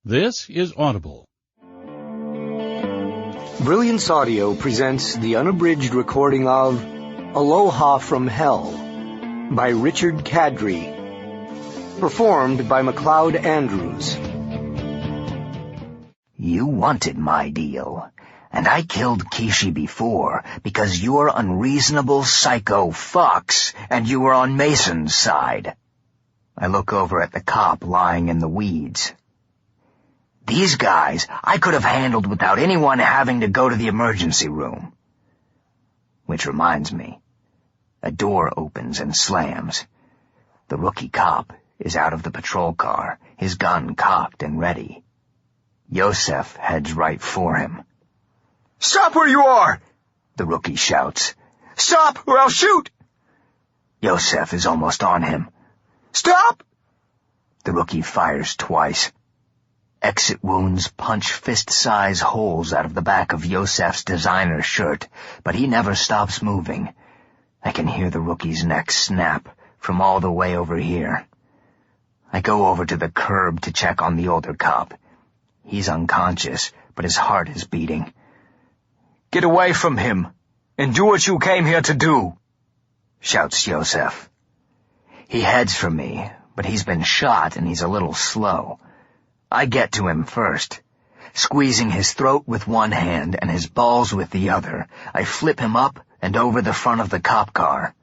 This is Audible. Brilliance Audio presents the unabridged recording of Aloha from Hell by Richard Kadrey, performed by MacLeod Andrews. You wanted my deal, and I killed Kissi before because you're unreasonable psycho fucks and you were on Mason's side. I look over at the cop lying in the weeds. These guys I could have handled without anyone having to go to the emergency room. Which reminds me, a door opens and slams. The rookie cop is out of the patrol car, his gun cocked and ready. Yosef heads right for him. "Stop where you are!" the rookie shouts. "Stop, or I'll shoot!" Yosef is almost on him. "Stop!" The rookie fires twice. Exit wounds punch fist-size holes out of the back of Yosef's designer shirt, but he never stops moving. I can hear the rookie's neck snap from all the way over here. I go over to the curb to check on the older cop. He's unconscious, but his heart is beating. "Get away from him, and do what you came here to do," shouts Yosef. He heads for me, but he's been shot and he's a little slow. I get to him first. Squeezing his throat with one hand and his balls with the other, I flip him up and over the front of the cop car.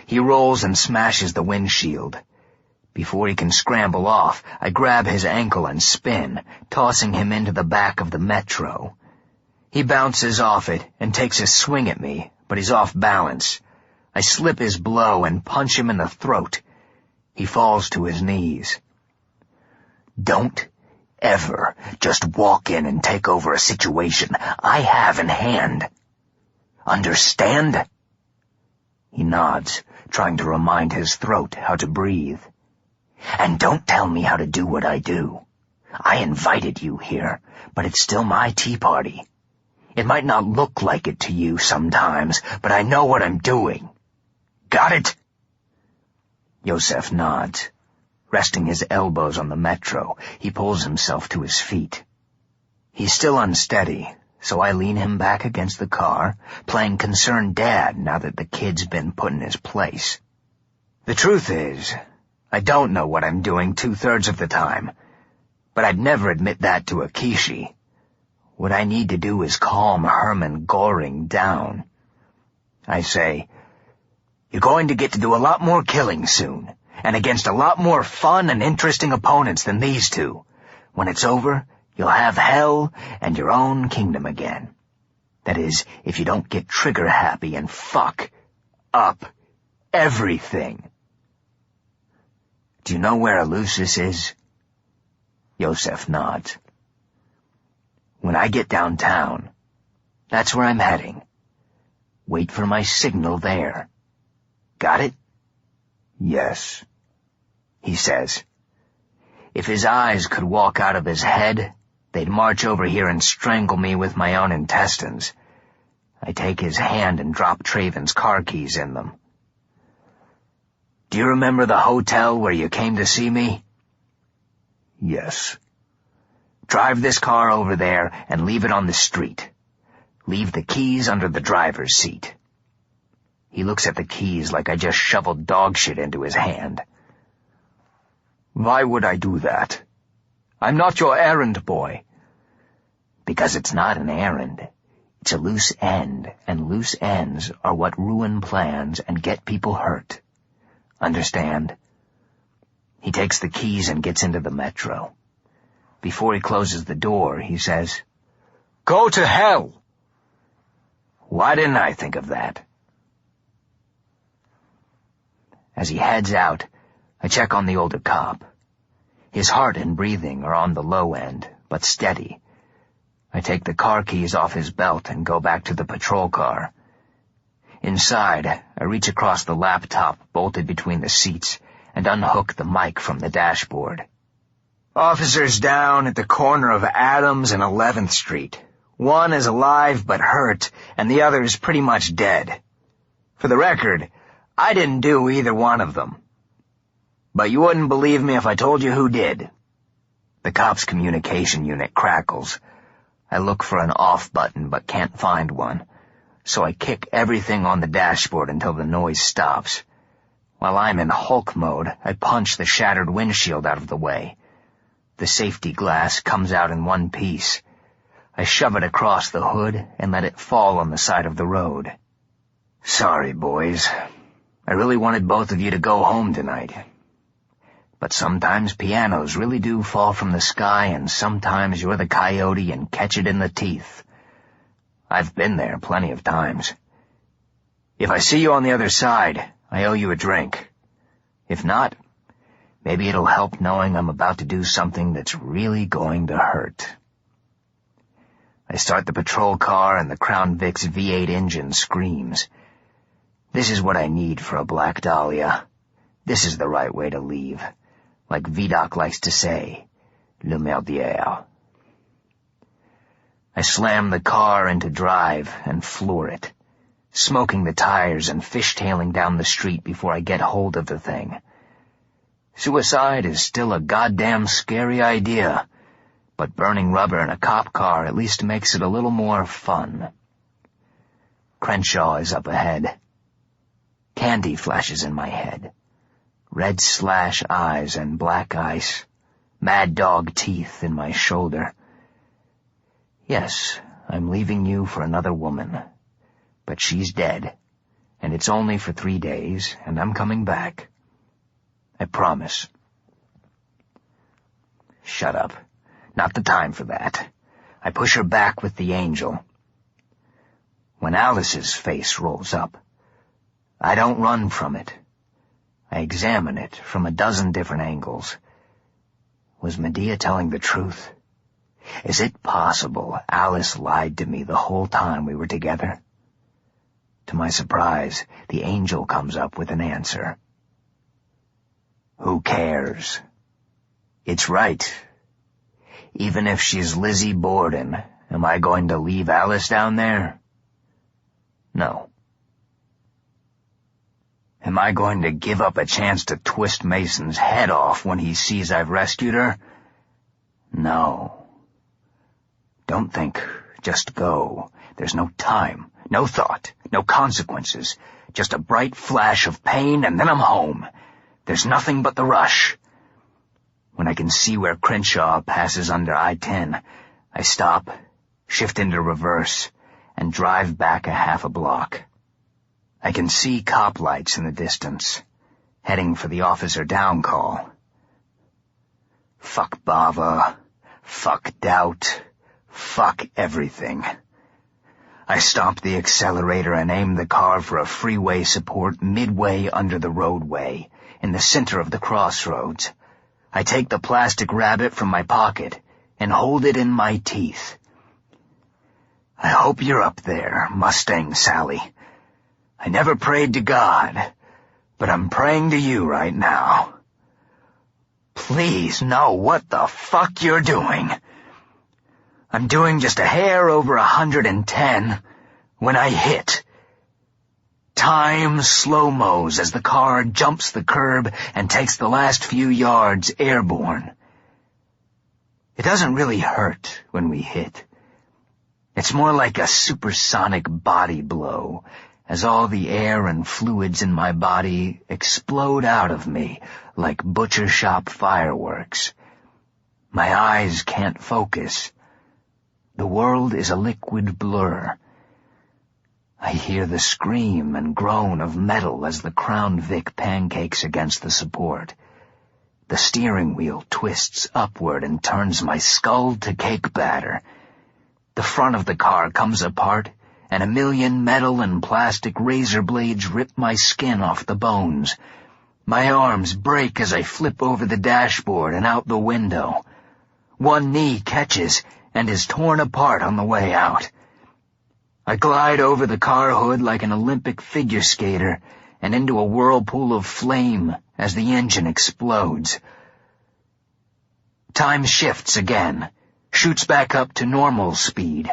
He rolls and smashes the windshield. Before he can scramble off, I grab his ankle and spin, tossing him into the back of the Metro. He bounces off it and takes a swing at me, but he's off balance. I slip his blow and punch him in the throat. He falls to his knees. Don't ever just walk in and take over a situation I have in hand. Understand? He nods, trying to remind his throat how to breathe. And don't tell me how to do what I do. I invited you here, but it's still my tea party. It might not look like it to you sometimes, but I know what I'm doing. Got it? Yosef nods. Resting his elbows on the Metro, he pulls himself to his feet. He's still unsteady, so I lean him back against the car, playing concerned dad now that the kid's been put in his place. The truth is, I don't know what I'm doing 2/3 of the time, but I'd never admit that to a Kissi. What I need to do is calm Herman Goring down. I say, "You're going to get to do a lot more killing soon, and against a lot more fun and interesting opponents than these two. When it's over, you'll have hell and your own kingdom again. That is, if you don't get trigger-happy and fuck up everything." Do you know where Lucifer is? Yosef nods. When I get downtown, that's where I'm heading. Wait for my signal there. Got it? Yes, he says. If his eyes could walk out of his head, they'd march over here and strangle me with my own intestines. I take his hand and drop Traven's car keys in them. Do you remember the hotel where you came to see me? Yes. Drive this car over there and leave it on the street. Leave the keys under the driver's seat. He looks at the keys like I just shoveled dog shit into his hand. Why would I do that? I'm not your errand boy. Because it's not an errand. It's a loose end, and loose ends are what ruin plans and get people hurt. Understand? He takes the keys and gets into the Metro. Before he closes the door, he says, "Go to hell!" Why didn't I think of that? As he heads out, I check on the older cop. His heart and breathing are on the low end, but steady. I take the car keys off his belt and go back to the patrol car. Inside, I reach across the laptop bolted between the seats and unhook the mic from the dashboard. "Officers down at the corner of Adams and 11th Street. One is alive but hurt, and the other is pretty much dead. For the record, I didn't do either one of them. But you wouldn't believe me if I told you who did. The cop's communication unit crackles. I look for an off button but can't find one, so I kick everything on the dashboard until the noise stops. While I'm in Hulk mode, I punch the shattered windshield out of the way. The safety glass comes out in one piece. I shove it across the hood and let it fall on the side of the road. Sorry, boys. I really wanted both of you to go home tonight. But sometimes pianos really do fall from the sky, and sometimes you're the coyote and catch it in the teeth. I've been there plenty of times. If I see you on the other side, I owe you a drink. If not, maybe it'll help knowing I'm about to do something that's really going to hurt. I start the patrol car and the Crown Vic's V8 engine screams. This is what I need for a Black Dahlia. This is the right way to leave. Like Vidocq likes to say, le merdier. I slam the car into drive and floor it, smoking the tires and fishtailing down the street before I get hold of the thing. Suicide is still a goddamn scary idea, but burning rubber in a cop car at least makes it a little more fun. Crenshaw is up ahead. Candy flashes in my head. Red slash eyes and black ice. Mad dog teeth in my shoulder. Yes, I'm leaving you for another woman. But she's dead, and it's only for 3 days, and I'm coming back. I promise. Shut up. Not the time for that. I push her back with the angel. When Alice's face rolls up, I don't run from it. I examine it from a dozen different angles. Was Medea telling the truth? Is it possible Alice lied to me the whole time we were together? To my surprise, the angel comes up with an answer. Who cares? It's right. Even if she's Lizzie Borden, am I going to leave Alice down there? No. Am I going to give up a chance to twist Mason's head off when he sees I've rescued her? No. Don't think, just go. There's no time, no thought, no consequences. Just a bright flash of pain and then I'm home. There's nothing but the rush. When I can see where Crenshaw passes under I-10, I stop, shift into reverse, and drive back a half a block. I can see cop lights in the distance, heading for the officer down call. Fuck Bava, fuck doubt, fuck everything. I stomp the accelerator and aim the car for a freeway support midway under the roadway, in the center of the crossroads. I take the plastic rabbit from my pocket and hold it in my teeth. I hope you're up there, Mustang Sally. I never prayed to God, but I'm praying to you right now. Please know what the fuck you're doing. I'm doing just a hair over 110 when I hit. Time slow-mos as the car jumps the curb and takes the last few yards airborne. It doesn't really hurt when we hit. It's more like a supersonic body blow, as all the air and fluids in my body explode out of me like butcher shop fireworks. My eyes can't focus. The world is a liquid blur. I hear the scream and groan of metal as the Crown Vic pancakes against the support. The steering wheel twists upward and turns my skull to cake batter. The front of the car comes apart, and a million metal and plastic razor blades rip my skin off the bones. My arms break as I flip over the dashboard and out the window. One knee catches and is torn apart on the way out. I glide over the car hood like an Olympic figure skater and into a whirlpool of flame as the engine explodes. Time shifts again, shoots back up to normal speed.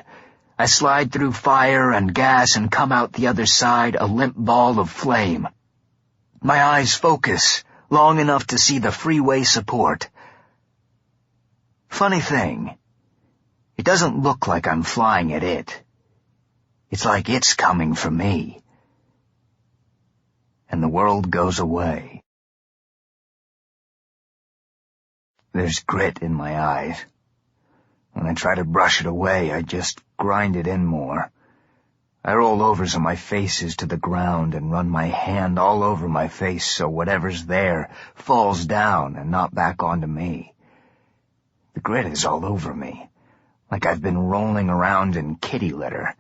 I slide through fire and gas and come out the other side a limp ball of flame. My eyes focus long enough to see the freeway support. Funny thing, it doesn't look like I'm flying at it. It's like it's coming for me. And the world goes away. There's grit in my eyes. When I try to brush it away, I just grind it in more. I roll over so my face is to the ground and run my hand all over my face so whatever's there falls down and not back onto me. The grit is all over me, like I've been rolling around in kitty litter.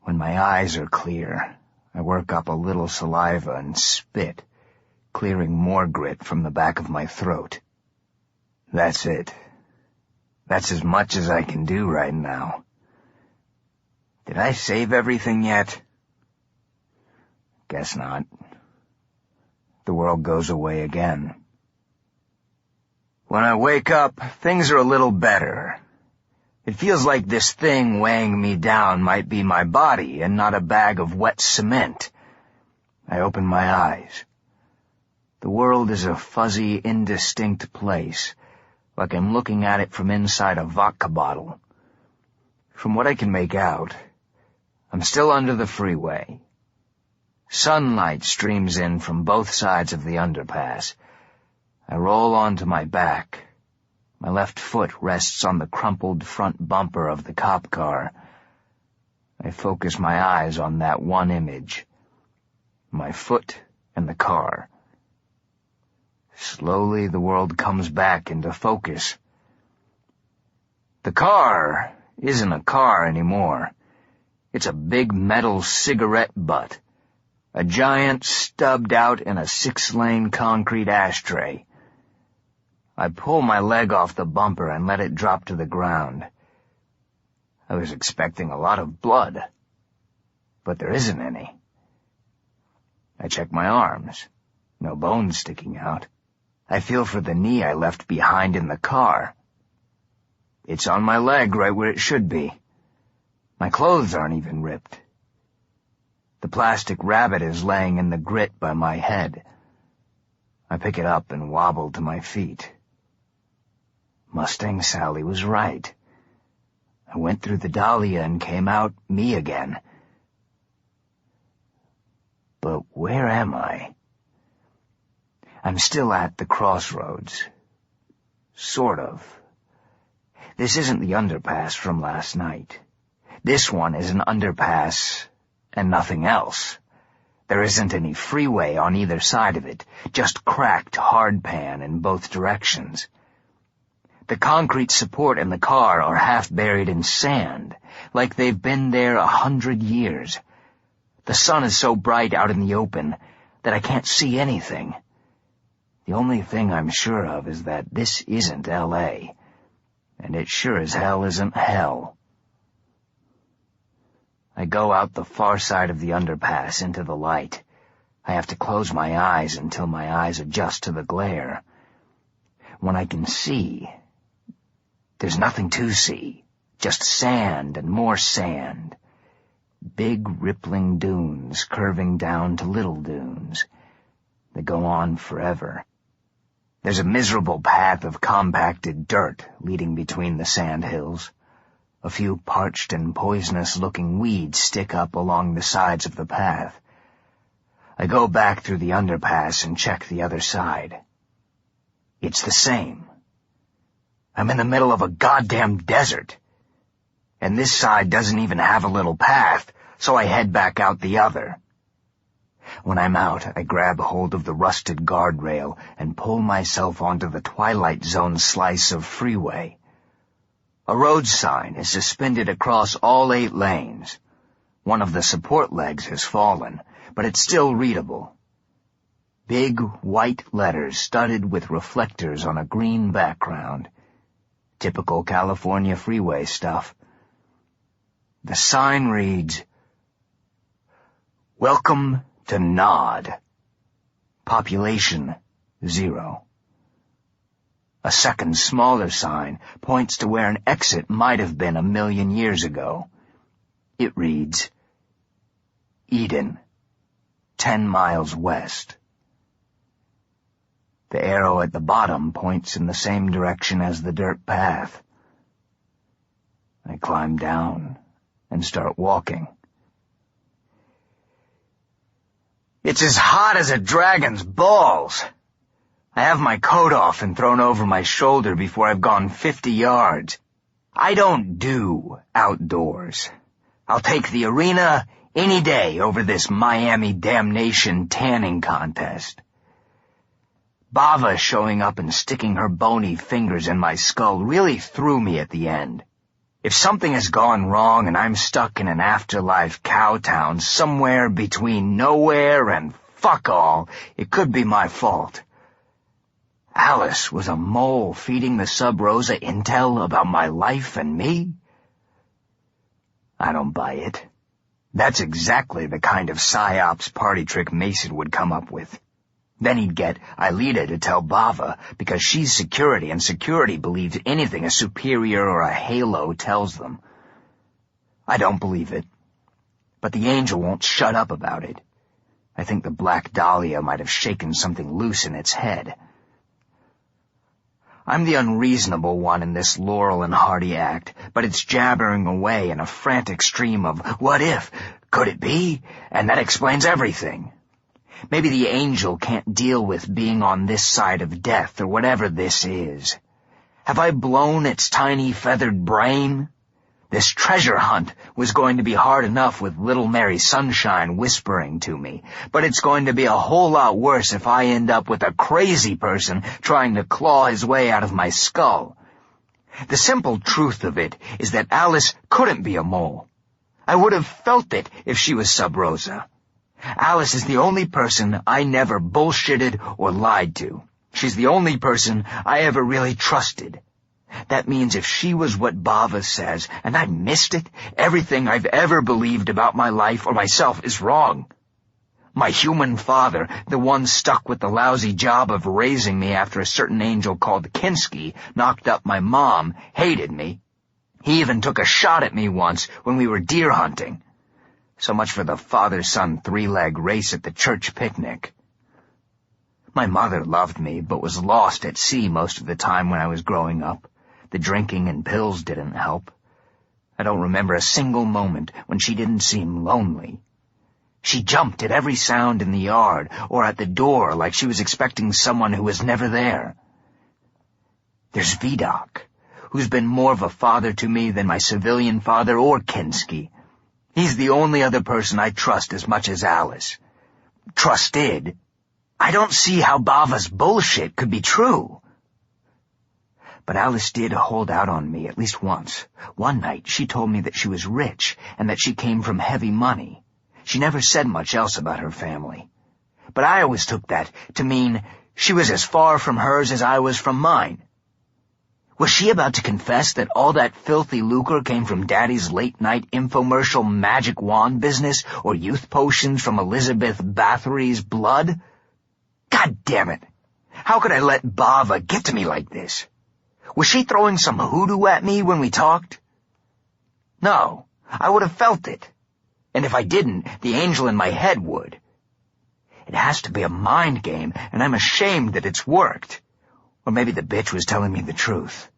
When my eyes are clear, I work up a little saliva and spit, clearing more grit from the back of my throat. That's it. That's as much as I can do right now. Did I save everything yet? Guess not. The world goes away again. When I wake up, things are a little better. It feels like this thing weighing me down might be my body and not a bag of wet cement. I open my eyes. The world is a fuzzy, indistinct place, like I'm looking at it from inside a vodka bottle. From what I can make out, I'm still under the freeway. Sunlight streams in from both sides of the underpass. I roll onto my back. My left foot rests on the crumpled front bumper of the cop car. I focus my eyes on that one image. My foot and the car. Slowly the world comes back into focus. The car isn't a car anymore. It's a big metal cigarette butt. A giant stubbed out in a 6-lane concrete ashtray. I pull my leg off the bumper and let it drop to the ground. I was expecting a lot of blood, but there isn't any. I check my arms. No bones sticking out. I feel for the knee I left behind in the car. It's on my leg right where it should be. My clothes aren't even ripped. The plastic rabbit is laying in the grit by my head. I pick it up and wobble to my feet. Mustang Sally was right. I went through the dahlia and came out me again. But where am I? I'm still at the crossroads. Sort of. This isn't the underpass from last night. This one is an underpass and nothing else. There isn't any freeway on either side of it, just cracked hardpan in both directions. The concrete support and the car are half buried in sand, like they've been there 100 years. The sun is so bright out in the open that I can't see anything. The only thing I'm sure of is that this isn't L.A., and it sure as hell isn't hell. I go out the far side of the underpass into the light. I have to close my eyes until my eyes adjust to the glare. When I can see, there's nothing to see, just sand and more sand. Big rippling dunes curving down to little dunes. They go on forever. There's a miserable path of compacted dirt leading between the sand hills. A few parched and poisonous-looking weeds stick up along the sides of the path. I go back through the underpass and check the other side. It's the same. I'm in the middle of a goddamn desert. And this side doesn't even have a little path, so I head back out the other. When I'm out, I grab hold of the rusted guardrail and pull myself onto the Twilight Zone slice of freeway. A road sign is suspended across all 8 lanes. One of the support legs has fallen, but it's still readable. Big white letters studded with reflectors on a green background. Typical California freeway stuff. The sign reads, "Welcome to Nod. Population 0. A second, smaller sign points to where an exit might have been 1,000,000 years ago. It reads, Eden, 10 miles west. The arrow at the bottom points in the same direction as the dirt path. I climb down and start walking. It's as hot as a dragon's balls. I have my coat off and thrown over my shoulder before I've gone 50 yards. I don't do outdoors. I'll take the arena any day over this Miami damnation tanning contest. Bava showing up and sticking her bony fingers in my skull really threw me at the end. If something has gone wrong and I'm stuck in an afterlife cowtown somewhere between nowhere and fuck all, it could be my fault. Alice was a mole feeding the Sub Rosa intel about my life and me? I don't buy it. That's exactly the kind of psyops party trick Mason would come up with. Then he'd get Aelita to tell Bava because she's security and security believes anything a superior or a halo tells them. I don't believe it. But the angel won't shut up about it. I think the Black Dahlia might have shaken something loose in its head. I'm the unreasonable one in this Laurel and Hardy act, but it's jabbering away in a frantic stream of what if, could it be, and that explains everything. Maybe the angel can't deal with being on this side of death or whatever this is. Have I blown its tiny feathered brain? This treasure hunt was going to be hard enough with little Mary Sunshine whispering to me, but it's going to be a whole lot worse if I end up with a crazy person trying to claw his way out of my skull. The simple truth of it is that Alice couldn't be a mole. I would have felt it if she was Sub Rosa. Alice is the only person I never bullshitted or lied to. She's the only person I ever really trusted. That means if she was what Bava says, and I missed it, everything I've ever believed about my life or myself is wrong. My human father, the one stuck with the lousy job of raising me after a certain angel called Kissi knocked up my mom, hated me. He even took a shot at me once when we were deer hunting. So much for the father-son three-leg race at the church picnic. My mother loved me, but was lost at sea most of the time when I was growing up. The drinking and pills didn't help. I don't remember a single moment when she didn't seem lonely. She jumped at every sound in the yard or at the door like she was expecting someone who was never there. There's Vidocq, who's been more of a father to me than my civilian father or Kissi. He's the only other person I trust as much as Alice. Trusted. I don't see how Bava's bullshit could be true. But Alice did hold out on me at least once. One night she told me that she was rich and that she came from heavy money. She never said much else about her family. But I always took that to mean she was as far from hers as I was from mine. Was she about to confess that all that filthy lucre came from Daddy's late-night infomercial magic wand business or youth potions from Elizabeth Bathory's blood? God damn it! How could I let Bava get to me like this? Was she throwing some hoodoo at me when we talked? No, I would have felt it. And if I didn't, the angel in my head would. It has to be a mind game, and I'm ashamed that it's worked. Or maybe the bitch was telling me the truth.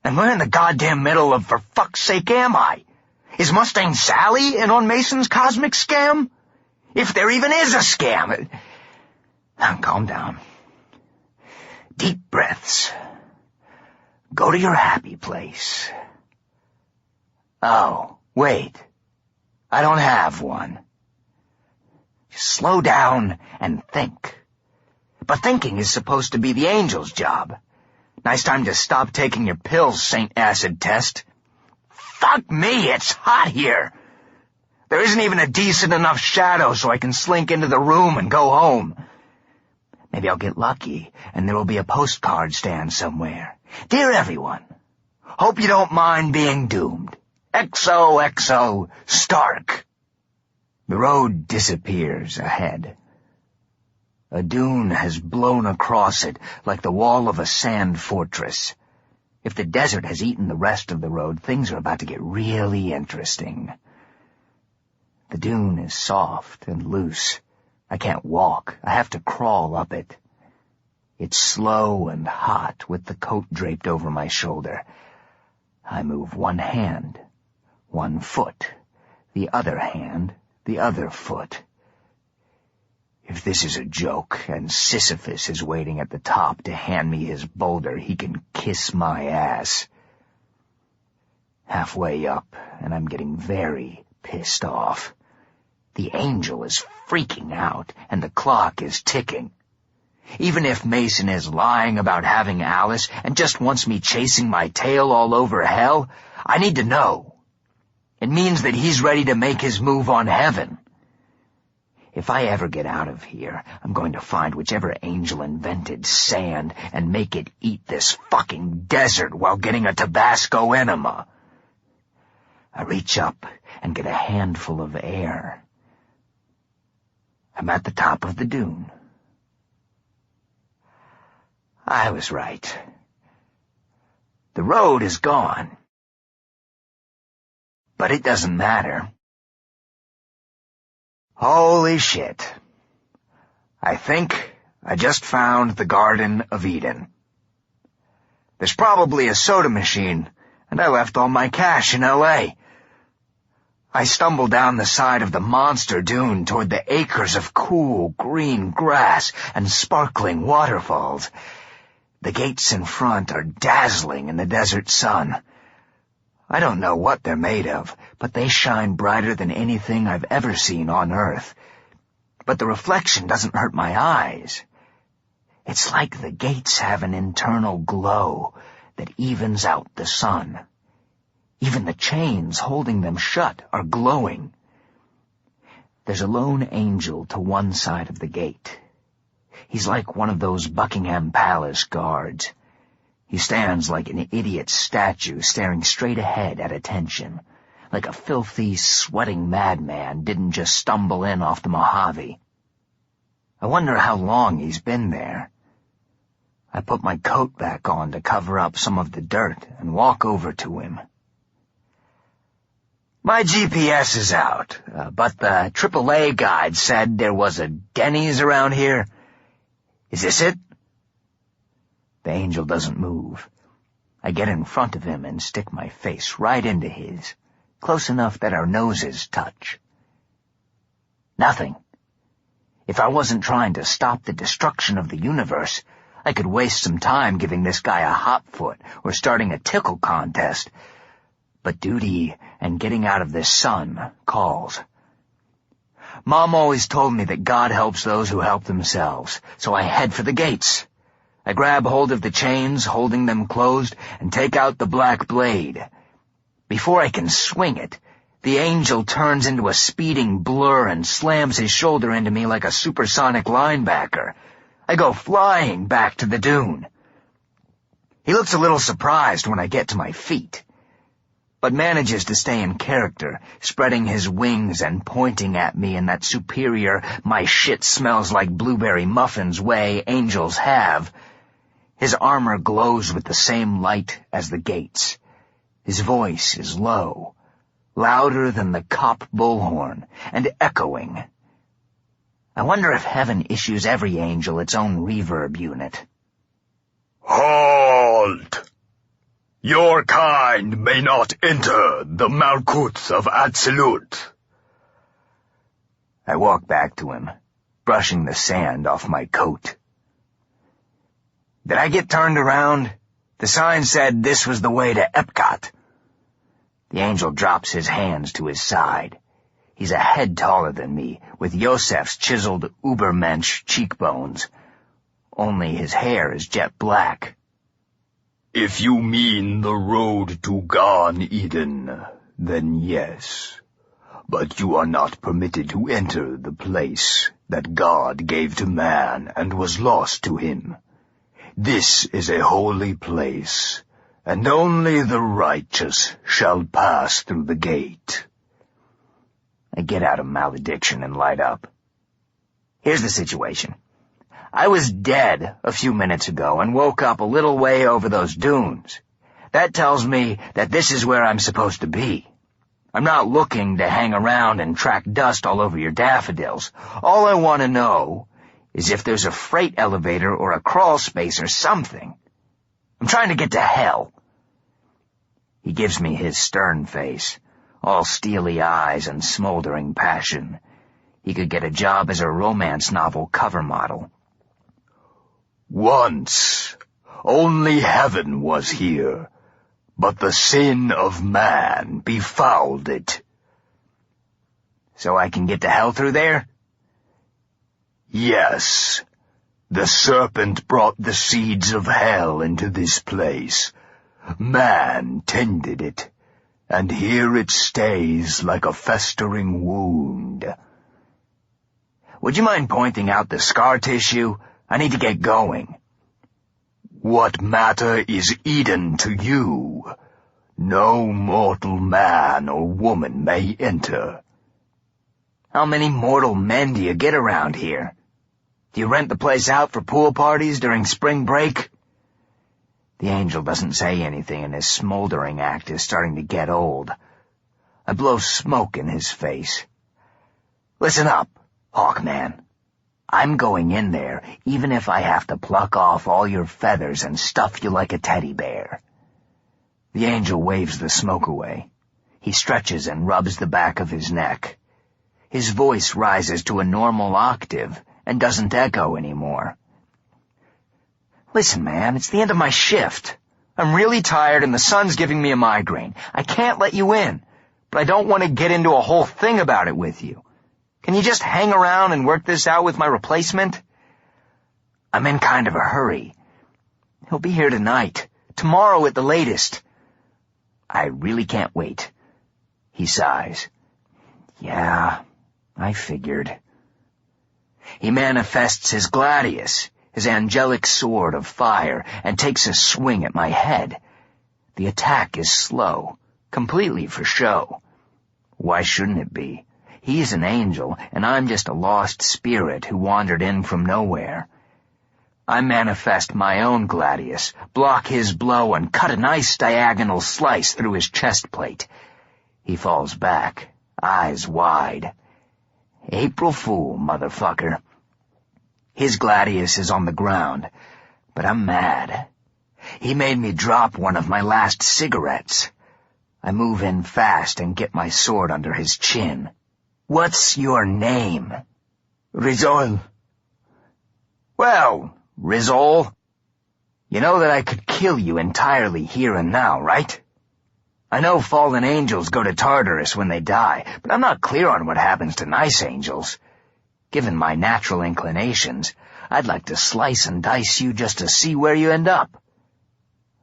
And where in the goddamn middle of for fuck's sake am I? Is Mustang Sally in on Mason's cosmic scam? If there even is a scam. Calm down. Deep breaths. Go to your happy place. Oh, wait. I don't have one. Just slow down and think. But thinking is supposed to be the angel's job. Nice time to stop taking your pills, Saint Acid Test. Fuck me, it's hot here. There isn't even a decent enough shadow so I can slink into the room and go home. Maybe I'll get lucky, and there will be a postcard stand somewhere. Dear everyone, hope you don't mind being doomed. XOXO Stark. The road disappears ahead. A dune has blown across it like the wall of a sand fortress. If the desert has eaten the rest of the road, things are about to get really interesting. The dune is soft and loose. I can't walk. I have to crawl up it. It's slow and hot, with the coat draped over my shoulder. I move one hand, one foot, the other hand, the other foot. If this is a joke and Sisyphus is waiting at the top to hand me his boulder, he can kiss my ass. Halfway up, and I'm getting very pissed off. The angel is freaking out, and the clock is ticking. Even if Mason is lying about having Alice and just wants me chasing my tail all over hell, I need to know. It means that he's ready to make his move on heaven. If I ever get out of here, I'm going to find whichever angel invented sand and make it eat this fucking desert while getting a Tabasco enema. I reach up and get a handful of air. I'm at the top of the dune. I was right. The road is gone. But it doesn't matter. Holy shit. I think I just found the Garden of Eden. There's probably a soda machine, and I left all my cash in L.A. I stumble down the side of the monster dune toward the acres of cool green grass and sparkling waterfalls. The gates in front are dazzling in the desert sun. I don't know what they're made of, but they shine brighter than anything I've ever seen on Earth. But the reflection doesn't hurt my eyes. It's like the gates have an internal glow that evens out the sun. Even the chains holding them shut are glowing. There's a lone angel to one side of the gate. He's like one of those Buckingham Palace guards. He stands like an idiot statue staring straight ahead at attention, like a filthy, sweating madman didn't just stumble in off the Mojave. I wonder how long he's been there. I put my coat back on to cover up some of the dirt and walk over to him. My GPS is out, but the AAA guide said there was a Denny's around here. Is this it? The angel doesn't move. I get in front of him and stick my face right into his, close enough that our noses touch. Nothing. If I wasn't trying to stop the destruction of the universe, I could waste some time giving this guy a hot foot or starting a tickle contest. But duty and getting out of this sun calls. Mom always told me that God helps those who help themselves, so I head for the gates. I grab hold of the chains, holding them closed, and take out the black blade. Before I can swing it, the angel turns into a speeding blur and slams his shoulder into me like a supersonic linebacker. I go flying back to the dune. He looks a little surprised when I get to my feet, but manages to stay in character, spreading his wings and pointing at me in that superior, my shit smells like blueberry muffins way angels have. His armor glows with the same light as the gates. His voice is low, louder than the cop bullhorn, and echoing. I wonder if heaven issues every angel its own reverb unit. Halt! Your kind may not enter the Malkuth of Absolute. I walk back to him, brushing the sand off my coat. Did I get turned around? The sign said this was the way to Epcot. The angel drops his hands to his side. He's a head taller than me, with Yosef's chiseled Ubermensch cheekbones. Only his hair is jet black. If you mean the road to Gan Eden, then yes. But you are not permitted to enter the place that God gave to man and was lost to him. This is a holy place, and only the righteous shall pass through the gate. I get out of malediction and light up. Here's the situation. I was dead a few minutes ago and woke up a little way over those dunes. That tells me that this is where I'm supposed to be. I'm not looking to hang around and track dust all over your daffodils. All I want to know as if there's a freight elevator or a crawl space or something. I'm trying to get to hell. He gives me his stern face, all steely eyes and smoldering passion. He could get a job as a romance novel cover model. Once, only heaven was here, but the sin of man befouled it. So I can get to hell through there? Yes. The serpent brought the seeds of hell into this place. Man tended it, and here it stays like a festering wound. Would you mind pointing out the scar tissue? I need to get going. What matter is Eden to you? No mortal man or woman may enter. How many mortal men do you get around here? Do you rent the place out for pool parties during spring break? The angel doesn't say anything, and his smoldering act is starting to get old. I blow smoke in his face. Listen up, Hawkman. I'm going in there, even if I have to pluck off all your feathers and stuff you like a teddy bear. The angel waves the smoke away. He stretches and rubs the back of his neck. His voice rises to a normal octave and doesn't echo anymore. Listen, man, it's the end of my shift. I'm really tired and the sun's giving me a migraine. I can't let you in, but I don't want to get into a whole thing about it with you. Can you just hang around and work this out with my replacement? I'm in kind of a hurry. He'll be here tonight, tomorrow at the latest. I really can't wait. He sighs. Yeah, I figured. He manifests his gladius, his angelic sword of fire, and takes a swing at my head. The attack is slow, completely for show. Why shouldn't it be? He's an angel, and I'm just a lost spirit who wandered in from nowhere. I manifest my own gladius, block his blow, and cut a nice diagonal slice through his chest plate. He falls back, eyes wide. April Fool, motherfucker. His gladius is on the ground, but I'm mad. He made me drop one of my last cigarettes. I move in fast and get my sword under his chin. What's your name? Rizol. Well, Rizol, you know that I could kill you entirely here and now, right? I know fallen angels go to Tartarus when they die, but I'm not clear on what happens to nice angels. Given my natural inclinations, I'd like to slice and dice you just to see where you end up.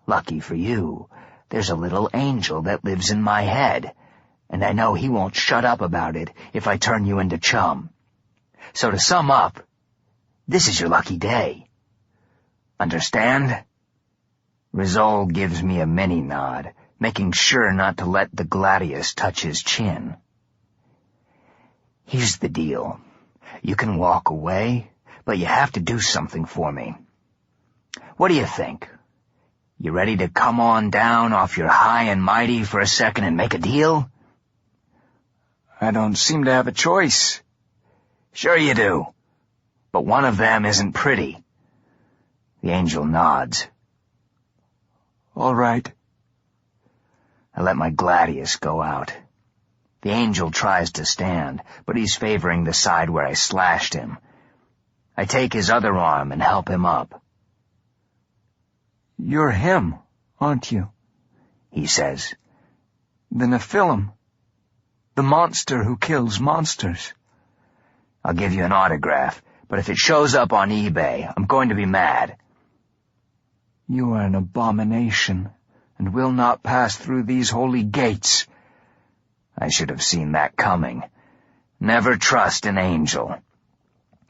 Lucky for you, there's a little angel that lives in my head, and I know he won't shut up about it if I turn you into chum. So to sum up, this is your lucky day. Understand? Rizol gives me a mini nod, making sure not to let the gladius touch his chin. Here's the deal. You can walk away, but you have to do something for me. What do you think? You ready to come on down off your high and mighty for a second and make a deal? I don't seem to have a choice. Sure you do. But one of them isn't pretty. The angel nods. All right. I let my gladius go out. The angel tries to stand, but he's favoring the side where I slashed him. I take his other arm and help him up. You're him, aren't you? He says. The Nephilim. The monster who kills monsters. I'll give you an autograph, but if it shows up on eBay, I'm going to be mad. You are an abomination, and will not pass through these holy gates. I should have seen that coming. Never trust an angel.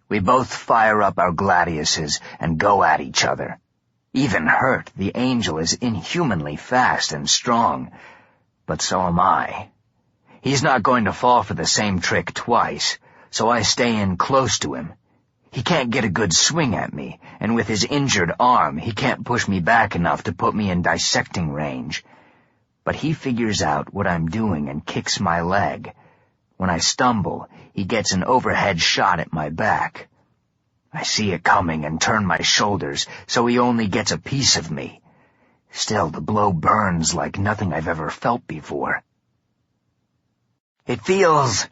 We both fire up our gladiuses and go at each other. Even hurt, the angel is inhumanly fast and strong, but so am I. He's not going to fall for the same trick twice, so I stay in close to him. He can't get a good swing at me, and with his injured arm, he can't push me back enough to put me in dissecting range. But he figures out what I'm doing and kicks my leg. When I stumble, he gets an overhead shot at my back. I see it coming and turn my shoulders so he only gets a piece of me. Still, the blow burns like nothing I've ever felt before. It feels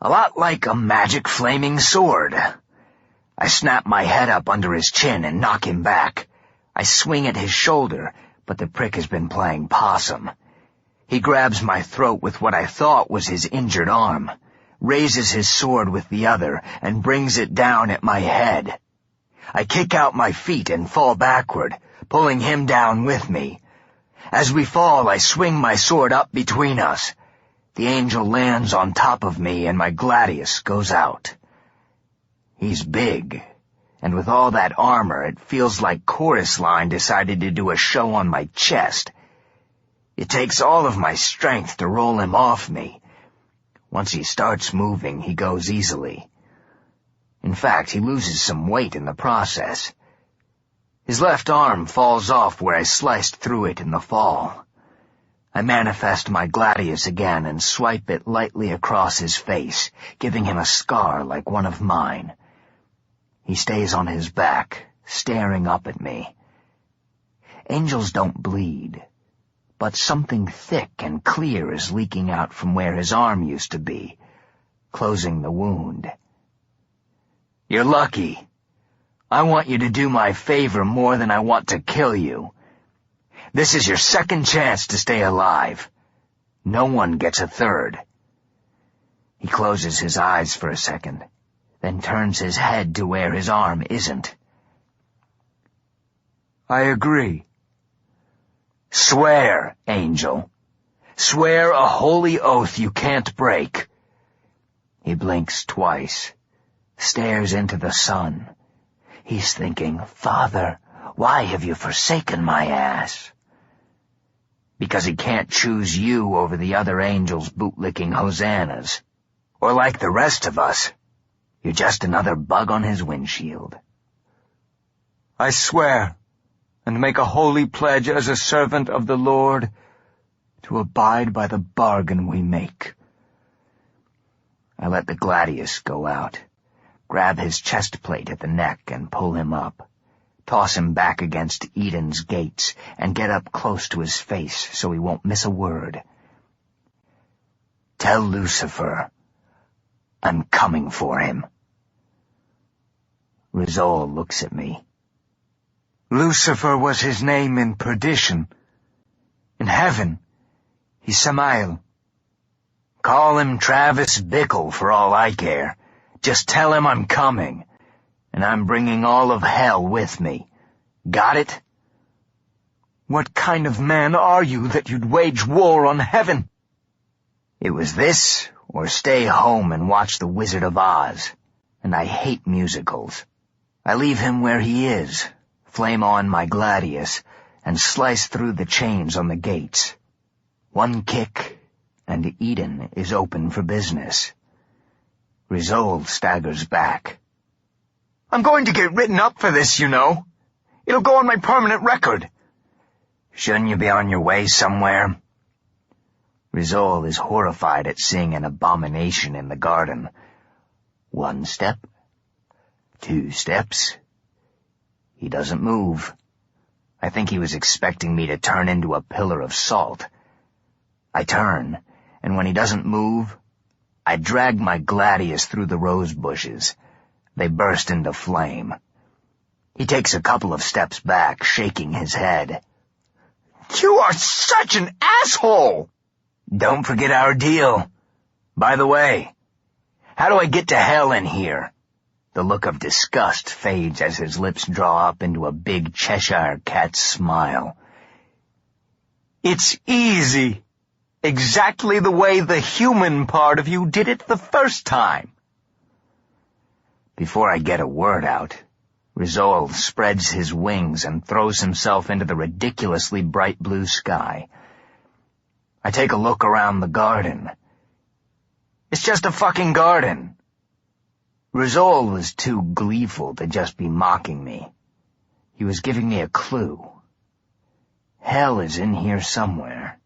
a lot like a magic flaming sword. I snap my head up under his chin and knock him back. I swing at his shoulder, but the prick has been playing possum. He grabs my throat with what I thought was his injured arm, raises his sword with the other, and brings it down at my head. I kick out my feet and fall backward, pulling him down with me. As we fall, I swing my sword up between us. The angel lands on top of me, and my gladius goes out. He's big, and with all that armor, it feels like Chorus Line decided to do a show on my chest. It takes all of my strength to roll him off me. Once he starts moving, he goes easily. In fact, he loses some weight in the process. His left arm falls off where I sliced through it in the fall. I manifest my gladius again and swipe it lightly across his face, giving him a scar like one of mine. He stays on his back, staring up at me. Angels don't bleed, but something thick and clear is leaking out from where his arm used to be, closing the wound. You're lucky. I want you to do my favor more than I want to kill you. This is your second chance to stay alive. No one gets a third. He closes his eyes for a second, then turns his head to where his arm isn't. I agree. Swear, Angel. Swear a holy oath you can't break. He blinks twice, stares into the sun. He's thinking, Father, why have you forsaken my ass? Because he can't choose you over the other angels bootlicking hosannas. Or like the rest of us, you're just another bug on his windshield. I swear, and make a holy pledge as a servant of the Lord, to abide by the bargain we make. I let the gladius go out, grab his chest plate at the neck and pull him up, toss him back against Eden's gates, and get up close to his face so he won't miss a word. Tell Lucifer I'm coming for him. Rizal looks at me. Lucifer was his name in perdition. In heaven, he's Samael. Call him Travis Bickle for all I care. Just tell him I'm coming, and I'm bringing all of hell with me. Got it? What kind of man are you that you'd wage war on heaven? It was this, or stay home and watch The Wizard of Oz, and I hate musicals. I leave him where he is, flame on my gladius, and slice through the chains on the gates. One kick, and Eden is open for business. Rizal staggers back. I'm going to get written up for this, you know. It'll go on my permanent record. Shouldn't you be on your way somewhere? Rizal is horrified at seeing an abomination in the garden. 1 step. 2 steps. He doesn't move. I think he was expecting me to turn into a pillar of salt. I turn, and when he doesn't move, I drag my gladius through the rose bushes. They burst into flame. He takes a couple of steps back, shaking his head. You are such an asshole! Don't forget our deal. By the way, how do I get to hell in here? The look of disgust fades as his lips draw up into a big Cheshire cat smile. It's easy. Exactly the way the human part of you did it the first time. Before I get a word out, Rizal spreads his wings and throws himself into the ridiculously bright blue sky. I take a look around the garden. It's just a fucking garden. Rizal was too gleeful to just be mocking me. He was giving me a clue. Hell is in here somewhere.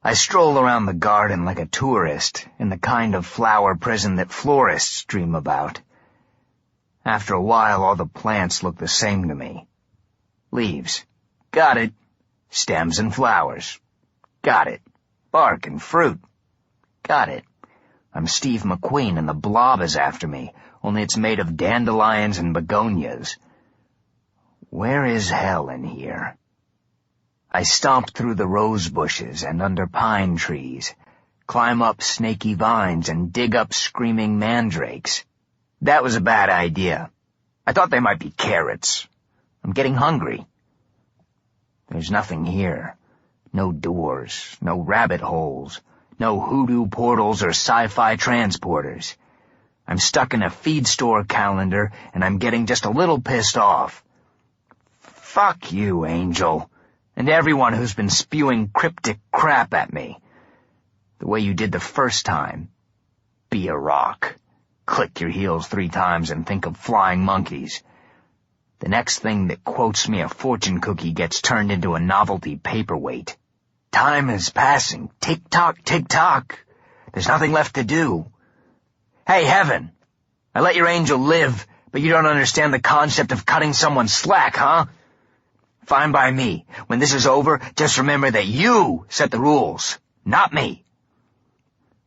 I stroll around the garden like a tourist in the kind of flower prison that florists dream about. After a while, all the plants look the same to me. Leaves. Got it. Stems and flowers. Got it. Bark and fruit. Got it. I'm Steve McQueen and the blob is after me, only it's made of dandelions and begonias. Where is hell in here? I stomp through the rose bushes and under pine trees, climb up snaky vines and dig up screaming mandrakes. That was a bad idea. I thought they might be carrots. I'm getting hungry. There's nothing here. No doors, no rabbit holes, no hoodoo portals or sci-fi transporters. I'm stuck in a feed store calendar, and I'm getting just a little pissed off. Fuck you, Angel, and everyone who's been spewing cryptic crap at me. The way you did the first time. Be a rock. Click your heels 3 times and think of flying monkeys. The next thing that quotes me a fortune cookie gets turned into a novelty paperweight. Time is passing. Tick-tock, tick-tock. There's nothing left to do. Hey, Heaven, I let your angel live, but you don't understand the concept of cutting someone slack, huh? Fine by me. When this is over, just remember that you set the rules, not me.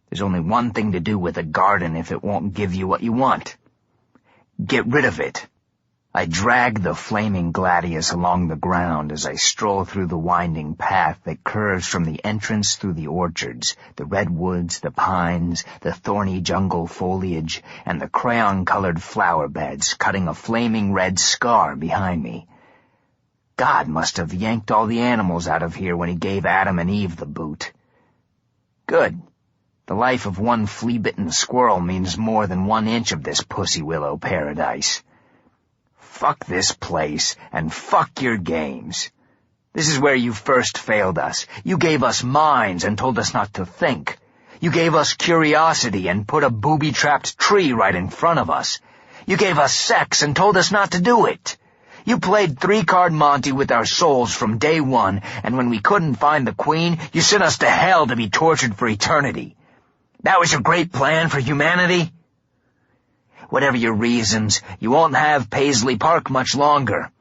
There's only one thing to do with a garden if it won't give you what you want. Get rid of it. I drag the flaming gladius along the ground as I stroll through the winding path that curves from the entrance through the orchards, the redwoods, the pines, the thorny jungle foliage, and the crayon-colored flower beds, cutting a flaming red scar behind me. God must have yanked all the animals out of here when he gave Adam and Eve the boot. Good. The life of one flea-bitten squirrel means more than 1 inch of this pussy willow paradise. Fuck this place, and fuck your games. This is where you first failed us. You gave us minds and told us not to think. You gave us curiosity and put a booby-trapped tree right in front of us. You gave us sex and told us not to do it. You played 3-card Monty with our souls from day one, and when we couldn't find the queen, you sent us to hell to be tortured for eternity. That was your great plan for humanity? Whatever your reasons, you won't have Paisley Park much longer.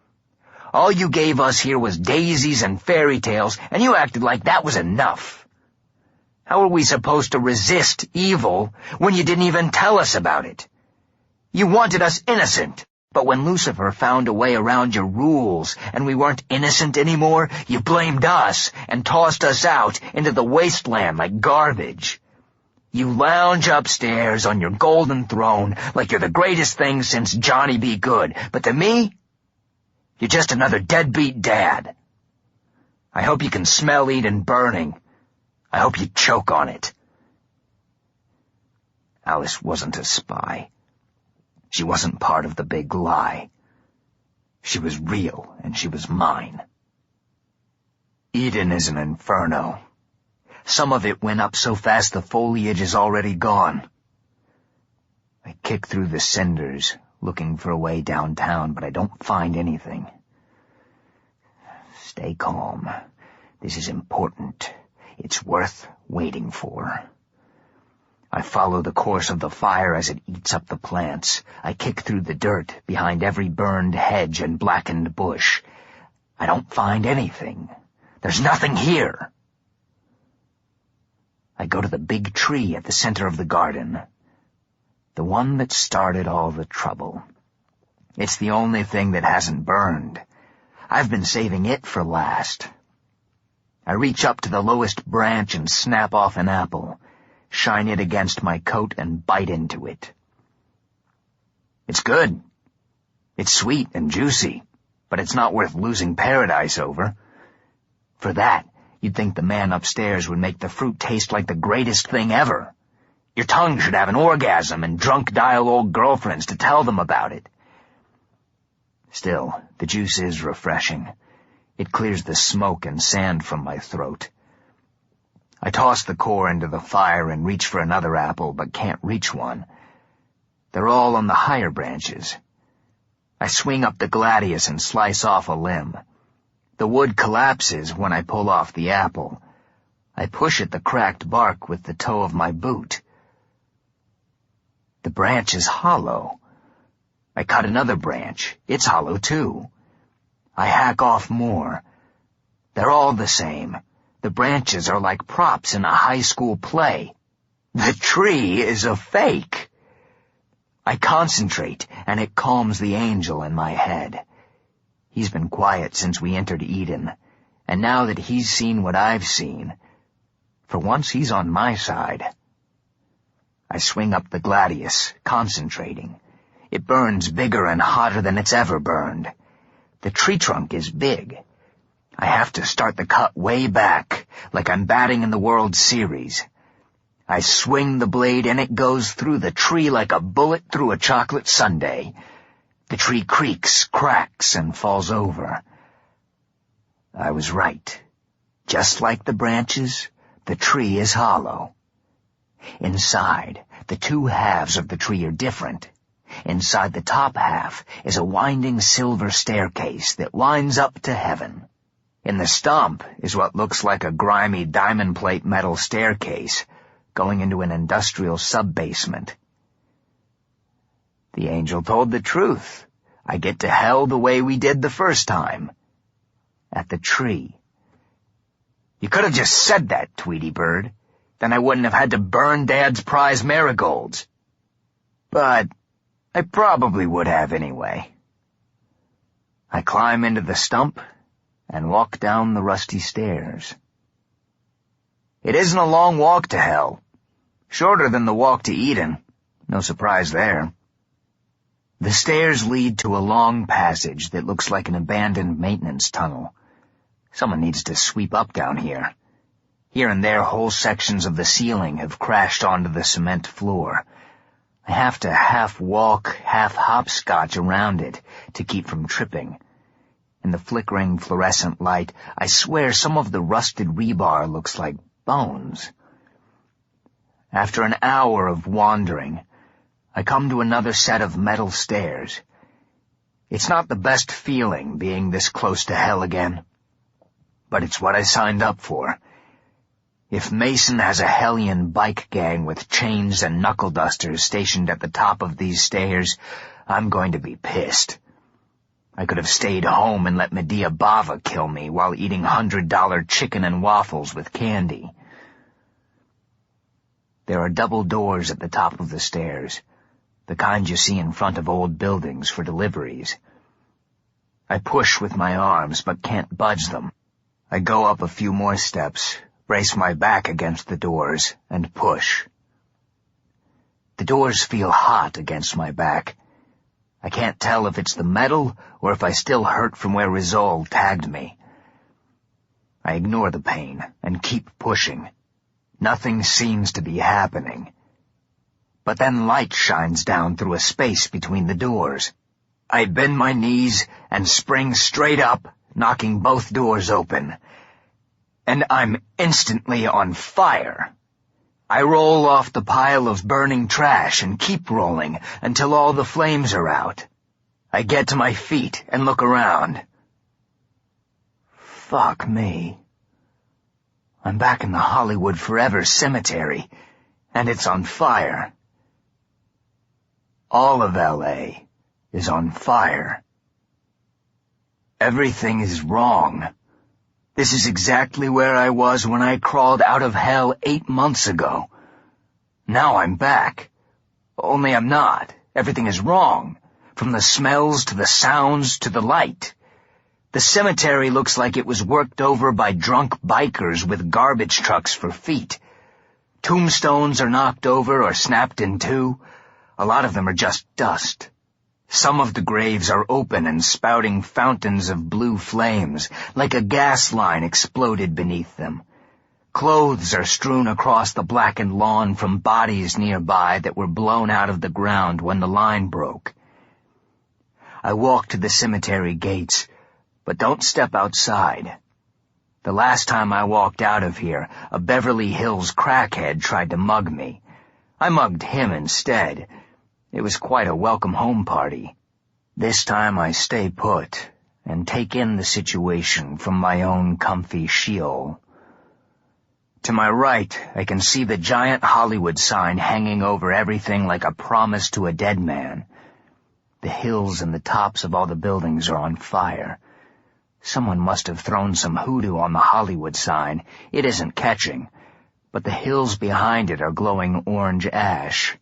All you gave us here was daisies and fairy tales, and you acted like that was enough. How are we supposed to resist evil when you didn't even tell us about it? You wanted us innocent, but when Lucifer found a way around your rules and we weren't innocent anymore, you blamed us and tossed us out into the wasteland like garbage. You lounge upstairs on your golden throne like you're the greatest thing since Johnny B. Good, but to me, you're just another deadbeat dad. I hope you can smell Eden burning. I hope you choke on it. Alice wasn't a spy. She wasn't part of the big lie. She was real, and she was mine. Eden is an inferno. Some of it went up so fast the foliage is already gone. I kick through the cinders, looking for a way downtown, but I don't find anything. Stay calm. This is important. It's worth waiting for. I follow the course of the fire as it eats up the plants. I kick through the dirt behind every burned hedge and blackened bush. I don't find anything. There's nothing here. I go to the big tree at the center of the garden. The one that started all the trouble. It's the only thing that hasn't burned. I've been saving it for last. I reach up to the lowest branch and snap off an apple, shine it against my coat and bite into it. It's good. It's sweet and juicy, but it's not worth losing paradise over. For that, you'd think the man upstairs would make the fruit taste like the greatest thing ever. Your tongue should have an orgasm and drunk dial old girlfriends to tell them about it. Still, the juice is refreshing. It clears the smoke and sand from my throat. I toss the core into the fire and reach for another apple, but can't reach one. They're all on the higher branches. I swing up the gladius and slice off a limb. The wood collapses when I pull off the apple. I push at the cracked bark with the toe of my boot. The branch is hollow. I cut another branch. It's hollow too. I hack off more. They're all the same. The branches are like props in a high school play. The tree is a fake. I concentrate, and it calms the angel in my head. He's been quiet since we entered Eden, and now that he's seen what I've seen, for once he's on my side. I swing up the gladius, concentrating. It burns bigger and hotter than it's ever burned. The tree trunk is big. I have to start the cut way back, like I'm batting in the World Series. I swing the blade and it goes through the tree like a bullet through a chocolate sundae. The tree creaks, cracks, and falls over. I was right. Just like the branches, the tree is hollow. Inside, the two halves of the tree are different. Inside the top half is a winding silver staircase that winds up to heaven. In the stump is what looks like a grimy diamond plate metal staircase going into an industrial sub-basement. The angel told the truth. I get to hell the way we did the first time. At the tree. You could have just said that, Tweety Bird. Then I wouldn't have had to burn Dad's prize marigolds. But I probably would have anyway. I climb into the stump and walk down the rusty stairs. It isn't a long walk to hell. Shorter than the walk to Eden. No surprise there. The stairs lead to a long passage that looks like an abandoned maintenance tunnel. Someone needs to sweep up down here. Here and there, whole sections of the ceiling have crashed onto the cement floor. I have to half walk, half hopscotch around it to keep from tripping. In the flickering fluorescent light, I swear some of the rusted rebar looks like bones. After an hour of wandering, I come to another set of metal stairs. It's not the best feeling being this close to hell again, but it's what I signed up for. If Mason has a hellion bike gang with chains and knuckle dusters stationed at the top of these stairs, I'm going to be pissed. I could have stayed home and let Medea Bava kill me while eating $100 chicken and waffles with candy. There are double doors at the top of the stairs, the kind you see in front of old buildings for deliveries. I push with my arms but can't budge them. I go up a few more steps, brace my back against the doors, and push. The doors feel hot against my back. I can't tell if it's the metal or if I still hurt from where Rizal tagged me. I ignore the pain and keep pushing. Nothing seems to be happening. But then light shines down through a space between the doors. I bend my knees and spring straight up, knocking both doors open. And I'm instantly on fire. I roll off the pile of burning trash and keep rolling until all the flames are out. I get to my feet and look around. Fuck me. I'm back in the Hollywood Forever Cemetery, and it's on fire. All of L.A. is on fire. Everything is wrong. This is exactly where I was when I crawled out of hell 8 months ago. Now I'm back. Only I'm not. Everything is wrong. From the smells to the sounds to the light. The cemetery looks like it was worked over by drunk bikers with garbage trucks for feet. Tombstones are knocked over or snapped in two. A lot of them are just dust. Some of the graves are open and spouting fountains of blue flames, like a gas line exploded beneath them. Clothes are strewn across the blackened lawn from bodies nearby that were blown out of the ground when the line broke. I walk to the cemetery gates, but don't step outside. The last time I walked out of here, a Beverly Hills crackhead tried to mug me. I mugged him instead. It was quite a welcome home party. This time I stay put and take in the situation from my own comfy Sheol. To my right, I can see the giant Hollywood sign hanging over everything like a promise to a dead man. The hills and the tops of all the buildings are on fire. Someone must have thrown some hoodoo on the Hollywood sign. It isn't catching, but the hills behind it are glowing orange ash.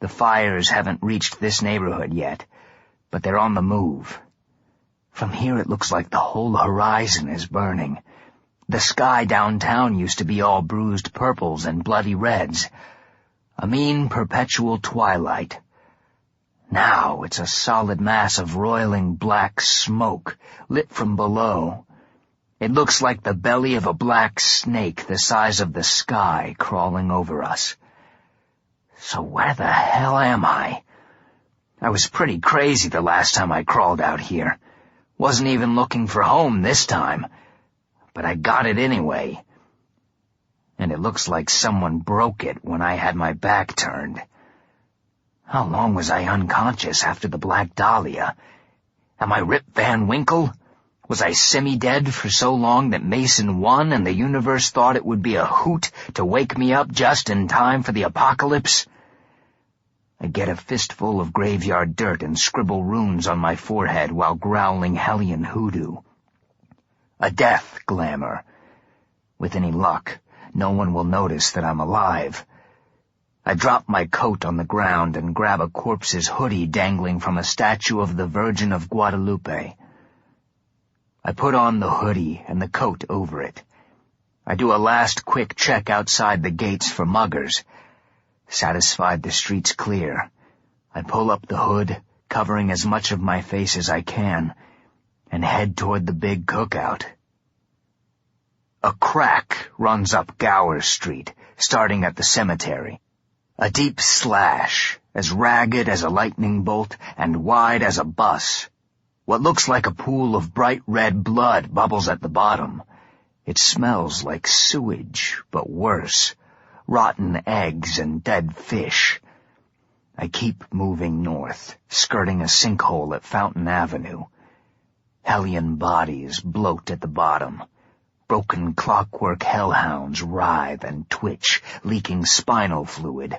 The fires haven't reached this neighborhood yet, but they're on the move. From here it looks like the whole horizon is burning. The sky downtown used to be all bruised purples and bloody reds. A mean perpetual twilight. Now it's a solid mass of roiling black smoke, lit from below. It looks like the belly of a black snake the size of the sky crawling over us. So where the hell am I? I was pretty crazy the last time I crawled out here. Wasn't even looking for home this time, but I got it anyway. And it looks like someone broke it when I had my back turned. How long was I unconscious after the Black Dahlia? Am I Rip Van Winkle? Was I semi-dead for so long that Mason won and the universe thought it would be a hoot to wake me up just in time for the apocalypse? I get a fistful of graveyard dirt and scribble runes on my forehead while growling Hellion hoodoo. A death glamour. With any luck, no one will notice that I'm alive. I drop my coat on the ground and grab a corpse's hoodie dangling from a statue of the Virgin of Guadalupe. I put on the hoodie and the coat over it. I do a last quick check outside the gates for muggers. Satisfied the street's clear, I pull up the hood, covering as much of my face as I can, and head toward the big cookout. A crack runs up Gower Street, starting at the cemetery. A deep slash, as ragged as a lightning bolt and wide as a bus. What looks like a pool of bright red blood bubbles at the bottom. It smells like sewage, but worse. Rotten eggs and dead fish. I keep moving north, skirting a sinkhole at Fountain Avenue. Hellion bodies bloat at the bottom. Broken clockwork hellhounds writhe and twitch, leaking spinal fluid.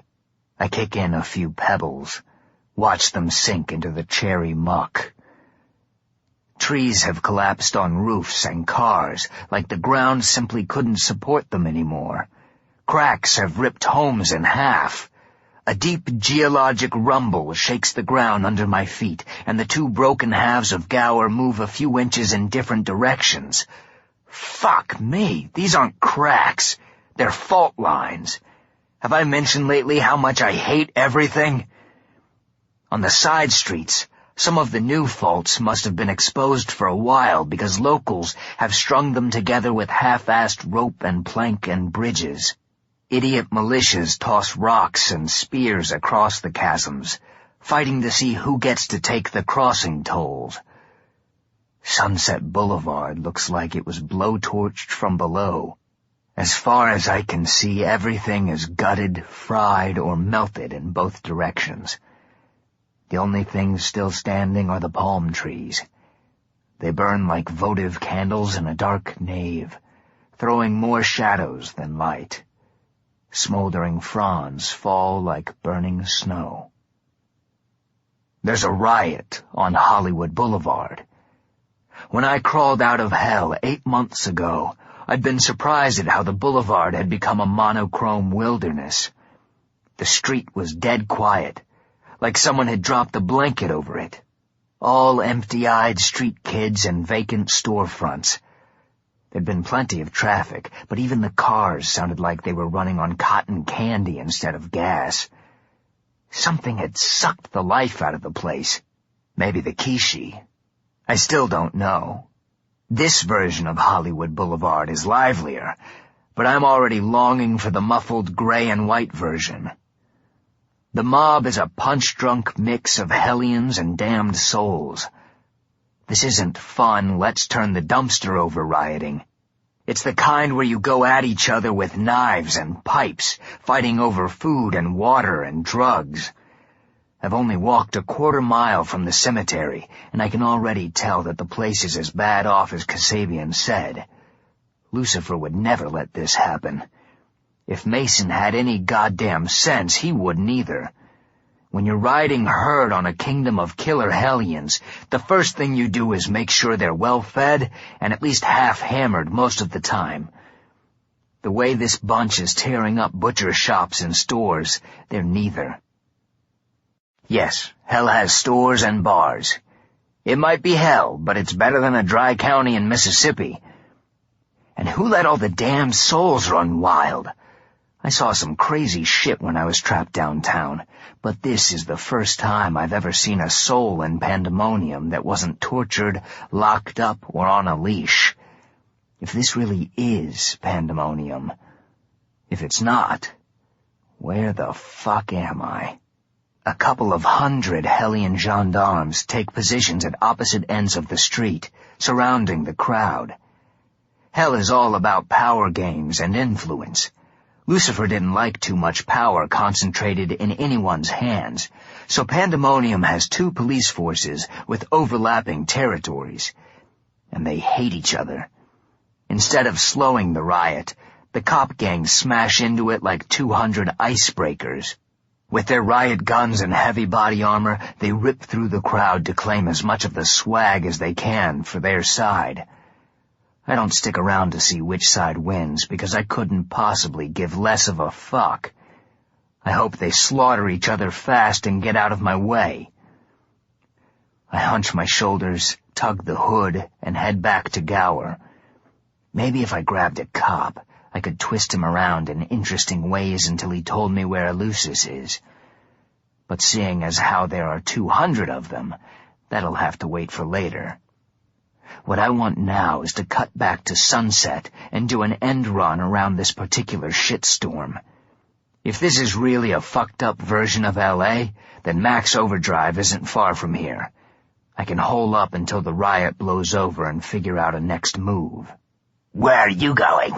I kick in a few pebbles, watch them sink into the cherry muck. Trees have collapsed on roofs and cars, like the ground simply couldn't support them anymore. Cracks have ripped homes in half. A deep geologic rumble shakes the ground under my feet, and the two broken halves of Gower move a few inches in different directions. Fuck me, these aren't cracks. They're fault lines. Have I mentioned lately how much I hate everything? On the side streets, some of the new faults must have been exposed for a while because locals have strung them together with half-assed rope and plank and bridges. Idiot militias toss rocks and spears across the chasms, fighting to see who gets to take the crossing tolls. Sunset Boulevard looks like it was blowtorched from below. As far as I can see, everything is gutted, fried, or melted in both directions. The only things still standing are the palm trees. They burn like votive candles in a dark nave, throwing more shadows than light. Smoldering fronds fall like burning snow. There's a riot on Hollywood Boulevard. When I crawled out of hell 8 months ago, I'd been surprised at how the boulevard had become a monochrome wilderness. The street was dead quiet, like someone had dropped a blanket over it. All empty-eyed street kids and vacant storefronts. There'd been plenty of traffic, but even the cars sounded like they were running on cotton candy instead of gas. Something had sucked the life out of the place. Maybe the Kissi. I still don't know. This version of Hollywood Boulevard is livelier, but I'm already longing for the muffled gray and white version. The mob is a punch-drunk mix of hellions and damned souls. This isn't fun, let's turn the dumpster over rioting. It's the kind where you go at each other with knives and pipes, fighting over food and water and drugs. I've only walked a quarter mile from the cemetery, and I can already tell that the place is as bad off as Kasabian said. Lucifer would never let this happen. If Mason had any goddamn sense, he wouldn't either. When you're riding herd on a kingdom of killer hellions, the first thing you do is make sure they're well-fed and at least half-hammered most of the time. The way this bunch is tearing up butcher shops and stores, they're neither. Yes, hell has stores and bars. It might be hell, but it's better than a dry county in Mississippi. And who let all the damn souls run wild? I saw some crazy shit when I was trapped downtown, but this is the first time I've ever seen a soul in pandemonium that wasn't tortured, locked up, or on a leash. If this really is pandemonium, if it's not, where the fuck am I? A couple of 100 hellion gendarmes take positions at opposite ends of the street, surrounding the crowd. Hell is all about power games and influence. Lucifer didn't like too much power concentrated in anyone's hands, so Pandemonium has 2 police forces with overlapping territories, and they hate each other. Instead of slowing the riot, the cop gangs smash into it like 200 icebreakers. With their riot guns and heavy body armor, they rip through the crowd to claim as much of the swag as they can for their side. I don't stick around to see which side wins because I couldn't possibly give less of a fuck. I hope they slaughter each other fast and get out of my way. I hunch my shoulders, tug the hood, and head back to Gower. Maybe if I grabbed a cop, I could twist him around in interesting ways until he told me where Lucis is. But seeing as how there are 200 of them, that'll have to wait for later. What I want now is to cut back to sunset and do an end run around this particular shitstorm. If this is really a fucked up version of L.A., then Max Overdrive isn't far from here. I can hole up until the riot blows over and figure out a next move. Where are you going?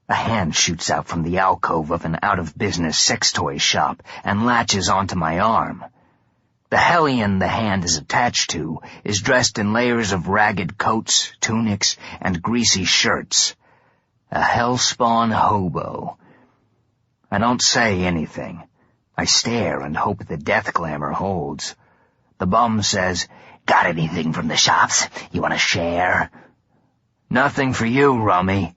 A hand shoots out from the alcove of an out-of-business sex toy shop and latches onto my arm. The hellion the hand is attached to is dressed in layers of ragged coats, tunics, and greasy shirts. A hellspawn hobo. I don't say anything. I stare and hope the death glamour holds. The bum says, "Got anything from the shops? You want to share?" "Nothing for you, Rummy."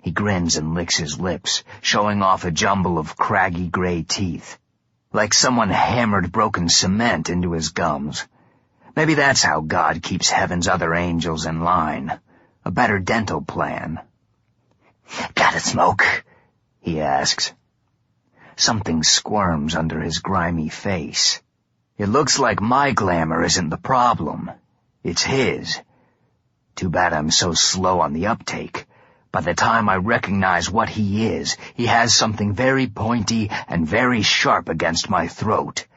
He grins and licks his lips, showing off a jumble of craggy gray teeth. Like someone hammered broken cement into his gums. Maybe that's how God keeps heaven's other angels in line. A better dental plan. "Got a smoke?" he asks. Something squirms under his grimy face. It looks like my glamour isn't the problem. It's his. Too bad I'm so slow on the uptake. By the time I recognize what he is, he has something very pointy and very sharp against my throat.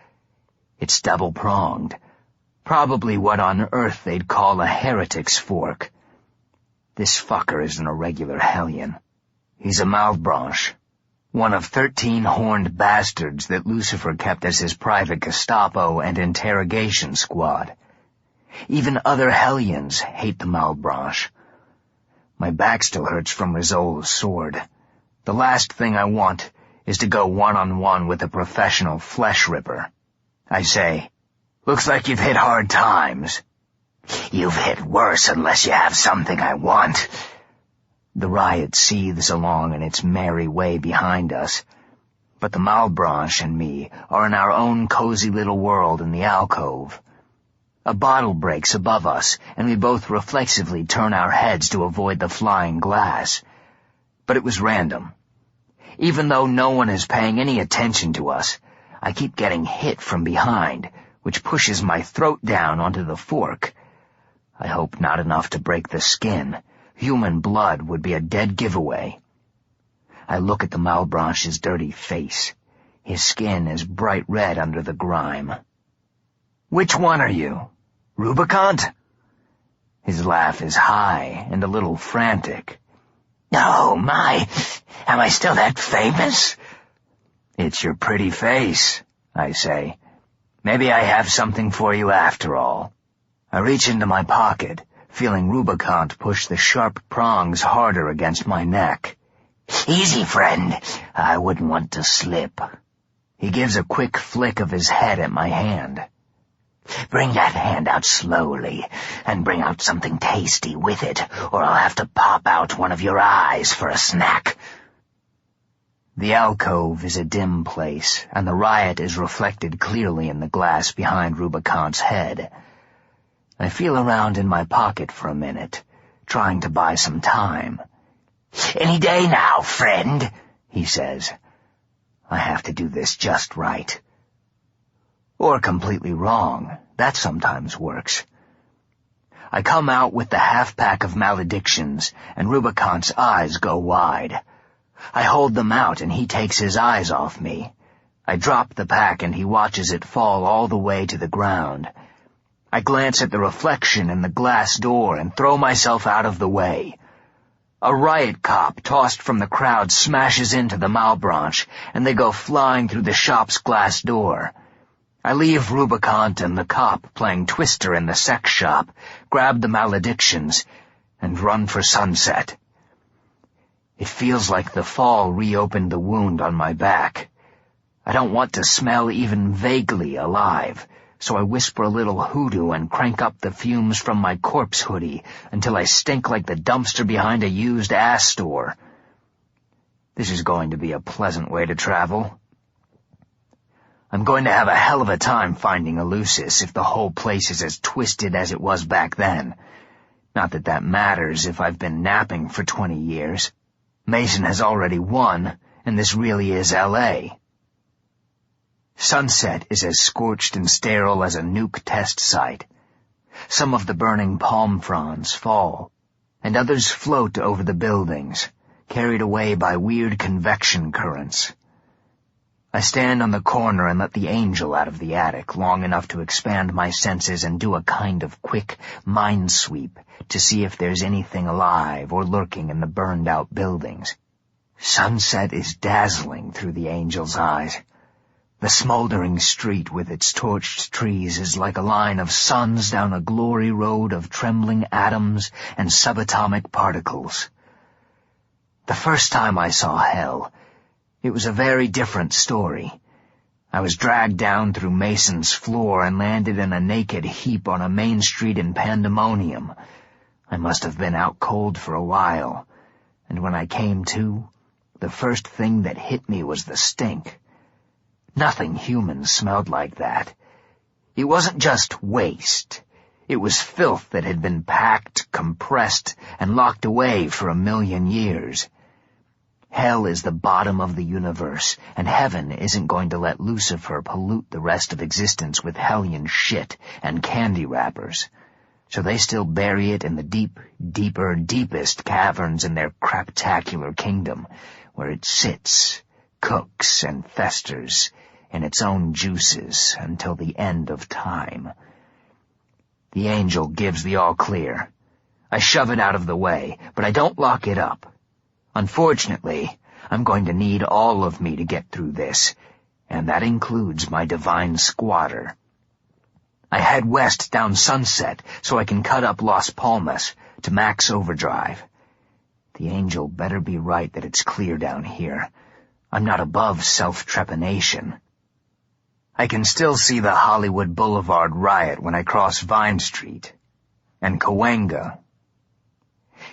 It's double-pronged. Probably what on earth they'd call a heretic's fork. This fucker isn't a regular hellion. He's a Malbranche, one of 13 horned bastards that Lucifer kept as his private Gestapo and interrogation squad. Even other hellions hate the Malbranche. My back still hurts from Rizola's sword. The last thing I want is to go one-on-one with a professional flesh ripper. I say, "Looks like you've hit hard times." "You've hit worse unless you have something I want." The riot seethes along in its merry way behind us, but the Malbranche and me are in our own cozy little world in the alcove. A bottle breaks above us, and we both reflexively turn our heads to avoid the flying glass. But it was random. Even though no one is paying any attention to us, I keep getting hit from behind, which pushes my throat down onto the fork. I hope not enough to break the skin. Human blood would be a dead giveaway. I look at the Malbranche's dirty face. His skin is bright red under the grime. "Which one are you? Rubicant?" His laugh is high and a little frantic. "Oh, my, am I still that famous?" "It's your pretty face," I say. "Maybe I have something for you after all." I reach into my pocket, feeling Rubicant push the sharp prongs harder against my neck. "Easy, friend. I wouldn't want to slip." He gives a quick flick of his head at my hand. Bring that hand out slowly, and bring out something tasty with it, or I'll have to pop out one of your eyes for a snack. The alcove is a dim place, and the riot is reflected clearly in the glass behind Rubicant's head. I feel around in my pocket for a minute, trying to buy some time. Any day now, friend, he says. I have to do this just right. Or completely wrong. That sometimes works. I come out with the half-pack of maledictions, and Rubicant's eyes go wide. I hold them out, and he takes his eyes off me. I drop the pack, and he watches it fall all the way to the ground. I glance at the reflection in the glass door and throw myself out of the way. A riot cop tossed from the crowd smashes into the Malebranche, and they go flying through the shop's glass door. I leave Rubicant and the cop playing Twister in the sex shop, grab the maledictions, and run for Sunset. It feels like the fall reopened the wound on my back. I don't want to smell even vaguely alive, so I whisper a little hoodoo and crank up the fumes from my corpse hoodie until I stink like the dumpster behind a used ass store. This is going to be a pleasant way to travel. I'm going to have a hell of a time finding Eleusis if the whole place is as twisted as it was back then. Not that that matters if I've been napping for 20 years. Mason has already won, and this really is L.A. Sunset is as scorched and sterile as a nuke test site. Some of the burning palm fronds fall, and others float over the buildings, carried away by weird convection currents. I stand on the corner and let the angel out of the attic long enough to expand my senses and do a kind of quick mind sweep to see if there's anything alive or lurking in the burned-out buildings. Sunset is dazzling through the angel's eyes. The smoldering street with its torched trees is like a line of suns down a glory road of trembling atoms and subatomic particles. The first time I saw hell, it was a very different story. I was dragged down through Mason's floor and landed in a naked heap on a main street in pandemonium. I must have been out cold for a while, and when I came to, the first thing that hit me was the stink. Nothing human smelled like that. It wasn't just waste. It was filth that had been packed, compressed, and locked away for 1,000,000 years. Hell is the bottom of the universe, and heaven isn't going to let Lucifer pollute the rest of existence with hellion shit and candy wrappers. So they still bury it in the deep, deeper, deepest caverns in their craptacular kingdom, where it sits, cooks, and festers in its own juices until the end of time. The angel gives the all-clear. I shove it out of the way, but I don't lock it up. Unfortunately, I'm going to need all of me to get through this, and that includes my divine squatter. I head west down Sunset so I can cut up Las Palmas to max overdrive. The angel better be right that it's clear down here. I'm not above self-trepanation. I can still see the Hollywood Boulevard riot when I cross Vine Street, and Cahuenga.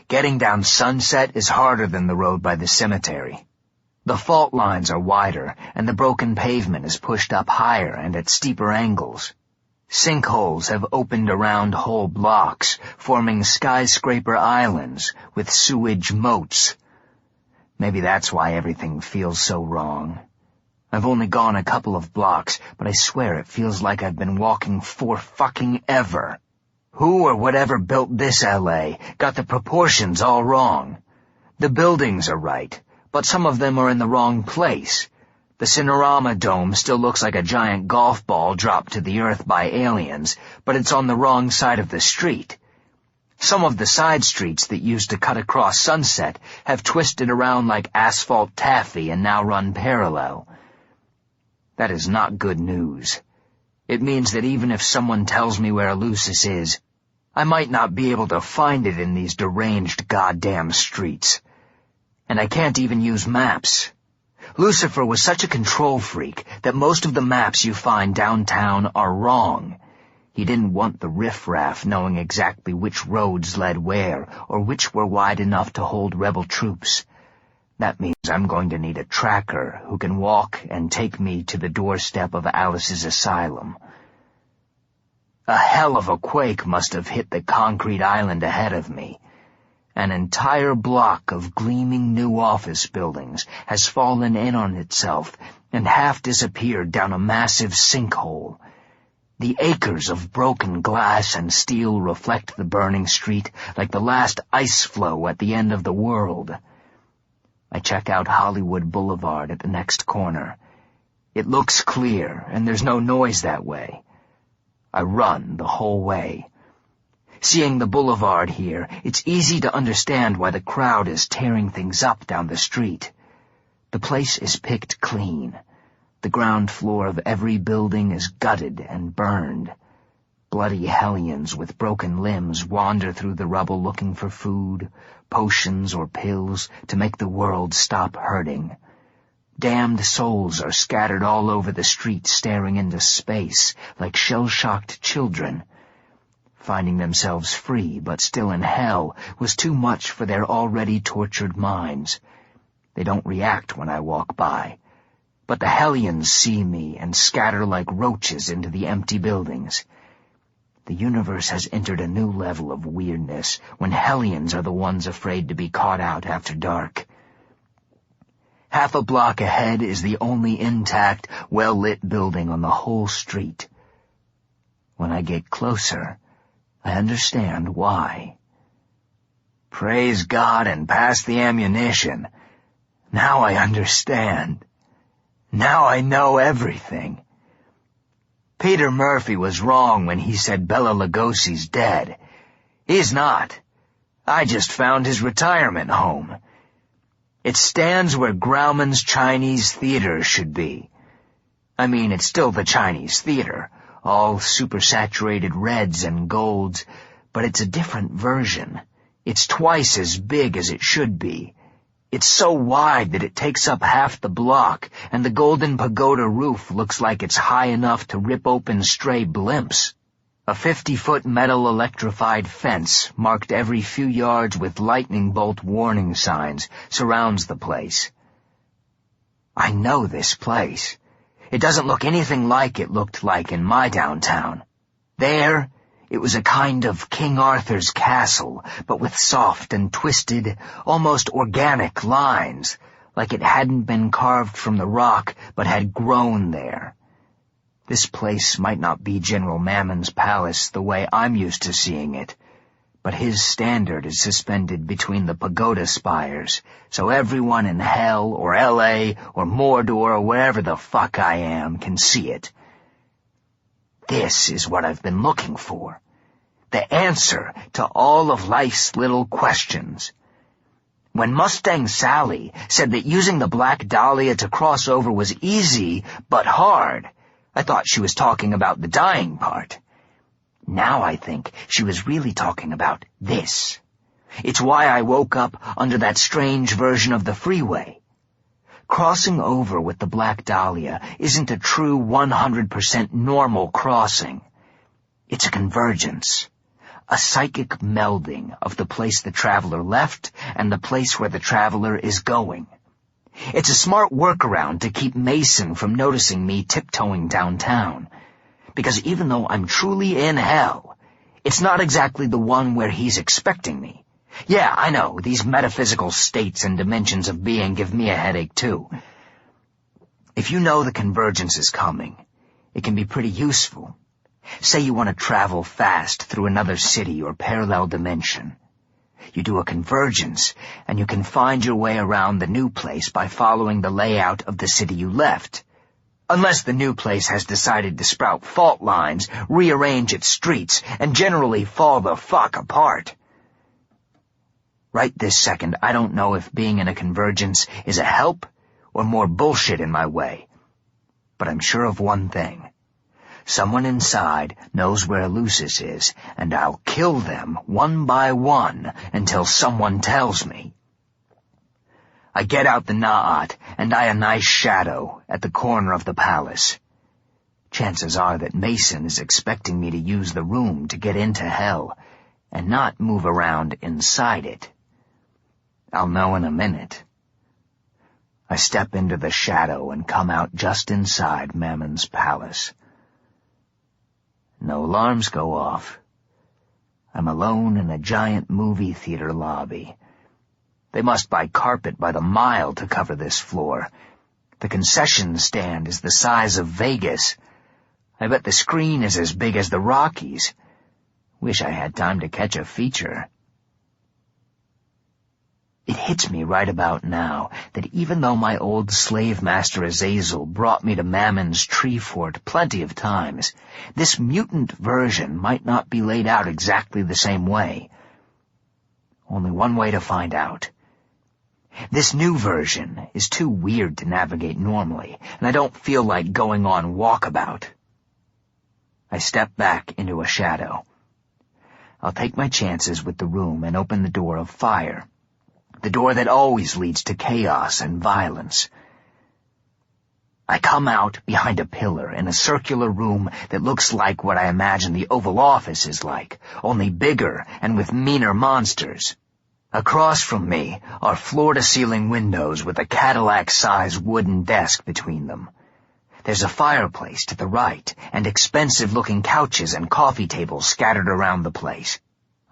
Getting down Sunset is harder than the road by the cemetery. The fault lines are wider, and the broken pavement is pushed up higher and at steeper angles. Sinkholes have opened around whole blocks, forming skyscraper islands with sewage moats. Maybe that's why everything feels so wrong. I've only gone a couple of blocks, but I swear it feels like I've been walking for fucking ever. Who or whatever built this L.A. got the proportions all wrong. The buildings are right, but some of them are in the wrong place. The Cinerama Dome still looks like a giant golf ball dropped to the earth by aliens, but it's on the wrong side of the street. Some of the side streets that used to cut across Sunset have twisted around like asphalt taffy and now run parallel. That is not good news. It means that even if someone tells me where Eleusis is, I might not be able to find it in these deranged goddamn streets. And I can't even use maps. Lucifer was such a control freak that most of the maps you find downtown are wrong. He didn't want the riffraff knowing exactly which roads led where, or which were wide enough to hold rebel troops. That means I'm going to need a tracker who can walk and take me to the doorstep of Alice's asylum. A hell of a quake must have hit the concrete island ahead of me. An entire block of gleaming new office buildings has fallen in on itself and half disappeared down a massive sinkhole. The acres of broken glass and steel reflect the burning street like the last ice floe at the end of the world. I check out Hollywood Boulevard at the next corner. It looks clear, and there's no noise that way. I run the whole way. Seeing the boulevard here, it's easy to understand why the crowd is tearing things up down the street. The place is picked clean. The ground floor of every building is gutted and burned. Bloody hellions with broken limbs wander through the rubble looking for food, potions, or pills to make the world stop hurting. Damned souls are scattered all over the street staring into space like shell-shocked children. Finding themselves free but still in hell was too much for their already tortured minds. They don't react when I walk by. But the hellions see me and scatter like roaches into the empty buildings. The universe has entered a new level of weirdness when hellions are the ones afraid to be caught out after dark. Half a block ahead is the only intact, well-lit building on the whole street. When I get closer, I understand why. Praise God and pass the ammunition. Now I understand. Now I know everything. Peter Murphy was wrong when he said Bela Lugosi's dead. He's not. I just found his retirement home. It stands where Grauman's Chinese Theater should be. I mean, it's still the Chinese Theater, all supersaturated reds and golds, but it's a different version. It's twice as big as it should be. It's so wide that it takes up half the block, and the golden pagoda roof looks like it's high enough to rip open stray blimps. A 50-foot metal electrified fence, marked every few yards with lightning bolt warning signs, surrounds the place. I know this place. It doesn't look anything like it looked like in my downtown. There, it was a kind of King Arthur's castle, but with soft and twisted, almost organic lines, like it hadn't been carved from the rock, but had grown there. This place might not be General Mammon's palace the way I'm used to seeing it, but his standard is suspended between the pagoda spires, so everyone in Hell or L.A. or Mordor or wherever the fuck I am can see it. This is what I've been looking for. The answer to all of life's little questions. When Mustang Sally said that using the Black Dahlia to cross over was easy but hard, I thought she was talking about the dying part. Now I think she was really talking about this. It's why I woke up under that strange version of the freeway. Crossing over with the Black Dahlia isn't a true 100% normal crossing. It's a convergence, a psychic melding of the place the traveler left and the place where the traveler is going. It's a smart workaround to keep Mason from noticing me tiptoeing downtown, because even though I'm truly in hell, it's not exactly the one where he's expecting me. Yeah, I know, these metaphysical states and dimensions of being give me a headache too. If you know the convergence is coming, it can be pretty useful. Say you want to travel fast through another city or parallel dimension. You do a convergence, and you can find your way around the new place by following the layout of the city you left. Unless the new place has decided to sprout fault lines, rearrange its streets, and generally fall the fuck apart. Right this second, I don't know if being in a convergence is a help or more bullshit in my way. But I'm sure of one thing. Someone inside knows where Lucis is, and I'll kill them one by one until someone tells me. I get out the Na'at and I a nice shadow at the corner of the palace. Chances are that Mason is expecting me to use the room to get into hell, and not move around inside it. I'll know in a minute. I step into the shadow and come out just inside Mammon's palace. No alarms go off. I'm alone in a giant movie theater lobby. They must buy carpet by the mile to cover this floor. The concession stand is the size of Vegas. I bet the screen is as big as the Rockies. Wish I had time to catch a feature. It hits me right about now that even though my old slave master Azazel brought me to Mammon's tree fort plenty of times, this mutant version might not be laid out exactly the same way. Only one way to find out. This new version is too weird to navigate normally, and I don't feel like going on walkabout. I step back into a shadow. I'll take my chances with the room and open the door of fire. The door that always leads to chaos and violence. I come out behind a pillar in a circular room that looks like what I imagine the Oval Office is like, only bigger and with meaner monsters. Across from me are floor-to-ceiling windows with a Cadillac-sized wooden desk between them. There's a fireplace to the right, and expensive-looking couches and coffee tables scattered around the place.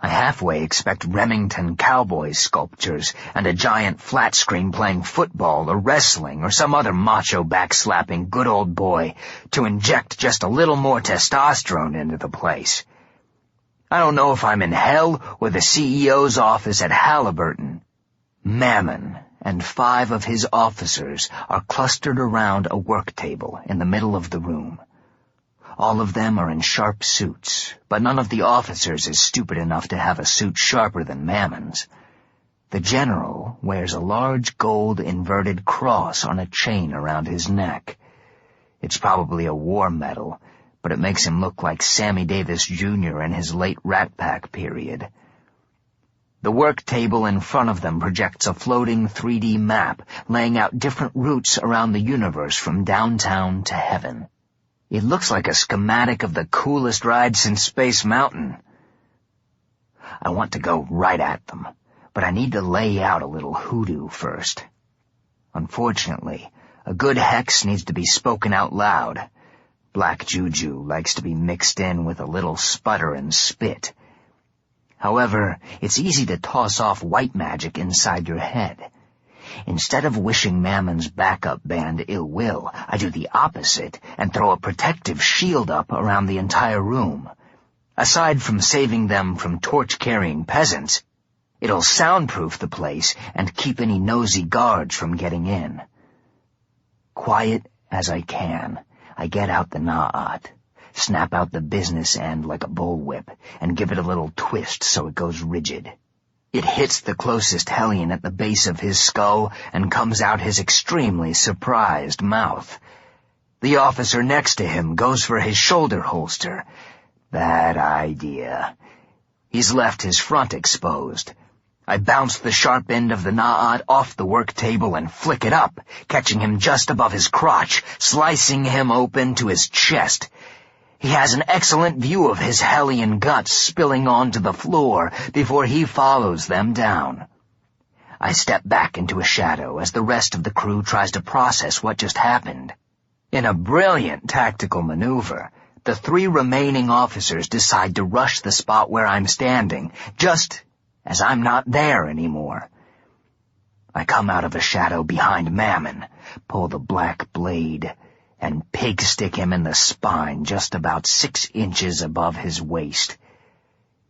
I halfway expect Remington cowboy sculptures and a giant flat screen playing football or wrestling or some other macho backslapping good old boy to inject just a little more testosterone into the place. I don't know if I'm in hell or the CEO's office at Halliburton. Mammon and 5 of his officers are clustered around a work table in the middle of the room. All of them are in sharp suits, but none of the officers is stupid enough to have a suit sharper than Mammon's. The general wears a large gold inverted cross on a chain around his neck. It's probably a war medal, but it makes him look like Sammy Davis Jr. in his late Rat Pack period. The work table in front of them projects a floating 3D map, laying out different routes around the universe from downtown to heaven. It looks like a schematic of the coolest ride since Space Mountain. I want to go right at them, but I need to lay out a little hoodoo first. Unfortunately, a good hex needs to be spoken out loud. Black juju likes to be mixed in with a little sputter and spit. However, it's easy to toss off white magic inside your head. Instead of wishing Mammon's backup band ill will, I do the opposite and throw a protective shield up around the entire room. Aside from saving them from torch-carrying peasants, it'll soundproof the place and keep any nosy guards from getting in. Quiet as I can, I get out the Na'at, snap out the business end like a bullwhip, and give it a little twist so it goes rigid. It hits the closest hellion at the base of his skull and comes out his extremely surprised mouth. The officer next to him goes for his shoulder holster. Bad idea. He's left his front exposed. I bounce the sharp end of the Na'at off the work table and flick it up, catching him just above his crotch, slicing him open to his chest. He has an excellent view of his hellion guts spilling onto the floor before he follows them down. I step back into a shadow as the rest of the crew tries to process what just happened. In a brilliant tactical maneuver, the 3 remaining officers decide to rush the spot where I'm standing, just as I'm not there anymore. I come out of a shadow behind Mammon, pull the black blade, and pig-stick him in the spine just about 6 inches above his waist.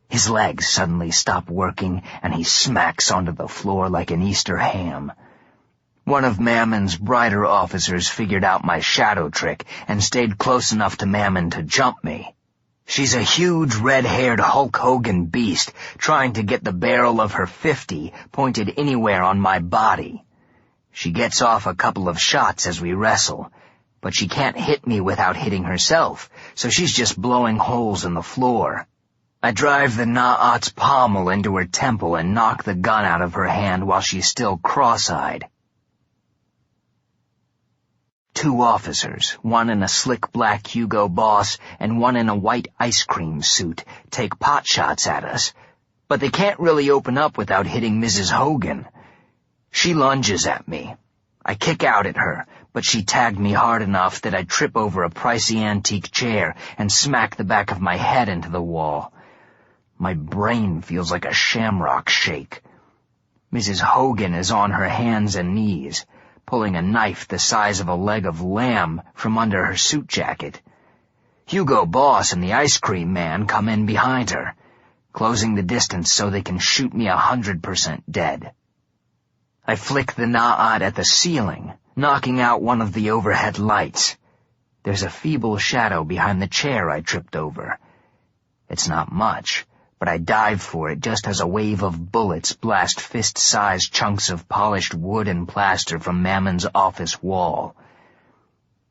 His legs suddenly stop working, and he smacks onto the floor like an Easter ham. One of Mammon's brighter officers figured out my shadow trick and stayed close enough to Mammon to jump me. She's a huge red-haired Hulk Hogan beast trying to get the barrel of her .50 pointed anywhere on my body. She gets off a couple of shots as we wrestle, but she can't hit me without hitting herself, so she's just blowing holes in the floor. I drive the Na'at's pommel into her temple and knock the gun out of her hand while she's still cross-eyed. 2 officers, one in a slick black Hugo Boss and one in a white ice cream suit, take pot shots at us, but they can't really open up without hitting Mrs. Hogan. She lunges at me. I kick out at her, but she tagged me hard enough that I trip over a pricey antique chair and smack the back of my head into the wall. My brain feels like a shamrock shake. Mrs. Hogan is on her hands and knees, pulling a knife the size of a leg of lamb from under her suit jacket. Hugo Boss and the ice cream man come in behind her, closing the distance so they can shoot me 100% dead. I flick the na'at at the ceiling, knocking out one of the overhead lights. There's a feeble shadow behind the chair I tripped over. It's not much, but I dive for it just as a wave of bullets blast fist-sized chunks of polished wood and plaster from Mammon's office wall.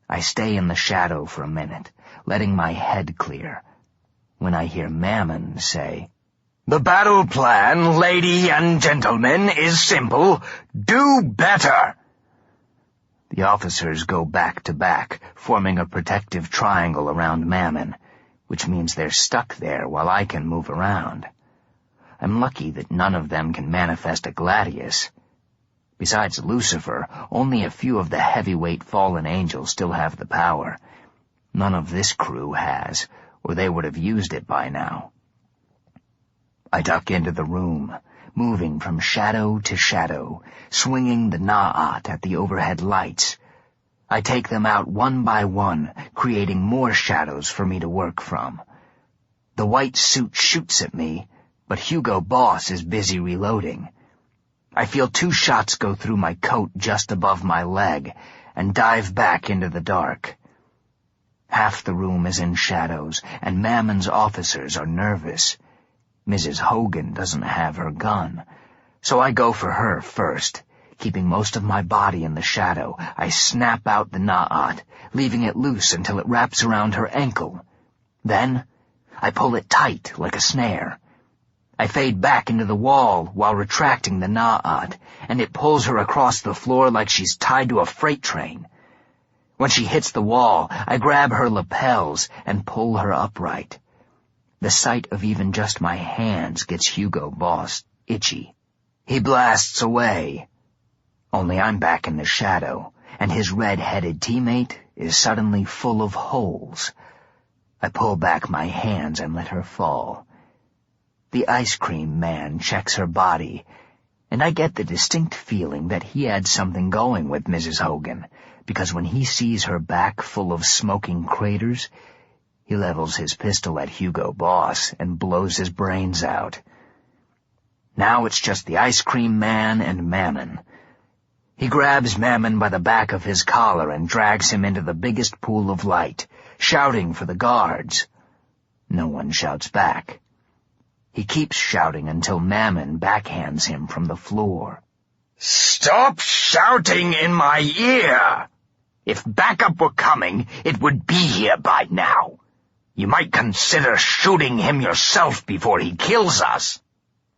I stay in the shadow for a minute, letting my head clear, when I hear Mammon say, "The battle plan, lady and gentlemen, is simple. Do better!" The officers go back to back, forming a protective triangle around Mammon, which means they're stuck there while I can move around. I'm lucky that none of them can manifest a gladius. Besides Lucifer, only a few of the heavyweight fallen angels still have the power. None of this crew has, or they would have used it by now. I duck into the room, moving from shadow to shadow, swinging the na'at at the overhead lights. I take them out one by one, creating more shadows for me to work from. The white suit shoots at me, but Hugo Boss is busy reloading. I feel 2 shots go through my coat just above my leg, and dive back into the dark. Half the room is in shadows, and Mammon's officers are nervous. Mrs. Hogan doesn't have her gun, so I go for her first. Keeping most of my body in the shadow, I snap out the na'at, leaving it loose until it wraps around her ankle. Then, I pull it tight like a snare. I fade back into the wall while retracting the na'at, and it pulls her across the floor like she's tied to a freight train. When she hits the wall, I grab her lapels and pull her upright. The sight of even just my hands gets Hugo Boss itchy. He blasts away. Only I'm back in the shadow, and his red-headed teammate is suddenly full of holes. I pull back my hands and let her fall. The ice cream man checks her body, and I get the distinct feeling that he had something going with Mrs. Hogan, because when he sees her back full of smoking craters, he levels his pistol at Hugo Boss and blows his brains out. Now it's just the ice cream man and Mammon. He grabs Mammon by the back of his collar and drags him into the biggest pool of light, shouting for the guards. No one shouts back. He keeps shouting until Mammon backhands him from the floor. "Stop shouting in my ear! If backup were coming, it would be here by now. You might consider shooting him yourself before he kills us."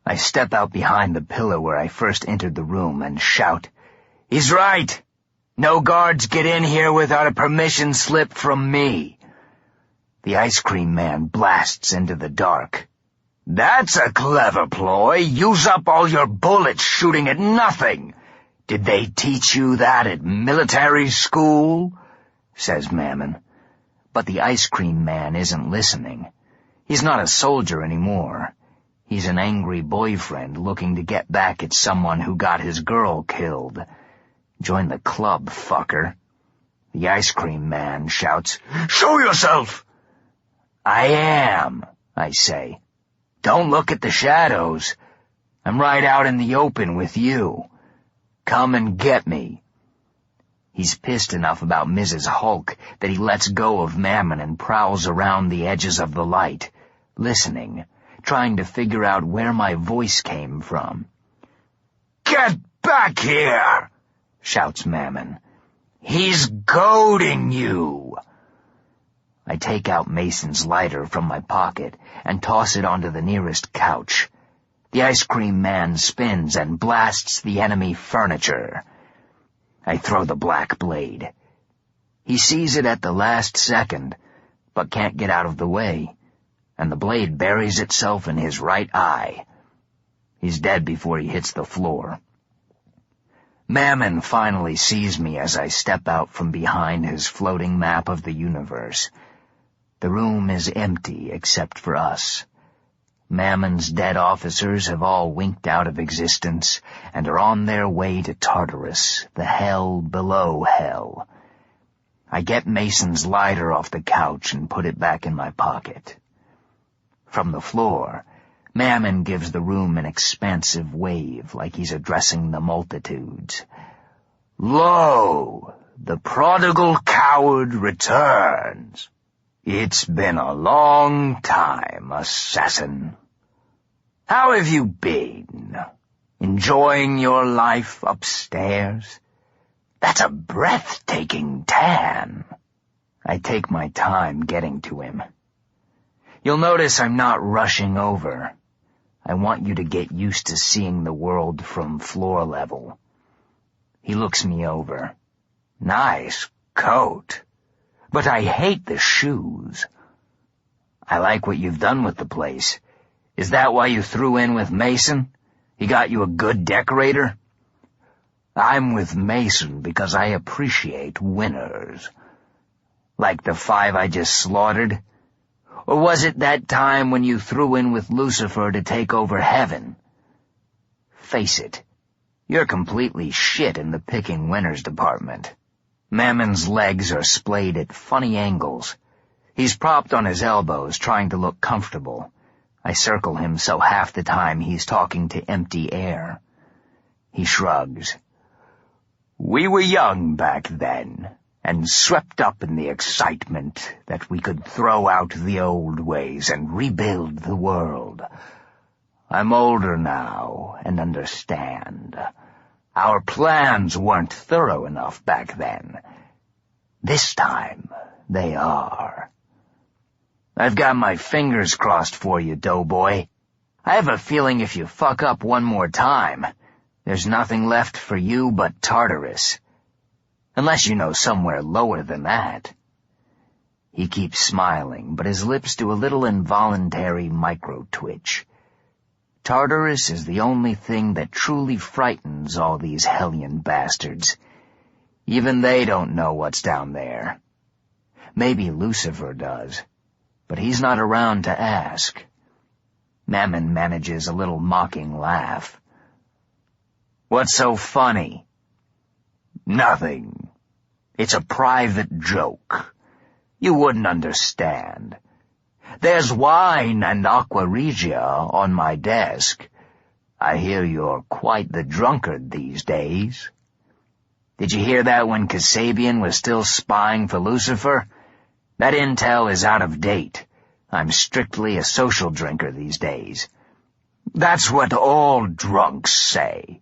I step out behind the pillar where I first entered the room and shout, "He's right. No guards get in here without a permission slip from me." The ice cream man blasts into the dark. "That's a clever ploy. Use up all your bullets shooting at nothing. Did they teach you that at military school?" says Mammon. But the ice cream man isn't listening. He's not a soldier anymore. He's an angry boyfriend looking to get back at someone who got his girl killed. Join the club, fucker. The ice cream man shouts, "Show yourself!" "I am," I say. "Don't look at the shadows. I'm right out in the open with you. Come and get me." He's pissed enough about Mrs. Hulk that he lets go of Mammon and prowls around the edges of the light, listening, trying to figure out where my voice came from. "Get back here!" shouts Mammon. "He's goading you." I take out Mason's lighter from my pocket and toss it onto the nearest couch. The ice cream man spins and blasts the enemy furniture. I throw the black blade. He sees it at the last second, but can't get out of the way, and the blade buries itself in his right eye. He's dead before he hits the floor. Mammon finally sees me as I step out from behind his floating map of the universe. The room is empty except for us. Mammon's dead officers have all winked out of existence and are on their way to Tartarus, the hell below hell. I get Mason's lighter off the couch and put it back in my pocket. From the floor, Mammon gives the room an expansive wave like he's addressing the multitudes. "Lo, the prodigal coward returns. It's been a long time, assassin. How have you been? Enjoying your life upstairs? That's a breathtaking tan." I take my time getting to him. You'll notice I'm not rushing over. I want you to get used to seeing the world from floor level. He looks me over. "Nice coat. But I hate the shoes." "I like what you've done with the place. Is that why you threw in with Mason? He got you a good decorator?" "I'm with Mason because I appreciate winners." "Like the 5 I just slaughtered? Or was it that time when you threw in with Lucifer to take over heaven? Face it, you're completely shit in the picking winners department." Mammon's legs are splayed at funny angles. He's propped on his elbows, trying to look comfortable. I circle him so half the time he's talking to empty air. He shrugs. "We were young back then, and swept up in the excitement that we could throw out the old ways and rebuild the world. I'm older now and understand. Our plans weren't thorough enough back then. This time, they are. I've got my fingers crossed for you, doughboy. I have a feeling if you fuck up one more time, there's nothing left for you but Tartarus. Unless you know somewhere lower than that." He keeps smiling, but his lips do a little involuntary micro-twitch. Tartarus is the only thing that truly frightens all these hellion bastards. Even they don't know what's down there. Maybe Lucifer does, but he's not around to ask. Mammon manages a little mocking laugh. "What's so funny?" "Nothing. It's a private joke. You wouldn't understand. There's wine and aqua regia on my desk. I hear you're quite the drunkard these days. Did you hear that when Kasabian was still spying for Lucifer? That intel is out of date. I'm strictly a social drinker these days. That's what all drunks say.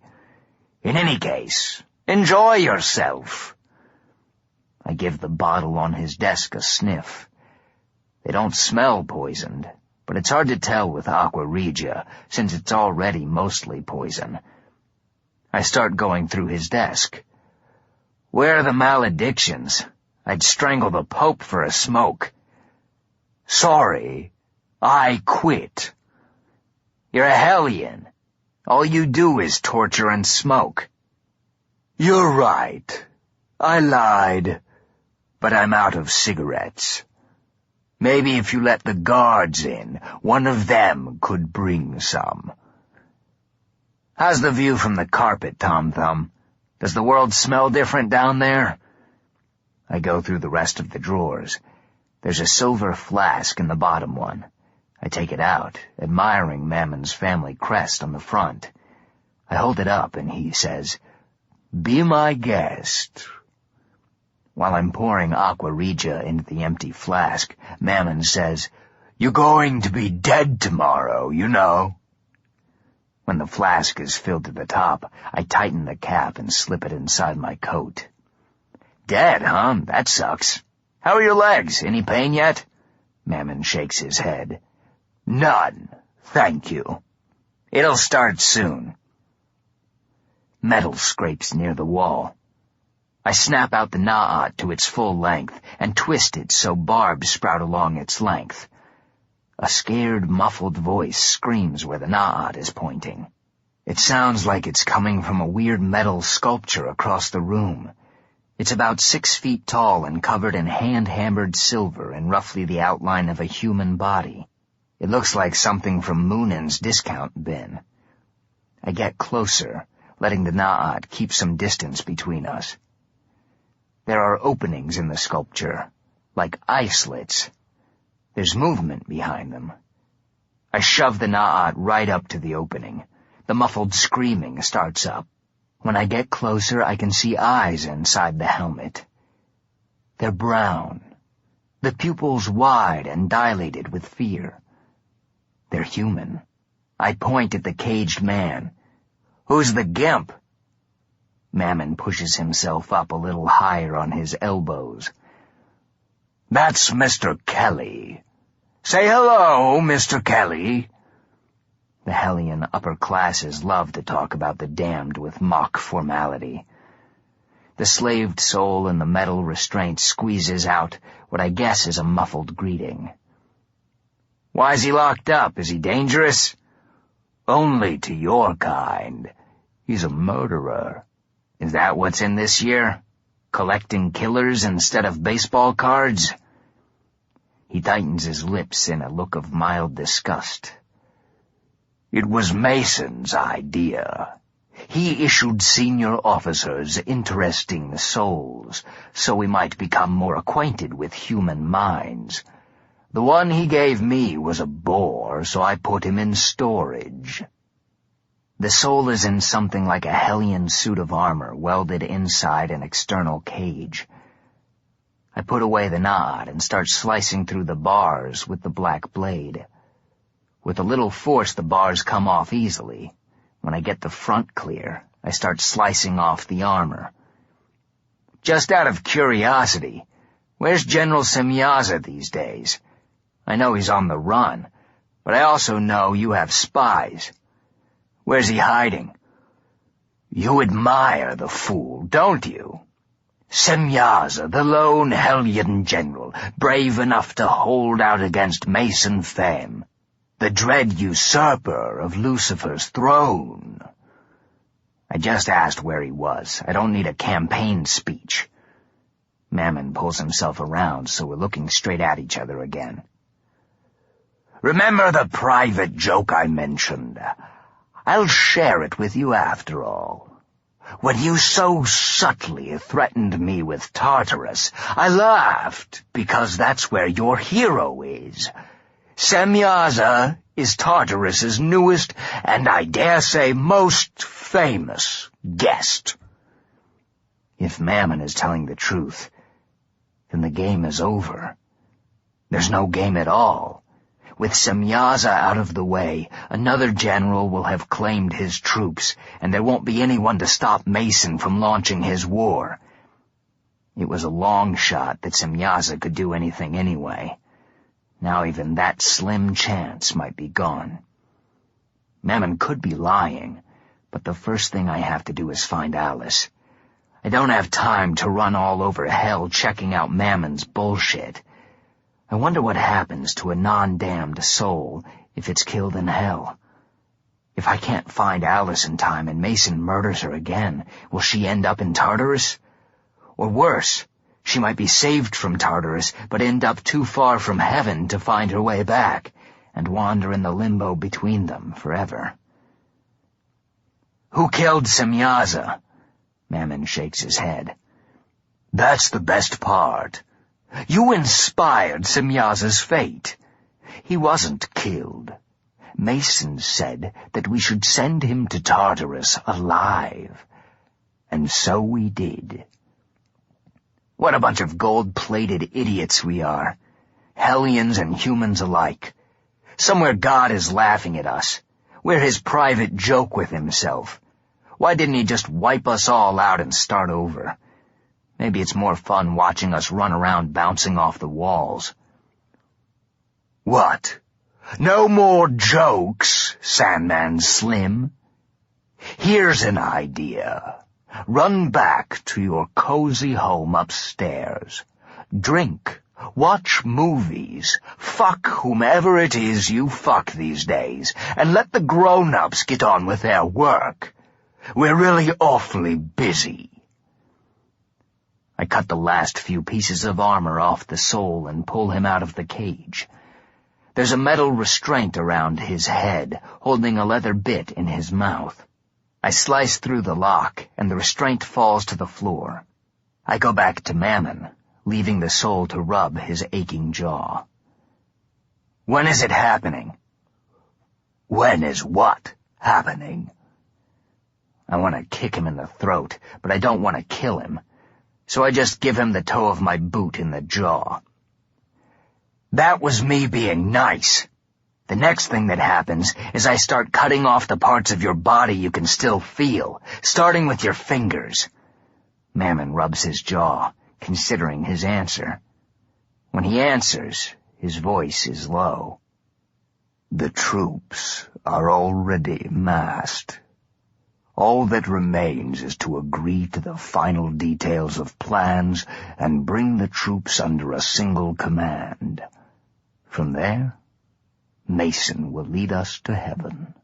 In any case, enjoy yourself." I give the bottle on his desk a sniff. They don't smell poisoned, but it's hard to tell with aqua regia, since it's already mostly poison. I start going through his desk. "Where are the maledictions? I'd strangle the Pope for a smoke." "Sorry, I quit." "You're a hellion. All you do is torture and smoke." "You're right. I lied. But I'm out of cigarettes. Maybe if you let the guards in, one of them could bring some." "How's the view from the carpet, Tom Thumb? Does the world smell different down there?" I go through the rest of the drawers. There's a silver flask in the bottom one. I take it out, admiring Mammon's family crest on the front. I hold it up and he says, "Be my guest." While I'm pouring aqua regia into the empty flask, Mammon says, "You're going to be dead tomorrow, you know." When the flask is filled to the top, I tighten the cap and slip it inside my coat. "Dead, huh? That sucks. How are your legs? Any pain yet?" Mammon shakes his head. "None, thank you. It'll start soon." Metal scrapes near the wall. I snap out the na'at to its full length and twist it so barbs sprout along its length. A scared, muffled voice screams where the na'at is pointing. It sounds like it's coming from a weird metal sculpture across the room. It's about 6 feet tall and covered in hand-hammered silver and roughly the outline of a human body. It looks like something from Moonin's discount bin. I get closer, letting the na'at keep some distance between us. There are openings in the sculpture, like eye slits. There's movement behind them. I shove the na'at right up to the opening. The muffled screaming starts up. When I get closer, I can see eyes inside the helmet. They're brown, the pupils wide and dilated with fear. They're human. I point at the caged man. "Who's the gimp?" Mammon pushes himself up a little higher on his elbows. "That's Mr. Kelly. Say hello, Mr. Kelly." The Hellion upper classes love to talk about the damned with mock formality. The slaved soul in the metal restraint squeezes out what I guess is a muffled greeting. "Why's he locked up? Is he dangerous?" "Only to your kind. He's a murderer." "Is that what's in this year? Collecting killers instead of baseball cards?" He tightens his lips in a look of mild disgust. "It was Mason's idea. He issued senior officers interesting souls, so we might become more acquainted with human minds. The one he gave me was a bore, so I put him in storage." The soul is in something like a Hellion suit of armor welded inside an external cage. I put away the na'at and start slicing through the bars with the black blade. With a little force, the bars come off easily. When I get the front clear, I start slicing off the armor. "Just out of curiosity, where's General Semyaza these days? I know he's on the run, but I also know you have spies. Where's he hiding?" "You admire the fool, don't you? Semyaza, the lone Hellion general, brave enough to hold out against Mason Fame, the dread usurper of Lucifer's throne." I just asked where he was. I don't need a campaign speech. Mammon pulls himself around, so we're looking straight at each other again. "Remember the private joke I mentioned? I'll share it with you after all. When you so subtly threatened me with Tartarus, I laughed because that's where your hero is. Semyaza is Tartarus's newest and I dare say most famous guest." If Mammon is telling the truth, then the game is over. There's no game at all. With Semyaza out of the way, another general will have claimed his troops, and there won't be anyone to stop Mason from launching his war. It was a long shot that Semyaza could do anything anyway. Now even that slim chance might be gone. Mammon could be lying, but the first thing I have to do is find Alice. I don't have time to run all over hell checking out Mammon's bullshit. I wonder what happens to a non-damned soul if it's killed in hell. If I can't find Alice in time and Mason murders her again, will she end up in Tartarus? Or worse, she might be saved from Tartarus, but end up too far from heaven to find her way back, and wander in the limbo between them forever. "Who killed Semyaza?" Mammon shakes his head. "That's the best part. You inspired Semyaza's fate. He wasn't killed. Mason said that we should send him to Tartarus alive. And so we did." What a bunch of gold-plated idiots we are. Hellions and humans alike. Somewhere God is laughing at us. We're his private joke with himself. Why didn't he just wipe us all out and start over? Maybe it's more fun watching us run around bouncing off the walls. "What? No more jokes, Sandman Slim? Here's an idea. Run back to your cozy home upstairs. Drink, watch movies, fuck whomever it is you fuck these days, and let the grown-ups get on with their work. We're really awfully busy." I cut the last few pieces of armor off the sole and pull him out of the cage. There's a metal restraint around his head, holding a leather bit in his mouth. I slice through the lock, and the restraint falls to the floor. I go back to Mammon, leaving the soul to rub his aching jaw. "When is it happening?" "When is what happening?" I want to kick him in the throat, but I don't want to kill him, so I just give him the toe of my boot in the jaw. "That was me being nice. The next thing that happens is I start cutting off the parts of your body you can still feel, starting with your fingers." Mammon rubs his jaw, considering his answer. When he answers, his voice is low. "The troops are already massed. All that remains is to agree to the final details of plans and bring the troops under a single command. From there, Mason will lead us to heaven."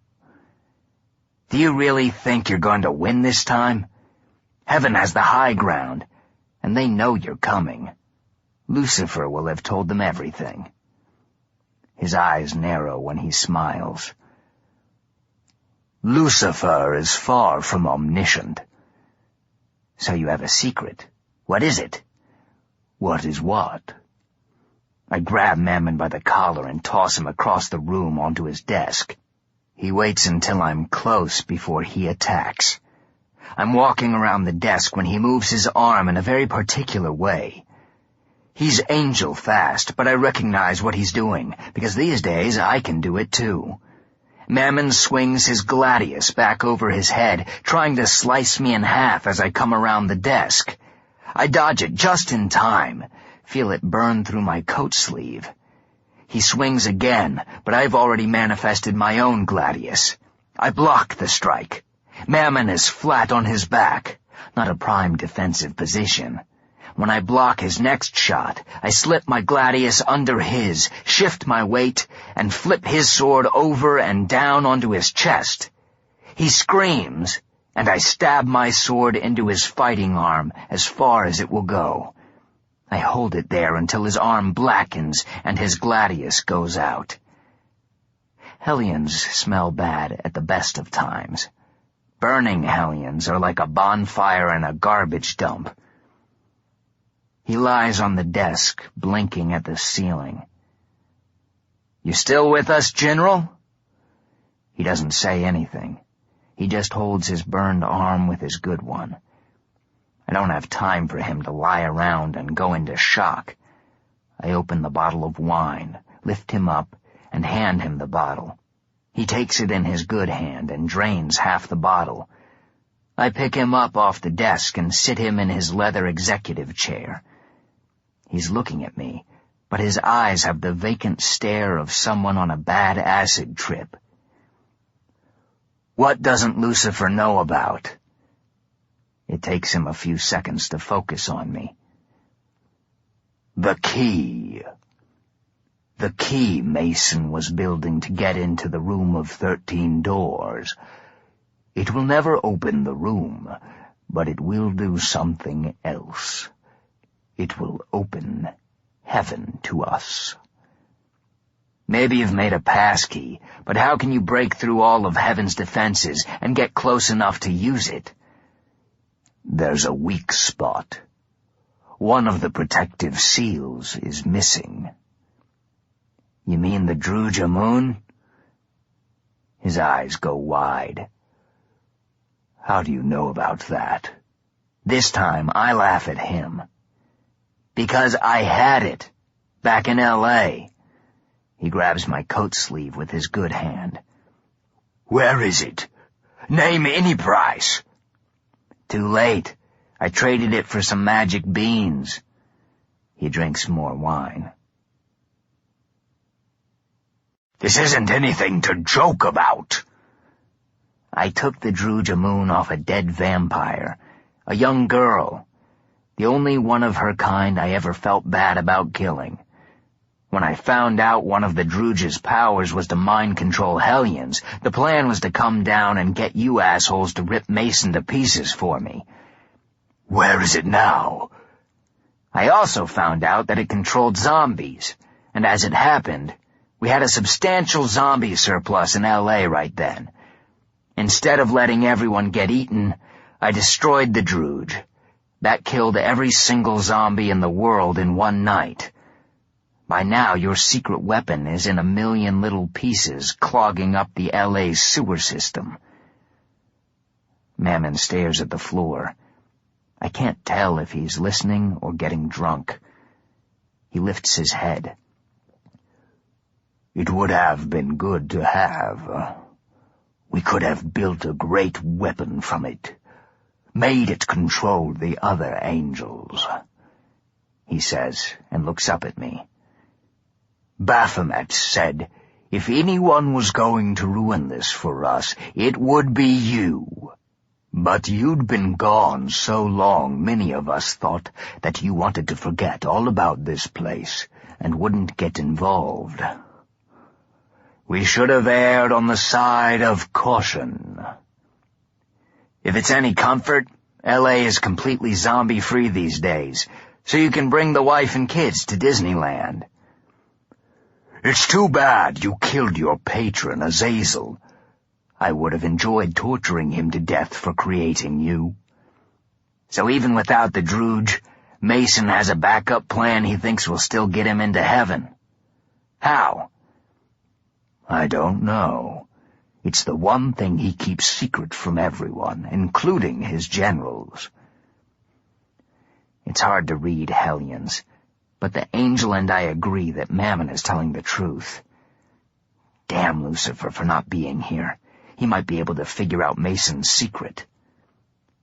"Do you really think you're going to win this time? Heaven has the high ground, and they know you're coming. Lucifer will have told them everything." His eyes narrow when he smiles. "Lucifer is far from omniscient." "So you have a secret. What is it?" "What is what?" I grab Mammon by the collar and toss him across the room onto his desk. He waits until I'm close before he attacks. I'm walking around the desk when he moves his arm in a very particular way. He's angel fast, but I recognize what he's doing, because these days I can do it too. Mammon swings his gladius back over his head, trying to slice me in half as I come around the desk. I dodge it just in time, feel it burn through my coat sleeve. He swings again, but I've already manifested my own gladius. I block the strike. Mammon is flat on his back, not a prime defensive position. When I block his next shot, I slip my gladius under his, shift my weight, and flip his sword over and down onto his chest. He screams, and I stab my sword into his fighting arm as far as it will go. I hold it there until his arm blackens and his gladius goes out. Hellions smell bad at the best of times. Burning hellions are like a bonfire in a garbage dump. He lies on the desk, blinking at the ceiling. "You still with us, General?" He doesn't say anything. He just holds his burned arm with his good one. I don't have time for him to lie around and go into shock. I open the bottle of wine, lift him up, and hand him the bottle. He takes it in his good hand and drains half the bottle. I pick him up off the desk and sit him in his leather executive chair. He's looking at me, but his eyes have the vacant stare of someone on a bad acid trip. "What doesn't Lucifer know about?" It takes him a few seconds to focus on me. "The key. The key Mason was building to get into the room of 13 doors. It will never open the room, but it will do something else. It will open heaven to us." "Maybe you've made a passkey, but how can you break through all of heaven's defenses and get close enough to use it?" "There's a weak spot. One of the protective seals is missing." "You mean the Druja moon?" His eyes go wide. "How do you know about that?" This time I laugh at him. "Because I had it, back in L.A. He grabs my coat sleeve with his good hand. "Where is it? Name any price." "Too late. I traded it for some magic beans." He drinks more wine. "This isn't anything to joke about." "I took the Druja moon off a dead vampire, A young girl. The only one of her kind I ever felt bad about killing. When I found out one of the Drooge's powers was to mind control Hellions, the plan was to come down and get you assholes to rip Mason to pieces for me. Where is it now? I also found out that it controlled zombies, and as it happened, we had a substantial zombie surplus in L.A. right then. Instead of letting everyone get eaten, I destroyed the Drooge. That killed every single zombie in the world in one night. By now, your secret weapon is in 1,000,000 little pieces clogging up the L.A. sewer system. Mammon stares at the floor. I can't tell if he's listening or getting drunk. He lifts his head. It would have been good to have. We could have built a great weapon from it. Made it control the other angels, he says, and looks up at me. Baphomet said, if anyone was going to ruin this for us, it would be you. But you'd been gone so long, many of us thought that you wanted to forget all about this place and wouldn't get involved. We should have erred on the side of caution. If it's any comfort, L.A. is completely zombie-free these days, so you can bring the wife and kids to Disneyland. It's too bad you killed your patron, Azazel. I would have enjoyed torturing him to death for creating you. So even without the Drooge, Mason has a backup plan he thinks will still get him into heaven. How? I don't know. It's the one thing he keeps secret from everyone, including his generals. It's hard to read Hellions, but the angel and I agree that Mammon is telling the truth. Damn Lucifer for not being here. He might be able to figure out Mason's secret.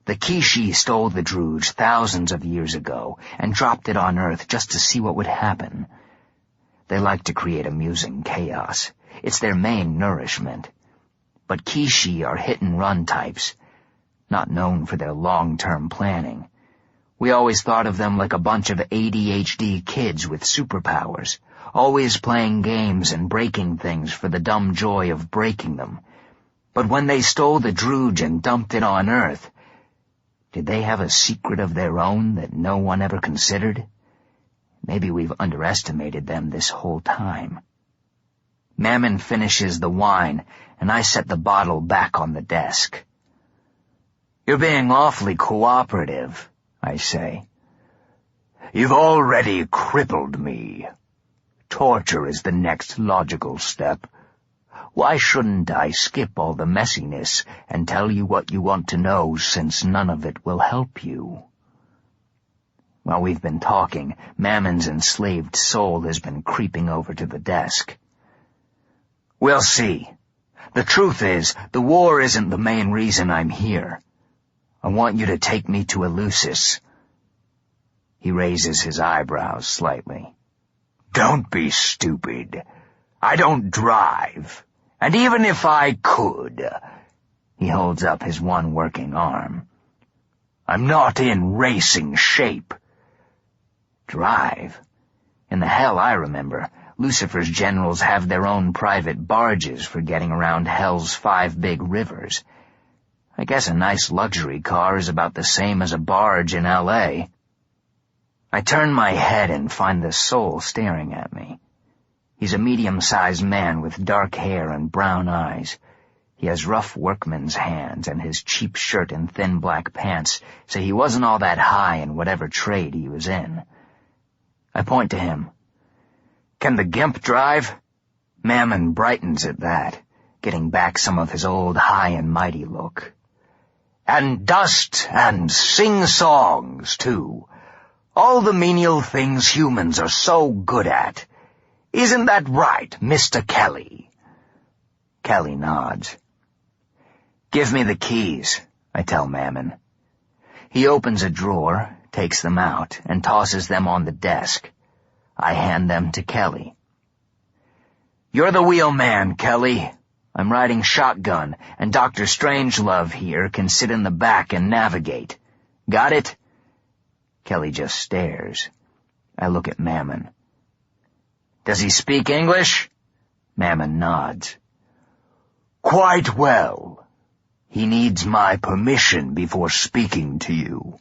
The Kissi stole the Drooge thousands of years ago and dropped it on Earth just to see what would happen. They like to create amusing chaos. It's their main nourishment. But Kissi are hit-and-run types, not known for their long-term planning. We always thought of them like a bunch of ADHD kids with superpowers, always playing games and breaking things for the dumb joy of breaking them. But when they stole the Drooge and dumped it on Earth, did they have a secret of their own that no one ever considered? Maybe we've underestimated them this whole time. Mammon finishes the wine, and I set the bottle back on the desk. You're being awfully cooperative, I say. You've already crippled me. Torture is the next logical step. Why shouldn't I skip all the messiness and tell you what you want to know, since none of it will help you? While we've been talking, Mammon's enslaved soul has been creeping over to the desk. We'll see. The truth is, the war isn't the main reason I'm here. I want you to take me to Eleusis. He raises his eyebrows slightly. Don't be stupid. I don't drive. And even if I could, he holds up his one working arm, I'm not in racing shape. Drive? In the hell I remember, Lucifer's generals have their own private barges for getting around Hell's 5 big rivers. I guess a nice luxury car is about the same as a barge in L.A. I turn my head and find the soul staring at me. He's a medium-sized man with dark hair and brown eyes. He has rough workman's hands, and his cheap shirt and thin black pants say he wasn't all that high in whatever trade he was in. I point to him. Can the gimp drive? Mammon brightens at that, getting back some of his old high and mighty look. And dust and sing songs, too. All the menial things humans are so good at. Isn't that right, Mr. Kelly? Kelly nods. Give me the keys, I tell Mammon. He opens a drawer, takes them out, and tosses them on the desk. I hand them to Kelly. You're the wheelman, Kelly. I'm riding shotgun, and Dr. Strangelove here can sit in the back and navigate. Got it?" Kelly just stares. I look at Mammon. "Does he speak English?" Mammon nods. "Quite well. He needs my permission before speaking to you."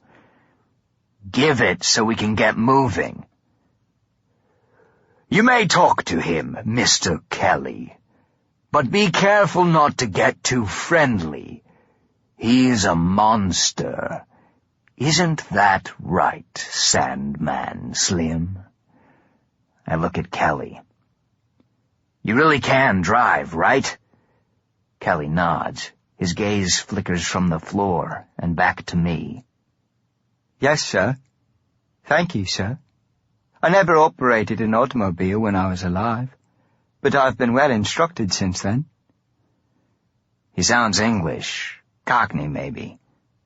"Give it so we can get moving." "You may talk to him, Mr. Kelly, but be careful not to get too friendly. He's a monster. Isn't that right, Sandman Slim?" I look at Kelly. "You really can drive, right?" Kelly nods. His gaze flickers from the floor and back to me. "Yes, sir. Thank you, sir. I never operated an automobile when I was alive, but I've been well instructed since then." He sounds English. Cockney, maybe.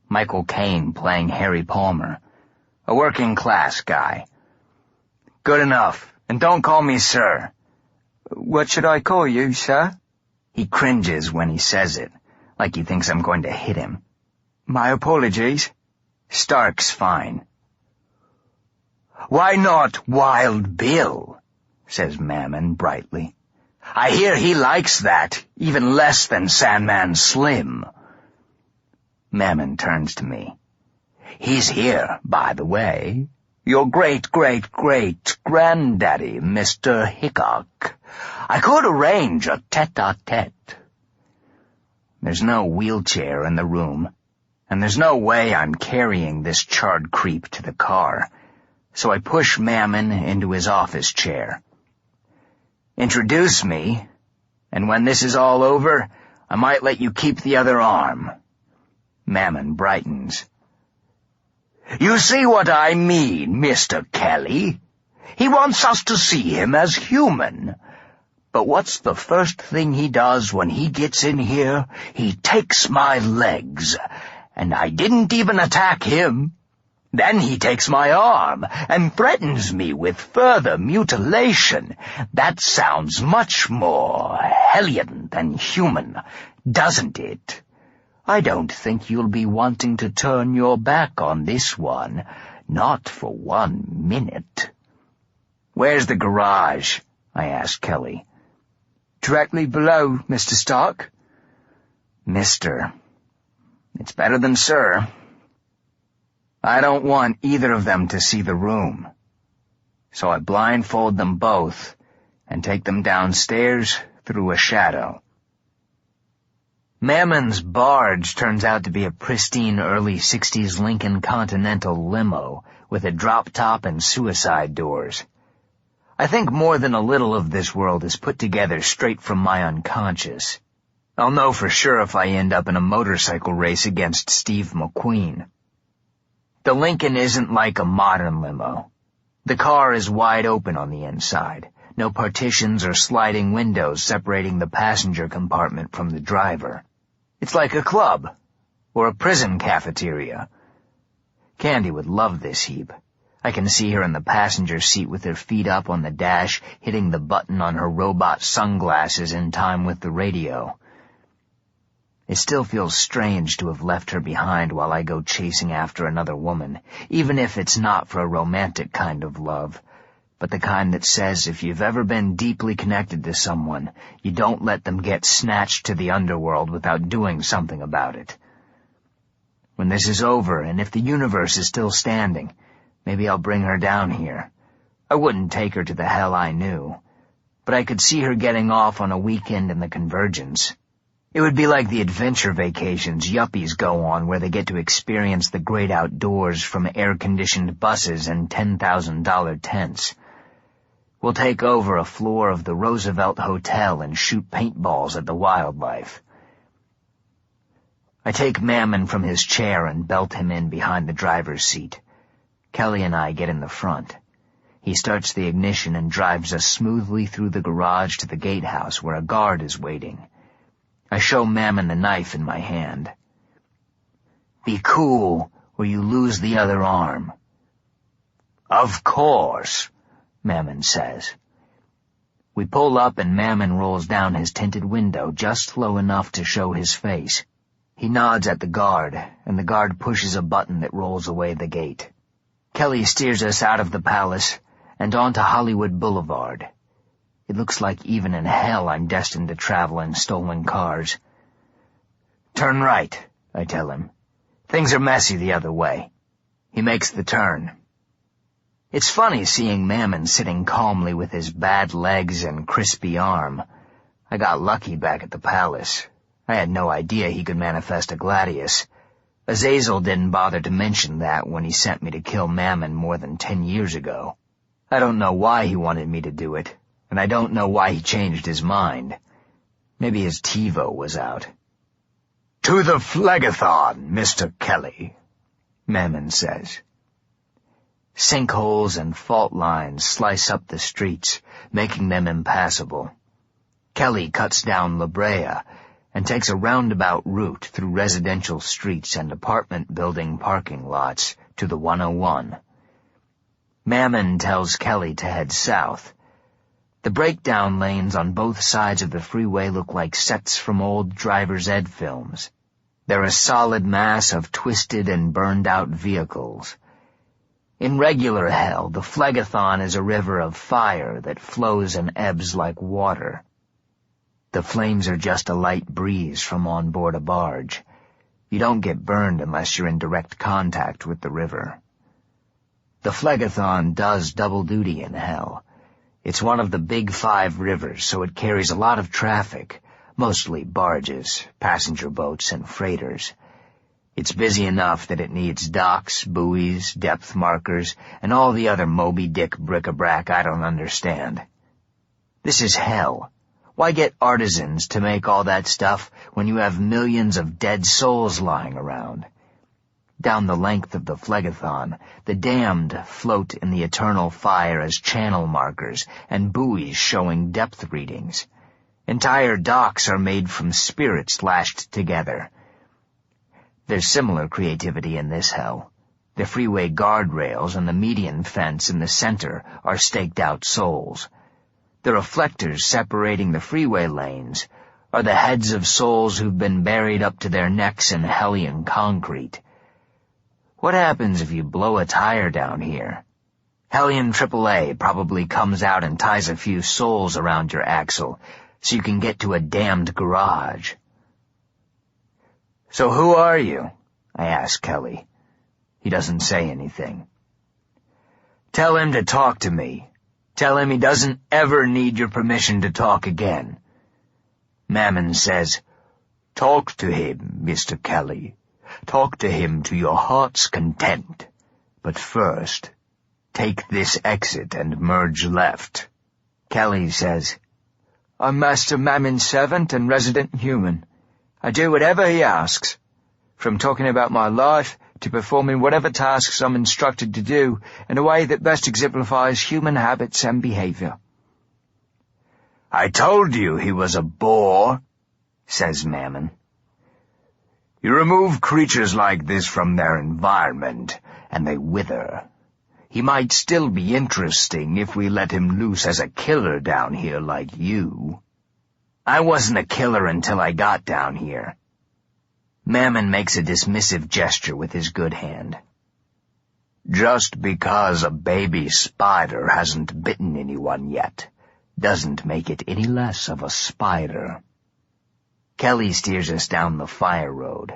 Michael Caine playing Harry Palmer. A working-class guy. "Good enough. And don't call me sir." "What should I call you, sir?" He cringes when he says it, like he thinks I'm going to hit him. "My apologies." "Stark's fine." "Why not Wild Bill?" says Mammon brightly. "I hear he likes that, even less than Sandman Slim." Mammon turns to me. "He's here, by the way. Your great-great-great-granddaddy, Mr. Hickok. I could arrange a tete-a-tete." There's no wheelchair in the room, and there's no way I'm carrying this charred creep to the car, so I push Mammon into his office chair. "Introduce me, and when this is all over, I might let you keep the other arm." Mammon brightens. "You see what I mean, Mr. Kelly? He wants us to see him as human. But what's the first thing he does when he gets in here? He takes my legs, and I didn't even attack him. Then he takes my arm and threatens me with further mutilation. That sounds much more hellion than human, doesn't it? I don't think you'll be wanting to turn your back on this one, not for 1 minute." "Where's the garage?" I ask Kelly. "Directly below, Mr. Stark." "Mister. It's better than sir." I don't want either of them to see the room, so I blindfold them both and take them downstairs through a shadow. Mammon's barge turns out to be a pristine early 60s Lincoln Continental limo with a drop top and suicide doors. I think more than a little of this world is put together straight from my unconscious. I'll know for sure if I end up in a motorcycle race against Steve McQueen. The Lincoln isn't like a modern limo. The car is wide open on the inside. No partitions or sliding windows separating the passenger compartment from the driver. It's like a club, or a prison cafeteria. Candy would love this heap. I can see her in the passenger seat with her feet up on the dash, hitting the button on her robot sunglasses in time with the radio. It still feels strange to have left her behind while I go chasing after another woman, even if it's not for a romantic kind of love, but the kind that says if you've ever been deeply connected to someone, you don't let them get snatched to the underworld without doing something about it. When this is over, and if the universe is still standing, maybe I'll bring her down here. I wouldn't take her to the hell I knew, but I could see her getting off on a weekend in the Convergence. It would be like the adventure vacations yuppies go on where they get to experience the great outdoors from air-conditioned buses and $10,000 tents. We'll take over a floor of the Roosevelt Hotel and shoot paintballs at the wildlife. I take Mammon from his chair and belt him in behind the driver's seat. Kelly and I get in the front. He starts the ignition and drives us smoothly through the garage to the gatehouse where a guard is waiting. I show Mammon the knife in my hand. "Be cool, or you lose the other arm." "Of course," Mammon says. We pull up and Mammon rolls down his tinted window just low enough to show his face. He nods at the guard, and the guard pushes a button that rolls away the gate. Kelly steers us out of the palace and onto Hollywood Boulevard. It looks like even in hell I'm destined to travel in stolen cars. "Turn right," I tell him. "Things are messy the other way." He makes the turn. It's funny seeing Mammon sitting calmly with his bad legs and crispy arm. I got lucky back at the palace. I had no idea he could manifest a gladius. Azazel didn't bother to mention that when he sent me to kill Mammon more than 10 years ago. I don't know why he wanted me to do it, and I don't know why he changed his mind. Maybe his TiVo was out. "To the Phlegathon, Mr. Kelly," Mammon says. Sinkholes and fault lines slice up the streets, making them impassable. Kelly cuts down La Brea and takes a roundabout route through residential streets and apartment building parking lots to the 101. Mammon tells Kelly to head south. The breakdown lanes on both sides of the freeway look like sets from old driver's ed films. They're a solid mass of twisted and burned-out vehicles. In regular hell, the Phlegathon is a river of fire that flows and ebbs like water. The flames are just a light breeze from on board a barge. You don't get burned unless you're in direct contact with the river. The Phlegathon does double duty in hell. It's one of the big 5 rivers, so it carries a lot of traffic, mostly barges, passenger boats, and freighters. It's busy enough that it needs docks, buoys, depth markers, and all the other Moby Dick bric-a-brac I don't understand. This is hell. Why get artisans to make all that stuff when you have millions of dead souls lying around? Down the length of the Phlegathon, the damned float in the eternal fire as channel markers and buoys showing depth readings. Entire docks are made from spirits lashed together. There's similar creativity in this hell. The freeway guardrails and the median fence in the center are staked-out souls. The reflectors separating the freeway lanes are the heads of souls who've been buried up to their necks in hellion concrete. What happens if you blow a tire down here? Hellion AAA probably comes out and ties a few souls around your axle so you can get to a damned garage. "So who are you?" I ask Kelly. He doesn't say anything. "Tell him to talk to me. Tell him he doesn't ever need your permission to talk again." Mammon says, "Talk to him, Mr. Kelly. Talk to him to your heart's content. But first, take this exit and merge left." Kelly says, "I'm Master Mammon's servant and resident human. I do whatever he asks, from talking about my life to performing whatever tasks I'm instructed to do in a way that best exemplifies human habits and behavior." "I told you he was a bore," says Mammon. "You remove creatures like this from their environment, and they wither. He might still be interesting if we let him loose as a killer down here like you." "I wasn't a killer until I got down here." Mammon makes a dismissive gesture with his good hand. "Just because a baby spider hasn't bitten anyone yet doesn't make it any less of a spider." Kelly steers us down the fire road.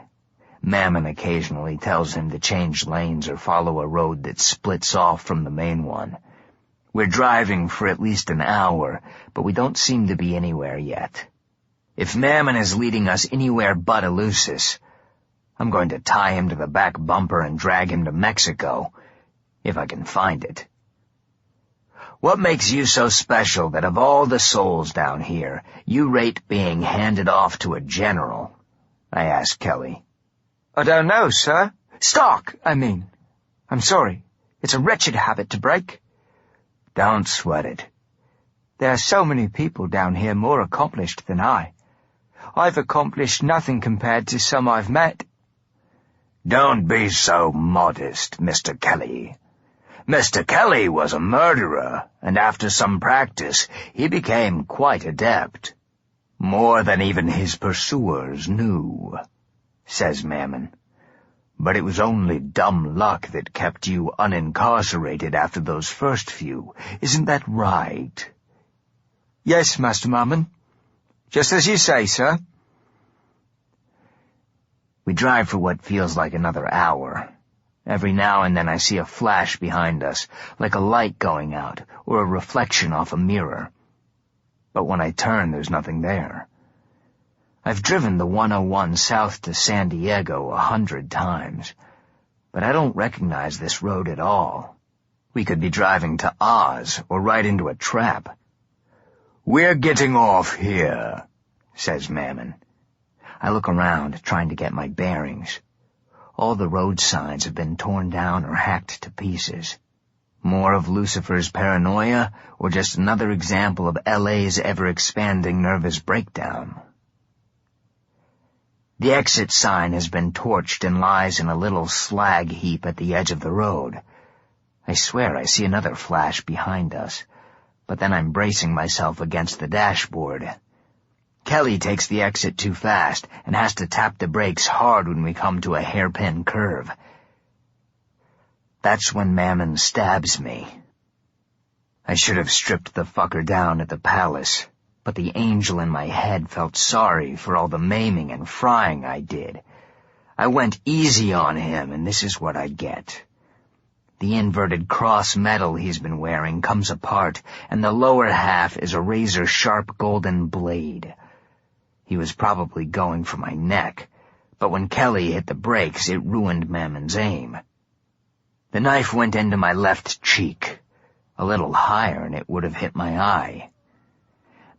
Mammon occasionally tells him to change lanes or follow a road that splits off from the main one. We're driving for at least an hour, but we don't seem to be anywhere yet. If Mammon is leading us anywhere but Eleusis, I'm going to tie him to the back bumper and drag him to Mexico, if I can find it. "What makes you so special that of all the souls down here, you rate being handed off to a general?" I ask Kelly. "I don't know, sir. Stark, I mean. I'm sorry. It's a wretched habit to break." "Don't sweat it. There are so many people down here more accomplished than I. I've accomplished nothing compared to some I've met." "Don't be so modest, Mr. Kelly. Mr. Kelly was a murderer, and after some practice he became quite adept. More than even his pursuers knew," says Mammon. "But it was only dumb luck that kept you unincarcerated after those first few. Isn't that right?" "Yes, Master Mammon. Just as you say, sir." We drive for what feels like another hour. Every now and then I see a flash behind us, like a light going out, or a reflection off a mirror. But when I turn, there's nothing there. I've driven the 101 south to San Diego 100 times, but I don't recognize this road at all. We could be driving to Oz, or right into a trap. "We're getting off here," says Mammon. I look around, trying to get my bearings. All the road signs have been torn down or hacked to pieces. More of Lucifer's paranoia, or just another example of LA's ever-expanding nervous breakdown? The exit sign has been torched and lies in a little slag heap at the edge of the road. I swear I see another flash behind us, but then I'm bracing myself against the dashboard. Kelly takes the exit too fast and has to tap the brakes hard when we come to a hairpin curve. That's when Mammon stabs me. I should have stripped the fucker down at the palace, but the angel in my head felt sorry for all the maiming and frying I did. I went easy on him, and this is what I get. The inverted cross metal he's been wearing comes apart, and the lower half is a razor-sharp golden blade. He was probably going for my neck, but when Kelly hit the brakes, it ruined Mammon's aim. The knife went into my left cheek. A little higher, and it would have hit my eye.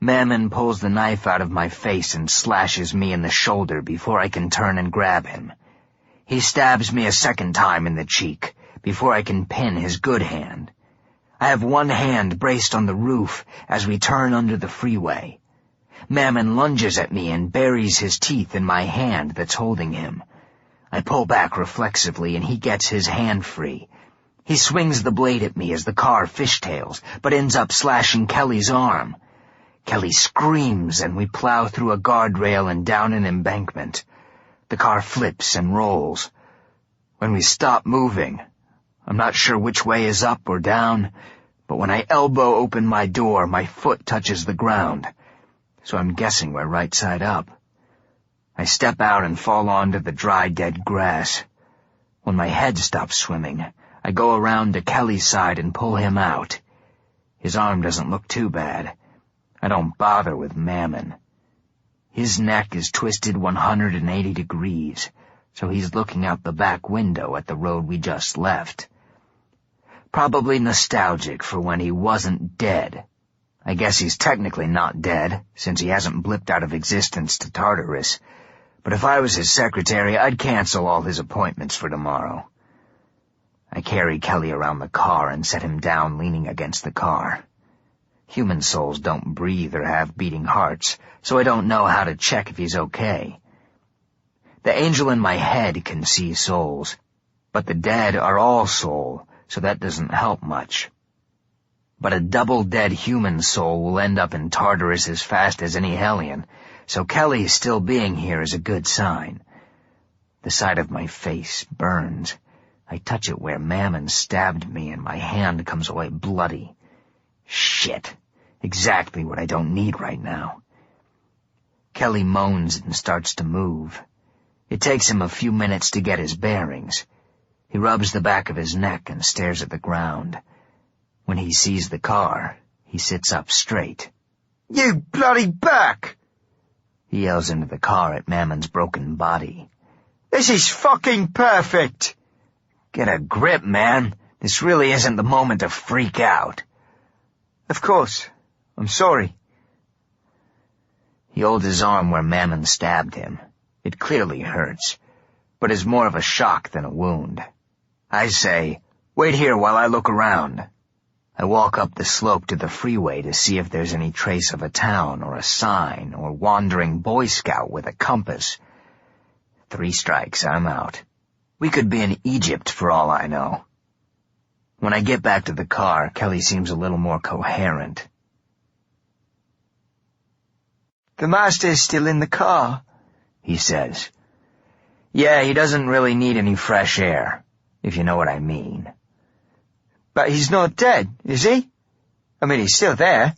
Mammon pulls the knife out of my face and slashes me in the shoulder before I can turn and grab him. He stabs me a second time in the cheek before I can pin his good hand. I have one hand braced on the roof as we turn under the freeway. Mammon lunges at me and buries his teeth in my hand that's holding him. I pull back reflexively and he gets his hand free. He swings the blade at me as the car fishtails, but ends up slashing Kelly's arm. Kelly screams and we plow through a guardrail and down an embankment. The car flips and rolls. When we stop moving, I'm not sure which way is up or down, but when I elbow open my door, my foot touches the ground, so I'm guessing we're right side up. I step out and fall onto the dry, dead grass. When my head stops swimming, I go around to Kelly's side and pull him out. His arm doesn't look too bad. I don't bother with Mammon. His neck is twisted 180 degrees, so he's looking out the back window at the road we just left. Probably nostalgic for when he wasn't dead. I guess he's technically not dead, since he hasn't blipped out of existence to Tartarus, but if I was his secretary, I'd cancel all his appointments for tomorrow. I carry Kelly around the car and set him down leaning against the car. Human souls don't breathe or have beating hearts, so I don't know how to check if he's okay. The angel in my head can see souls, but the dead are all soul, so that doesn't help much. But a double-dead human soul will end up in Tartarus as fast as any Hellion, so Kelly still being here is a good sign. The side of my face burns. I touch it where Mammon stabbed me, and my hand comes away bloody. Shit. Exactly what I don't need right now. Kelly moans and starts to move. It takes him a few minutes to get his bearings. He rubs the back of his neck and stares at the ground. When he sees the car, he sits up straight. "You bloody back!" He yells into the car at Mammon's broken body. "This is fucking perfect!" "Get a grip, man. This really isn't the moment to freak out." "Of course. I'm sorry." He holds his arm where Mammon stabbed him. It clearly hurts, but is more of a shock than a wound. I say, "Wait here while I look around." I walk up the slope to the freeway to see if there's any trace of a town or a sign or wandering Boy Scout with a compass. 3 strikes, I'm out. We could be in Egypt for all I know. When I get back to the car, Kelly seems a little more coherent. "The master's still in the car," he says. Yeah, he doesn't really need any fresh air, if you know what I mean. But he's not dead, is he? I mean, he's still there.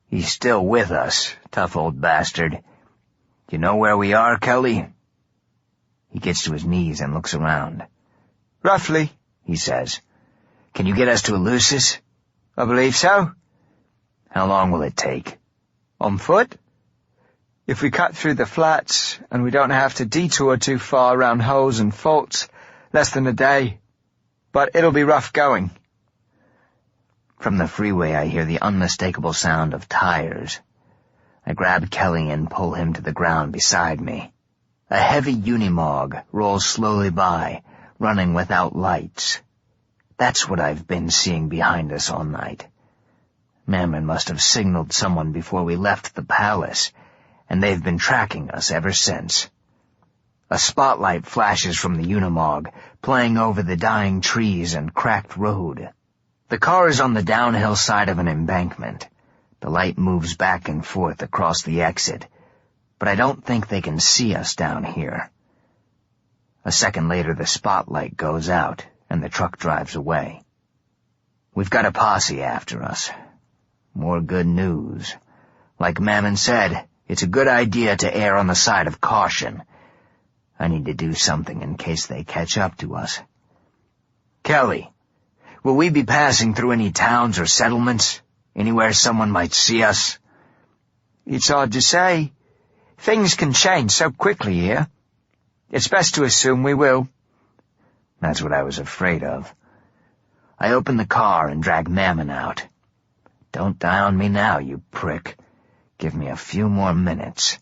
He's still with us, tough old bastard. Do you know where we are, Kelly? He gets to his knees and looks around. Roughly, he says. Can you get us to Eleusis? I believe so. How long will it take? On foot? If we cut through the flats, and we don't have to detour too far around holes and faults, less than a day. But it'll be rough going. From the freeway I hear the unmistakable sound of tires. I grab Kelly and pull him to the ground beside me. A heavy Unimog rolls slowly by, running without lights. That's what I've been seeing behind us all night. Mammon must have signaled someone before we left the palace, and they've been tracking us ever since. A spotlight flashes from the Unimog, playing over the dying trees and cracked road. The car is on the downhill side of an embankment. The light moves back and forth across the exit, but I don't think they can see us down here. A second later, the spotlight goes out, and the truck drives away. We've got a posse after us. More good news. Like Mammon said, it's a good idea to err on the side of caution. I need to do something in case they catch up to us. Kelly, will we be passing through any towns or settlements? Anywhere someone might see us? It's hard to say. Things can change so quickly here. It's best to assume we will. That's what I was afraid of. I open the car and drag Mammon out. Don't die on me now, you prick. Give me a few more minutes.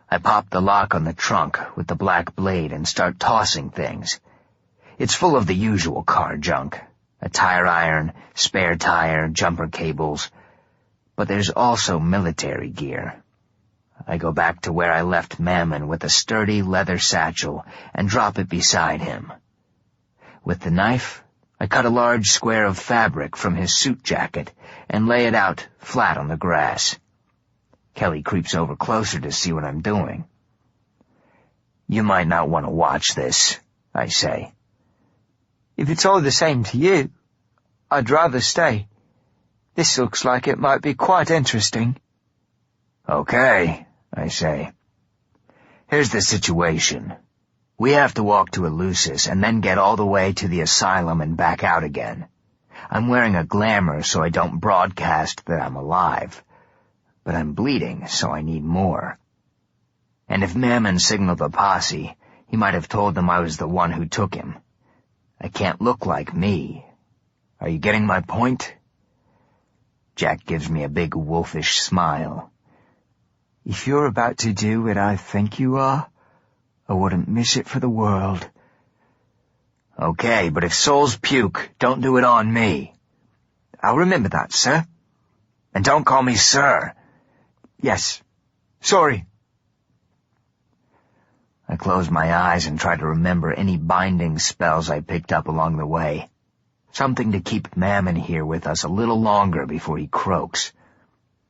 I pop the lock on the trunk with the black blade and start tossing things. It's full of the usual car junk. A tire iron, spare tire, jumper cables. But there's also military gear. I go back to where I left Mammon with a sturdy leather satchel and drop it beside him. With the knife, I cut a large square of fabric from his suit jacket and lay it out flat on the grass. Kelly creeps over closer to see what I'm doing. You might not want to watch this, I say. If it's all the same to you, I'd rather stay. This looks like it might be quite interesting. Okay, I say. Here's the situation. We have to walk to Eleusis and then get all the way to the asylum and back out again. I'm wearing a glamour so I don't broadcast that I'm alive. But I'm bleeding, so I need more. And if Mammon signaled the posse, he might have told them I was the one who took him. I can't look like me. Are you getting my point? Jack gives me a big wolfish smile. If you're about to do what I think you are, I wouldn't miss it for the world. Okay, but if souls puke, don't do it on me. I'll remember that, sir. And don't call me sir. Yes. Sorry. I close my eyes and try to remember any binding spells I picked up along the way. Something to keep Mammon here with us a little longer before he croaks.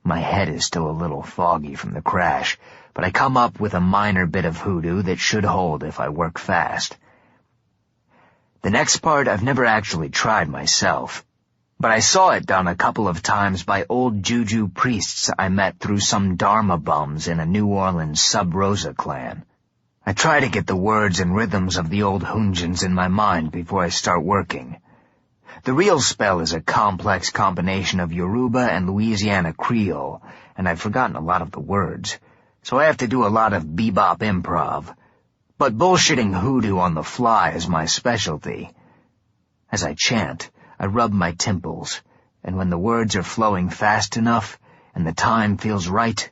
My head is still a little foggy from the crash, but I come up with a minor bit of hoodoo that should hold if I work fast. The next part I've never actually tried myself, but I saw it done a couple of times by old juju priests I met through some Dharma bums in a New Orleans Sub-Rosa clan. I try to get the words and rhythms of the old Hunjins in my mind before I start working. The real spell is a complex combination of Yoruba and Louisiana Creole, and I've forgotten a lot of the words, so I have to do a lot of bebop improv. But bullshitting hoodoo on the fly is my specialty. As I chant, I rub my temples, and when the words are flowing fast enough and the time feels right,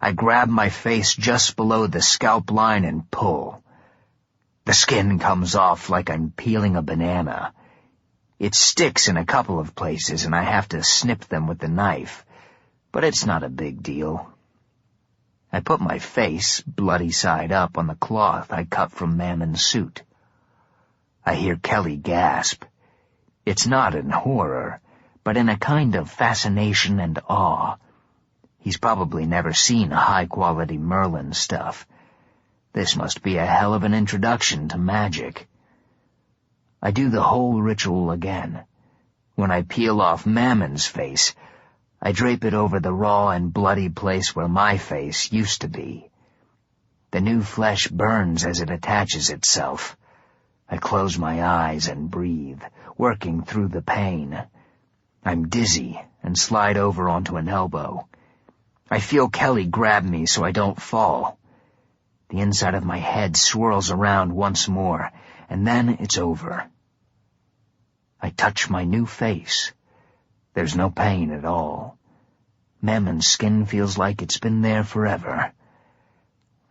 I grab my face just below the scalp line and pull. The skin comes off like I'm peeling a banana. It sticks in a couple of places and I have to snip them with the knife, but it's not a big deal. I put my face, bloody side up, on the cloth I cut from Mammon's suit. I hear Kelly gasp. It's not in horror, but in a kind of fascination and awe. He's probably never seen high-quality Merlin stuff. This must be a hell of an introduction to magic. I do the whole ritual again. When I peel off Mammon's face, I drape it over the raw and bloody place where my face used to be. The new flesh burns as it attaches itself. I close my eyes and breathe, working through the pain. I'm dizzy and slide over onto an elbow. I feel Kelly grab me so I don't fall. The inside of my head swirls around once more, and then it's over. I touch my new face. There's no pain at all. Mammon's skin feels like it's been there forever.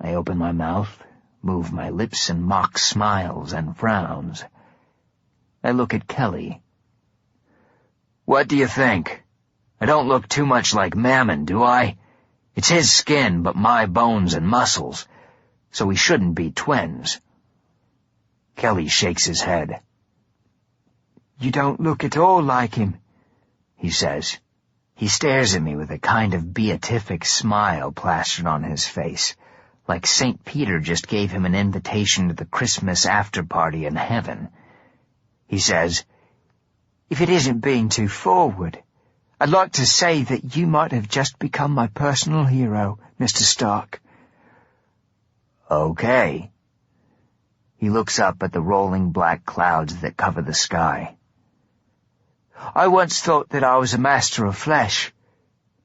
I open my mouth, move my lips in mock smiles and frowns. I look at Kelly. "What do you think? I don't look too much like Mammon, do I? It's his skin, but my bones and muscles, so we shouldn't be twins." Kelly shakes his head. "You don't look at all like him," he says. He stares at me with a kind of beatific smile plastered on his face, like St. Peter just gave him an invitation to the Christmas after-party in heaven. He says, "If it isn't being too forward, I'd like to say that you might have just become my personal hero, Mr. Stark." "Okay." He looks up at the rolling black clouds that cover the sky. "I once thought that I was a master of flesh,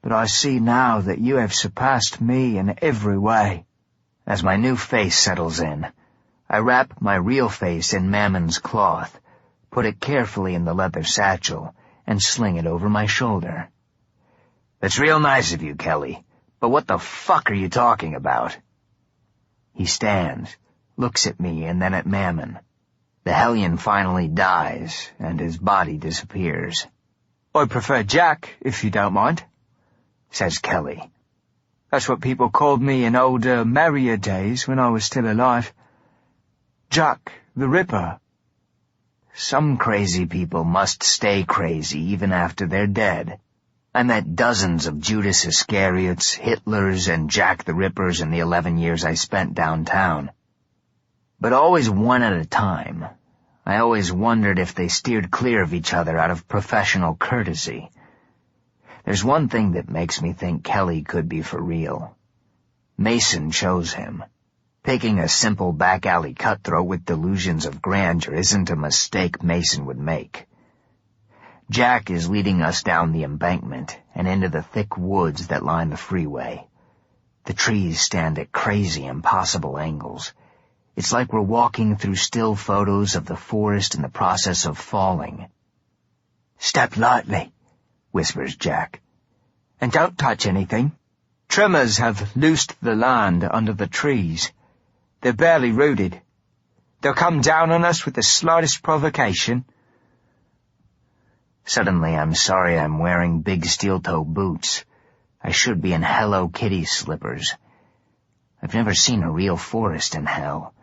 but I see now that you have surpassed me in every way." As my new face settles in, I wrap my real face in Mammon's cloth, put it carefully in the leather satchel, and sling it over my shoulder. "That's real nice of you, Kelly, but what the fuck are you talking about?" He stands, looks at me and then at Mammon. The hellion finally dies, and his body disappears. "I prefer Jack, if you don't mind," says Kelly. "That's what people called me in older, merrier days when I was still alive. Jack the Ripper." Some crazy people must stay crazy even after they're dead. I met dozens of Judas Iscariots, Hitlers, and Jack the Rippers in the 11 years I spent downtown. But always one at a time. I always wondered if they steered clear of each other out of professional courtesy. There's one thing that makes me think Kelly could be for real. Mason chose him. Picking a simple back-alley cutthroat with delusions of grandeur isn't a mistake Mason would make. Jack is leading us down the embankment and into the thick woods that line the freeway. The trees stand at crazy, impossible angles. It's like we're walking through still photos of the forest in the process of falling. "Step lightly," whispers Jack. "And don't touch anything. Tremors have loosed the land under the trees. They're barely rooted. They'll come down on us with the slightest provocation." Suddenly I'm sorry I'm wearing big steel-toe boots. I should be in Hello Kitty slippers. I've never seen a real forest in hell.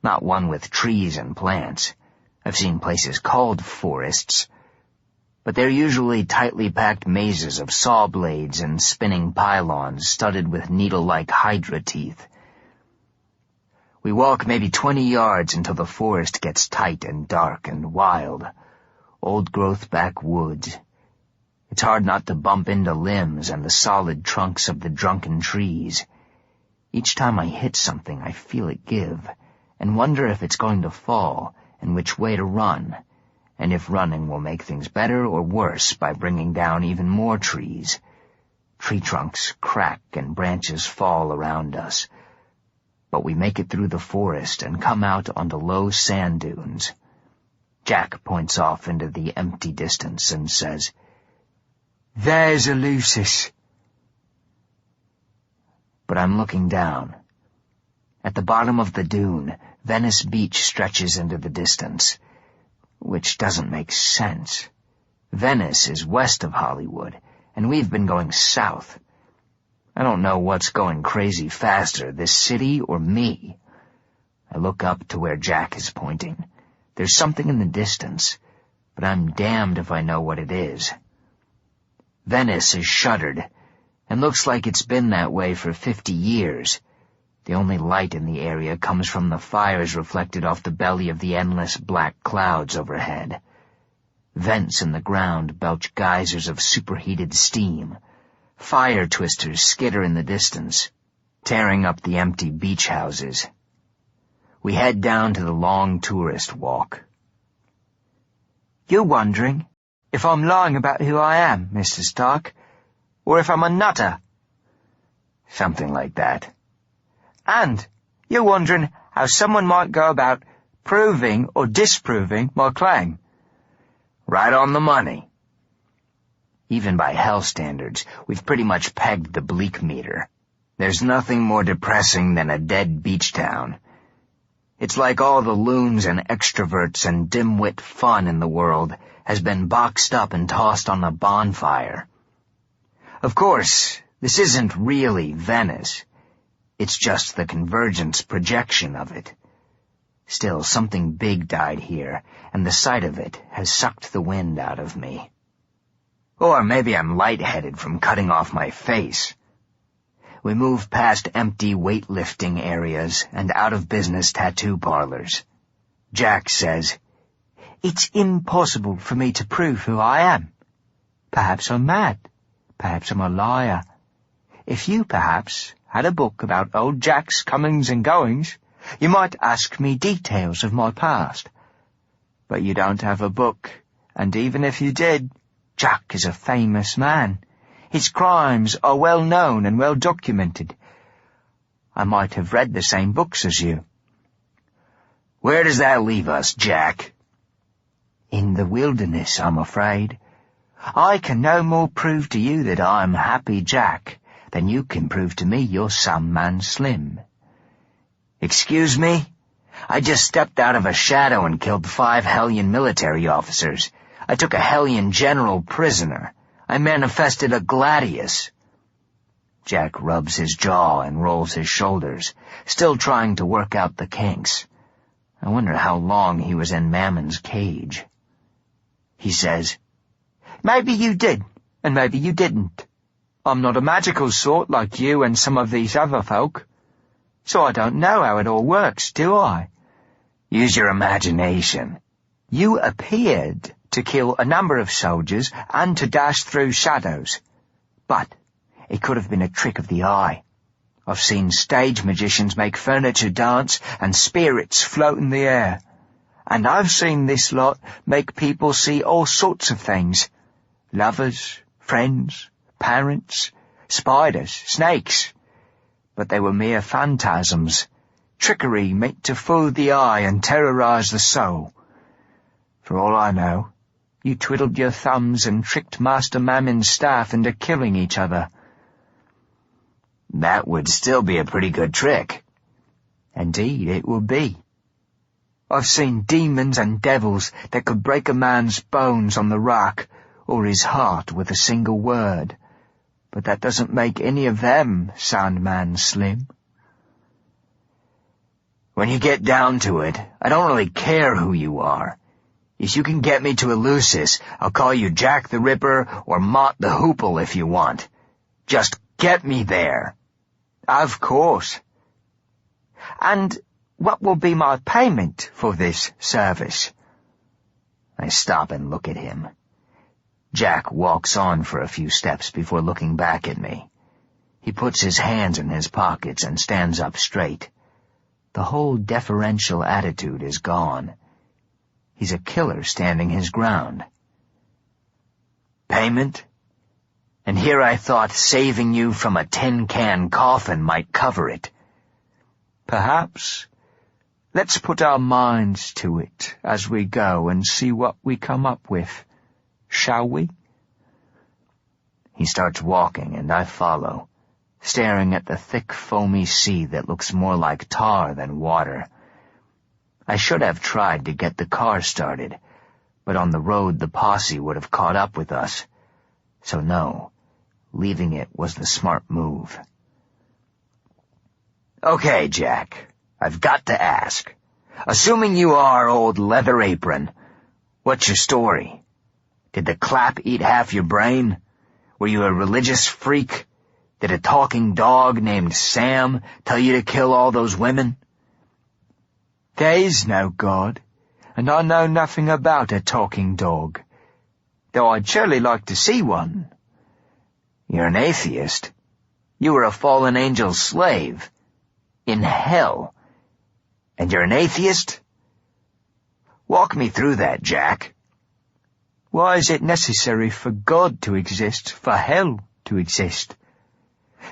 Not one with trees and plants. I've seen places called forests, but they're usually tightly packed mazes of saw blades and spinning pylons studded with needle-like hydra teeth. We walk maybe 20 yards until the forest gets tight and dark and wild. Old-growth backwoods. It's hard not to bump into limbs and the solid trunks of the drunken trees. Each time I hit something, I feel it give, and wonder if it's going to fall, and which way to run, and if running will make things better or worse by bringing down even more trees. Tree trunks crack and branches fall around us. But we make it through the forest and come out onto low sand dunes. Jack points off into the empty distance and says, "There's Eleusis." But I'm looking down. At the bottom of the dune, Venice Beach stretches into the distance, which doesn't make sense. Venice is west of Hollywood, and we've been going south. I don't know what's going crazy faster, this city or me. I look up to where Jack is pointing. There's something in the distance, but I'm damned if I know what it is. Venice is shuttered, and looks like it's been that way for 50 years. The only light in the area comes from the fires reflected off the belly of the endless black clouds overhead. Vents in the ground belch geysers of superheated steam. Fire twisters skitter in the distance, tearing up the empty beach houses. We head down to the long tourist walk. You're wondering if I'm lying about who I am, Mr. Stark, or if I'm a nutter. Something like that. And you're wondering how someone might go about proving or disproving my claim. Right on the money. Even by hell standards, we've pretty much pegged the bleak meter. There's nothing more depressing than a dead beach town. It's like all the loons and extroverts and dim-wit fun in the world has been boxed up and tossed on a bonfire. Of course, this isn't really Venice. It's just the convergence projection of it. Still, something big died here, and the sight of it has sucked the wind out of me. Or maybe I'm lightheaded from cutting off my face. We move past empty weightlifting areas and out-of-business tattoo parlors. Jack says, "It's impossible for me to prove who I am. Perhaps I'm mad. Perhaps I'm a liar. If you, perhaps, had a book about old Jack's comings and goings, you might ask me details of my past. But you don't have a book, and even if you did, Jack is a famous man. His crimes are well known and well documented. I might have read the same books as you." "Where does that leave us, Jack?" "In the wilderness, I'm afraid. I can no more prove to you that I'm Happy Jack than you can prove to me you're Sandman Slim." "Excuse me? I just stepped out of a shadow and killed 5 Hellion military officers. I took a Hellion general prisoner. I manifested a gladius." Jack rubs his jaw and rolls his shoulders, still trying to work out the kinks. I wonder how long he was in Mammon's cage. He says, "Maybe you did, and maybe you didn't. I'm not a magical sort like you and some of these other folk. So I don't know how it all works, do I?" "Use your imagination." "You appeared to kill a number of soldiers and to dash through shadows. But it could have been a trick of the eye. I've seen stage magicians make furniture dance and spirits float in the air. And I've seen this lot make people see all sorts of things. Lovers, friends, parents, spiders, snakes. But they were mere phantasms, trickery meant to fool the eye and terrorize the soul. For all I know, you twiddled your thumbs and tricked Master Mammon's staff into killing each other." "That would still be a pretty good trick." "Indeed, it would be. I've seen demons and devils that could break a man's bones on the rack or his heart with a single word. But that doesn't make any of them Sandman Slim." "When you get down to it, I don't really care who you are. If you can get me to Eleusis, I'll call you Jack the Ripper or Mott the Hoople if you want. Just get me there." "Of course. And what will be my payment for this service?" I stop and look at him. Jack walks on for a few steps before looking back at me. He puts his hands in his pockets and stands up straight. The whole deferential attitude is gone. He's a killer standing his ground. "Payment? And here I thought saving you from a tin-can coffin might cover it." "Perhaps. Let's put our minds to it as we go and see what we come up with. Shall we?" He starts walking, and I follow, staring at the thick, foamy sea that looks more like tar than water. I should have tried to get the car started, but on the road the posse would have caught up with us. So no, leaving it was the smart move. "Okay, Jack, I've got to ask. Assuming you are old Leather Apron, what's your story? Did the clap eat half your brain? Were you a religious freak? Did a talking dog named Sam tell you to kill all those women? There is no God, and I know nothing about a talking dog, though I'd surely like to see one. You're an atheist. You were a fallen angel's slave. In hell. And you're an atheist? Walk me through that, Jack. Why is it necessary for God to exist, for hell to exist?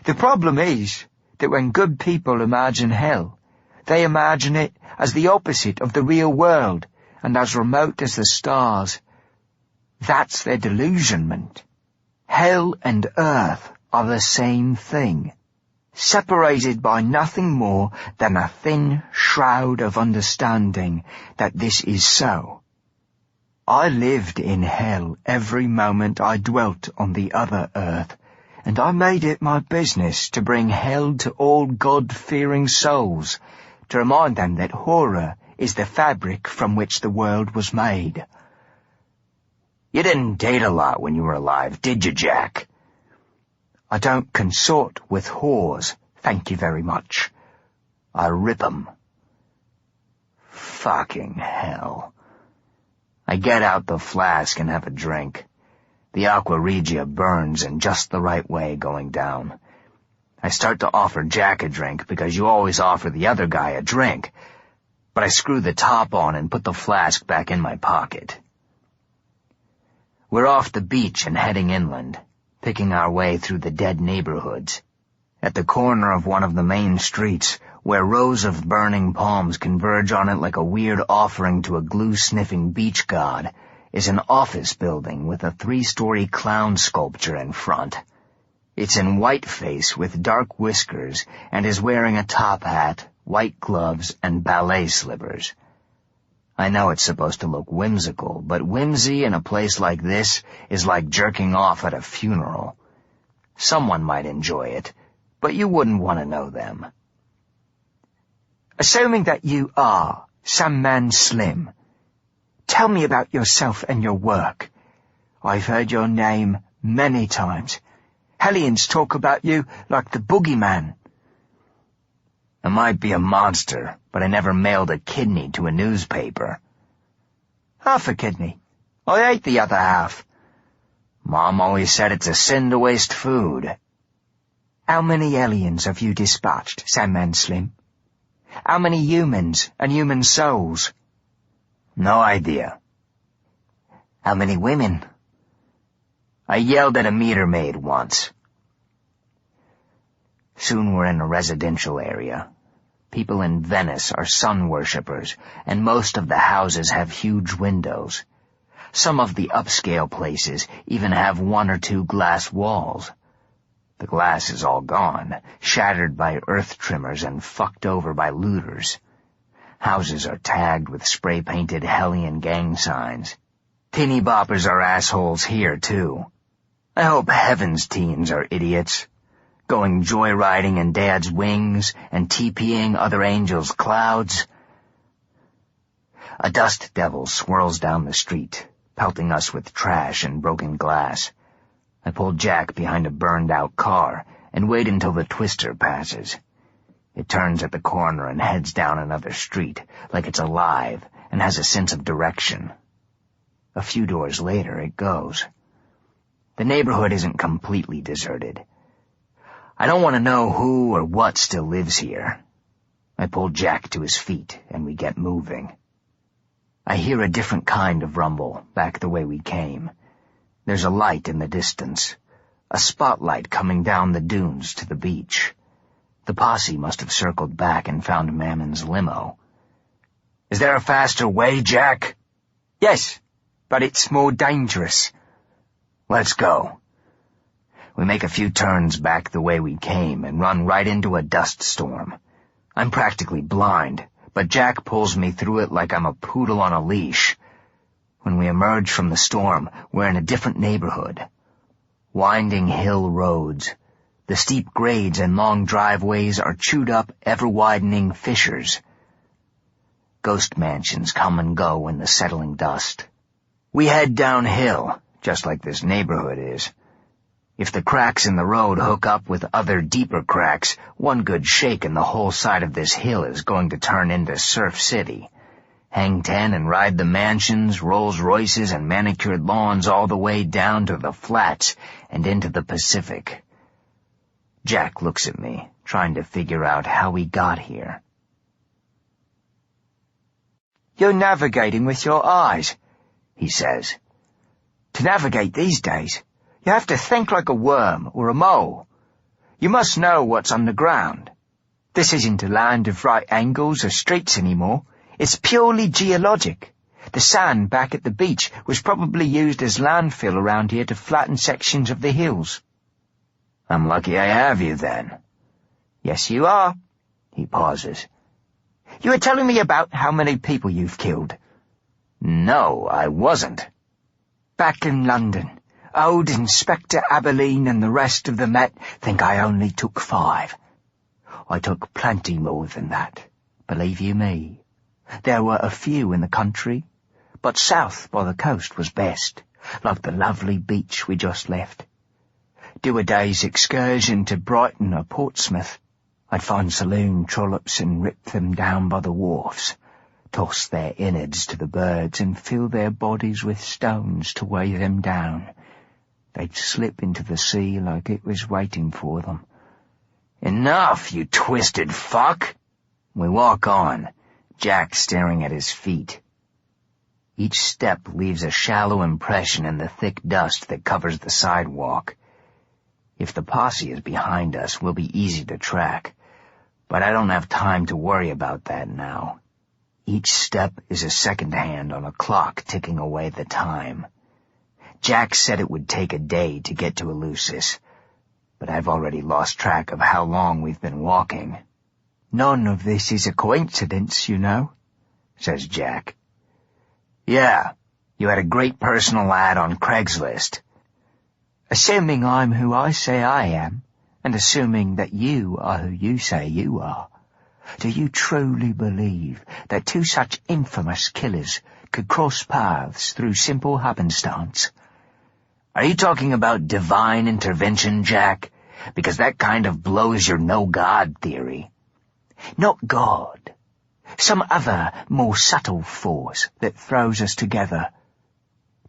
The problem is that when good people imagine hell, they imagine it as the opposite of the real world and as remote as the stars. That's their delusionment. Hell and earth are the same thing, separated by nothing more than a thin shroud of understanding that this is so. I lived in hell every moment I dwelt on the other earth, and I made it my business to bring hell to all God-fearing souls, to remind them that horror is the fabric from which the world was made. You didn't date a lot when you were alive, did you, Jack? I don't consort with whores, thank you very much. I rip 'em. Fucking hell. I get out the flask and have a drink. The Aqua Regia burns in just the right way going down. I start to offer Jack a drink because you always offer the other guy a drink, but I screw the top on and put the flask back in my pocket. We're off the beach and heading inland, picking our way through the dead neighborhoods. At the corner of one of the main streets, where rows of burning palms converge on it like a weird offering to a glue-sniffing beach god, is an office building with a 3-story clown sculpture in front. It's in whiteface with dark whiskers and is wearing a top hat, white gloves, and ballet slippers. I know it's supposed to look whimsical, but whimsy in a place like this is like jerking off at a funeral. Someone might enjoy it, but you wouldn't want to know them. Assuming that you are Sandman Slim, tell me about yourself and your work. I've heard your name many times. Hellions talk about you like the boogeyman. I might be a monster, but I never mailed a kidney to a newspaper. Half a kidney. I ate the other half. Mom always said it's a sin to waste food. How many aliens have you dispatched, Sandman Slim? How many humans and human souls? No idea. How many women? I yelled at a meter maid once. Soon we're in a residential area. People in Venice are sun worshippers, and most of the houses have huge windows. Some of the upscale places even have 1 or 2 glass walls. The glass is all gone, shattered by earth trimmers and fucked over by looters. Houses are tagged with spray-painted Hellion gang signs. Teeny boppers are assholes here, too. I hope heaven's teens are idiots, going joyriding in Dad's wings and TPing other angels' clouds. A dust devil swirls down the street, pelting us with trash and broken glass. I pull Jack behind a burned-out car and wait until the twister passes. It turns at the corner and heads down another street, like it's alive and has a sense of direction. A few doors later, it goes. The neighborhood isn't completely deserted. I don't want to know who or what still lives here. I pull Jack to his feet, and we get moving. I hear a different kind of rumble, back the way we came. There's a light in the distance, a spotlight coming down the dunes to the beach. The posse must have circled back and found Mammon's limo. Is there a faster way, Jack? Yes, but it's more dangerous. Let's go. We make a few turns back the way we came and run right into a dust storm. I'm practically blind, but Jack pulls me through it like I'm a poodle on a leash. When we emerge from the storm, we're in a different neighborhood. Winding hill roads. The steep grades and long driveways are chewed up, ever-widening fissures. Ghost mansions come and go in the settling dust. We head downhill, just like this neighborhood is. If the cracks in the road hook up with other deeper cracks, one good shake and the whole side of this hill is going to turn into Surf City. Hang 10 and ride the mansions, Rolls Royces, and manicured lawns all the way down to the flats and into the Pacific. Jack looks at me, trying to figure out how we got here. "You're navigating with your eyes," he says. "To navigate these days, you have to think like a worm or a mole. You must know what's underground. This isn't a land of right angles or streets anymore. It's purely geologic. The sand back at the beach was probably used as landfill around here to flatten sections of the hills." "I'm lucky I have you, then." "Yes, you are." He pauses. "You were telling me about how many people you've killed." "No, I wasn't." "Back in London, old Inspector Abilene and the rest of the Met think I only took 5. I took plenty more than that, believe you me. There were a few in the country, but south by the coast was best, like the lovely beach we just left. Do a day's excursion to Brighton or Portsmouth. I'd find saloon trollops and rip them down by the wharfs, toss their innards to the birds and fill their bodies with stones to weigh them down. They'd slip into the sea like it was waiting for them." "Enough, you twisted fuck!" We walk on, Jack staring at his feet. Each step leaves a shallow impression in the thick dust that covers the sidewalk. If the posse is behind us, we'll be easy to track, but I don't have time to worry about that now. Each step is a second hand on a clock ticking away the time. Jack said it would take a day to get to Eleusis, but I've already lost track of how long we've been walking. "None of this is a coincidence, you know," says Jack. "Yeah, you had a great personal ad on Craigslist." "Assuming I'm who I say I am, and assuming that you are who you say you are, do you truly believe that 2 such infamous killers could cross paths through simple happenstance?" "Are you talking about divine intervention, Jack? Because that kind of blows your no-God theory." "Not God. Some other, more subtle force that throws us together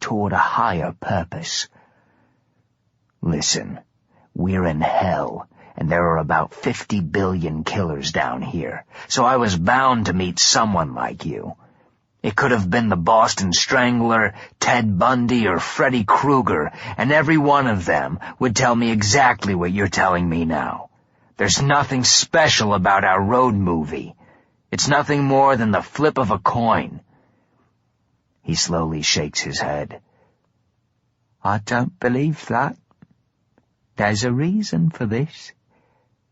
toward a higher purpose." "Listen, we're in hell, and there are about 50 billion killers down here, so I was bound to meet someone like you. It could have been the Boston Strangler, Ted Bundy, or Freddy Krueger, and every one of them would tell me exactly what you're telling me now. There's nothing special about our road movie. It's nothing more than the flip of a coin." He slowly shakes his head. "I don't believe that. There's a reason for this.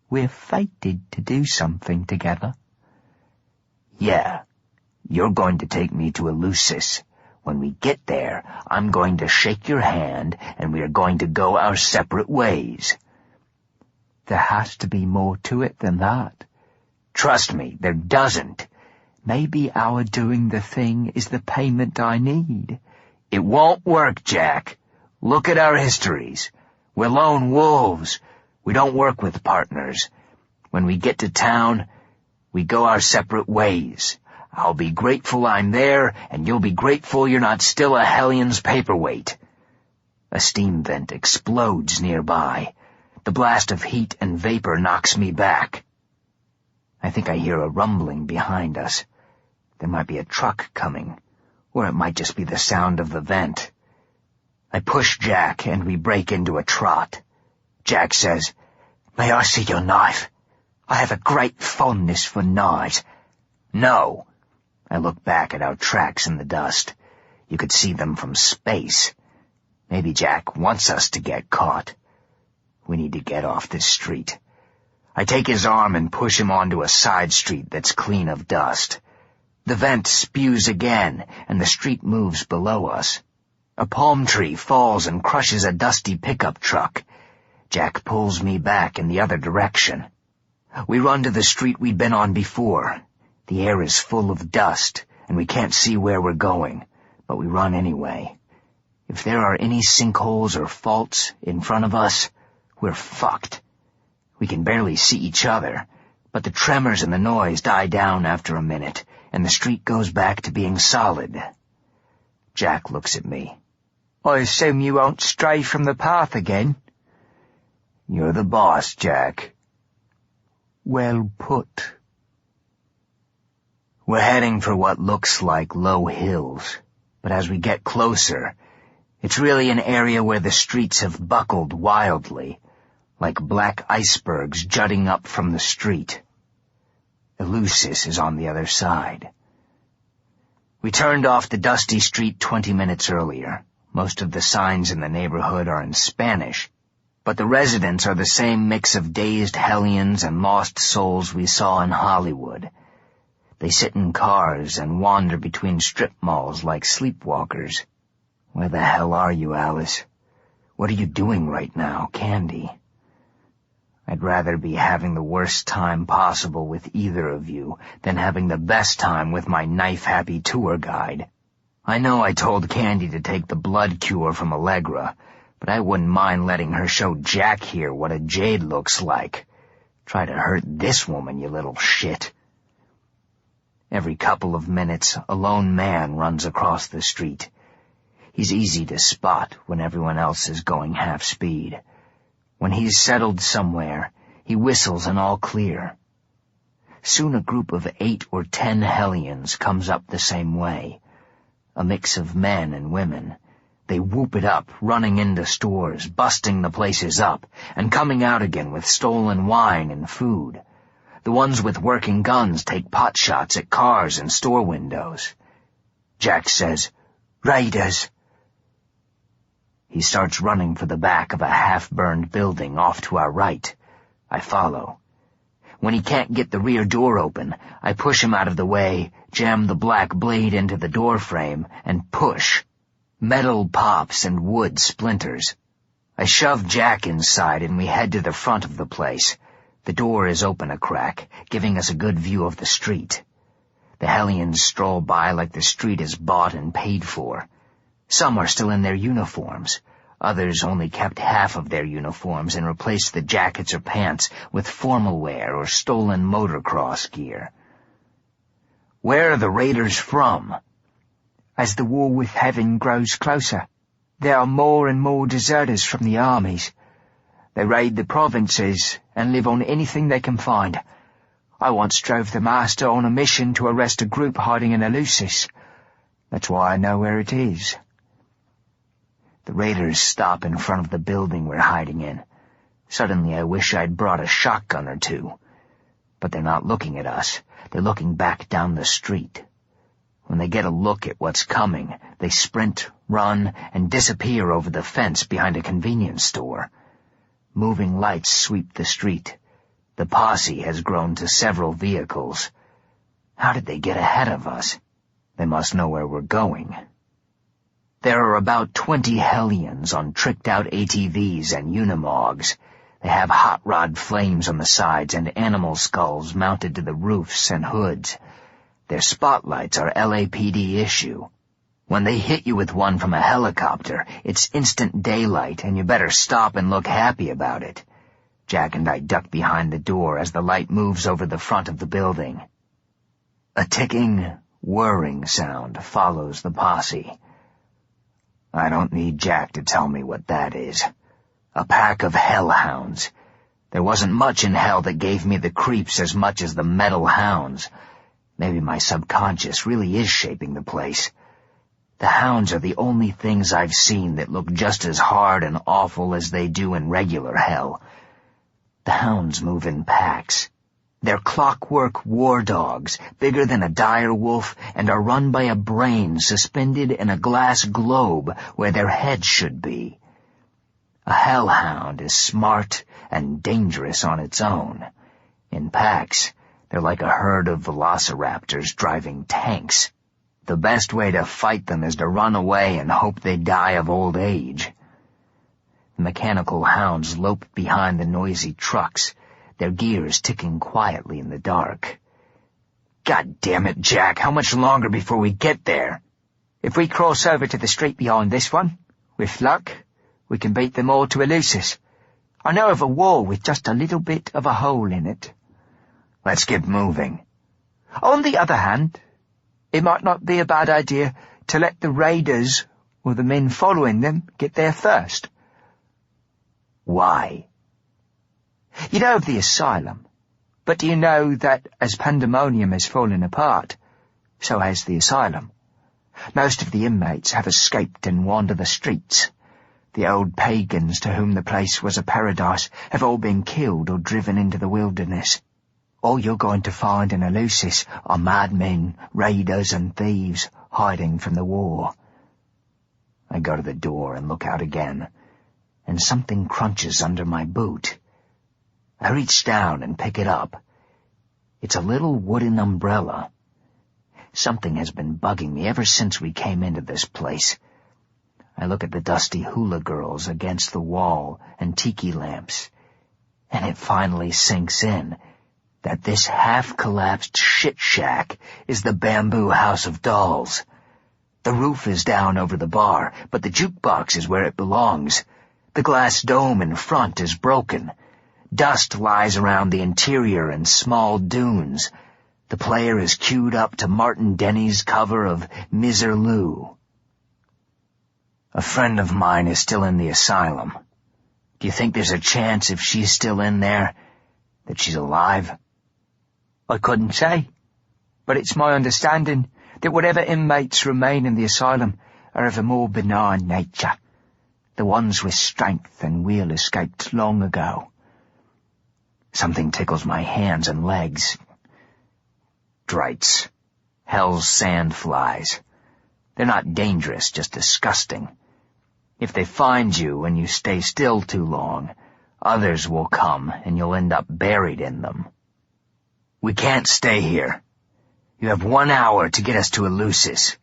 We're fated to do something together." "Yeah, you're going to take me to Eleusis. When we get there, I'm going to shake your hand, and we are going to go our separate ways." "There has to be more to it than that." "Trust me, there doesn't." "Maybe our doing the thing is the payment I need." "It won't work, Jack. Look at our histories. We're lone wolves. We don't work with partners. When we get to town, we go our separate ways. I'll be grateful I'm there, and you'll be grateful you're not still a Hellion's paperweight." A steam vent explodes nearby. The blast of heat and vapor knocks me back. I think I hear a rumbling behind us. There might be a truck coming, or it might just be the sound of the vent. I push Jack, and we break into a trot. Jack says, "May I see your knife? I have a great fondness for knives." "No." I look back at our tracks in the dust. You could see them from space. Maybe Jack wants us to get caught. We need to get off this street. I take his arm and push him onto a side street that's clean of dust. The vent spews again, and the street moves below us. A palm tree falls and crushes a dusty pickup truck. Jack pulls me back in the other direction. We run to the street we'd been on before. The air is full of dust, and we can't see where we're going, but we run anyway. If there are any sinkholes or faults in front of us, we're fucked. We can barely see each other, but the tremors and the noise die down after a minute, and the street goes back to being solid. Jack looks at me. I assume you won't stray from the path again? You're the boss, Jack. Well put. We're heading for what looks like low hills, but as we get closer, it's really an area where the streets have buckled wildly, like black icebergs jutting up from the street. Eleusis is on the other side. We turned off the dusty street 20 minutes earlier. Most of the signs in the neighborhood are in Spanish, but the residents are the same mix of dazed hellions and lost souls we saw in Hollywood. They sit in cars and wander between strip malls like sleepwalkers. Where the hell are you, Alice? What are you doing right now, Candy? I'd rather be having the worst time possible with either of you than having the best time with my knife-happy tour guide. I know I told Candy to take the blood cure from Allegra, but I wouldn't mind letting her show Jack here what a jade looks like. Try to hurt this woman, you little shit. Every couple of minutes, a lone man runs across the street. He's easy to spot when everyone else is going half speed. When he's settled somewhere, he whistles an all clear. Soon a group of 8 or 10 hellions comes up the same way. A mix of men and women. They whoop it up, running into stores, busting the places up, and coming out again with stolen wine and food. The ones with working guns take pot shots at cars and store windows. Jack says, "Raiders." He starts running for the back of a half-burned building off to our right. I follow. When he can't get the rear door open, I push him out of the way, jam the black blade into the door frame, and push. Metal pops and wood splinters. I shove Jack inside and we head to the front of the place. The door is open a crack, giving us a good view of the street. The hellions stroll by like the street is bought and paid for. Some are still in their uniforms. Others only kept half of their uniforms and replaced the jackets or pants with formal wear or stolen motocross gear. Where are the raiders from? As the war with heaven grows closer, there are more and more deserters from the armies. They raid the provinces and live on anything they can find. I once drove the master on a mission to arrest a group hiding in Eleusis. That's why I know where it is. The raiders stop in front of the building we're hiding in. Suddenly I wish I'd brought a shotgun or two. But they're not looking at us. They're looking back down the street. When they get a look at what's coming, they sprint, run, and disappear over the fence behind a convenience store. Moving lights sweep the street. The posse has grown to several vehicles. How did they get ahead of us? They must know where we're going. There are about 20 hellions on tricked-out ATVs and Unimogs. They have hot rod flames on the sides and animal skulls mounted to the roofs and hoods. Their spotlights are LAPD issue. When they hit you with one from a helicopter, it's instant daylight, and you better stop and look happy about it. Jack and I duck behind the door as the light moves over the front of the building. A ticking, whirring sound follows the posse. I don't need Jack to tell me what that is. A pack of hellhounds. There wasn't much in hell that gave me the creeps as much as the metal hounds. Maybe my subconscious really is shaping the place. The hounds are the only things I've seen that look just as hard and awful as they do in regular hell. The hounds move in packs. They're clockwork war dogs, bigger than a dire wolf, and are run by a brain suspended in a glass globe where their head should be. A hellhound is smart and dangerous on its own. In packs, they're like a herd of velociraptors driving tanks. The best way to fight them is to run away and hope they die of old age. The mechanical hounds lope behind the noisy trucks, their gears ticking quietly in the dark. God damn it, Jack, how much longer before we get there? If we cross over to the street behind this one, With luck, we can beat them all to Eleusis. I know of a wall with just a little bit of a hole in it. Let's get moving. On the other hand, it might not be a bad idea to let the raiders, or the men following them, get there first. Why? You know of the asylum, but do you know that as Pandemonium has fallen apart, so has the asylum? Most of the inmates have escaped and wander the streets. The old pagans to whom the place was a paradise have all been killed or driven into the wilderness. All you're going to find in Eleusis are madmen, raiders and thieves hiding from the war. I go to the door and look out again, and something crunches under my boot. I reach down and pick it up. It's a little wooden umbrella. Something has been bugging me ever since we came into this place. I look at the dusty hula girls against the wall and tiki lamps, and it finally sinks in that this half-collapsed shit shack is the bamboo house of dolls. The roof is down over the bar, but the jukebox is where it belongs. The glass dome in front is broken. Dust lies around the interior in small dunes. The player is queued up to Martin Denny's cover of Miserlou. A friend of mine is still in the asylum. Do you think there's a chance, if she's still in there, that she's alive? I couldn't say, but it's my understanding that whatever inmates remain in the asylum are of a more benign nature. The ones with strength and will escaped long ago. Something tickles my hands and legs. Drites. Hell's sandflies. They're not dangerous, just disgusting. If they find you and you stay still too long, others will come and you'll end up buried in them. We can't stay here. You have 1 hour to get us to Eleusis.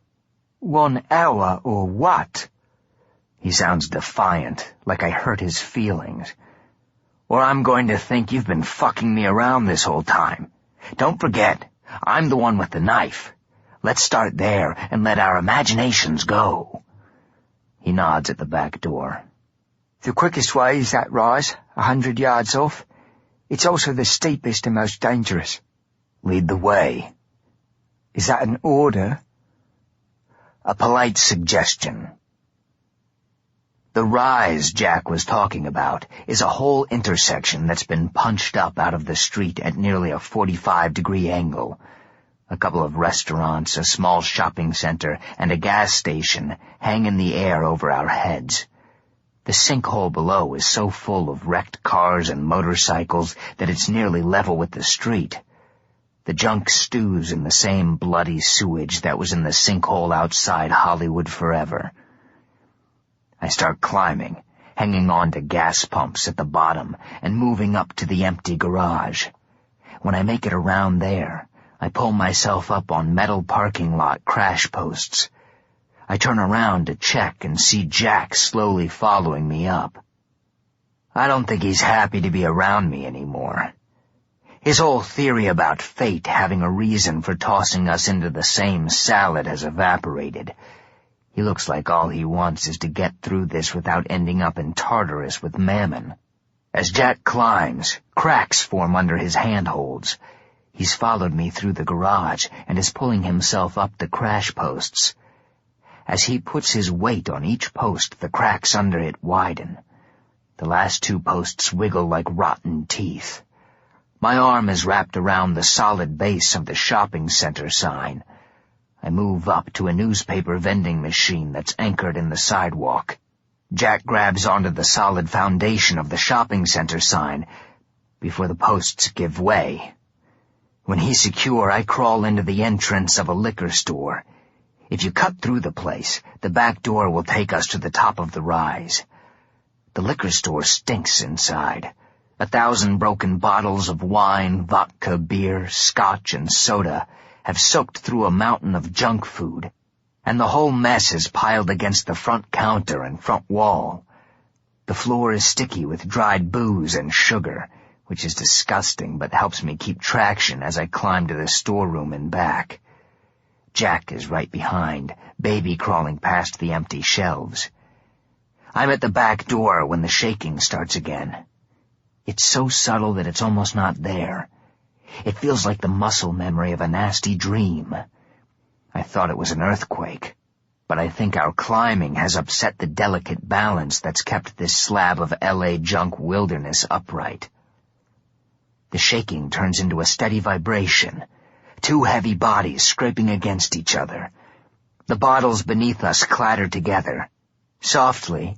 1 hour or what? He sounds defiant, like I hurt his feelings. Or I'm going to think you've been fucking me around this whole time. Don't forget, I'm the one with the knife. Let's start there and let our imaginations go. He nods at the back door. The quickest way is that rise, 100 yards off. It's also the steepest and most dangerous. Lead the way. Is that an order? A polite suggestion. The rise Jack was talking about is a whole intersection that's been punched up out of the street at nearly a 45-degree angle. A couple of restaurants, a small shopping center, and a gas station hang in the air over our heads. The sinkhole below is so full of wrecked cars and motorcycles that it's nearly level with the street. The junk stews in the same bloody sewage that was in the sinkhole outside Hollywood Forever. I start climbing, hanging on to gas pumps at the bottom and moving up to the empty garage. When I make it around there, I pull myself up on metal parking lot crash posts. I turn around to check and see Jack slowly following me up. I don't think he's happy to be around me anymore. His whole theory about fate having a reason for tossing us into the same salad has evaporated. He looks like all he wants is to get through this without ending up in Tartarus with Mammon. As Jack climbs, cracks form under his handholds. He's followed me through the garage and is pulling himself up the crash posts. As he puts his weight on each post, the cracks under it widen. The last 2 posts wiggle like rotten teeth. My arm is wrapped around the solid base of the shopping center sign. I move up to a newspaper vending machine that's anchored in the sidewalk. Jack grabs onto the solid foundation of the shopping center sign before the posts give way. When he's secure, I crawl into the entrance of a liquor store. If you cut through the place, the back door will take us to the top of the rise. The liquor store stinks inside. 1,000 broken bottles of wine, vodka, beer, scotch, and soda have soaked through a mountain of junk food, and the whole mess is piled against the front counter and front wall. The floor is sticky with dried booze and sugar, which is disgusting but helps me keep traction as I climb to the storeroom and back. Jack is right behind, baby crawling past the empty shelves. I'm at the back door when the shaking starts again. It's so subtle that it's almost not there. It feels like the muscle memory of a nasty dream. I thought it was an earthquake, but I think our climbing has upset the delicate balance that's kept this slab of L.A. junk wilderness upright. The shaking turns into a steady vibration, 2 heavy bodies scraping against each other. The bottles beneath us clatter together, softly,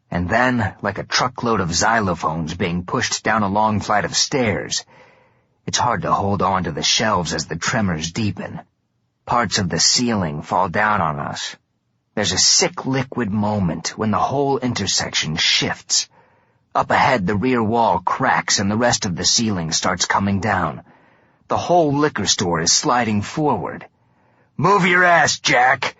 and then like a truckload of xylophones being pushed down a long flight of stairs. It's hard to hold on to the shelves as the tremors deepen. Parts of the ceiling fall down on us. There's a sick liquid moment when the whole intersection shifts. Up ahead, the rear wall cracks and the rest of the ceiling starts coming down. The whole liquor store is sliding forward. "Move your ass, Jack!"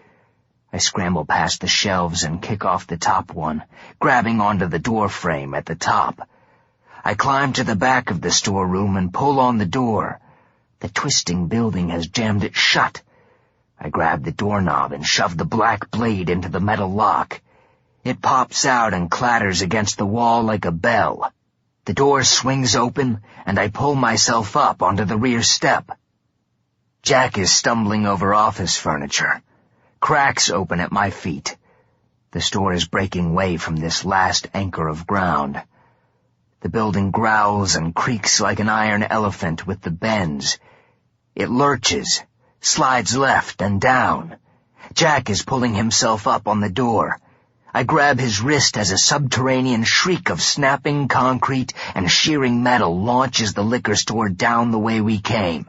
I scramble past the shelves and kick off the top one, grabbing onto the door frame at the top. I climb to the back of the storeroom and pull on the door. The twisting building has jammed it shut. I grab the doorknob and shove the black blade into the metal lock. It pops out and clatters against the wall like a bell. The door swings open, and I pull myself up onto the rear step. Jack is stumbling over office furniture. Cracks open at my feet. The store is breaking away from this last anchor of ground. The building growls and creaks like an iron elephant with the bends. It lurches, slides left and down. Jack is pulling himself up on the door. I grab his wrist as a subterranean shriek of snapping concrete and shearing metal launches the liquor store down the way we came.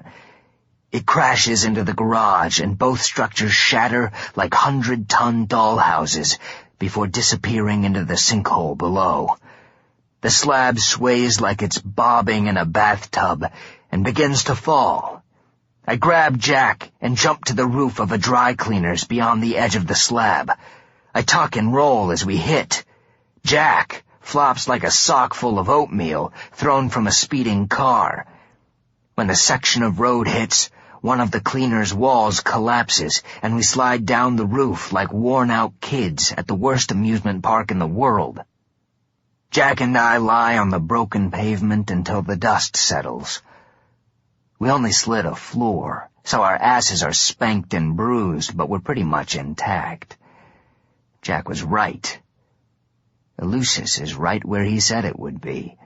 It crashes into the garage, and both structures shatter like 100-ton dollhouses before disappearing into the sinkhole below. The slab sways like it's bobbing in a bathtub and begins to fall. I grab Jack and jump to the roof of a dry cleaner's beyond the edge of the slab. I tuck and roll as we hit. Jack flops like a sock full of oatmeal thrown from a speeding car. When the section of road hits, one of the cleaner's walls collapses, and we slide down the roof like worn-out kids at the worst amusement park in the world. Jack and I lie on the broken pavement until the dust settles. We only slid a floor, so our asses are spanked and bruised, but we're pretty much intact. Jack was right. Eleusis is right where he said it would be.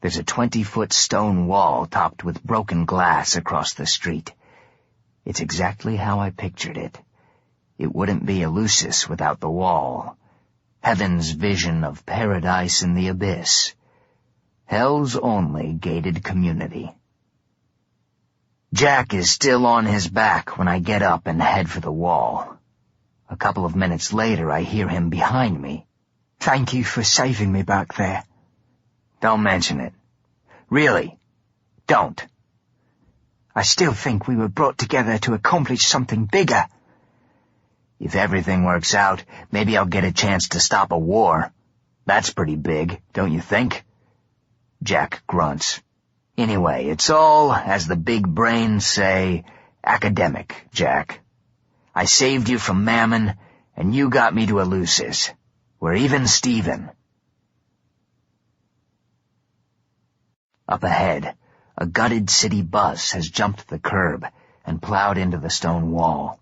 There's a 20-foot stone wall topped with broken glass across the street. It's exactly how I pictured it. It wouldn't be Eleusis without the wall. Heaven's vision of paradise in the abyss. Hell's only gated community. Jack is still on his back when I get up and head for the wall. A couple of minutes later, I hear him behind me. "Thank you for saving me back there." "Don't mention it. Really, don't." "I still think we were brought together to accomplish something bigger." "If everything works out, maybe I'll get a chance to stop a war. That's pretty big, don't you think?" Jack grunts. "Anyway, it's all, as the big brains say, academic, Jack. I saved you from Mammon, and you got me to Eleusis. We're even Steven." Up ahead, a gutted city bus has jumped the curb and plowed into the stone wall.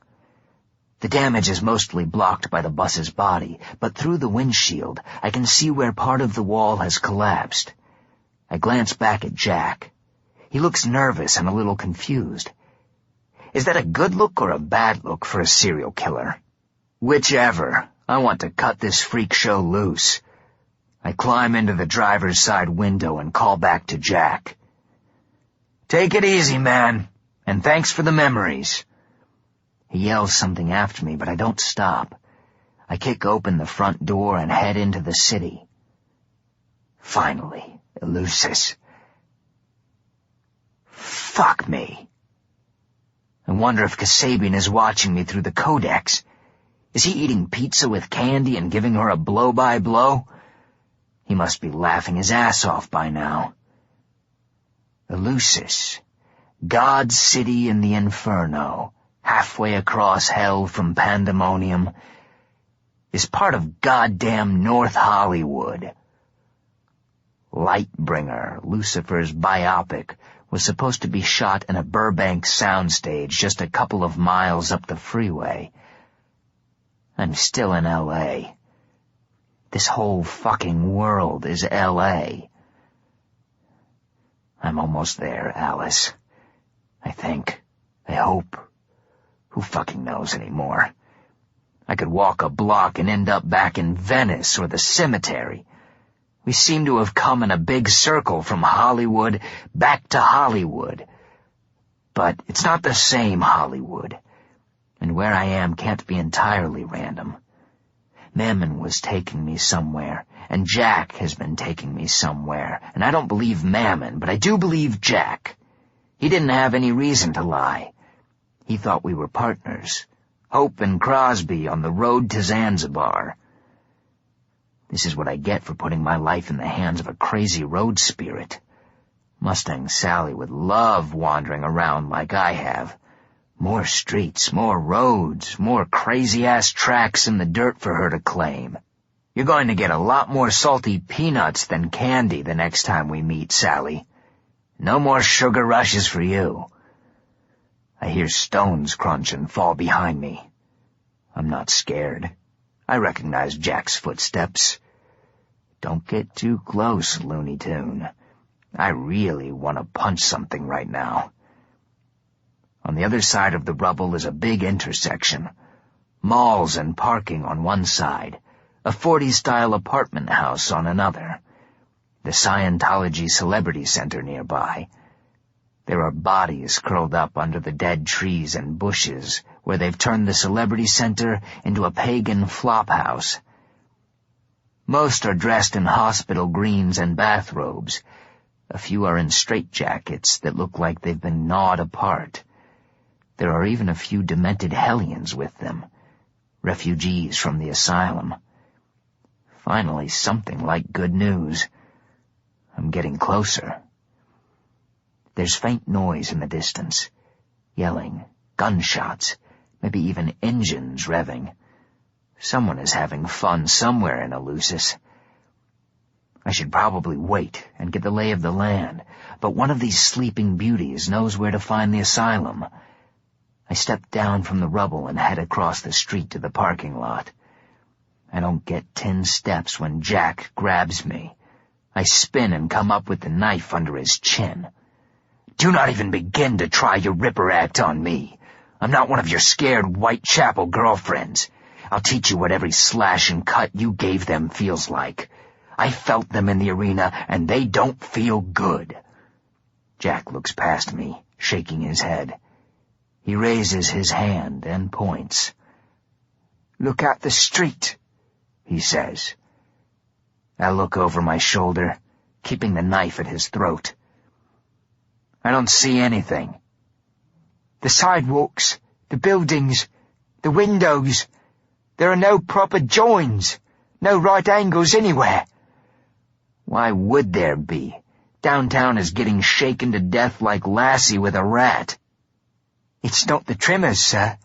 The damage is mostly blocked by the bus's body, but through the windshield I can see where part of the wall has collapsed. I glance back at Jack. He looks nervous and a little confused. Is that a good look or a bad look for a serial killer? Whichever. I want to cut this freak show loose. I climb into the driver's side window and call back to Jack. "Take it easy, man, and thanks for the memories." He yells something after me, but I don't stop. I kick open the front door and head into the city. Finally, Eleusis. Fuck me. I wonder if Kasabian is watching me through the codex. Is he eating pizza with candy and giving her a blow-by-blow? He must be laughing his ass off by now. Eleusis, God's city in the inferno, halfway across hell from pandemonium. is part of goddamn North Hollywood. Lightbringer, Lucifer's biopic, was supposed to be shot in a Burbank soundstage just a couple of miles up the freeway. I'm still in L.A. This whole fucking world is L.A. I'm almost there, Alice. I think. I hope. Who fucking knows anymore? I could walk a block and end up back in Venice or the cemetery. We seem to have come in a big circle from Hollywood back to Hollywood. But it's not the same Hollywood, and where I am can't be entirely random. Mammon was taking me somewhere, and Jack has been taking me somewhere, and I don't believe Mammon, but I do believe Jack. He didn't have any reason to lie. He thought we were partners, Hope and Crosby on the road to Zanzibar. This is what I get for putting my life in the hands of a crazy road spirit. Mustang Sally would love wandering around like I have. More streets, more roads, more crazy-ass tracks in the dirt for her to claim. You're going to get a lot more salty peanuts than candy the next time we meet, Sally. No more sugar rushes for you. I hear stones crunch and fall behind me. I'm not scared. I recognize Jack's footsteps. Don't get too close, Looney Tune. I really want to punch something right now. On the other side of the rubble is a big intersection. Malls and parking on one side, a 40s-style apartment house on another, the Scientology Celebrity Center nearby. There are bodies curled up under the dead trees and bushes where they've turned the Celebrity Center into a pagan flophouse. Most are dressed in hospital greens and bathrobes. A few are in straitjackets that look like they've been gnawed apart. There are even a few demented hellions with them, refugees from the asylum. Finally, something like good news. I'm getting closer. There's faint noise in the distance. Yelling, gunshots, maybe even engines revving. Someone is having fun somewhere in Eleusis. I should probably wait and get the lay of the land, but one of these sleeping beauties knows where to find the asylum. I step down from the rubble and head across the street to the parking lot. I don't get 10 steps when Jack grabs me. I spin and come up with the knife under his chin. Do not even begin to try your Ripper act on me. I'm not one of your scared Whitechapel girlfriends. I'll teach you what every slash and cut you gave them feels like. I felt them in the arena, and they don't feel good. Jack looks past me, shaking his head. He raises his hand and points. Look at the street, he says. I look over my shoulder, keeping the knife at his throat. I don't see anything. The sidewalks, the buildings, the windows. There are no proper joins, no right angles anywhere. Why would there be? Downtown is getting shaken to death like Lassie with a rat. It's not the trimmers, sir.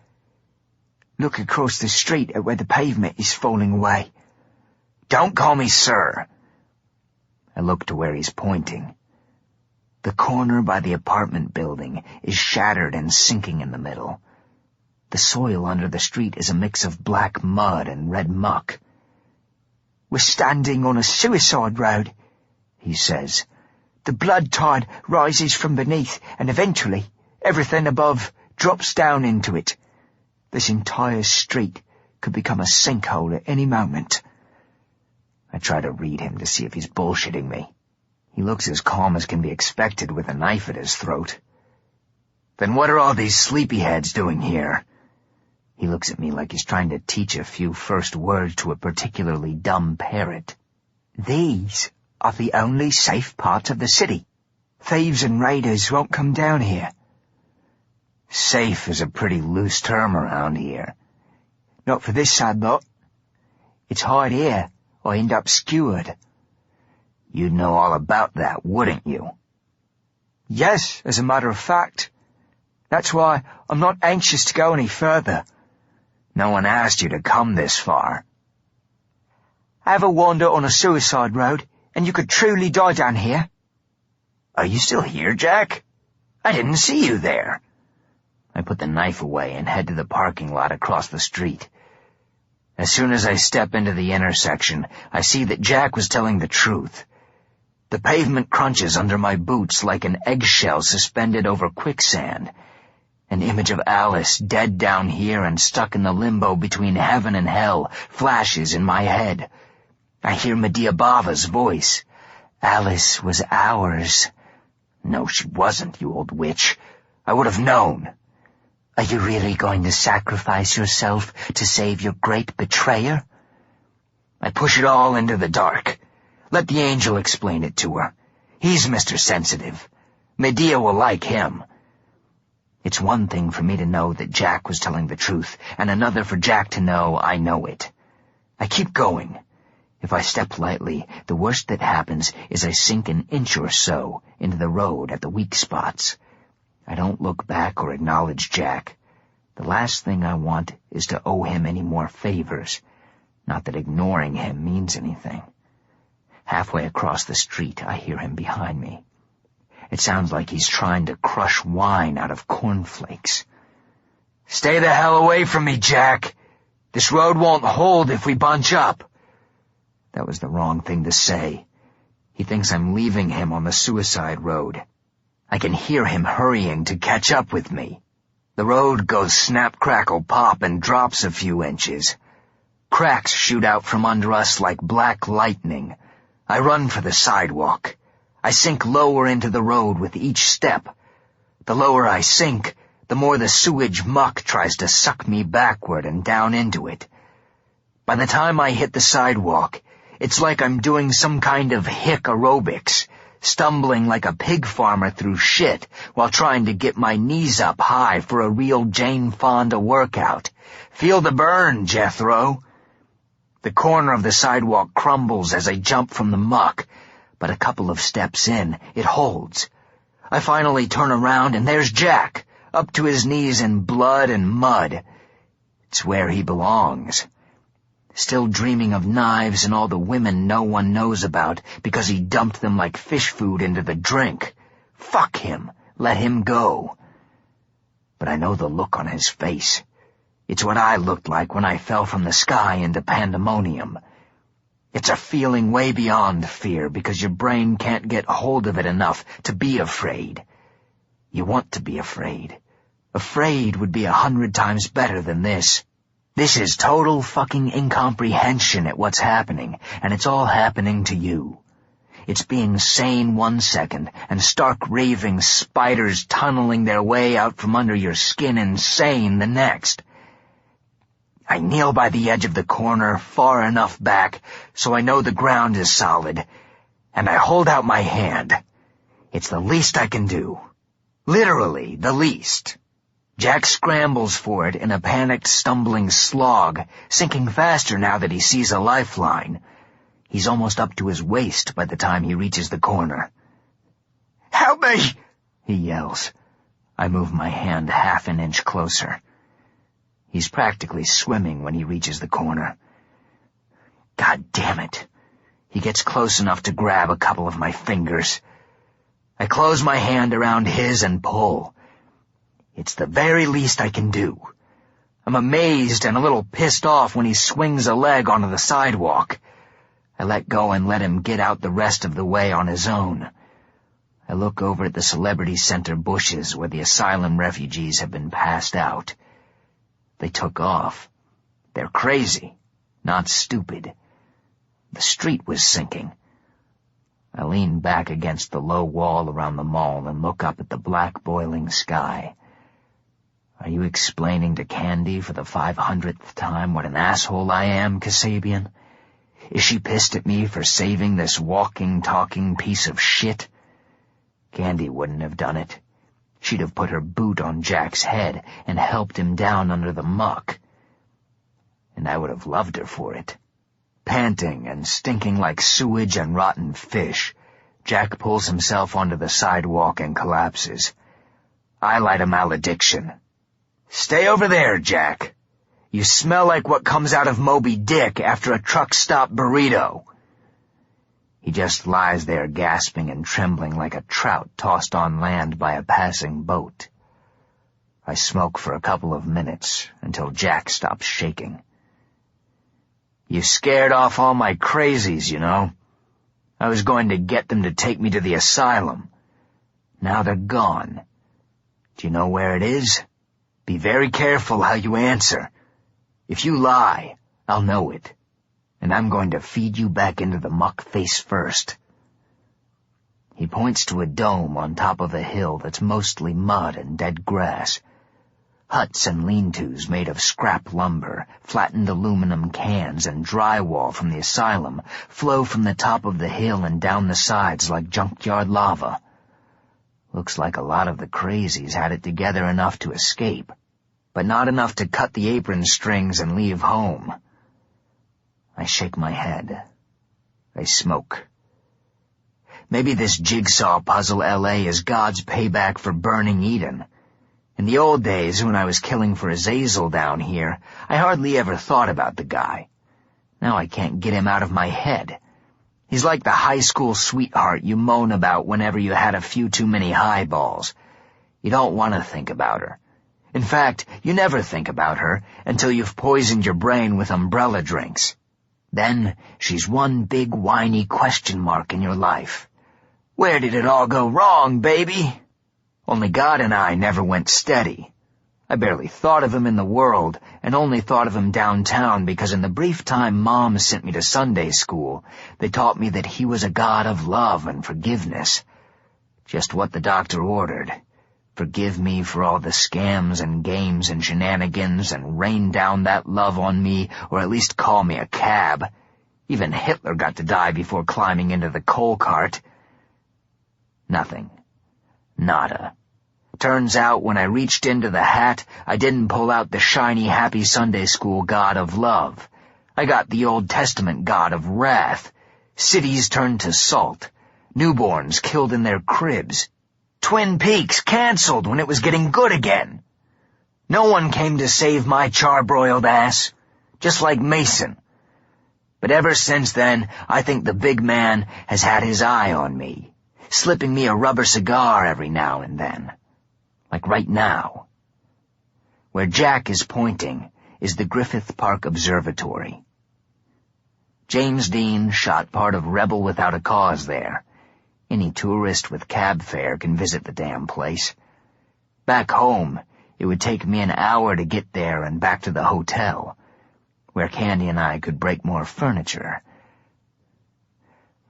Look across the street at where the pavement is falling away. Don't call me sir. I look to where he's pointing. The corner by the apartment building is shattered and sinking in the middle. The soil under the street is a mix of black mud and red muck. We're standing on a suicide road, he says. The blood tide rises from beneath, and eventually everything above drops down into it. This entire street could become a sinkhole at any moment. I try to read him to see if he's bullshitting me. He looks as calm as can be expected with a knife at his throat. Then what are all these sleepyheads doing here? He looks at me like he's trying to teach a few first words to a particularly dumb parrot. These are the only safe parts of the city. Thieves and raiders won't come down here. Safe is a pretty loose term around here. Not for this sad lot. It's hide here, or end up skewered. You'd know all about that, wouldn't you? Yes, as a matter of fact. That's why I'm not anxious to go any further. No one asked you to come this far. Have a wander on a suicide road, and you could truly die down here. Are you still here, Jack? I didn't see you there. I put the knife away and head to the parking lot across the street. As soon as I step into the intersection, I see that Jack was telling the truth. The pavement crunches under my boots like an eggshell suspended over quicksand. An image of Alice, dead down here and stuck in the limbo between heaven and hell, flashes in my head. I hear Medea Bava's voice. Alice was ours. No, she wasn't, you old witch. I would have known. Are you really going to sacrifice yourself to save your great betrayer? I push it all into the dark. Let the angel explain it to her. He's Mr. Sensitive. Medea will like him. It's one thing for me to know that Jack was telling the truth, and another for Jack to know I know it. I keep going. If I step lightly, the worst that happens is I sink an inch or so into the road at the weak spots. I don't look back or acknowledge Jack. The last thing I want is to owe him any more favors. Not that ignoring him means anything. Halfway across the street, I hear him behind me. It sounds like he's trying to crush wine out of cornflakes. Stay the hell away from me, Jack. This road won't hold if we bunch up. That was the wrong thing to say. He thinks I'm leaving him on the suicide road. I can hear him hurrying to catch up with me. The road goes snap, crackle, pop and drops a few inches. Cracks shoot out from under us like black lightning. I run for the sidewalk. I sink lower into the road with each step. The lower I sink, the more the sewage muck tries to suck me backward and down into it. By the time I hit the sidewalk, it's like I'm doing some kind of hick aerobics, stumbling like a pig farmer through shit while trying to get my knees up high for a real Jane Fonda workout. Feel the burn, Jethro. The corner of the sidewalk crumbles as I jump from the muck, but a couple of steps in, it holds. I finally turn around and there's Jack, up to his knees in blood and mud. It's where he belongs. Still dreaming of knives and all the women no one knows about because he dumped them like fish food into the drink. Fuck him. Let him go. But I know the look on his face. It's what I looked like when I fell from the sky into pandemonium. It's a feeling way beyond fear because your brain can't get hold of it enough to be afraid. You want to be afraid. Afraid would be 100 times better than this. This is total fucking incomprehension at what's happening, and it's all happening to you. It's being sane 1 second and stark raving spiders tunneling their way out from under your skin insane the next. I kneel by the edge of the corner far enough back so I know the ground is solid, and I hold out my hand. It's the least I can do. Literally the least. Jack scrambles for it in a panicked, stumbling slog, sinking faster now that he sees a lifeline. He's almost up to his waist by the time he reaches the corner. "Help me!" he yells. I move my hand half an inch closer. He's practically swimming when he reaches the corner. God damn it. He gets close enough to grab a couple of my fingers. I close my hand around his and pull. It's the very least I can do. I'm amazed and a little pissed off when he swings a leg onto the sidewalk. I let go and let him get out the rest of the way on his own. I look over at the Celebrity Center bushes where the asylum refugees have been passed out. They took off. They're crazy, not stupid. The street was sinking. I lean back against the low wall around the mall and look up at the black boiling sky. Are you explaining to Candy for the 500th time what an asshole I am, Kasabian? Is she pissed at me for saving this walking, talking piece of shit? Candy wouldn't have done it. She'd have put her boot on Jack's head and helped him down under the muck. And I would have loved her for it. Panting and stinking like sewage and rotten fish, Jack pulls himself onto the sidewalk and collapses. I light a malediction. "Stay over there, Jack. You smell like what comes out of Moby Dick after a truck stop burrito." He just lies there gasping and trembling like a trout tossed on land by a passing boat. I smoke for a couple of minutes until Jack stops shaking. "You scared off all my crazies, you know. I was going to get them to take me to the asylum. Now they're gone. Do you know where it is? Be very careful how you answer. If you lie, I'll know it. And I'm going to feed you back into the muck face first." He points to a dome on top of a hill that's mostly mud and dead grass. Huts and lean-tos made of scrap lumber, flattened aluminum cans, and drywall from the asylum flow from the top of the hill and down the sides like junkyard lava. Looks like a lot of the crazies had it together enough to escape, but not enough to cut the apron strings and leave home. I shake my head. I smoke. Maybe this jigsaw puzzle L.A. is God's payback for burning Eden. In the old days, when I was killing for Azazel down here, I hardly ever thought about the guy. Now I can't get him out of my head. He's like the high school sweetheart you moan about whenever you had a few too many highballs. You don't want to think about her. In fact, you never think about her until you've poisoned your brain with umbrella drinks. Then she's one big whiny question mark in your life. Where did it all go wrong, baby? Only God and I never went steady. I barely thought of him in the world, and only thought of him downtown because in the brief time Mom sent me to Sunday school, they taught me that he was a God of love and forgiveness. Just what the doctor ordered. Forgive me for all the scams and games and shenanigans, and rain down that love on me, or at least call me a cab. Even Hitler got to die before climbing into the coal cart. Nothing. Nada. Turns out when I reached into the hat, I didn't pull out the shiny, happy Sunday school God of love. I got the Old Testament God of wrath. Cities turned to salt. Newborns killed in their cribs. Twin Peaks canceled when it was getting good again. No one came to save my charbroiled ass, just like Mason. But ever since then, I think the big man has had his eye on me, slipping me a rubber cigar every now and then. Like right now. Where Jack is pointing is the Griffith Park Observatory. James Dean shot part of Rebel Without a Cause there. Any tourist with cab fare can visit the damn place. Back home, it would take me an hour to get there and back to the hotel, where Candy and I could break more furniture.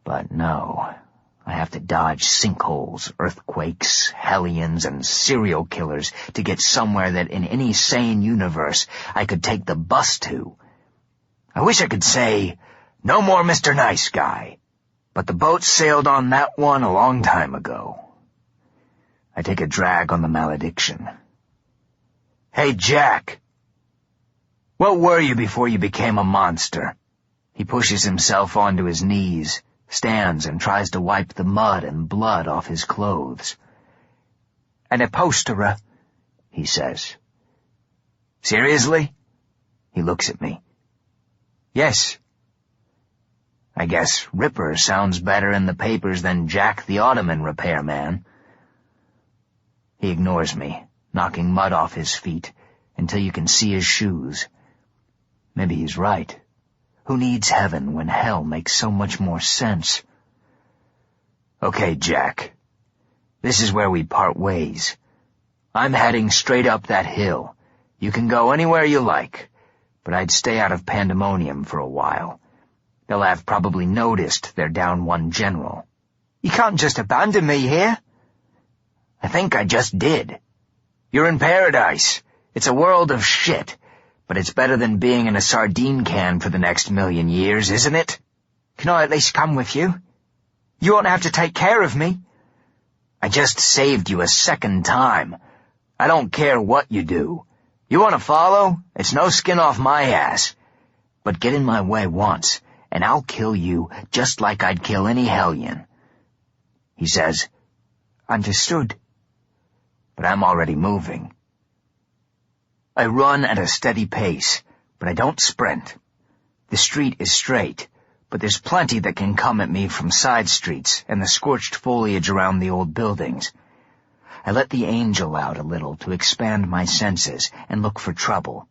But no, I have to dodge sinkholes, earthquakes, hellions, and serial killers to get somewhere that in any sane universe I could take the bus to. I wish I could say, "No more Mr. Nice Guy," but the boat sailed on that one a long time ago. I take a drag on the malediction. "Hey, Jack. What were you before you became a monster?" He pushes himself onto his knees, stands and tries to wipe the mud and blood off his clothes. "An upholsterer," he says. "Seriously?" He looks at me. "Yes." I guess Ripper sounds better in the papers than Jack the Ottoman repairman. He ignores me, knocking mud off his feet until you can see his shoes. Maybe he's right. Who needs heaven when hell makes so much more sense? "Okay, Jack. This is where we part ways. I'm heading straight up that hill. You can go anywhere you like, but I'd stay out of pandemonium for a while. They'll have probably noticed they're down one general." "You can't just abandon me here." "I think I just did. You're in paradise. It's a world of shit, but it's better than being in a sardine can for the next 1,000,000 years, isn't it?" "Can I at least come with you? You won't have to take care of me." "I just saved you a second time. I don't care what you do. You want to follow? It's no skin off my ass. But get in my way once, and I'll kill you just like I'd kill any hellion." He says, "Understood." But I'm already moving. I run at a steady pace, but I don't sprint. The street is straight, but there's plenty that can come at me from side streets and the scorched foliage around the old buildings. I let the angel out a little to expand my senses and look for trouble.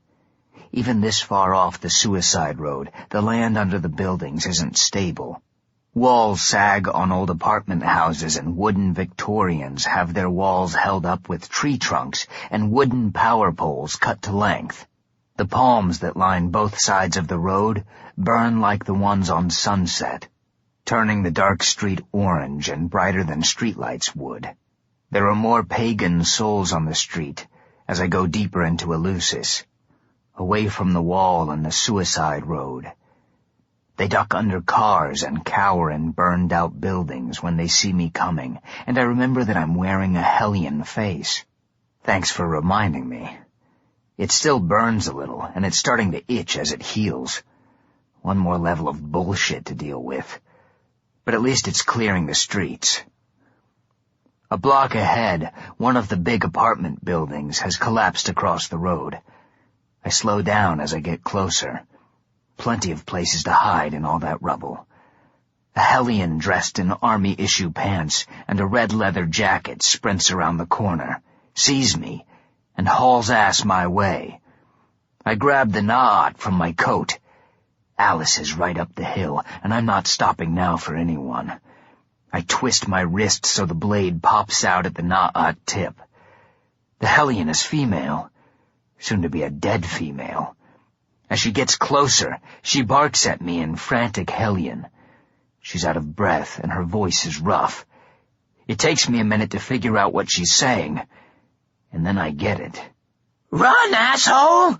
Even this far off the suicide road, the land under the buildings isn't stable. Walls sag on old apartment houses, and wooden Victorians have their walls held up with tree trunks and wooden power poles cut to length. The palms that line both sides of the road burn like the ones on Sunset, turning the dark street orange and brighter than streetlights would. There are more pagan souls on the street as I go deeper into Eleusis, away from the wall and the suicide road. They duck under cars and cower in burned-out buildings when they see me coming, and I remember that I'm wearing a hellion face. Thanks for reminding me. It still burns a little, and it's starting to itch as it heals. One more level of bullshit to deal with. But at least it's clearing the streets. A block ahead, one of the big apartment buildings has collapsed across the road. I slow down as I get closer. Plenty of places to hide in all that rubble. A hellion dressed in army-issue pants and a red leather jacket sprints around the corner, sees me, and hauls ass my way. I grab the Na'at from my coat. Alice is right up the hill, and I'm not stopping now for anyone. I twist my wrist so the blade pops out at the Na'at tip. The hellion is female, soon to be a dead female. As she gets closer, she barks at me in frantic hellion. She's out of breath, and her voice is rough. It takes me a minute to figure out what she's saying, and then I get it. "Run, asshole!"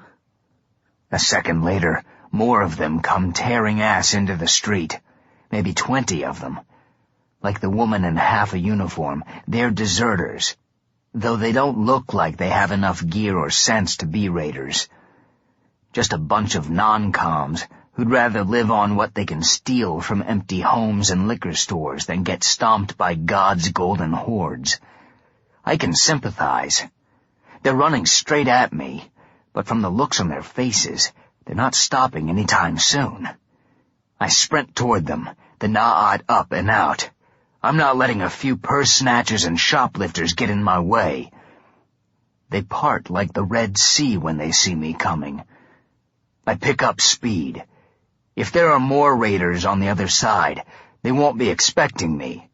A second later, more of them come tearing ass into the street. Maybe 20 of them. Like the woman in half a uniform, they're deserters, though they don't look like they have enough gear or sense to be raiders. Just a bunch of non-coms who'd rather live on what they can steal from empty homes and liquor stores than get stomped by God's golden hordes. I can sympathize. They're running straight at me, but from the looks on their faces, they're not stopping any time soon. I sprint toward them, the Na'at up and out. I'm not letting a few purse snatchers and shoplifters get in my way. They part like the Red Sea when they see me coming. I pick up speed. If there are more raiders on the other side, they won't be expecting me.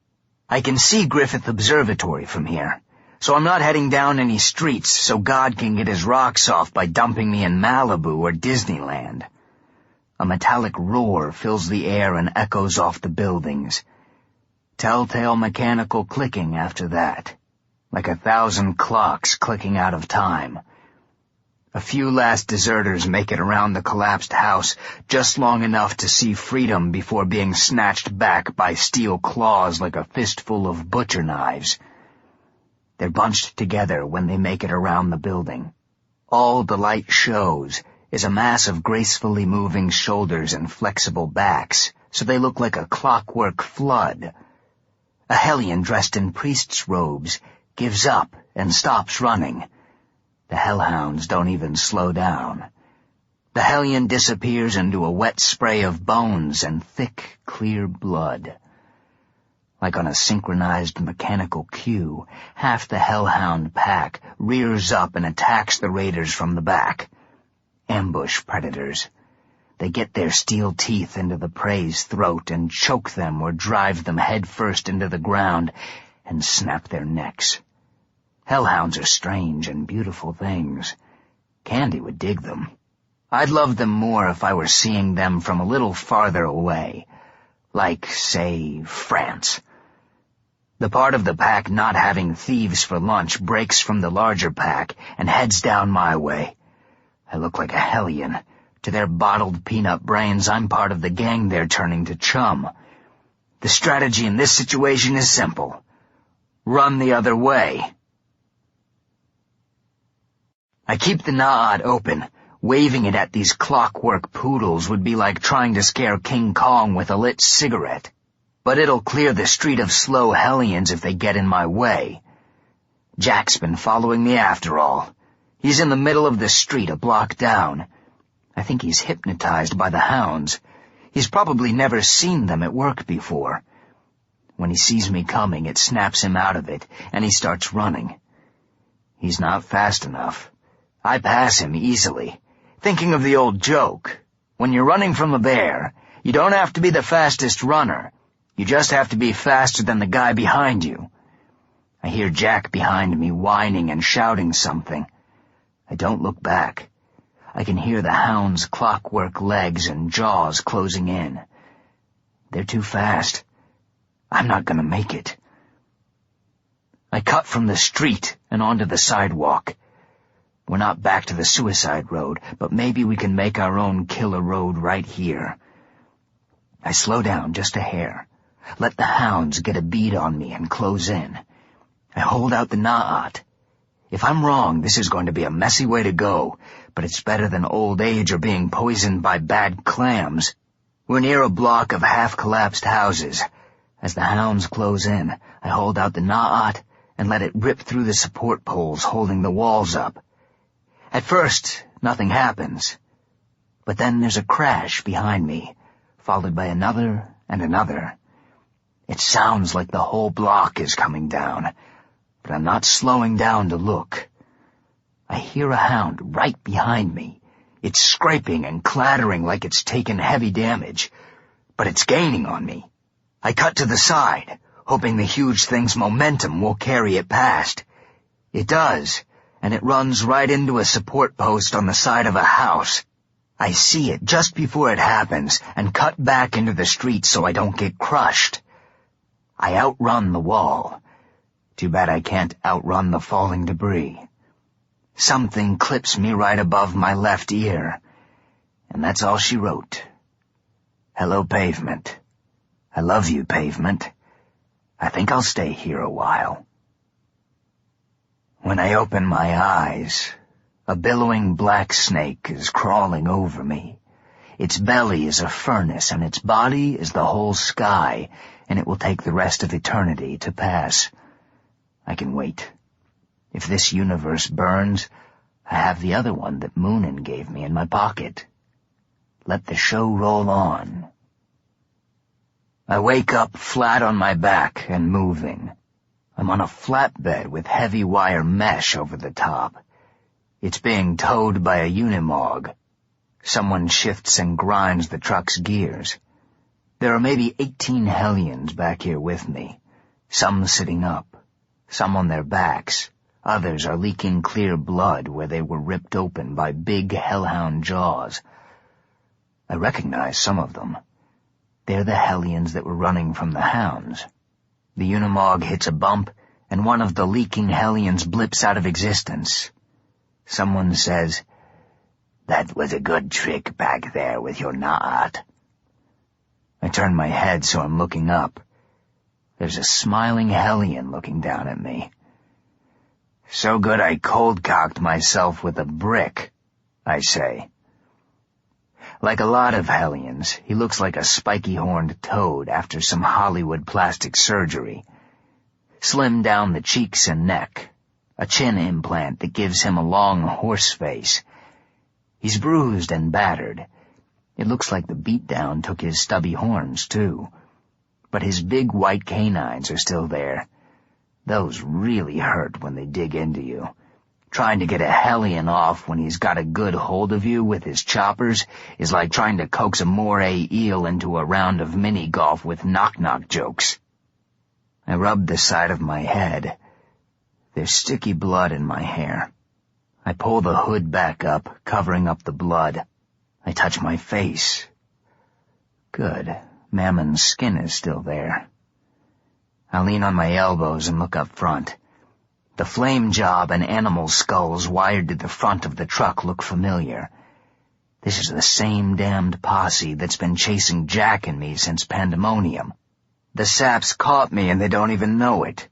I can see Griffith Observatory from here, so I'm not heading down any streets so God can get his rocks off by dumping me in Malibu or Disneyland. A metallic roar fills the air and echoes off the buildings. Telltale mechanical clicking after that, like 1,000 clocks clicking out of time. A few last deserters make it around the collapsed house just long enough to see freedom before being snatched back by steel claws like a fistful of butcher knives. They're bunched together when they make it around the building. All the light shows is a mass of gracefully moving shoulders and flexible backs, so they look like a clockwork flood. A hellion dressed in priest's robes gives up and stops running. The hellhounds don't even slow down. The hellion disappears into a wet spray of bones and thick, clear blood. Like on a synchronized mechanical cue, half the hellhound pack rears up and attacks the raiders from the back. Ambush predators. They get their steel teeth into the prey's throat and choke them or drive them headfirst into the ground and snap their necks. Hellhounds are strange and beautiful things. Candy would dig them. I'd love them more if I were seeing them from a little farther away, like, say, France. The part of the pack not having thieves for lunch breaks from the larger pack and heads down my way. I look like a hellion. To their bottled peanut brains, I'm part of the gang they're turning to chum. The strategy in this situation is simple. Run the other way. I keep the Na'at open. Waving it at these clockwork poodles would be like trying to scare King Kong with a lit cigarette. But it'll clear the street of slow hellions if they get in my way. Jack's been following me after all. He's in the middle of the street a block down. I think he's hypnotized by the hounds. He's probably never seen them at work before. When he sees me coming, it snaps him out of it, and he starts running. He's not fast enough. I pass him easily, thinking of the old joke. When you're running from a bear, you don't have to be the fastest runner. You just have to be faster than the guy behind you. I hear Jack behind me whining and shouting something. I don't look back. I can hear the hound's clockwork legs and jaws closing in. They're too fast. I'm not gonna make it. I cut from the street and onto the sidewalk. We're not back to the suicide road, but maybe we can make our own killer road right here. I slow down just a hair. Let the hounds get a bead on me and close in. I hold out the na'at. If I'm wrong, this is going to be a messy way to go, but it's better than old age or being poisoned by bad clams. We're near a block of half-collapsed houses. As the hounds close in, I hold out the na'at and let it rip through the support poles holding the walls up. At first, nothing happens. But then there's a crash behind me, followed by another and another. It sounds like the whole block is coming down, but I'm not slowing down to look. I hear a hound right behind me. It's scraping and clattering like it's taken heavy damage, but it's gaining on me. I cut to the side, hoping the huge thing's momentum will carry it past. It does, and it runs right into a support post on the side of a house. I see it just before it happens and cut back into the street so I don't get crushed. I outrun the wall. Too bad I can't outrun the falling debris. Something clips me right above my left ear, and that's all she wrote. Hello, pavement. I love you, pavement. I think I'll stay here a while. When I open my eyes, a billowing black snake is crawling over me. Its belly is a furnace, and its body is the whole sky, and it will take the rest of eternity to pass. I can wait. If this universe burns, I have the other one that Moonin gave me in my pocket. Let the show roll on. I wake up flat on my back and moving. I'm on a flatbed with heavy wire mesh over the top. It's being towed by a unimog. Someone shifts and grinds the truck's gears. There are maybe 18 hellions back here with me. Some sitting up, some on their backs. Others are leaking clear blood where they were ripped open by big hellhound jaws. I recognize some of them. They're the hellions that were running from the hounds. The unimog hits a bump, and one of the leaking hellions blips out of existence. Someone says, "That was a good trick back there with your na'at." I turn my head so I'm looking up. There's a smiling hellion looking down at me. "So good I cold-cocked myself with a brick," I say. Like a lot of hellions, he looks like a spiky-horned toad after some Hollywood plastic surgery. Slim down the cheeks and neck, a chin implant that gives him a long horse face. He's bruised and battered. It looks like the beatdown took his stubby horns, too. But his big white canines are still there. Those really hurt when they dig into you. Trying to get a hellion off when he's got a good hold of you with his choppers is like trying to coax a moray eel into a round of mini-golf with knock-knock jokes. I rub the side of my head. There's sticky blood in my hair. I pull the hood back up, covering up the blood. I touch my face. Good. Mammon's skin is still there. I lean on my elbows and look up front. The flame job and animal skulls wired to the front of the truck look familiar. This is the same damned posse that's been chasing Jack and me since Pandemonium. The saps caught me and they don't even know it.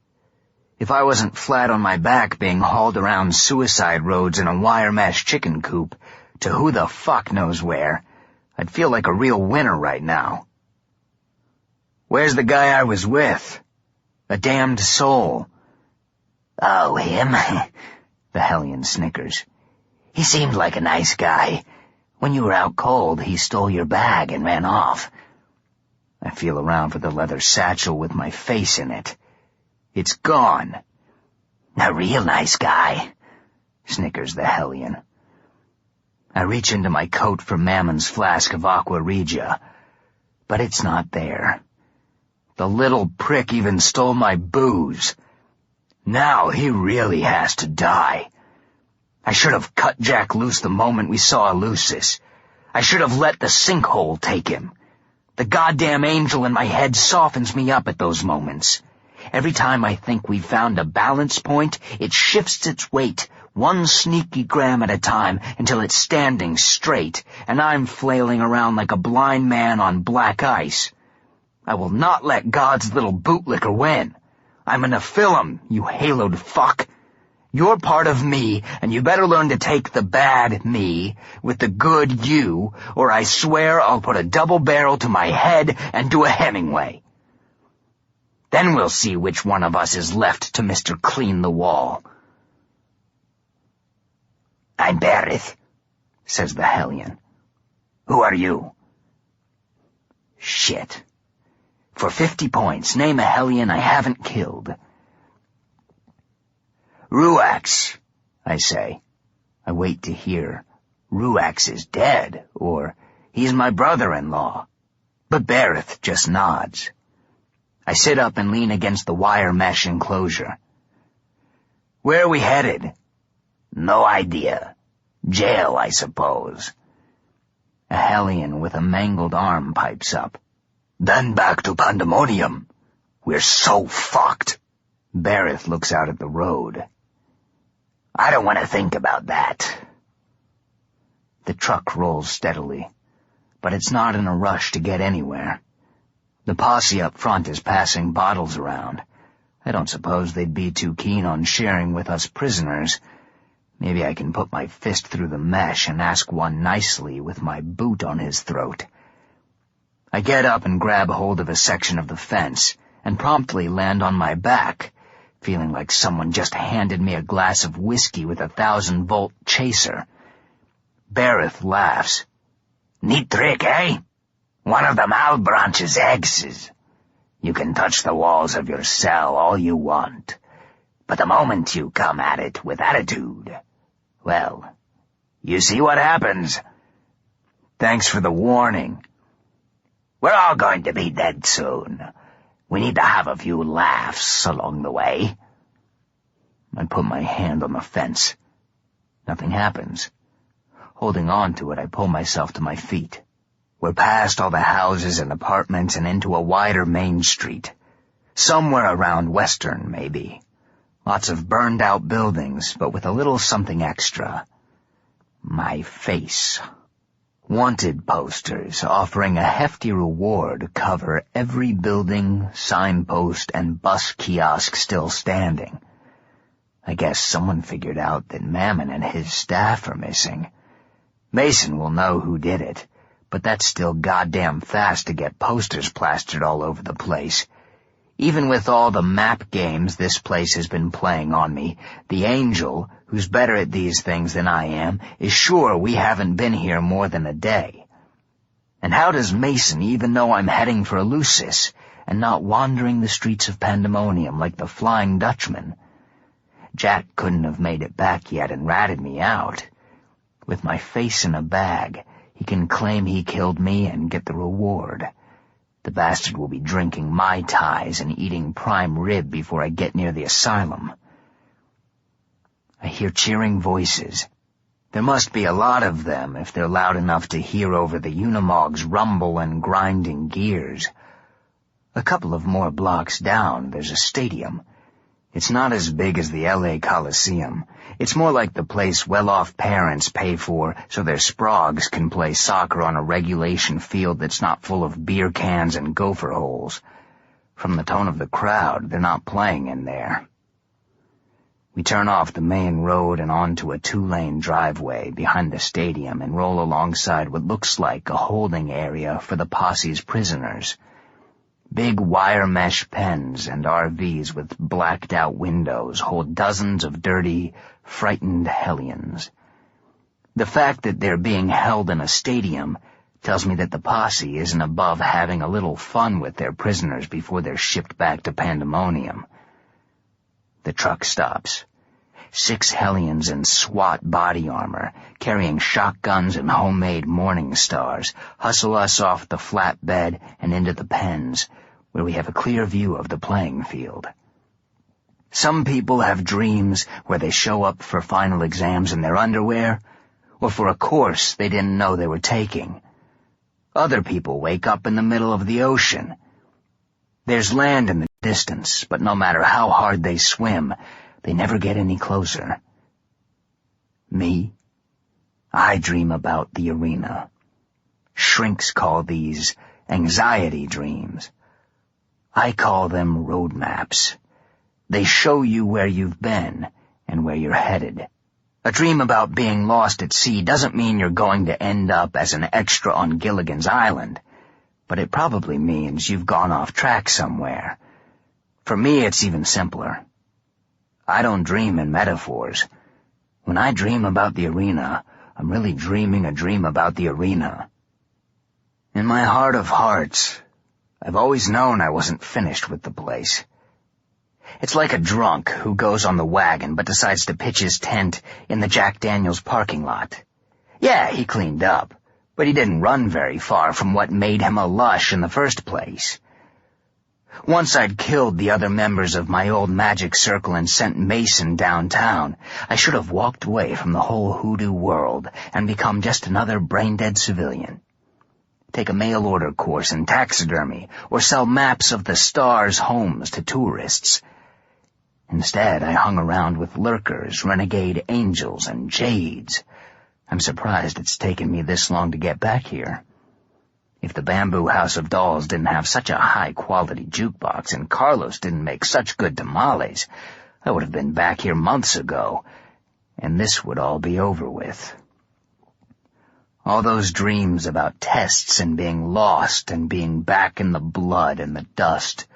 If I wasn't flat on my back being hauled around suicide roads in a wire mesh chicken coop to who the fuck knows where, I'd feel like a real winner right now. "Where's the guy I was with? A damned soul." "Oh, him?" The hellion snickers. "He seemed like a nice guy. When you were out cold, he stole your bag and ran off. I feel around for the leather satchel with my face in it. It's gone. A real nice guy, snickers the hellion. I reach into my coat for Mammon's flask of Aqua Regia, but it's not there. The little prick even stole my booze. Now he really has to die. I should have cut Jack loose the moment we saw Lucis. I should have let the sinkhole take him. The goddamn angel in my head softens me up at those moments. Every time I think we've found a balance point, it shifts its weight, one sneaky gram at a time, until it's standing straight, and I'm flailing around like a blind man on black ice. I will not let God's little bootlicker win. I'm a Nephilim, you haloed fuck. You're part of me, and you better learn to take the bad me with the good you, or I swear I'll put a double barrel to my head and do a Hemingway. Then we'll see which one of us is left to Mr. Clean the Wall. I'm Berith, says the hellion. Who are you? Shit. For 50 points, name a hellion I haven't killed. Ruax, I say. I wait to hear. Ruax is dead, or he's my brother-in-law. But Berith just nods. I sit up and lean against the wire mesh enclosure. Where are we headed? No idea. Jail, I suppose. A hellion with a mangled arm pipes up. Then back to Pandemonium. We're so fucked. Berith looks out at the road. I don't want to think about that. The truck rolls steadily, but it's not in a rush to get anywhere. The posse up front is passing bottles around. I don't suppose they'd be too keen on sharing with us prisoners. Maybe I can put my fist through the mesh and ask one nicely with my boot on his throat. I get up and grab hold of a section of the fence and promptly land on my back, feeling like someone just handed me a glass of whiskey with a 1,000-volt chaser. Berith laughs. Neat trick, eh? One of the Malbranch's exes. You can touch the walls of your cell all you want, but the moment you come at it with attitude, well, you see what happens. Thanks for the warning. We're all going to be dead soon. We need to have a few laughs along the way. I put my hand on the fence. Nothing happens. Holding on to it, I pull myself to my feet. We're past all the houses and apartments and into a wider main street. Somewhere around Western, maybe. Lots of burned-out buildings, but with a little something extra. My face. Wanted posters offering a hefty reward cover every building, signpost, and bus kiosk still standing. I guess someone figured out that Mammon and his staff are missing. Mason will know who did it, but that's still goddamn fast to get posters plastered all over the place. Even with all the map games this place has been playing on me, the angel, who's better at these things than I am, is sure we haven't been here more than a day. And how does Mason even know I'm heading for Lucis and not wandering the streets of Pandemonium like the Flying Dutchman? Jack couldn't have made it back yet and ratted me out. With my face in a bag, he can claim he killed me and get the reward. The bastard will be drinking Mai Tais and eating prime rib before I get near the asylum. I hear cheering voices. There must be a lot of them if they're loud enough to hear over the Unimog's rumble and grinding gears. A couple of more blocks down, there's a stadium. It's not as big as the L.A. Coliseum. It's more like the place well-off parents pay for so their sprogs can play soccer on a regulation field that's not full of beer cans and gopher holes. From the tone of the crowd, they're not playing in there. We turn off the main road and onto a 2-lane driveway behind the stadium and roll alongside what looks like a holding area for the posse's prisoners. Big wire mesh pens and RVs with blacked-out windows hold dozens of dirty, frightened hellions. The fact that they're being held in a stadium tells me that the posse isn't above having a little fun with their prisoners before they're shipped back to Pandemonium. The truck stops. 6 Hellions in SWAT body armor, carrying shotguns and homemade morning stars, hustle us off the flatbed and into the pens, where we have a clear view of the playing field. Some people have dreams where they show up for final exams in their underwear, or for a course they didn't know they were taking. Other people wake up in the middle of the ocean. There's land in the distance, but no matter how hard they swim, they never get any closer. Me? I dream about the arena. Shrinks call these anxiety dreams. I call them road maps. They show you where you've been and where you're headed. A dream about being lost at sea doesn't mean you're going to end up as an extra on Gilligan's Island, but it probably means you've gone off track somewhere. For me, it's even simpler. I don't dream in metaphors. When I dream about the arena, I'm really dreaming a dream about the arena. In my heart of hearts, I've always known I wasn't finished with the place. It's like a drunk who goes on the wagon but decides to pitch his tent in the Jack Daniels parking lot. Yeah, he cleaned up, but he didn't run very far from what made him a lush in the first place. Once I'd killed the other members of my old magic circle and sent Mason downtown, I should have walked away from the whole hoodoo world and become just another brain-dead civilian. Take a mail-order course in taxidermy or sell maps of the stars' homes to tourists. Instead, I hung around with lurkers, renegade angels, and jades. I'm surprised it's taken me this long to get back here. If the Bamboo House of Dolls didn't have such a high-quality jukebox and Carlos didn't make such good tamales, I would have been back here months ago, and this would all be over with. All those dreams about tests and being lost and being back in the blood and the dust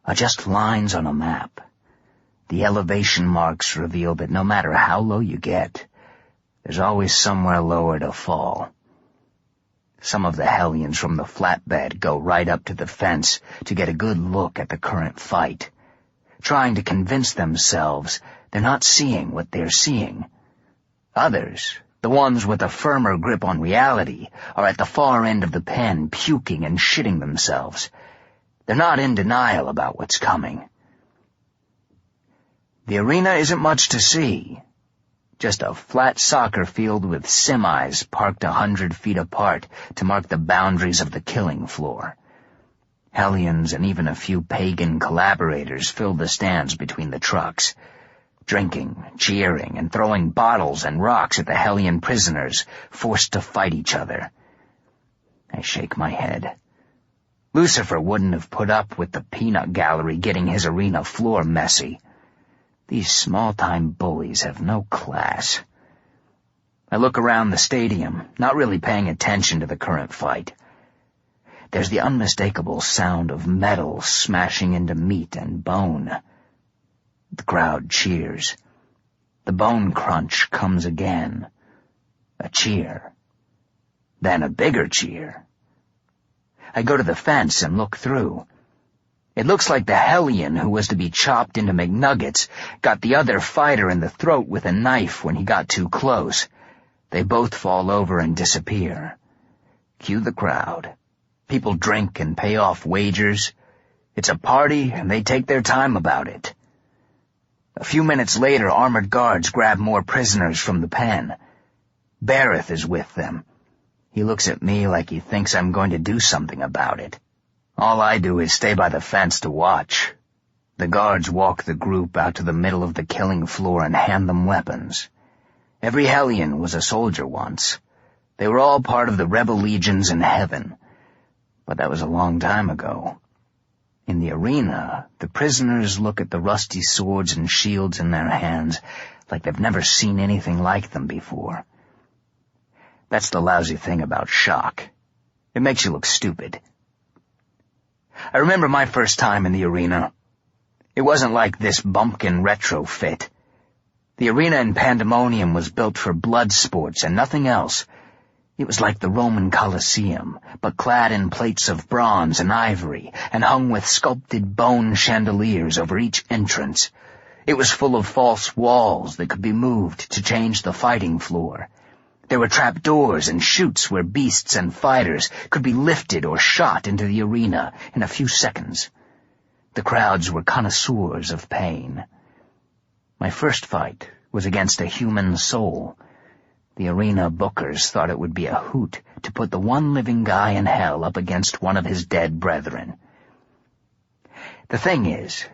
are just lines on a map. The elevation marks reveal that no matter how low you get, there's always somewhere lower to fall. Some of the Hellions from the flatbed go right up to the fence to get a good look at the current fight, trying to convince themselves they're not seeing what they're seeing. Others, the ones with a firmer grip on reality, are at the far end of the pen puking and shitting themselves. They're not in denial about what's coming. The arena isn't much to see. Just a flat soccer field with semis parked 100 feet apart to mark the boundaries of the killing floor. Hellions and even a few pagan collaborators filled the stands between the trucks, drinking, cheering, and throwing bottles and rocks at the Hellion prisoners forced to fight each other. I shake my head. Lucifer wouldn't have put up with the peanut gallery getting his arena floor messy. These small-time bullies have no class. I look around the stadium, not really paying attention to the current fight. There's the unmistakable sound of metal smashing into meat and bone. The crowd cheers. The bone crunch comes again. A cheer. Then a bigger cheer. I go to the fence and look through. It looks like the Hellion who was to be chopped into McNuggets got the other fighter in the throat with a knife when he got too close. They both fall over and disappear. Cue the crowd. People drink and pay off wagers. It's a party, and they take their time about it. A few minutes later, armored guards grab more prisoners from the pen. Bareth is with them. He looks at me like he thinks I'm going to do something about it. All I do is stay by the fence to watch. The guards walk the group out to the middle of the killing floor and hand them weapons. Every Hellion was a soldier once. They were all part of the rebel legions in heaven. But that was a long time ago. In the arena, the prisoners look at the rusty swords and shields in their hands like they've never seen anything like them before. That's the lousy thing about shock. It makes you look stupid. I remember my first time in the arena. It wasn't like this bumpkin retrofit. The arena in Pandemonium was built for blood sports and nothing else. It was like the Roman Colosseum, but clad in plates of bronze and ivory, and hung with sculpted bone chandeliers over each entrance. It was full of false walls that could be moved to change the fighting floor. There were trapdoors and chutes where beasts and fighters could be lifted or shot into the arena in a few seconds. The crowds were connoisseurs of pain. My first fight was against a human soul. The arena bookers thought it would be a hoot to put the one living guy in hell up against one of his dead brethren. The thing is,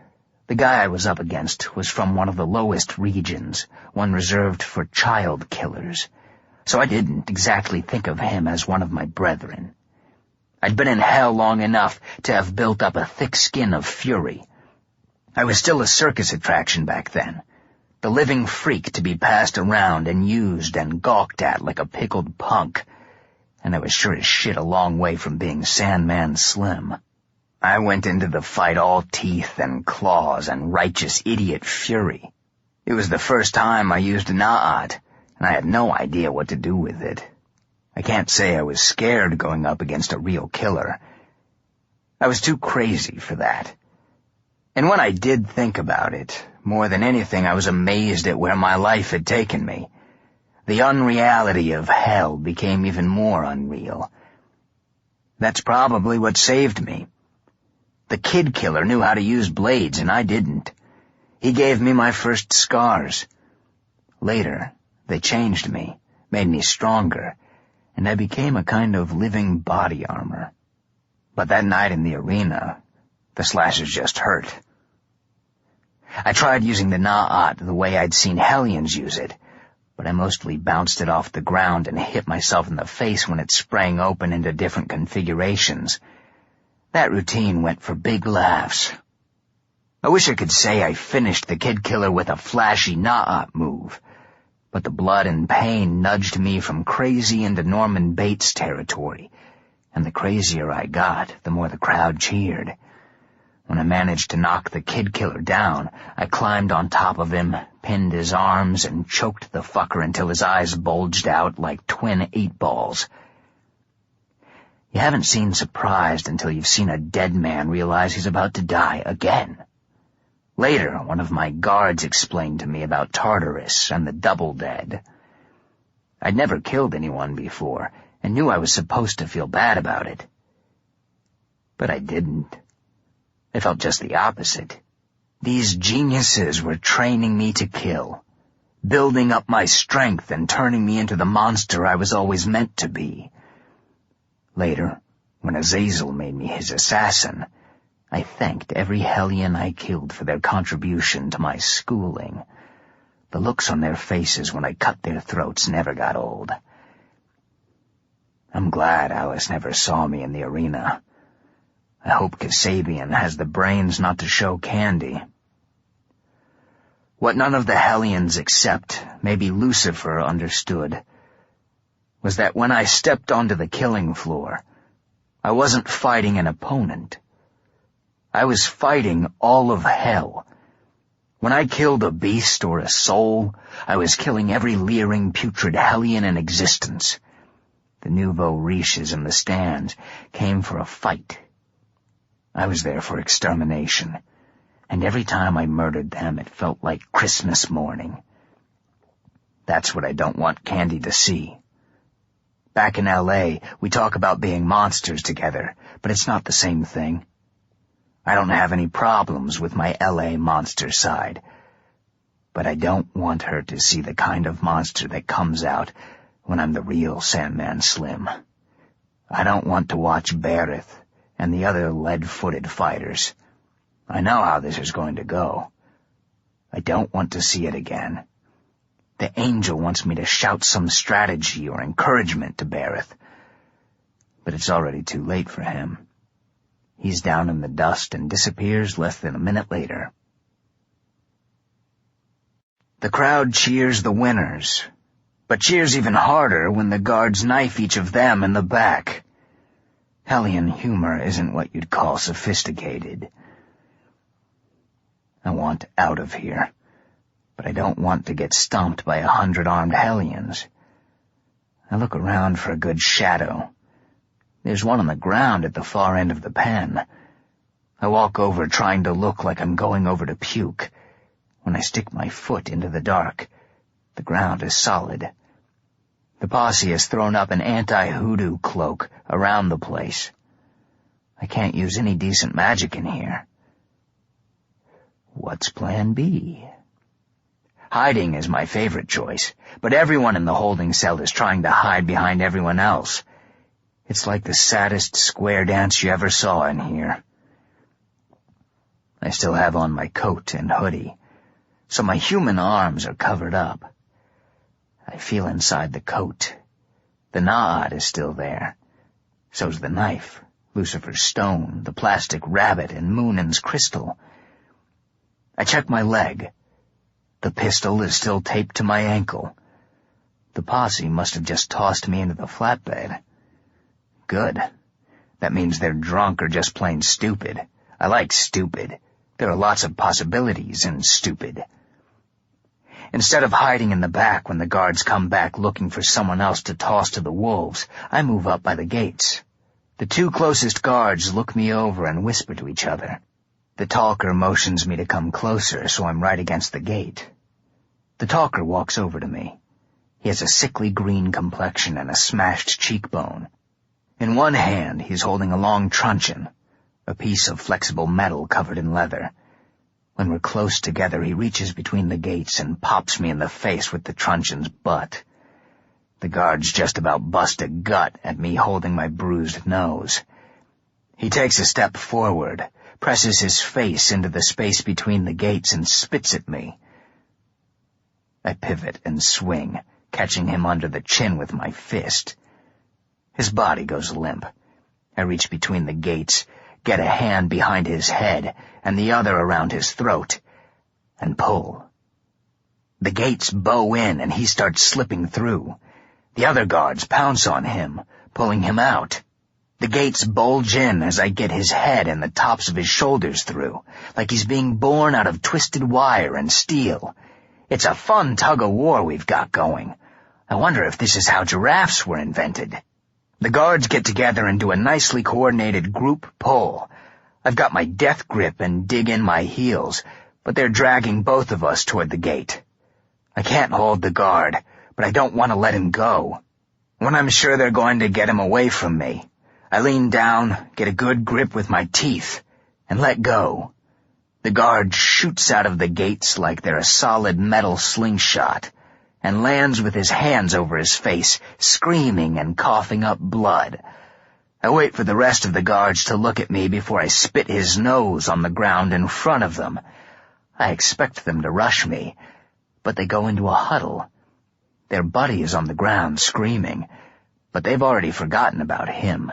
the guy I was up against was from one of the lowest regions, one reserved for child killers, so I didn't exactly think of him as one of my brethren. I'd been in hell long enough to have built up a thick skin of fury. I was still a circus attraction back then, the living freak to be passed around and used and gawked at like a pickled punk, and I was sure as shit a long way from being Sandman Slim. I went into the fight all teeth and claws and righteous idiot fury. It was the first time I used a Na'at, and I had no idea what to do with it. I can't say I was scared going up against a real killer. I was too crazy for that. And when I did think about it, more than anything I was amazed at where my life had taken me. The unreality of hell became even more unreal. That's probably what saved me. The kid killer knew how to use blades, and I didn't. He gave me my first scars. Later, they changed me, made me stronger, and I became a kind of living body armor. But that night in the arena, the slashes just hurt. I tried using the Na'at the way I'd seen Hellions use it, but I mostly bounced it off the ground and hit myself in the face when it sprang open into different configurations. That routine went for big laughs. I wish I could say I finished the kid killer with a flashy Na'at move, but the blood and pain nudged me from crazy into Norman Bates territory, and the crazier I got, the more the crowd cheered. When I managed to knock the kid killer down, I climbed on top of him, pinned his arms, and choked the fucker until his eyes bulged out like twin 8-balls. You haven't seen surprised until you've seen a dead man realize he's about to die again. Later, one of my guards explained to me about Tartarus and the double dead. I'd never killed anyone before, and knew I was supposed to feel bad about it. But I didn't. I felt just the opposite. These geniuses were training me to kill, building up my strength and turning me into the monster I was always meant to be. Later, when Azazel made me his assassin, I thanked every Hellion I killed for their contribution to my schooling. The looks on their faces when I cut their throats never got old. I'm glad Alice never saw me in the arena. I hope Kasabian has the brains not to show Candy. What none of the Hellions except maybe Lucifer understood was that when I stepped onto the killing floor, I wasn't fighting an opponent. I was fighting all of hell. When I killed a beast or a soul, I was killing every leering, putrid Hellion in existence. The nouveau riches in the stands came for a fight. I was there for extermination, and every time I murdered them it felt like Christmas morning. That's what I don't want Candy to see. Back in L.A., we talk about being monsters together, but it's not the same thing. I don't have any problems with my L.A. monster side, but I don't want her to see the kind of monster that comes out when I'm the real Sandman Slim. I don't want to watch Berith and the other lead-footed fighters. I know how this is going to go. I don't want to see it again. The angel wants me to shout some strategy or encouragement to Berith, but it's already too late for him. He's down in the dust and disappears less than a minute later. The crowd cheers the winners, but cheers even harder when the guards knife each of them in the back. Hellion humor isn't what you'd call sophisticated. I want out of here. but I don't want to get stomped by 100 armed hellions. I look around for a good shadow. There's one on the ground at the far end of the pen. I walk over trying to look like I'm going over to puke. When I stick my foot into the dark, the ground is solid. The posse has thrown up an anti-hoodoo cloak around the place. I can't use any decent magic in here. What's plan B? Hiding is my favorite choice, but everyone in the holding cell is trying to hide behind everyone else. It's like the saddest square dance you ever saw in here. I still have on my coat and hoodie, so my human arms are covered up. I feel inside the coat. The Na'ad is still there. So's the knife, Lucifer's stone, the plastic rabbit, and Moonan's crystal. I check my leg. The pistol is still taped to my ankle. The posse must have just tossed me into the flatbed. Good. That means they're drunk or just plain stupid. I like stupid. There are lots of possibilities in stupid. Instead of hiding in the back when the guards come back looking for someone else to toss to the wolves, I move up by the gates. The two closest guards look me over and whisper to each other. The talker motions me to come closer, so I'm right against the gate. The talker walks over to me. He has a sickly green complexion and a smashed cheekbone. In one hand, he's holding a long truncheon, a piece of flexible metal covered in leather. When we're close together, he reaches between the gates and pops me in the face with the truncheon's butt. The guards just about bust a gut at me holding my bruised nose. He takes a step forward, presses his face into the space between the gates, and spits at me. I pivot and swing, catching him under the chin with my fist. His body goes limp. I reach between the gates, get a hand behind his head and the other around his throat, and pull. The gates bow in and he starts slipping through. The other guards pounce on him, pulling him out. The gates bulge in as I get his head and the tops of his shoulders through, like he's being born out of twisted wire and steel. It's a fun tug-of-war we've got going. I wonder if this is how giraffes were invented. The guards get together and do a nicely coordinated group pull. I've got my death grip and dig in my heels, but they're dragging both of us toward the gate. I can't hold the guard, but I don't want to let him go. When I'm sure they're going to get him away from me, I lean down, get a good grip with my teeth, and let go. The guard shoots out of the gates like they're a solid metal slingshot, and lands with his hands over his face, screaming and coughing up blood. I wait for the rest of the guards to look at me before I spit his nose on the ground in front of them. I expect them to rush me, but they go into a huddle. Their buddy is on the ground screaming, but they've already forgotten about him.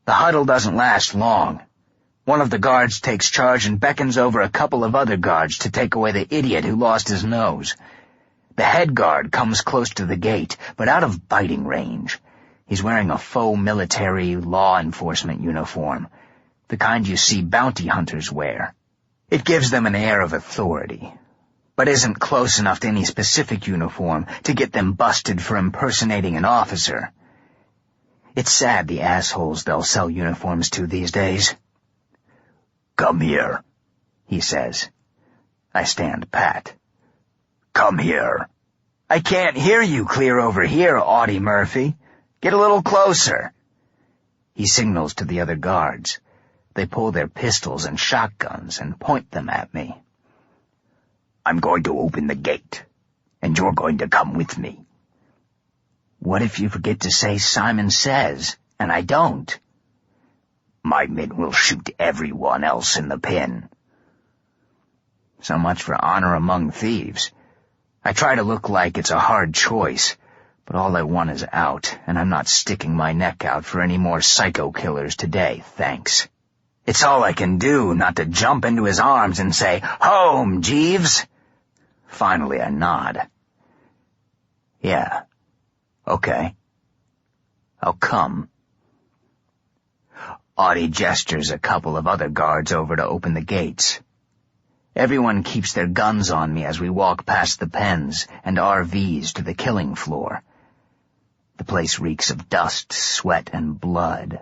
The huddle doesn't last long. One of the guards takes charge and beckons over a couple of other guards to take away the idiot who lost his nose. The head guard comes close to the gate, but out of biting range. He's wearing a faux military law enforcement uniform, the kind you see bounty hunters wear. It gives them an air of authority, but isn't close enough to any specific uniform to get them busted for impersonating an officer. It's sad the assholes they'll sell uniforms to these days. "Come here," he says. I stand pat. "Come here." "I can't hear you clear over here, Audie Murphy. Get a little closer." He signals to the other guards. They pull their pistols and shotguns and point them at me. "I'm going to open the gate, and you're going to come with me." What if you forget to say Simon Says, and I don't? "My men will shoot everyone else in the pen." So much for honor among thieves. I try to look like it's a hard choice, but all I want is out, and I'm not sticking my neck out for any more psycho killers today, thanks. It's all I can do not to jump into his arms and say, "Home, Jeeves!" Finally, I nod. "Yeah, okay. I'll come." Audie gestures a couple of other guards over to open the gates. Everyone keeps their guns on me as we walk past the pens and RVs to the killing floor. The place reeks of dust, sweat, and blood.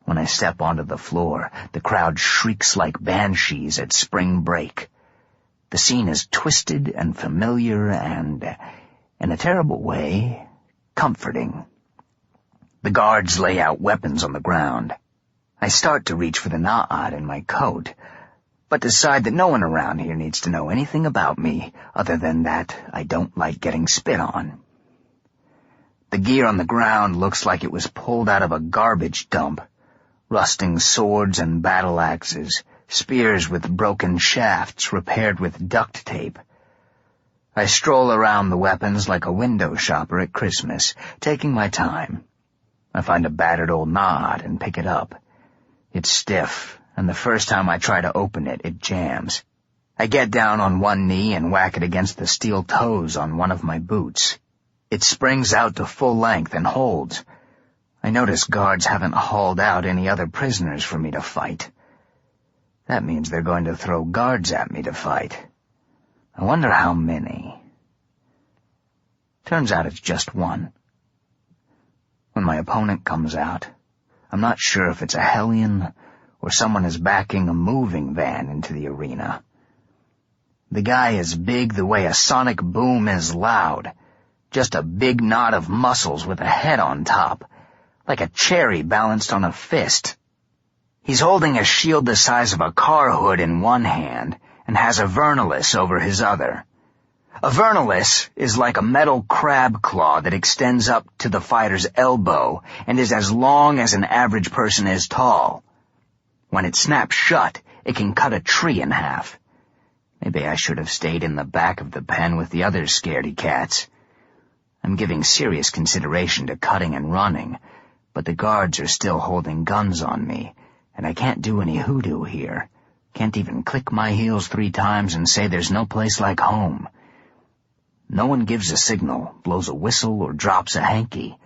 When I step onto the floor, the crowd shrieks like banshees at spring break. The scene is twisted and familiar and, in a terrible way, comforting. The guards lay out weapons on the ground. I start to reach for the na'ad in my coat, but decide that no one around here needs to know anything about me other than that I don't like getting spit on. The gear on the ground looks like it was pulled out of a garbage dump. Rusting swords and battle axes, spears with broken shafts repaired with duct tape. I stroll around the weapons like a window shopper at Christmas, taking my time. I find a battered old na'ad and pick it up. It's stiff, and the first time I try to open it, it jams. I get down on one knee and whack it against the steel toes on one of my boots. It springs out to full length and holds. I notice guards haven't hauled out any other prisoners for me to fight. That means they're going to throw guards at me to fight. I wonder how many. Turns out it's just one. When my opponent comes out, I'm not sure if it's a hellion or someone is backing a moving van into the arena. The guy is big the way a sonic boom is loud, just a big knot of muscles with a head on top, like a cherry balanced on a fist. He's holding a shield the size of a car hood in one hand and has a vernalis over his other. A vernalis is like a metal crab claw that extends up to the fighter's elbow and is as long as an average person is tall. When it snaps shut, it can cut a tree in half. Maybe I should have stayed in the back of the pen with the other scaredy cats. I'm giving serious consideration to cutting and running, but the guards are still holding guns on me, and I can't do any hoodoo here. Can't even click my heels 3 times and say there's no place like home. No one gives a signal, blows a whistle, or drops a hanky.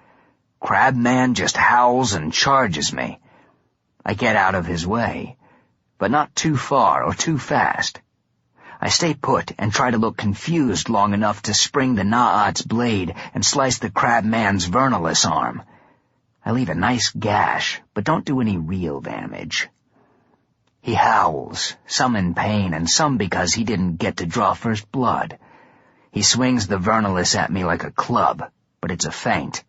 Crabman just howls and charges me. I get out of his way, but not too far or too fast. I stay put and try to look confused long enough to spring the na'ad's blade and slice the crabman's vernalis arm. I leave a nice gash, but don't do any real damage. He howls, some in pain and some because he didn't get to draw first blood. He swings the vernalis at me like a club, but it's a feint.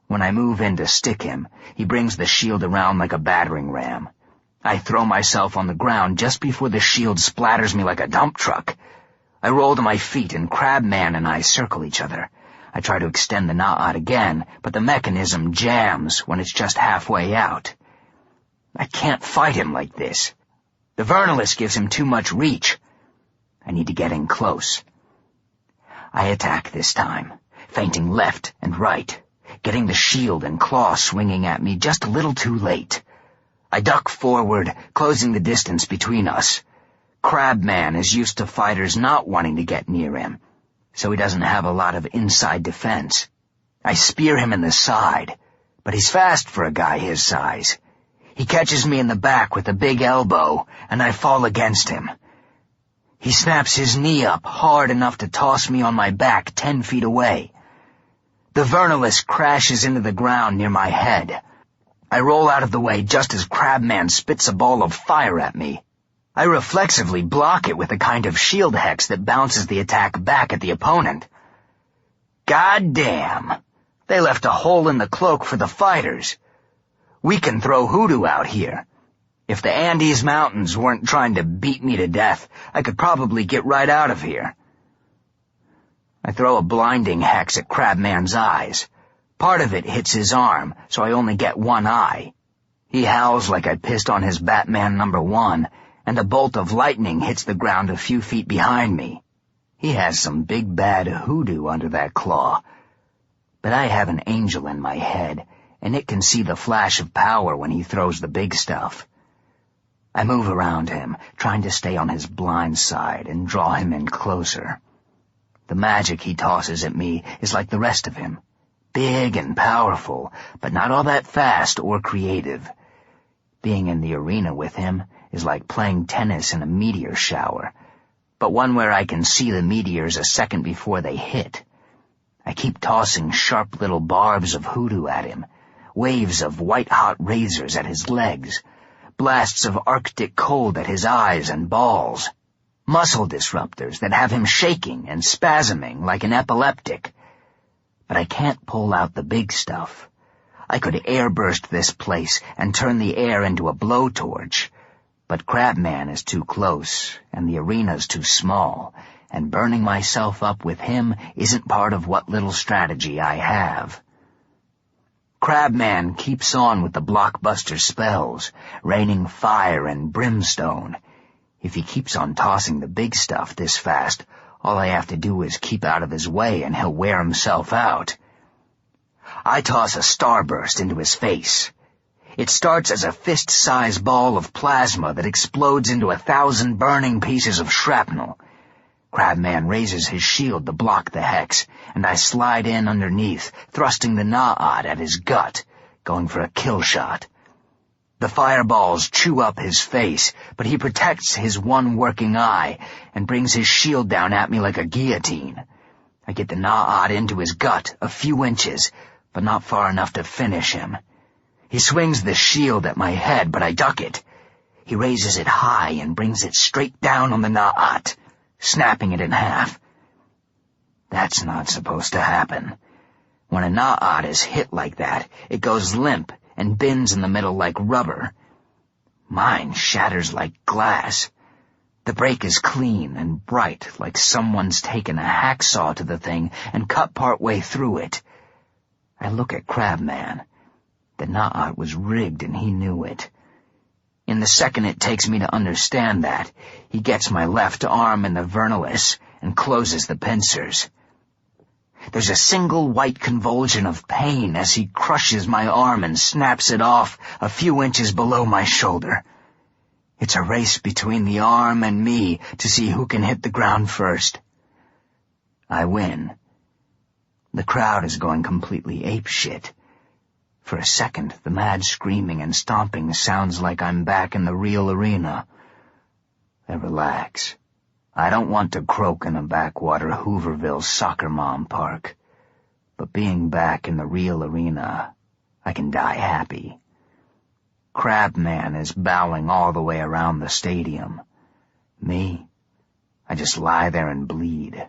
When I move in to stick him, he brings the shield around like a battering ram. I throw myself on the ground just before the shield splatters me like a dump truck. I roll to my feet and Crabman and I circle each other. I try to extend the na'ad again, but the mechanism jams when it's just halfway out. I can't fight him like this. The vernalis gives him too much reach. I need to get in close. I attack this time, feinting left and right, getting the shield and claw swinging at me just a little too late. I duck forward, closing the distance between us. Crabman is used to fighters not wanting to get near him, so he doesn't have a lot of inside defense. I spear him in the side, but he's fast for a guy his size. He catches me in the back with a big elbow, and I fall against him. He snaps his knee up hard enough to toss me on my back 10 feet away. The vernalis crashes into the ground near my head. I roll out of the way just as Crabman spits a ball of fire at me. I reflexively block it with a kind of shield hex that bounces the attack back at the opponent. God damn! They left a hole in the cloak for the fighters. We can throw hoodoo out here. If the Andes Mountains weren't trying to beat me to death, I could probably get right out of here. I throw a blinding hex at Crabman's eyes. Part of it hits his arm, so I only get one eye. He howls like I pissed on his Batman #1, and a bolt of lightning hits the ground a few feet behind me. He has some big bad hoodoo under that claw. But I have an angel in my head, and it can see the flash of power when he throws the big stuff. I move around him, trying to stay on his blind side and draw him in closer. The magic he tosses at me is like the rest of him. Big and powerful, but not all that fast or creative. Being in the arena with him is like playing tennis in a meteor shower, but one where I can see the meteors a second before they hit. I keep tossing sharp little barbs of hoodoo at him, waves of white-hot razors at his legs, blasts of Arctic cold at his eyes and balls, muscle disruptors that have him shaking and spasming like an epileptic. But I can't pull out the big stuff. I could airburst this place and turn the air into a blowtorch, but Crabman is too close, and the arena's too small, and burning myself up with him isn't part of what little strategy I have. Crabman keeps on with the blockbuster spells, raining fire and brimstone. If he keeps on tossing the big stuff this fast, all I have to do is keep out of his way and he'll wear himself out. I toss a starburst into his face. It starts as a fist-sized ball of plasma that explodes into 1,000 burning pieces of shrapnel. Crabman raises his shield to block the hex, and I slide in underneath, thrusting the Na'ad at his gut, going for a kill shot. The fireballs chew up his face, but he protects his one working eye and brings his shield down at me like a guillotine. I get the Na'ad into his gut a few inches, but not far enough to finish him. He swings the shield at my head, but I duck it. He raises it high and brings it straight down on the Na'at, snapping it in half. That's not supposed to happen. When a Na'at is hit like that, it goes limp and bends in the middle like rubber. Mine shatters like glass. The break is clean and bright, like someone's taken a hacksaw to the thing and cut part way through it. I look at Crabman. The Na'at was rigged and he knew it. In the second it takes me to understand that, he gets my left arm in the vernalis and closes the pincers. There's a single white convulsion of pain as he crushes my arm and snaps it off a few inches below my shoulder. It's a race between the arm and me to see who can hit the ground first. I win. The crowd is going completely apeshit. For a second, the mad screaming and stomping sounds like I'm back in the real arena. I relax. I don't want to croak in a backwater Hooverville soccer mom park. But being back in the real arena, I can die happy. Crabman is bowing all the way around the stadium. Me, I just lie there and bleed.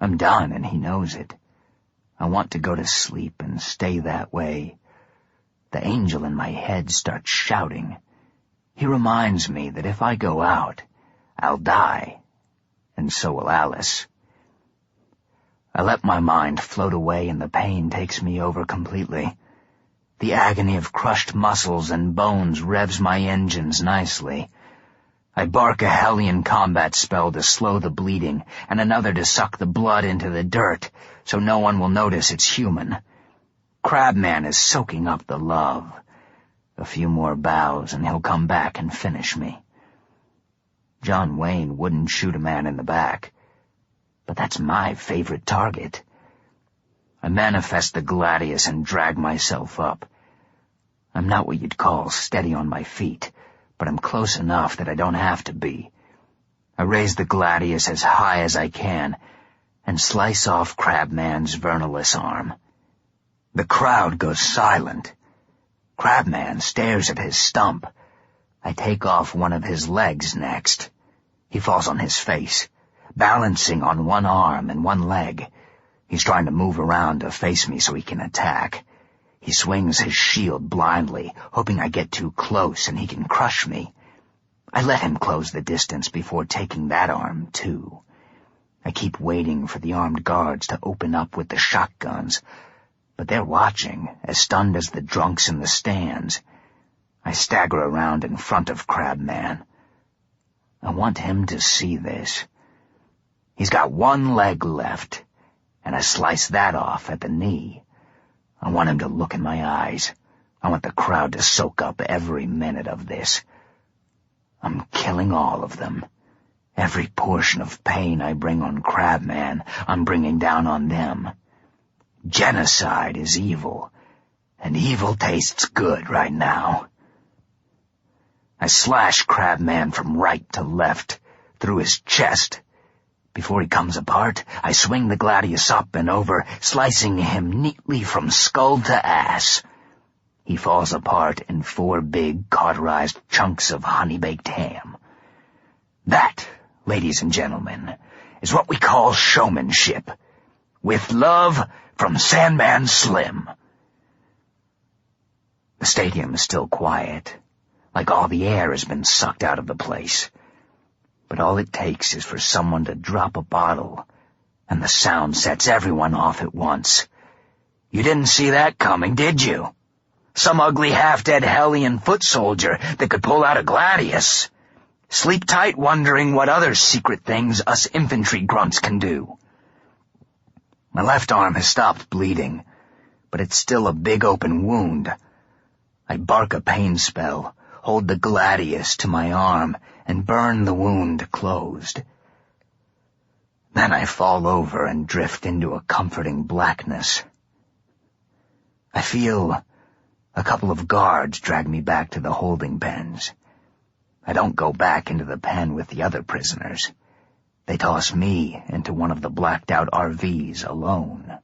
I'm done, and he knows it. I want to go to sleep and stay that way. The angel in my head starts shouting. He reminds me that if I go out, I'll die, and so will Alice. I let my mind float away and the pain takes me over completely. The agony of crushed muscles and bones revs my engines nicely. I bark a Hellion combat spell to slow the bleeding and another to suck the blood into the dirt so no one will notice it's human. Crabman is soaking up the love. A few more bows and he'll come back and finish me. John Wayne wouldn't shoot a man in the back, but that's my favorite target. I manifest the gladius and drag myself up. I'm not what you'd call steady on my feet, but I'm close enough that I don't have to be. I raise the gladius as high as I can and slice off Crabman's vernalis arm. The crowd goes silent. Crabman stares at his stump. I take off one of his legs next. He falls on his face, balancing on one arm and one leg. He's trying to move around to face me so he can attack. He swings his shield blindly, hoping I get too close and he can crush me. I let him close the distance before taking that arm, too. I keep waiting for the armed guards to open up with the shotguns, but they're watching, as stunned as the drunks in the stands. I stagger around in front of Crabman. I want him to see this. He's got one leg left, and I slice that off at the knee. I want him to look in my eyes. I want the crowd to soak up every minute of this. I'm killing all of them. Every portion of pain I bring on Crabman, I'm bringing down on them. Genocide is evil, and evil tastes good right now. I slash Crabman from right to left, through his chest. Before he comes apart, I swing the gladius up and over, slicing him neatly from skull to ass. He falls apart in 4 big, cauterized chunks of honey-baked ham. That, ladies and gentlemen, is what we call showmanship. With love from Sandman Slim. The stadium is still quiet, like all the air has been sucked out of the place. But all it takes is for someone to drop a bottle, and the sound sets everyone off at once. You didn't see that coming, did you? Some ugly half-dead Hellion foot soldier that could pull out a gladius. Sleep tight wondering what other secret things us infantry grunts can do. My left arm has stopped bleeding, but it's still a big open wound. I bark a pain spell, hold the gladius to my arm, and burn the wound closed. Then I fall over and drift into a comforting blackness. I feel a couple of guards drag me back to the holding pens. I don't go back into the pen with the other prisoners. They toss me into one of the blacked-out RVs alone.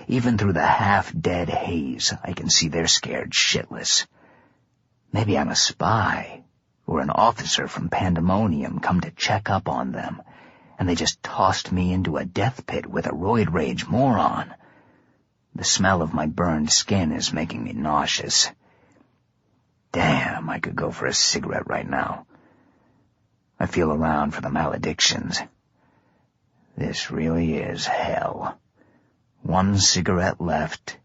Even through the half-dead haze, I can see they're scared shitless. Maybe I'm a spy, or an officer from Pandemonium come to check up on them, and they just tossed me into a death pit with a roid rage moron. The smell of my burned skin is making me nauseous. Damn, I could go for a cigarette right now. I feel around for the maledictions. This really is hell. 1 cigarette left,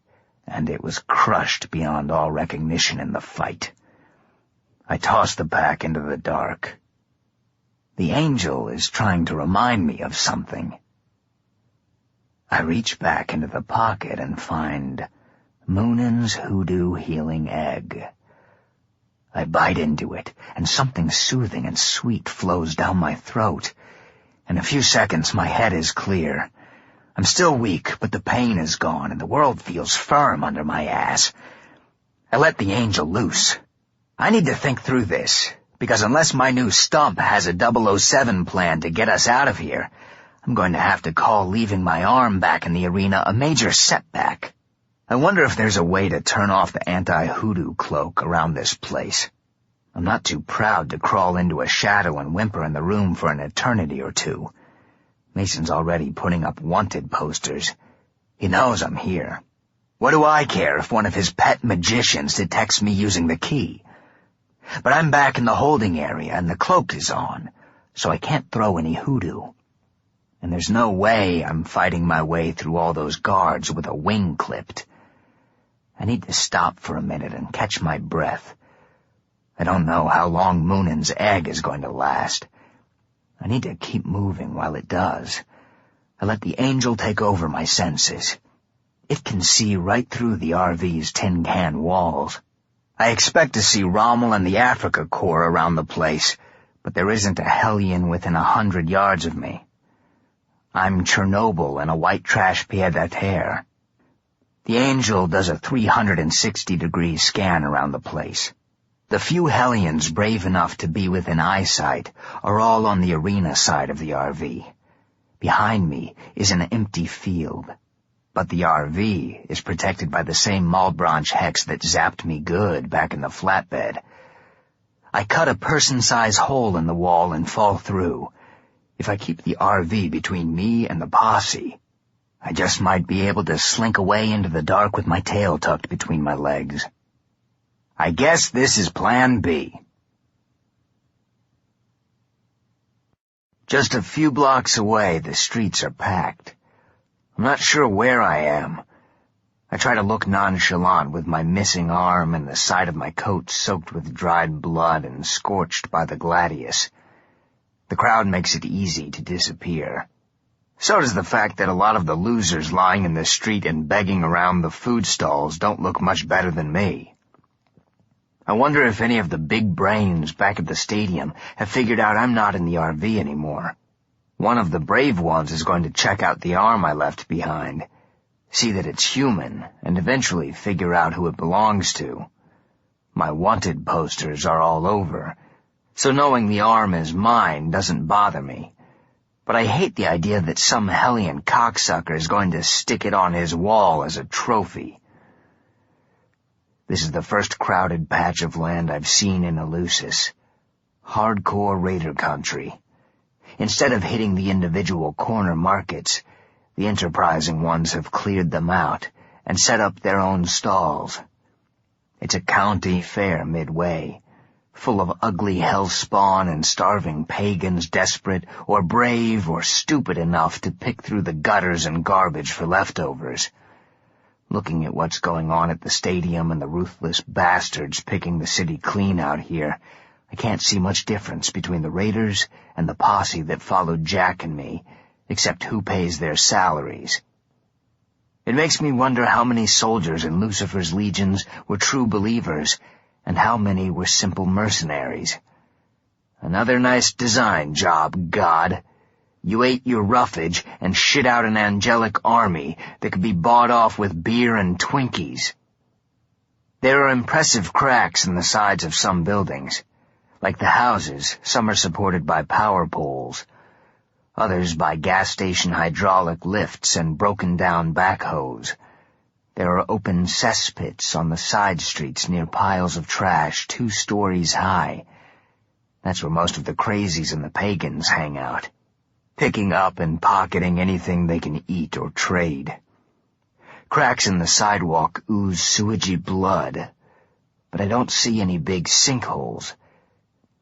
and it was crushed beyond all recognition in the fight. I toss the pack into the dark. The angel is trying to remind me of something. I reach back into the pocket and find Moonin's Hoodoo Healing Egg. I bite into it, and something soothing and sweet flows down my throat. In a few seconds, my head is clear. I'm still weak, but the pain is gone, and the world feels firm under my ass. I let the angel loose. I need to think through this, because unless my new stump has a 007 plan to get us out of here, I'm going to have to call leaving my arm back in the arena a major setback. I wonder if there's a way to turn off the anti-hoodoo cloak around this place. I'm not too proud to crawl into a shadow and whimper in the room for an eternity or two. Mason's already putting up wanted posters. He knows I'm here. What do I care if one of his pet magicians detects me using the key? But I'm back in the holding area and the cloak is on, so I can't throw any hoodoo. And there's no way I'm fighting my way through all those guards with a wing clipped. I need to stop for a minute and catch my breath. I don't know how long Moonin's egg is going to last. I need to keep moving while it does. I let the angel take over my senses. It can see right through the RV's tin can walls. I expect to see Rommel and the Africa Corps around the place, but there isn't a Hellion within 100 yards of me. I'm Chernobyl in a white trash pied-à-terre. The angel does a 360-degree scan around the place. The few Hellions brave enough to be within eyesight are all on the arena side of the RV. Behind me is an empty field, but the RV is protected by the same Malbranche hex that zapped me good back in the flatbed. I cut a person-size hole in the wall and fall through. If I keep the RV between me and the posse, I just might be able to slink away into the dark with my tail tucked between my legs. I guess this is Plan B. Just a few blocks away, the streets are packed. I'm not sure where I am. I try to look nonchalant with my missing arm and the side of my coat soaked with dried blood and scorched by the gladius. The crowd makes it easy to disappear. So does the fact that a lot of the losers lying in the street and begging around the food stalls don't look much better than me. I wonder if any of the big brains back at the stadium have figured out I'm not in the RV anymore. One of the brave ones is going to check out the arm I left behind, see that it's human, and eventually figure out who it belongs to. My wanted posters are all over, so knowing the arm is mine doesn't bother me. But I hate the idea that some hellion cocksucker is going to stick it on his wall as a trophy. This is the first crowded patch of land I've seen in Eleusis. Hardcore raider country. Instead of hitting the individual corner markets, the enterprising ones have cleared them out and set up their own stalls. It's a county fair midway, full of ugly hellspawn and starving pagans desperate or brave or stupid enough to pick through the gutters and garbage for leftovers. Looking at what's going on at the stadium and the ruthless bastards picking the city clean out here, I can't see much difference between the raiders and the posse that followed Jack and me, except who pays their salaries. It makes me wonder how many soldiers in Lucifer's legions were true believers, and how many were simple mercenaries. Another nice design job, God. You ate your roughage and shit out an angelic army that could be bought off with beer and Twinkies. There are impressive cracks in the sides of some buildings. Like the houses, some are supported by power poles, others by gas station hydraulic lifts and broken-down backhoes. There are open cesspits on the side streets near piles of trash 2 stories high. That's where most of the crazies and the pagans hang out, picking up and pocketing anything they can eat or trade. Cracks in the sidewalk ooze sewagey blood, but I don't see any big sinkholes.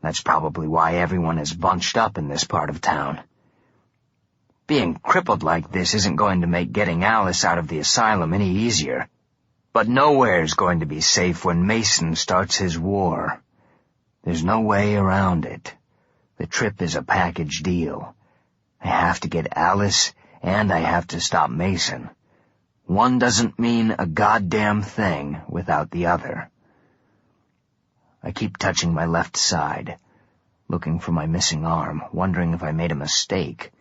That's probably why everyone is bunched up in this part of town. Being crippled like this isn't going to make getting Alice out of the asylum any easier. But nowhere's going to be safe when Mason starts his war. There's no way around it. The trip is a package deal. I have to get Alice, and I have to stop Mason. One doesn't mean a goddamn thing without the other. I keep touching my left side, looking for my missing arm, wondering if I made a mistake.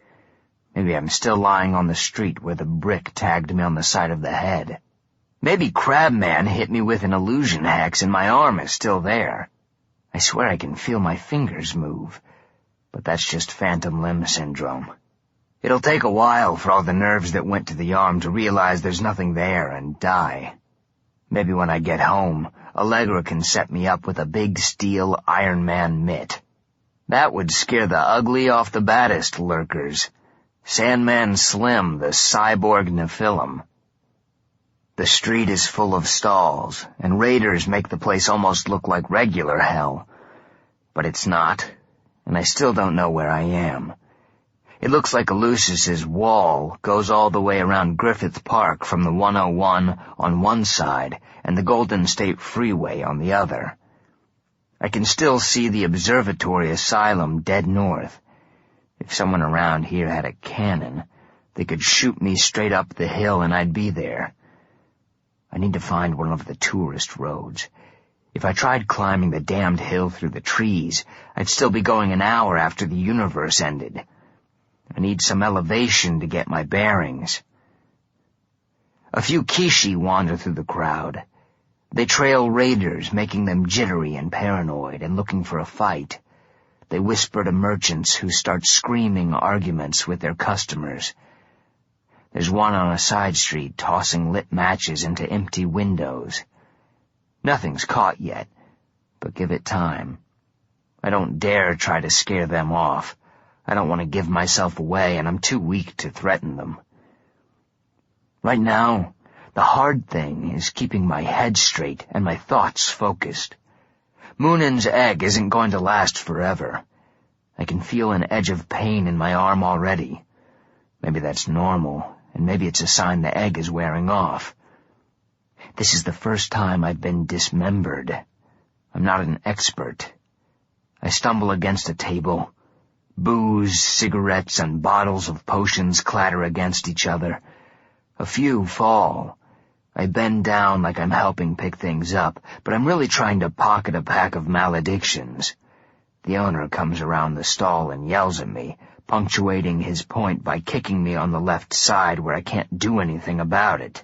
Maybe I'm still lying on the street where the brick tagged me on the side of the head. Maybe Crabman hit me with an illusion hex and my arm is still there. I swear I can feel my fingers move, but that's just phantom limb syndrome. It'll take a while for all the nerves that went to the arm to realize there's nothing there and die. Maybe when I get home, Allegra can set me up with a big steel Iron Man mitt. That would scare the ugly off the baddest lurkers. Sandman Slim, the cyborg Nephilim. The street is full of stalls, and raiders make the place almost look like regular hell. But it's not, and I still don't know where I am. It looks like Eleusis' wall goes all the way around Griffith Park from the 101 on one side and the Golden State Freeway on the other. I can still see the observatory asylum dead north. If someone around here had a cannon, they could shoot me straight up the hill and I'd be there. I need to find one of the tourist roads. If I tried climbing the damned hill through the trees, I'd still be going an hour after the universe ended. I need some elevation to get my bearings. A few Kissi wander through the crowd. They trail raiders, making them jittery and paranoid and looking for a fight. They whisper to merchants who start screaming arguments with their customers. There's one on a side street tossing lit matches into empty windows. Nothing's caught yet, but give it time. I don't dare try to scare them off. I don't want to give myself away, and I'm too weak to threaten them. Right now, the hard thing is keeping my head straight and my thoughts focused. Moonan's egg isn't going to last forever. I can feel an edge of pain in my arm already. Maybe that's normal, and maybe it's a sign the egg is wearing off. This is the first time I've been dismembered. I'm not an expert. I stumble against a table. Booze, cigarettes, and bottles of potions clatter against each other. A few fall. I bend down like I'm helping pick things up, but I'm really trying to pocket a pack of maledictions. The owner comes around the stall and yells at me, punctuating his point by kicking me on the left side where I can't do anything about it.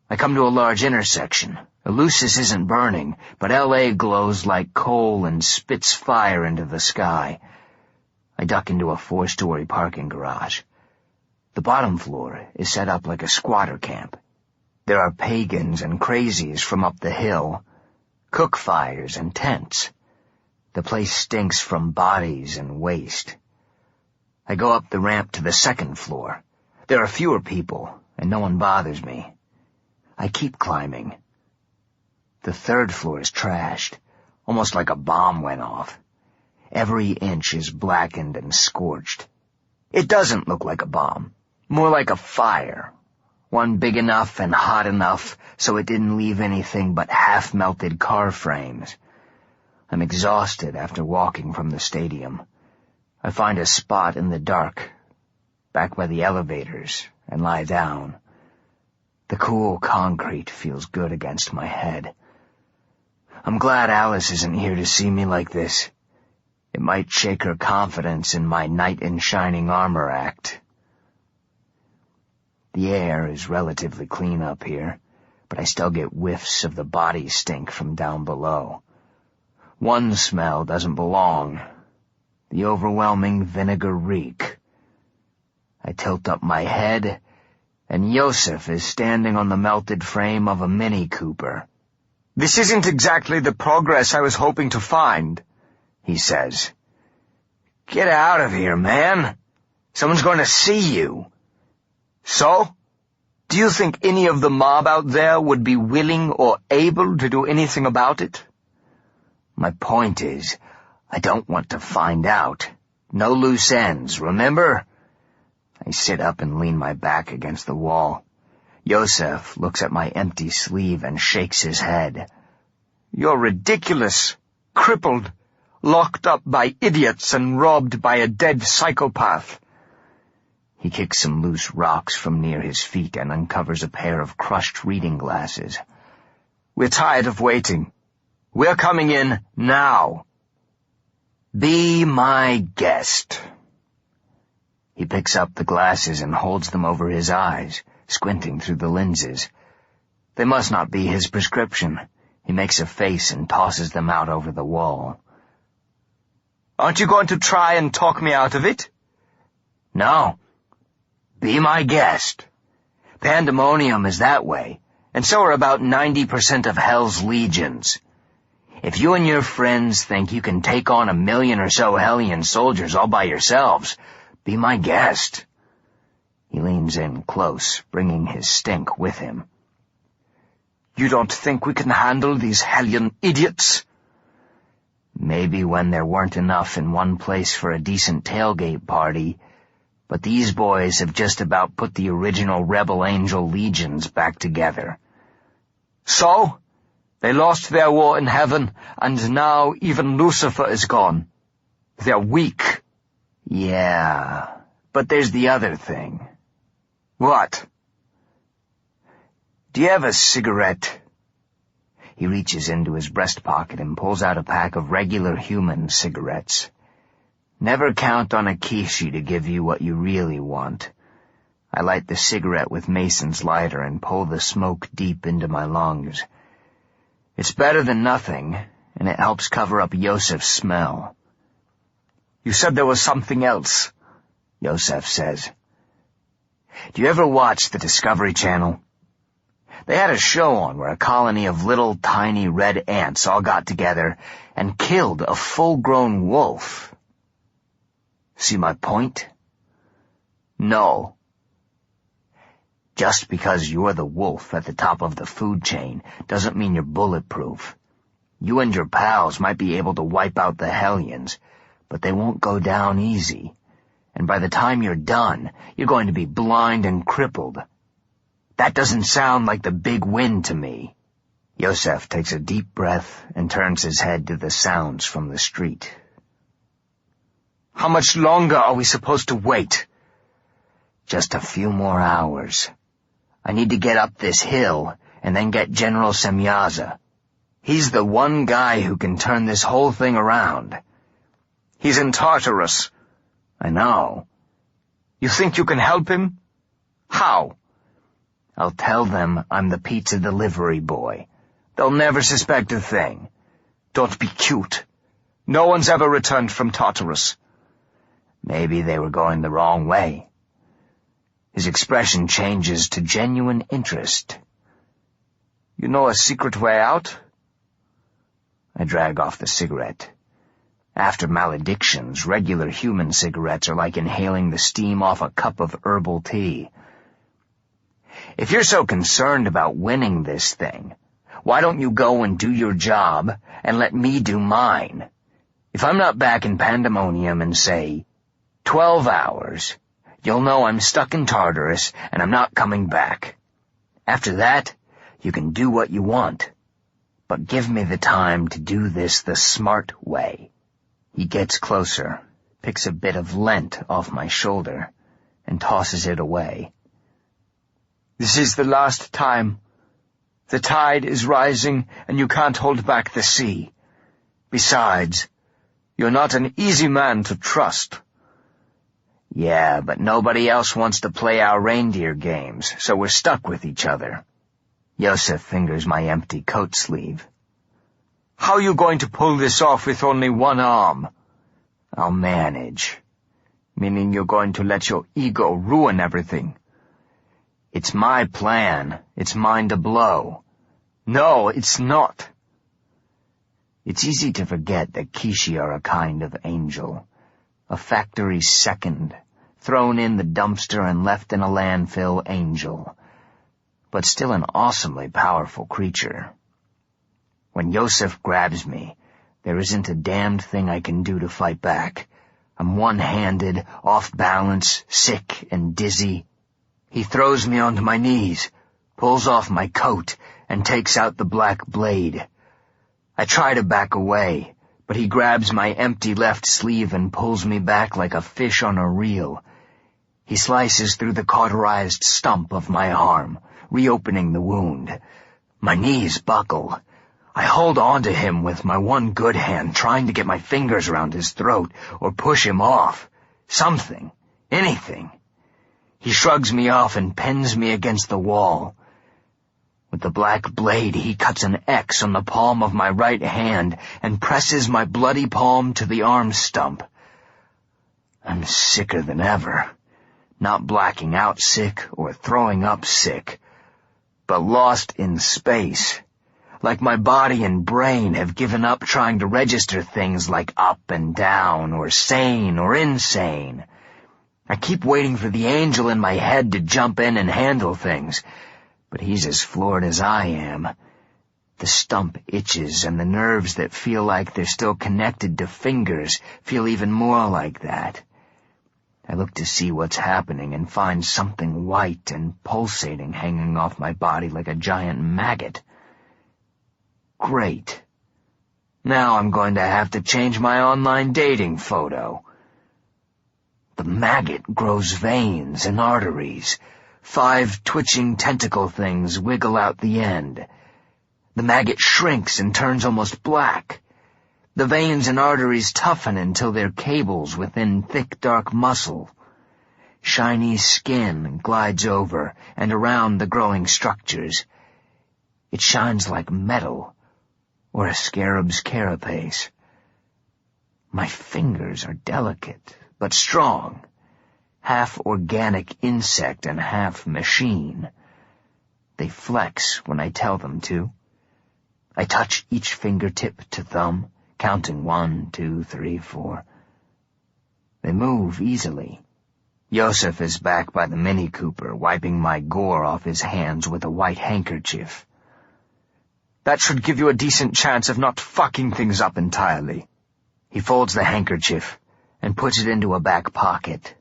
I come to a large intersection, Lucis isn't burning, but L.A. glows like coal and spits fire into the sky. I duck into a 4-story parking garage. The bottom floor is set up like a squatter camp. There are pagans and crazies from up the hill, cook fires and tents. The place stinks from bodies and waste. I go up the ramp to the 2nd floor. There are fewer people, and no one bothers me. I keep climbing. The 3rd floor is trashed, almost like a bomb went off. Every inch is blackened and scorched. It doesn't look like a bomb, more like a fire. One big enough and hot enough so it didn't leave anything but half-melted car frames. I'm exhausted after walking from the stadium. I find a spot in the dark, back by the elevators, and lie down. The cool concrete feels good against my head. I'm glad Alice isn't here to see me like this. It might shake her confidence in my knight in shining armor act. The air is relatively clean up here, but I still get whiffs of the body stink from down below. One smell doesn't belong. The overwhelming vinegar reek. I tilt up my head, and Yosef is standing on the melted frame of a Mini Cooper. "This isn't exactly the progress I was hoping to find," he says. "Get out of here, man. Someone's going to see you." "So? Do you think any of the mob out there would be willing or able to do anything about it?" My point is, I don't want to find out. No loose ends, remember? I sit up and lean my back against the wall. Yosef looks at my empty sleeve and shakes his head. "You're ridiculous. Crippled. Locked up by idiots and robbed by a dead psychopath." He kicks some loose rocks from near his feet and uncovers a pair of crushed reading glasses. "We're tired of waiting. We're coming in now." "Be my guest." He picks up the glasses and holds them over his eyes, squinting through the lenses. They must not be his prescription. He makes a face and tosses them out over the wall. "Aren't you going to try and talk me out of it?" "No. Be my guest. Pandemonium is that way, and so are about 90% of Hell's legions. If you and your friends think you can take on 1,000,000 or so Hellion soldiers all by yourselves, be my guest." He leans in close, bringing his stink with him. "You don't think we can handle these Hellion idiots?" Maybe when there weren't enough in one place for a decent tailgate party, but these boys have just about put the original Rebel Angel legions back together. "So? They lost their war in heaven, and now even Lucifer is gone. They're weak." "Yeah, but there's the other thing." "What?" "Do you have a cigarette?" He reaches into his breast pocket and pulls out a pack of regular human cigarettes. Never count on a Kissi to give you what you really want. I light the cigarette with Mason's lighter and pull the smoke deep into my lungs. It's better than nothing, and it helps cover up Yosef's smell. "You said there was something else," Yosef says. "Do you ever watch the Discovery Channel? They had a show on where a colony of little tiny red ants all got together and killed a full-grown wolf. See my point? "No." Just because you're the wolf at the top of the food chain doesn't mean you're bulletproof. You and your pals might be able to wipe out the Hellions, but they won't go down easy. And by the time you're done, you're going to be blind and crippled. That doesn't sound like the big win to me." Yosef takes a deep breath and turns his head to the sounds from the street. "How much longer are we supposed to wait?" "Just a few more hours. I need to get up this hill and then get General Semyaza. He's the one guy who can turn this whole thing around." "He's in Tartarus." "I know." "You think you can help him? How?" "I'll tell them I'm the pizza delivery boy. They'll never suspect a thing. Don't be cute. No one's ever returned from Tartarus. Maybe they were going the wrong way. His expression changes to genuine interest. You know a secret way out? I drag off the cigarette. After maledictions, regular human cigarettes are like inhaling the steam off a cup of herbal tea. If you're so concerned about winning this thing, why don't you go and do your job and let me do mine? If I'm not back in Pandemonium in, say, 12 hours, you'll know I'm stuck in Tartarus and I'm not coming back. After that, you can do what you want. But give me the time to do this the smart way. He gets closer, picks a bit of lint off my shoulder, and tosses it away. This is the last time. The tide is rising, and you can't hold back the sea. Besides, you're not an easy man to trust. Yeah, but nobody else wants to play our reindeer games, so we're stuck with each other. Yosef fingers my empty coat sleeve. How are you going to pull this off with only one arm? I'll manage. Meaning you're going to let your ego ruin everything. It's my plan. It's mine to blow. No, it's not. It's easy to forget that Kissi are a kind of angel. A factory second, thrown in the dumpster and left in a landfill angel. But still an awesomely powerful creature. When Yosef grabs me, there isn't a damned thing I can do to fight back. I'm one-handed, off balance, sick and dizzy. He throws me onto my knees, pulls off my coat, and takes out the black blade. I try to back away, but he grabs my empty left sleeve and pulls me back like a fish on a reel. He slices through the cauterized stump of my arm, reopening the wound. My knees buckle. I hold on to him with my one good hand, trying to get my fingers around his throat or push him off. Something. Anything. He shrugs me off and pins me against the wall. With the black blade, he cuts an X on the palm of my right hand and presses my bloody palm to the arm stump. I'm sicker than ever. Not blacking out sick or throwing up sick, but lost in space. Like my body and brain have given up trying to register things like up and down or sane or insane. I keep waiting for the angel in my head to jump in and handle things, but he's as floored as I am. The stump itches, and the nerves that feel like they're still connected to fingers feel even more like that. I look to see what's happening and find something white and pulsating hanging off my body like a giant maggot. Great. Now I'm going to have to change my online dating photo. The maggot grows veins and arteries. 5 twitching tentacle things wiggle out the end. The maggot shrinks and turns almost black. The veins and arteries toughen until they're cables within thick, dark muscle. Shiny skin glides over and around the growing structures. It shines like metal, or a scarab's carapace. My fingers are delicate, but strong, half organic insect and half machine. They flex when I tell them to. I touch each fingertip to thumb, counting 1, 2, 3, 4. They move easily. Yosef is back by the Mini Cooper, wiping my gore off his hands with a white handkerchief. That should give you a decent chance of not fucking things up entirely. He folds the handkerchief and puts it into a back pocket.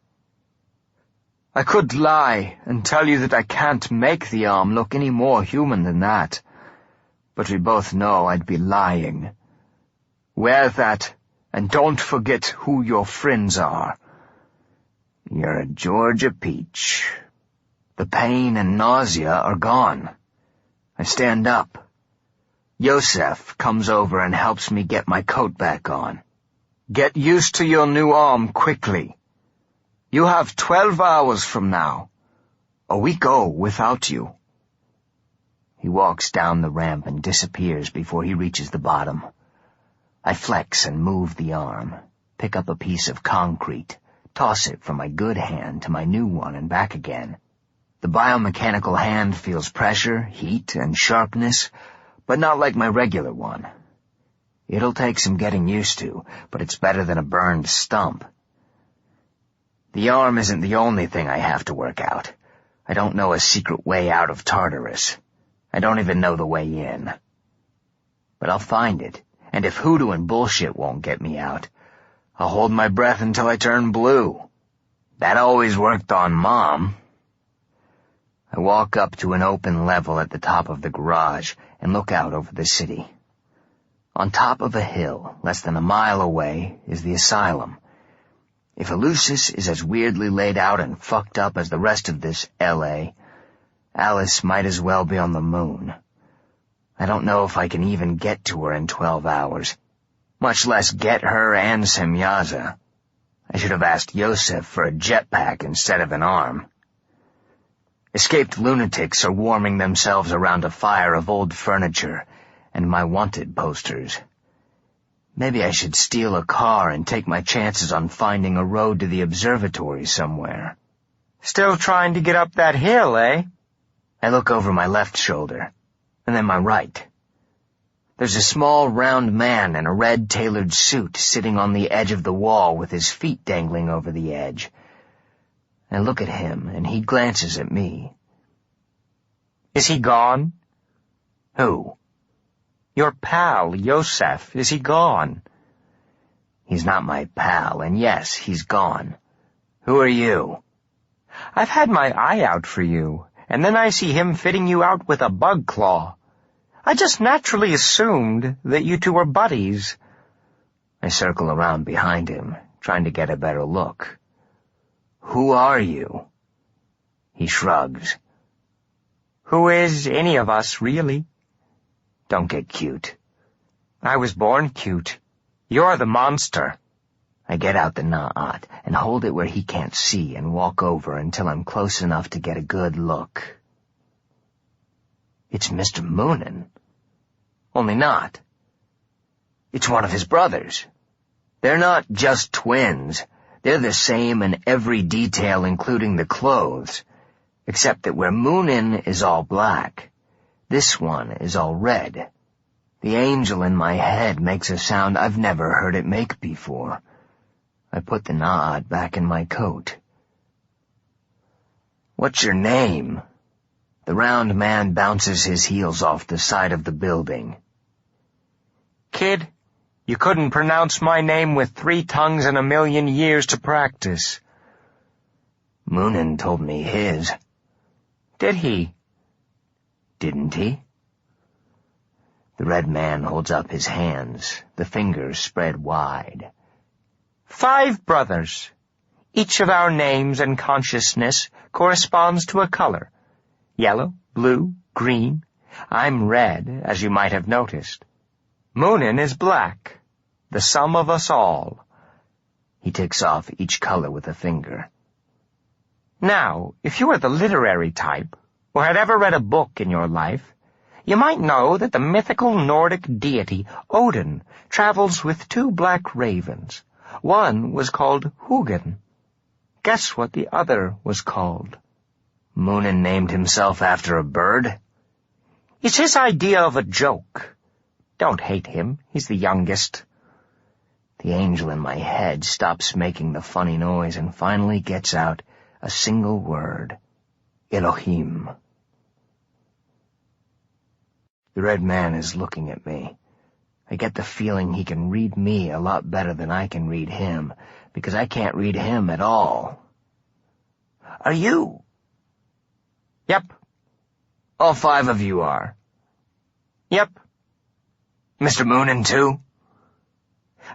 I could lie and tell you that I can't make the arm look any more human than that, but we both know I'd be lying. Wear that, and don't forget who your friends are. You're a Georgia peach. The pain and nausea are gone. I stand up. Yosef comes over and helps me get my coat back on. Get used to your new arm quickly. You have 12 hours from now, or we go without you. He walks down the ramp and disappears before he reaches the bottom. I flex and move the arm, pick up a piece of concrete, toss it from my good hand to my new one and back again. The biomechanical hand feels pressure, heat, and sharpness, but not like my regular one. It'll take some getting used to, but it's better than a burned stump. The arm isn't the only thing I have to work out. I don't know a secret way out of Tartarus. I don't even know the way in. But I'll find it, and if hoodoo and bullshit won't get me out, I'll hold my breath until I turn blue. That always worked on Mom. I walk up to an open level at the top of the garage and look out over the city. On top of a hill, less than a mile away, is the asylum. If Eleusis is as weirdly laid out and fucked up as the rest of this L.A., Alice might as well be on the moon. I don't know if I can even get to her in 12 hours, much less get her and Semyaza. I should have asked Yosef for a jetpack instead of an arm. Escaped lunatics are warming themselves around a fire of old furniture and my wanted posters. Maybe I should steal a car and take my chances on finding a road to the observatory somewhere. Still trying to get up that hill, eh? I look over my left shoulder, and then my right. There's a small, round man in a red tailored suit sitting on the edge of the wall with his feet dangling over the edge. I look at him, and he glances at me. Is he gone? Who? Your pal, Yosef. Is he gone? He's not my pal, and yes, he's gone. Who are you? I've had my eye out for you, and then I see him fitting you out with a bug claw. I just naturally assumed that you two were buddies. I circle around behind him, trying to get a better look. Who are you? He shrugs. Who is any of us, really? Don't get cute. I was born cute. You're the monster. I get out the na'at and hold it where he can't see and walk over until I'm close enough to get a good look. It's Mr. Moonin. Only not. It's one of his brothers. They're not just twins. They're the same in every detail, including the clothes, except that where Moonin is all black, this one is all red. The angel in my head makes a sound I've never heard it make before. I put the na'at back in my coat. What's your name? The round man bounces his heels off the side of the building. Kid, you couldn't pronounce my name with 3 tongues and 1,000,000 years to practice. Moonin told me his. Did he? Didn't he? The red man holds up his hands, the fingers spread wide. 5 brothers. Each of our names and consciousness corresponds to a color. Yellow, blue, green. I'm red, as you might have noticed. Moonin is black, the sum of us all. He ticks off each color with a finger. Now, if you were the literary type, or had ever read a book in your life, you might know that the mythical Nordic deity Odin travels with 2 black ravens. One was called Hugin. Guess what the other was called? Moonin named himself after a bird? It's his idea of a joke. Don't hate him, he's the youngest. The angel in my head stops making the funny noise and finally gets out a single word. Elohim. The red man is looking at me. I get the feeling he can read me a lot better than I can read him, because I can't read him at all. Are you? Yep. All 5 of you are? Yep. Mr. Moonin, too?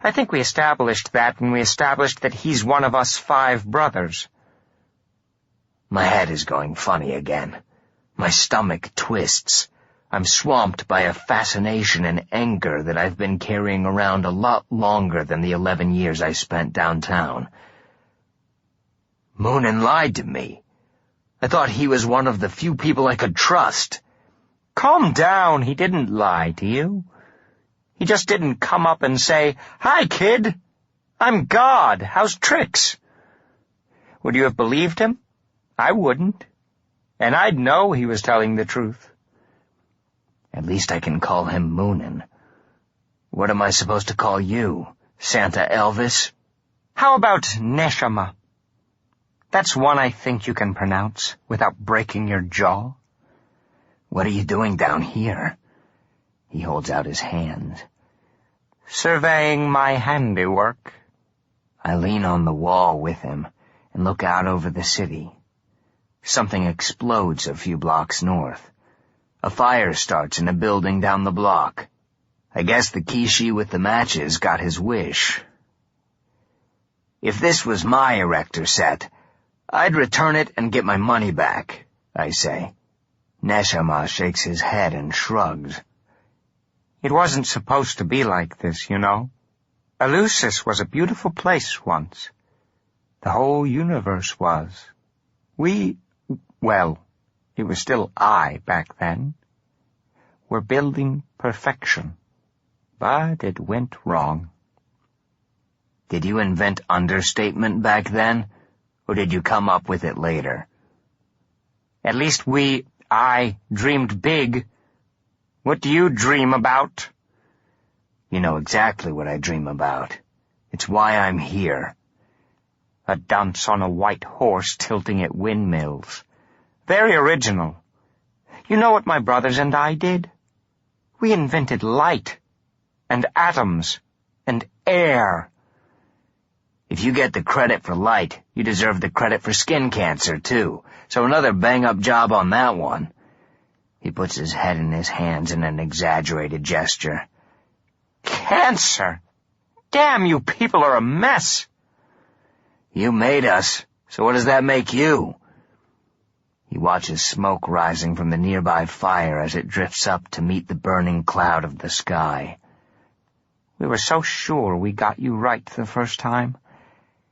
I think we established that when we established that he's one of us 5 brothers. My head is going funny again. My stomach twists. I'm swamped by a fascination and anger that I've been carrying around a lot longer than the 11 years I spent downtown. Moonin lied to me. I thought he was one of the few people I could trust. Calm down, he didn't lie to you. He just didn't come up and say, "Hi, kid, I'm God, how's tricks?" Would you have believed him? I wouldn't. And I'd know he was telling the truth. At least I can call him Moonin. What am I supposed to call you? Santa Elvis? How about Neshama? That's one I think you can pronounce without breaking your jaw. What are you doing down here? He holds out his hands. Surveying my handiwork. I lean on the wall with him and look out over the city. Something explodes a few blocks north. A fire starts in a building down the block. I guess the Kissi with the matches got his wish. If this was my erector set, I'd return it and get my money back, I say. Neshama shakes his head and shrugs. It wasn't supposed to be like this, you know. Eleusis was a beautiful place once. The whole universe was. Well, it was still I back then. We're building perfection. But it went wrong. Did you invent understatement back then, or did you come up with it later? At least I dreamed big. What do you dream about? You know exactly what I dream about. It's why I'm here. A dunce on a white horse tilting at windmills. Very original. You know what my brothers and I did? We invented light, and atoms, and air. If you get the credit for light, you deserve the credit for skin cancer, too. So another bang-up job on that one. He puts his head in his hands in an exaggerated gesture. Cancer? Damn, you people are a mess. You made us, so what does that make you? He watches smoke rising from the nearby fire as it drifts up to meet the burning cloud of the sky. We were so sure we got you right the first time.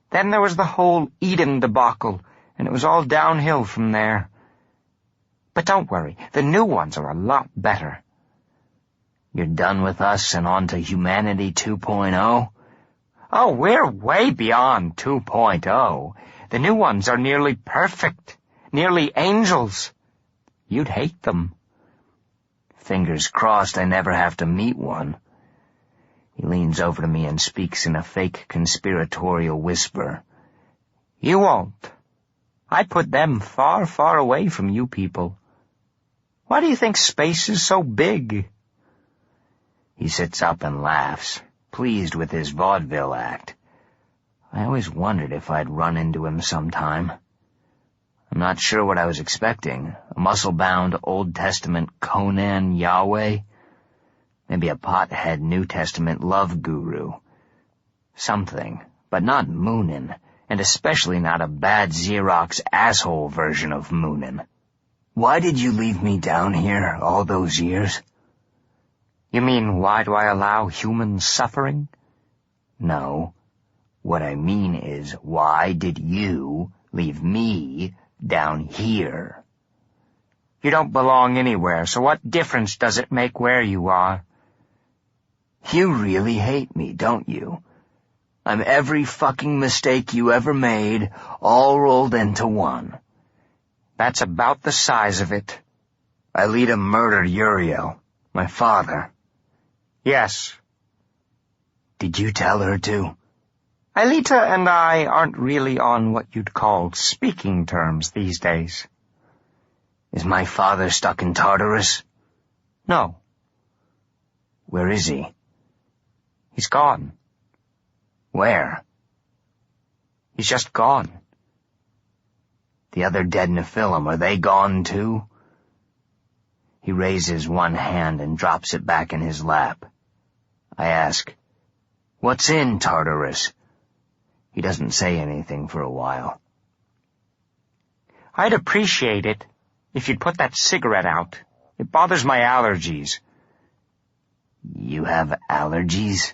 Then there was the whole Eden debacle, and it was all downhill from there. But don't worry, the new ones are a lot better. You're done with us and on to Humanity 2.0? Oh, we're way beyond 2.0. The new ones are nearly perfect, nearly angels. You'd hate them. Fingers crossed I never have to meet one. He leans over to me and speaks in a fake conspiratorial whisper. You won't. I put them far, far away from you people. Why do you think space is so big? He sits up and laughs, pleased with his vaudeville act. I always wondered if I'd run into him sometime. I'm not sure what I was expecting. A muscle-bound Old Testament Conan Yahweh? Maybe a pothead New Testament love guru. Something, but not Moonin, and especially not a bad Xerox asshole version of Moonin. Why did you leave me down here all those years? You mean, why do I allow human suffering? No. What I mean is, why did you leave me down here? You don't belong anywhere, so what difference does it make where you are? You really hate me, don't you? I'm every fucking mistake you ever made, all rolled into one. That's about the size of it. Alita murdered Uriel, my father. Yes. Did you tell her to? Alita and I aren't really on what you'd call speaking terms these days. Is my father stuck in Tartarus? No. Where is he? He's gone. Where? He's just gone. The other dead Nephilim, are they gone too? He raises one hand and drops it back in his lap. I ask, what's in Tartarus? He doesn't say anything for a while. I'd appreciate it if you'd put that cigarette out. It bothers my allergies. You have allergies?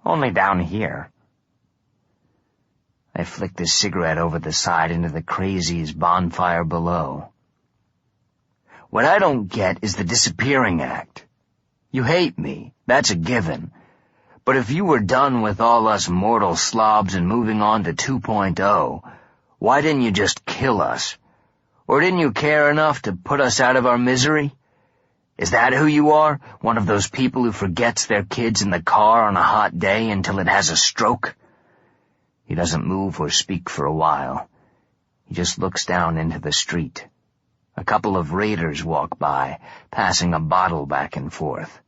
Only down here. I flick the cigarette over the side into the crazies' bonfire below. What I don't get is the disappearing act. You hate me, that's a given. But if you were done with all us mortal slobs and moving on to 2.0, why didn't you just kill us? Or didn't you care enough to put us out of our misery? Is that who you are? One of those people who forgets their kids in the car on a hot day until it has a stroke? He doesn't move or speak for a while. He just looks down into the street. A couple of raiders walk by, passing a bottle back and forth.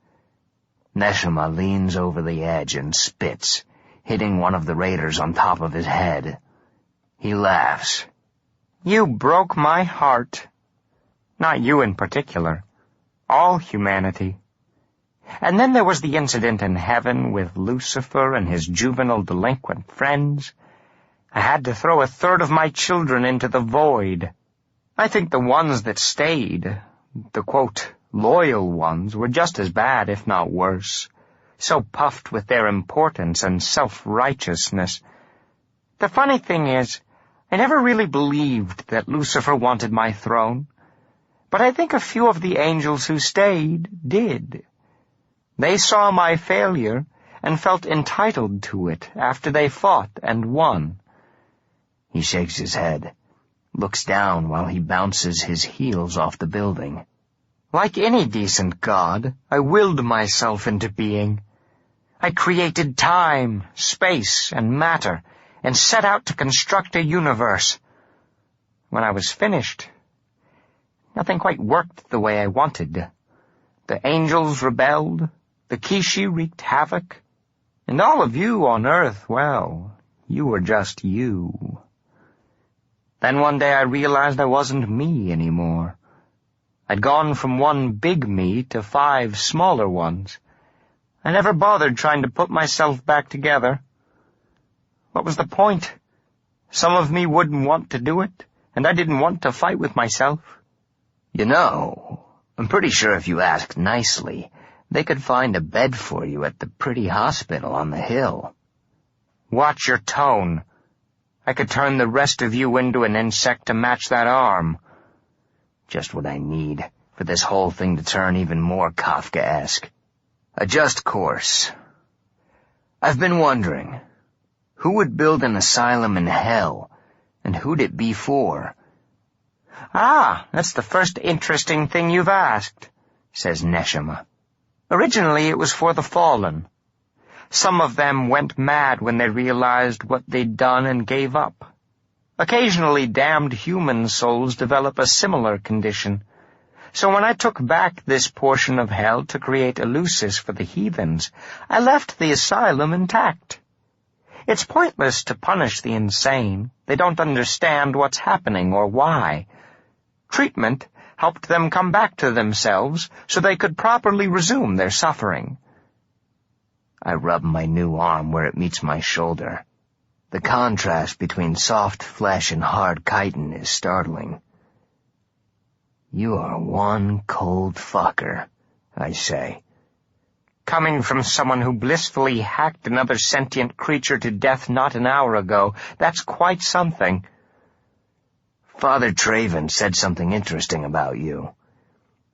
Neshama leans over the edge and spits, hitting one of the raiders on top of his head. He laughs. You broke my heart. Not you in particular. All humanity. And then there was the incident in heaven with Lucifer and his juvenile delinquent friends. I had to throw a third of my children into the void. I think the ones that stayed, the, quote, loyal ones, were just as bad, if not worse, so puffed with their importance and self-righteousness. The funny thing is, I never really believed that Lucifer wanted my throne, but I think a few of the angels who stayed did. They saw my failure and felt entitled to it after they fought and won. He shakes his head, looks down while he bounces his heels off the building. Like any decent god, I willed myself into being. I created time, space, and matter, and set out to construct a universe. When I was finished, nothing quite worked the way I wanted. The angels rebelled, the Kissi wreaked havoc, and all of you on Earth, well, you were just you. Then one day I realized I wasn't me anymore. I'd gone from one big me to 5 smaller ones. I never bothered trying to put myself back together. What was the point? Some of me wouldn't want to do it, and I didn't want to fight with myself. You know, I'm pretty sure if you asked nicely, they could find a bed for you at the pretty hospital on the hill. Watch your tone. I could turn the rest of you into an insect to match that arm. Just what I need for this whole thing to turn even more Kafkaesque. A just course. I've been wondering, who would build an asylum in hell, and who'd it be for? Ah, that's the first interesting thing you've asked, says Neshama. Originally it was for the fallen. Some of them went mad when they realized what they'd done and gave up. Occasionally damned human souls develop a similar condition. So when I took back this portion of hell to create Eleusis for the heathens, I left the asylum intact. It's pointless to punish the insane. They don't understand what's happening or why. Treatment helped them come back to themselves so they could properly resume their suffering. I rub my new arm where it meets my shoulder. The contrast between soft flesh and hard chitin is startling. You are one cold fucker, I say. Coming from someone who blissfully hacked another sentient creature to death not an hour ago, that's quite something. Father Traven said something interesting about you.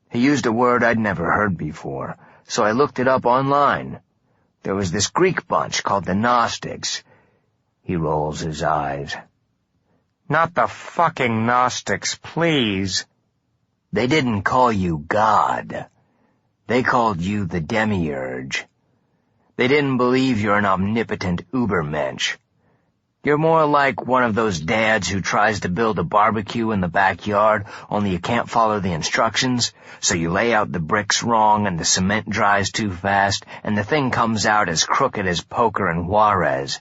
He used a word I'd never heard before, so I looked it up online. There was this Greek bunch called the Gnostics. He rolls his eyes. Not the fucking Gnostics, please. They didn't call you God. They called you the Demiurge. They didn't believe you're an omnipotent Ubermensch. You're more like one of those dads who tries to build a barbecue in the backyard, only you can't follow the instructions, so you lay out the bricks wrong and the cement dries too fast, and the thing comes out as crooked as Poker and Juarez.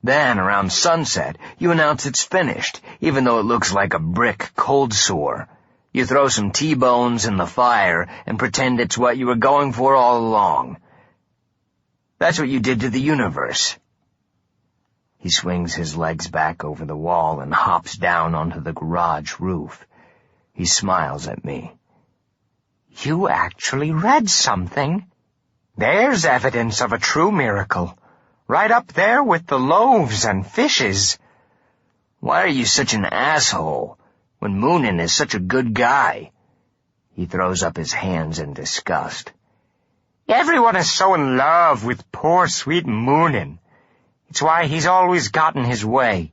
Then, around sunset, you announce it's finished, even though it looks like a brick cold sore. You throw some T-bones in the fire and pretend it's what you were going for all along. That's what you did to the universe. He swings his legs back over the wall and hops down onto the garage roof. He smiles at me. You actually read something. There's evidence of a true miracle. Right up there with the loaves and fishes. Why are you such an asshole when Moonin is such a good guy? He throws up his hands in disgust. Everyone is so in love with poor sweet Moonin. It's why he's always gotten his way.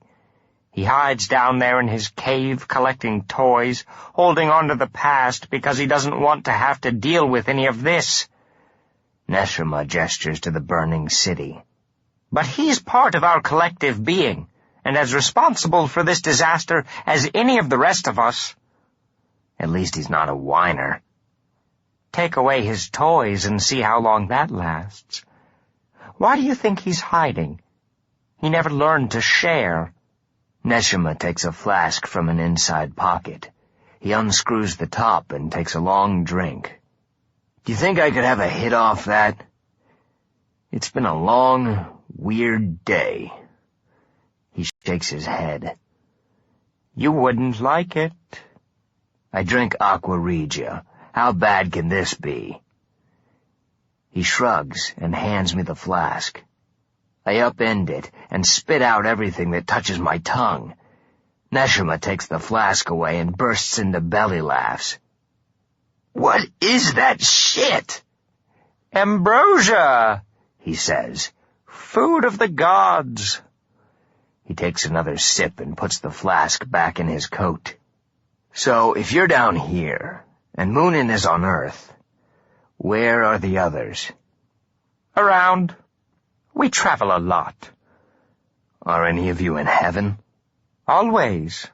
He hides down there in his cave collecting toys, holding on to the past because he doesn't want to have to deal with any of this. Neshama gestures to the burning city. But he's part of our collective being, and as responsible for this disaster as any of the rest of us. At least he's not a whiner. Take away his toys and see how long that lasts. Why do you think he's hiding? He never learned to share. Neshama takes a flask from an inside pocket. He unscrews the top and takes a long drink. Do you think I could have a hit off that? It's been a long, weird day. He shakes his head. You wouldn't like it. I drink Aqua Regia. How bad can this be? He shrugs and hands me the flask. I upend it and spit out everything that touches my tongue. Neshama takes the flask away and bursts into belly laughs. What is that shit? Ambrosia, he says. Food of the gods. He takes another sip and puts the flask back in his coat. So, if you're down here, and Moonin is on Earth, where are the others? Around. We travel a lot. Are any of you in heaven? Always.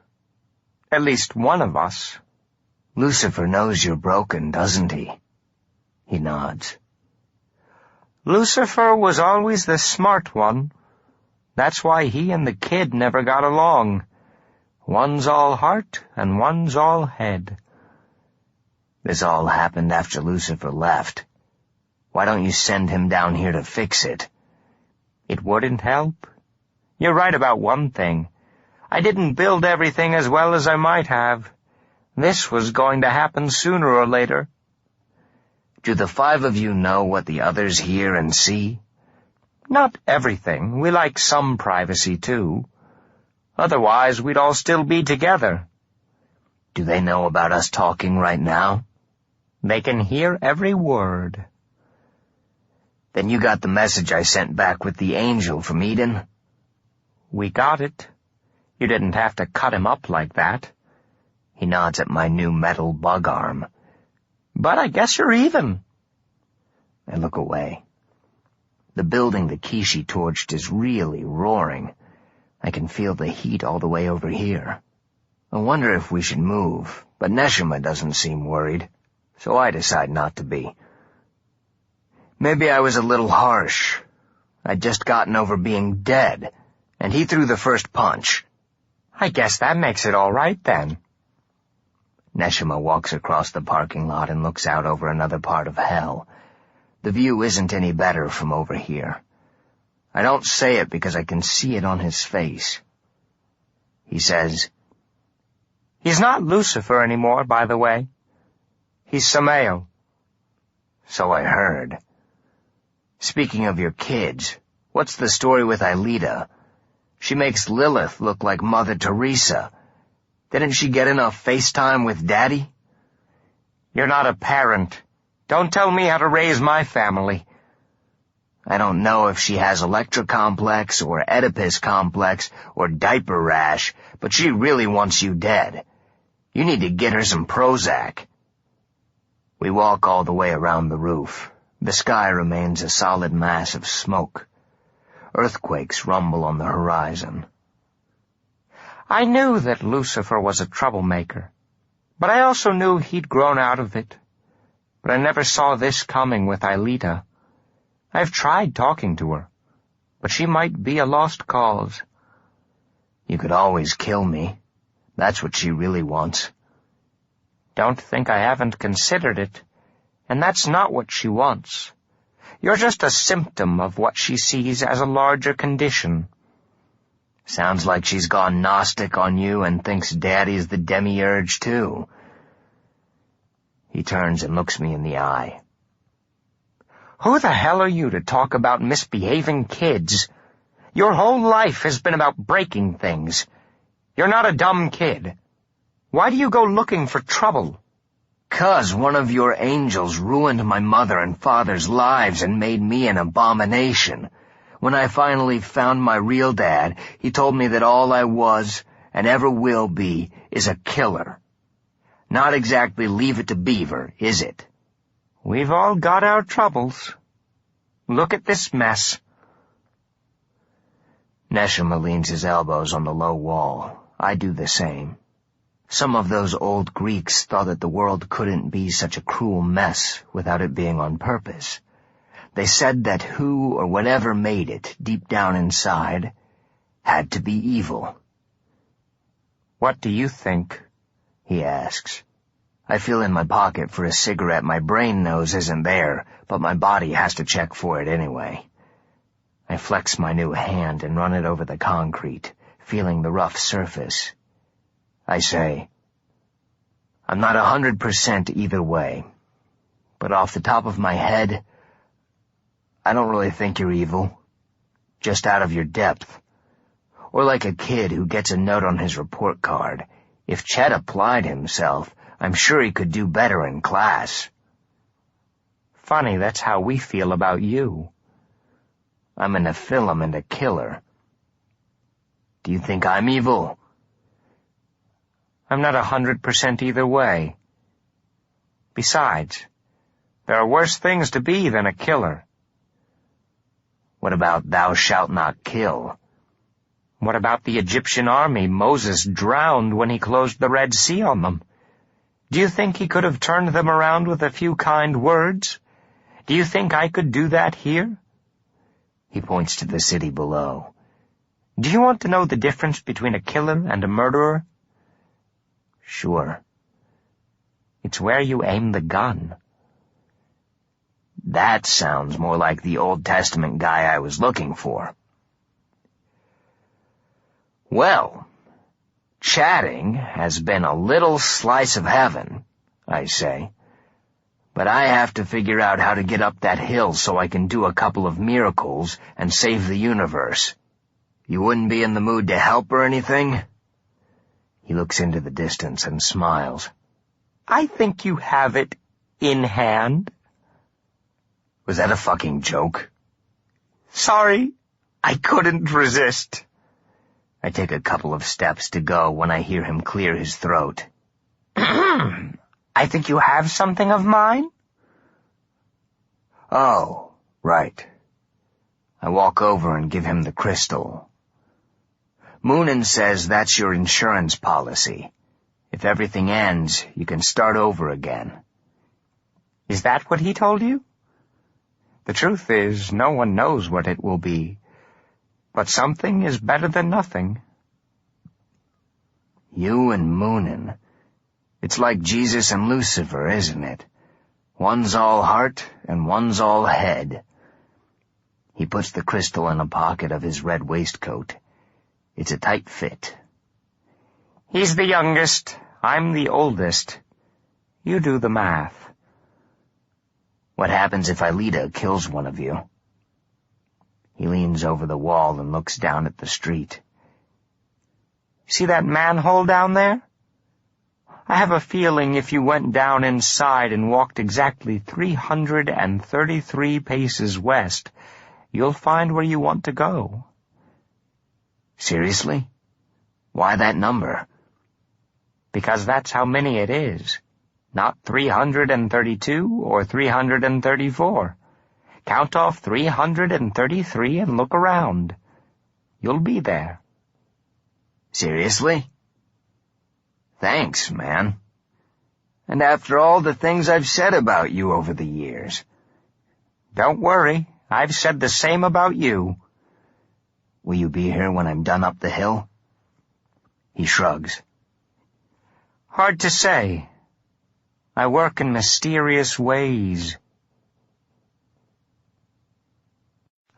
At least one of us. Lucifer knows you're broken, doesn't he? He nods. Lucifer was always the smart one. That's why he and the kid never got along. One's all heart and one's all head. This all happened after Lucifer left. Why don't you send him down here to fix it? It wouldn't help. You're right about one thing. I didn't build everything as well as I might have. This was going to happen sooner or later. Do the 5 of you know what the others hear and see? Not everything. We like some privacy, too. Otherwise, we'd all still be together. Do they know about us talking right now? They can hear every word. Then you got the message I sent back with the angel from Eden? We got it. You didn't have to cut him up like that. He nods at my new metal bug arm. But I guess you're even. I look away. The building the Kissi torched is really roaring. I can feel the heat all the way over here. I wonder if we should move, but Neshama doesn't seem worried, so I decide not to be. Maybe I was a little harsh. I'd just gotten over being dead, and he threw the first punch. I guess that makes it all right, then. Neshama walks across the parking lot and looks out over another part of hell. The view isn't any better from over here. I don't say it because I can see it on his face. He says, He's not Lucifer anymore, by the way. He's Samael. So I heard. Speaking of your kids, what's the story with Aelita? She makes Lilith look like Mother Teresa. Didn't she get enough FaceTime with Daddy? You're not a parent. Don't tell me how to raise my family. I don't know if she has Electra complex or Oedipus complex or diaper rash, but she really wants you dead. You need to get her some Prozac. We walk all the way around the roof. The sky remains a solid mass of smoke. Earthquakes rumble on the horizon. I knew that Lucifer was a troublemaker, but I also knew he'd grown out of it. But I never saw this coming with Aelita. I've tried talking to her, but she might be a lost cause. You could always kill me. That's what she really wants. Don't think I haven't considered it, and that's not what she wants. You're just a symptom of what she sees as a larger condition. Sounds like she's gone Gnostic on you and thinks Daddy's the demiurge, too. He turns and looks me in the eye. Who the hell are you to talk about misbehaving kids? Your whole life has been about breaking things. You're not a dumb kid. Why do you go looking for trouble? 'Cause one of your angels ruined my mother and father's lives and made me an abomination. When I finally found my real dad, he told me that all I was, and ever will be, is a killer. Not exactly Leave It to Beaver, is it? We've all got our troubles. Look at this mess. Neshama leans his elbows on the low wall. I do the same. Some of those old Greeks thought that the world couldn't be such a cruel mess without it being on purpose. They said that who or whatever made it, deep down inside, had to be evil. What do you think? He asks. I feel in my pocket for a cigarette my brain knows isn't there, but my body has to check for it anyway. I flex my new hand and run it over the concrete, feeling the rough surface. I say, I'm not 100% either way, but off the top of my head, I don't really think you're evil, just out of your depth. Or like a kid who gets a note on his report card. If Chet applied himself, I'm sure he could do better in class. Funny, that's how we feel about you. I'm a Nephilim and a killer. Do you think I'm evil? I'm not 100% either way. Besides, there are worse things to be than a killer. What about thou shalt not kill? What about the Egyptian army Moses drowned when he closed the Red Sea on them? Do you think he could have turned them around with a few kind words? Do you think I could do that here? He points to the city below. Do you want to know the difference between a killer and a murderer? Sure. It's where you aim the gun. That sounds more like the Old Testament guy I was looking for. Well, chatting has been a little slice of heaven, I say. But I have to figure out how to get up that hill so I can do a couple of miracles and save the universe. You wouldn't be in the mood to help or anything? He looks into the distance and smiles. I think you have it in hand. Was that a fucking joke? Sorry, I couldn't resist. I take a couple of steps to go when I hear him clear his throat. I think you have something of mine? Oh, right. I walk over and give him the crystal. Moonin says that's your insurance policy. If everything ends, you can start over again. Is that what he told you? The truth is, no one knows what it will be. But something is better than nothing. You and Moonin. It's like Jesus and Lucifer, isn't it? One's all heart and one's all head. He puts the crystal in a pocket of his red waistcoat. It's a tight fit. He's the youngest. I'm the oldest. You do the math. What happens if Alita kills one of you? He leans over the wall and looks down at the street. See that manhole down there? I have a feeling if you went down inside and walked exactly 333 paces west, you'll find where you want to go. Seriously? Why that number? Because that's how many it is. Not 332 or 334. Count off 333 and look around. You'll be there. Seriously? Thanks, man. And after all the things I've said about you over the years. Don't worry, I've said the same about you. Will you be here when I'm done up the hill? He shrugs. Hard to say. I work in mysterious ways.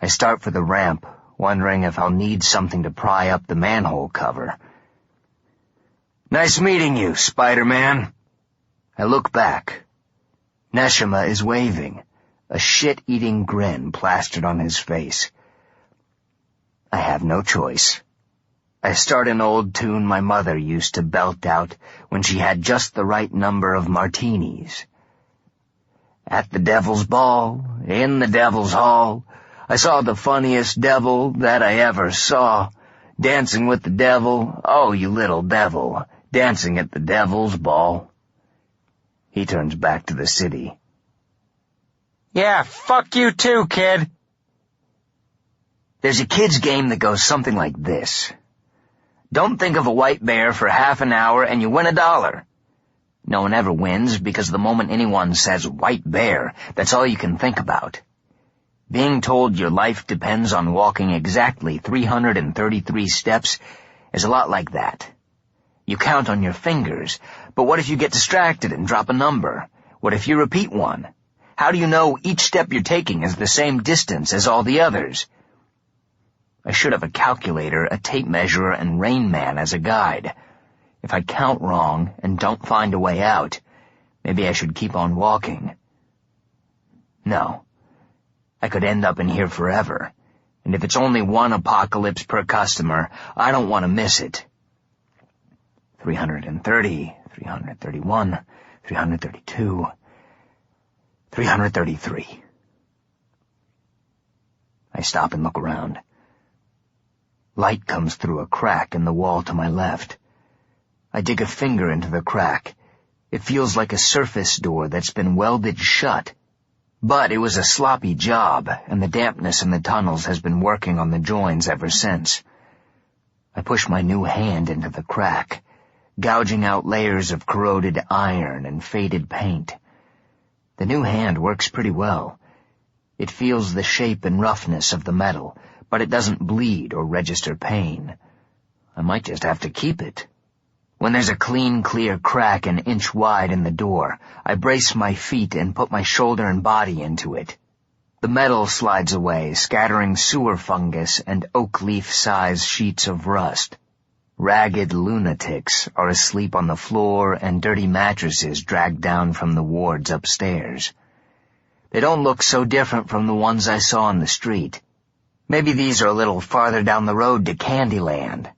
I start for the ramp, wondering if I'll need something to pry up the manhole cover. Nice meeting you, Spider-Man. I look back. Neshama is waving, a shit-eating grin plastered on his face. I have no choice. I start an old tune my mother used to belt out when she had just the right number of martinis. At the devil's ball, in the devil's hall, I saw the funniest devil that I ever saw, dancing with the devil, oh, you little devil, dancing at the devil's ball. He turns back to the city. Yeah, fuck you too, kid. There's a kid's game that goes something like this. Don't think of a white bear for half an hour and you win $1. No one ever wins because the moment anyone says white bear, that's all you can think about. Being told your life depends on walking exactly 333 steps is a lot like that. You count on your fingers, but what if you get distracted and drop a number? What if you repeat one? How do you know each step you're taking is the same distance as all the others? I should have a calculator, a tape measure, and Rain Man as a guide. If I count wrong and don't find a way out, maybe I should keep on walking. No. I could end up in here forever, and if it's only one apocalypse per customer, I don't want to miss it. 330, 331, 332, 333. I stop and look around. Light comes through a crack in the wall to my left. I dig a finger into the crack. It feels like a surface door that's been welded shut. But it was a sloppy job, and the dampness in the tunnels has been working on the joins ever since. I push my new hand into the crack, gouging out layers of corroded iron and faded paint. The new hand works pretty well. It feels the shape and roughness of the metal, but it doesn't bleed or register pain. I might just have to keep it. When there's a clean, clear crack an inch wide in the door, I brace my feet and put my shoulder and body into it. The metal slides away, scattering sewer fungus and oak leaf-sized sheets of rust. Ragged lunatics are asleep on the floor and dirty mattresses dragged down from the wards upstairs. They don't look so different from the ones I saw on the street. Maybe these are a little farther down the road to Candyland.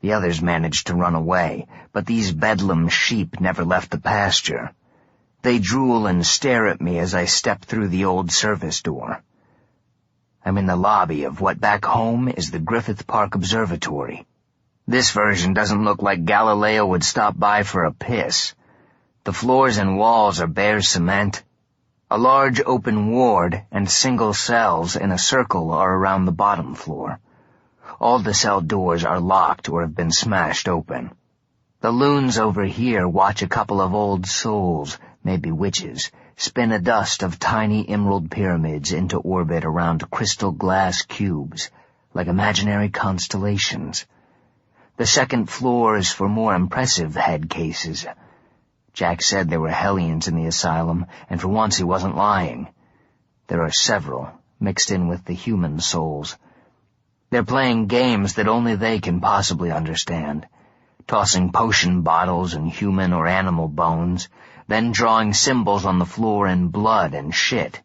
The others managed to run away, but these bedlam sheep never left the pasture. They drool and stare at me as I step through the old service door. I'm in the lobby of what back home is the Griffith Park Observatory. This version doesn't look like Galileo would stop by for a piss. The floors and walls are bare cement. A large open ward and single cells in a circle are around the bottom floor. All the cell doors are locked or have been smashed open. The loons over here watch a couple of old souls, maybe witches, spin a dust of tiny emerald pyramids into orbit around crystal glass cubes, like imaginary constellations. The second floor is for more impressive head cases. Jack said there were hellions in the asylum, and for once he wasn't lying. There are several, mixed in with the human souls. They're playing games that only they can possibly understand, tossing potion bottles and human or animal bones, then drawing symbols on the floor in blood and shit.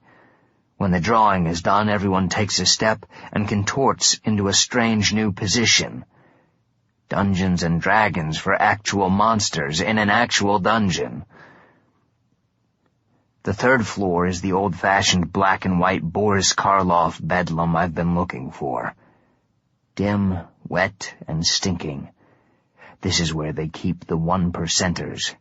When the drawing is done, everyone takes a step and contorts into a strange new position. Dungeons and Dragons for actual monsters in an actual dungeon. The third floor is the old-fashioned black and white Boris Karloff bedlam I've been looking for. Dim, wet, and stinking. This is where they keep the 1%ers.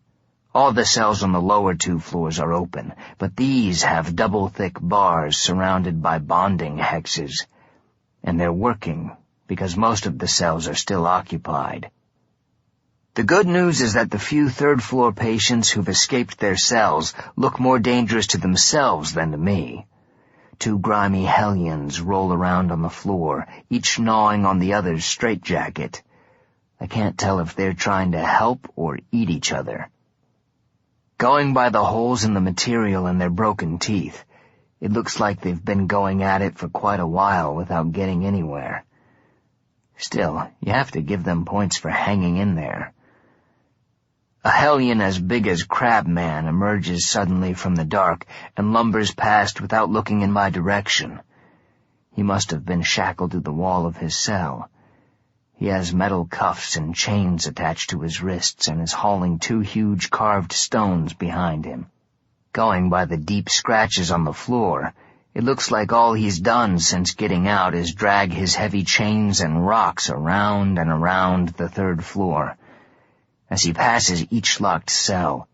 All the cells on the lower 2 floors are open, but these have double-thick bars surrounded by bonding hexes. And they're working, because most of the cells are still occupied. The good news is that the few third-floor patients who've escaped their cells look more dangerous to themselves than to me. 2 grimy hellions roll around on the floor, each gnawing on the other's straitjacket. I can't tell if they're trying to help or eat each other. Going by the holes in the material in their broken teeth, it looks like they've been going at it for quite a while without getting anywhere. Still, you have to give them points for hanging in there. A hellion as big as Crabman emerges suddenly from the dark and lumbers past without looking in my direction. He must have been shackled to the wall of his cell. He has metal cuffs and chains attached to his wrists and is hauling 2 huge carved stones behind him. Going by the deep scratches on the floor, it looks like all he's done since getting out is drag his heavy chains and rocks around and around the 3rd floor. As he passes each locked cell,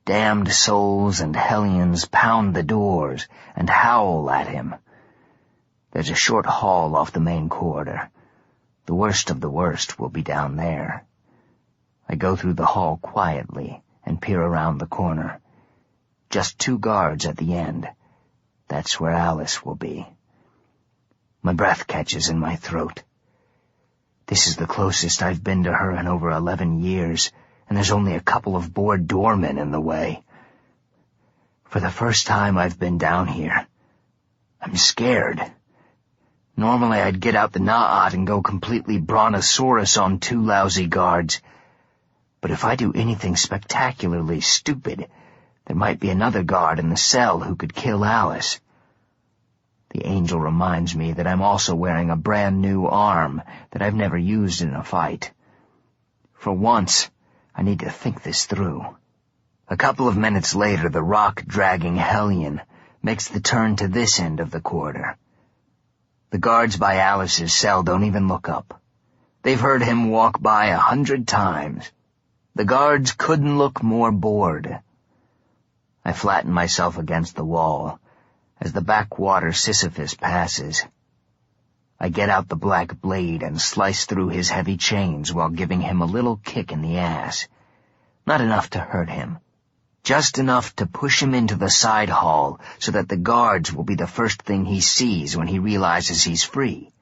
damned souls and hellions pound the doors and howl at him. There's a short hall off the main corridor. The worst of the worst will be down there. I go through the hall quietly and peer around the corner. Just 2 guards at the end. That's where Alice will be. My breath catches in my throat. This is the closest I've been to her in over 11 years, and there's only a couple of bored doormen in the way. For the first time I've been down here, I'm scared. Normally I'd get out the Na'at and go completely brontosaurus on 2 lousy guards. But if I do anything spectacularly stupid, there might be another guard in the cell who could kill Alice. The angel reminds me that I'm also wearing a brand new arm that I've never used in a fight. For once, I need to think this through. A couple of minutes later, the rock-dragging hellion makes the turn to this end of the corridor. The guards by Alice's cell don't even look up. They've heard him walk by 100 times. The guards couldn't look more bored. I flatten myself against the wall as the backwater Sisyphus passes. I get out the black blade and slice through his heavy chains while giving him a little kick in the ass. Not enough to hurt him. Just enough to push him into the side hall so that the guards will be the first thing he sees when he realizes he's free.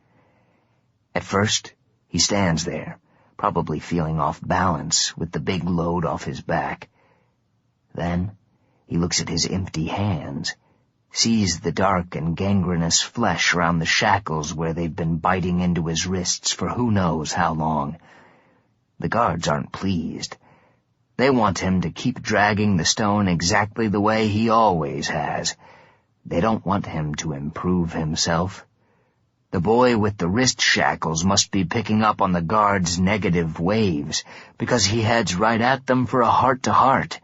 At first, he stands there, probably feeling off balance with the big load off his back. Then, he looks at his empty hands, sees the dark and gangrenous flesh around the shackles where they've been biting into his wrists for who knows how long. The guards aren't pleased. They want him to keep dragging the stone exactly the way he always has. They don't want him to improve himself. The boy with the wrist shackles must be picking up on the guards' negative waves, because he heads right at them for a heart-to-heart.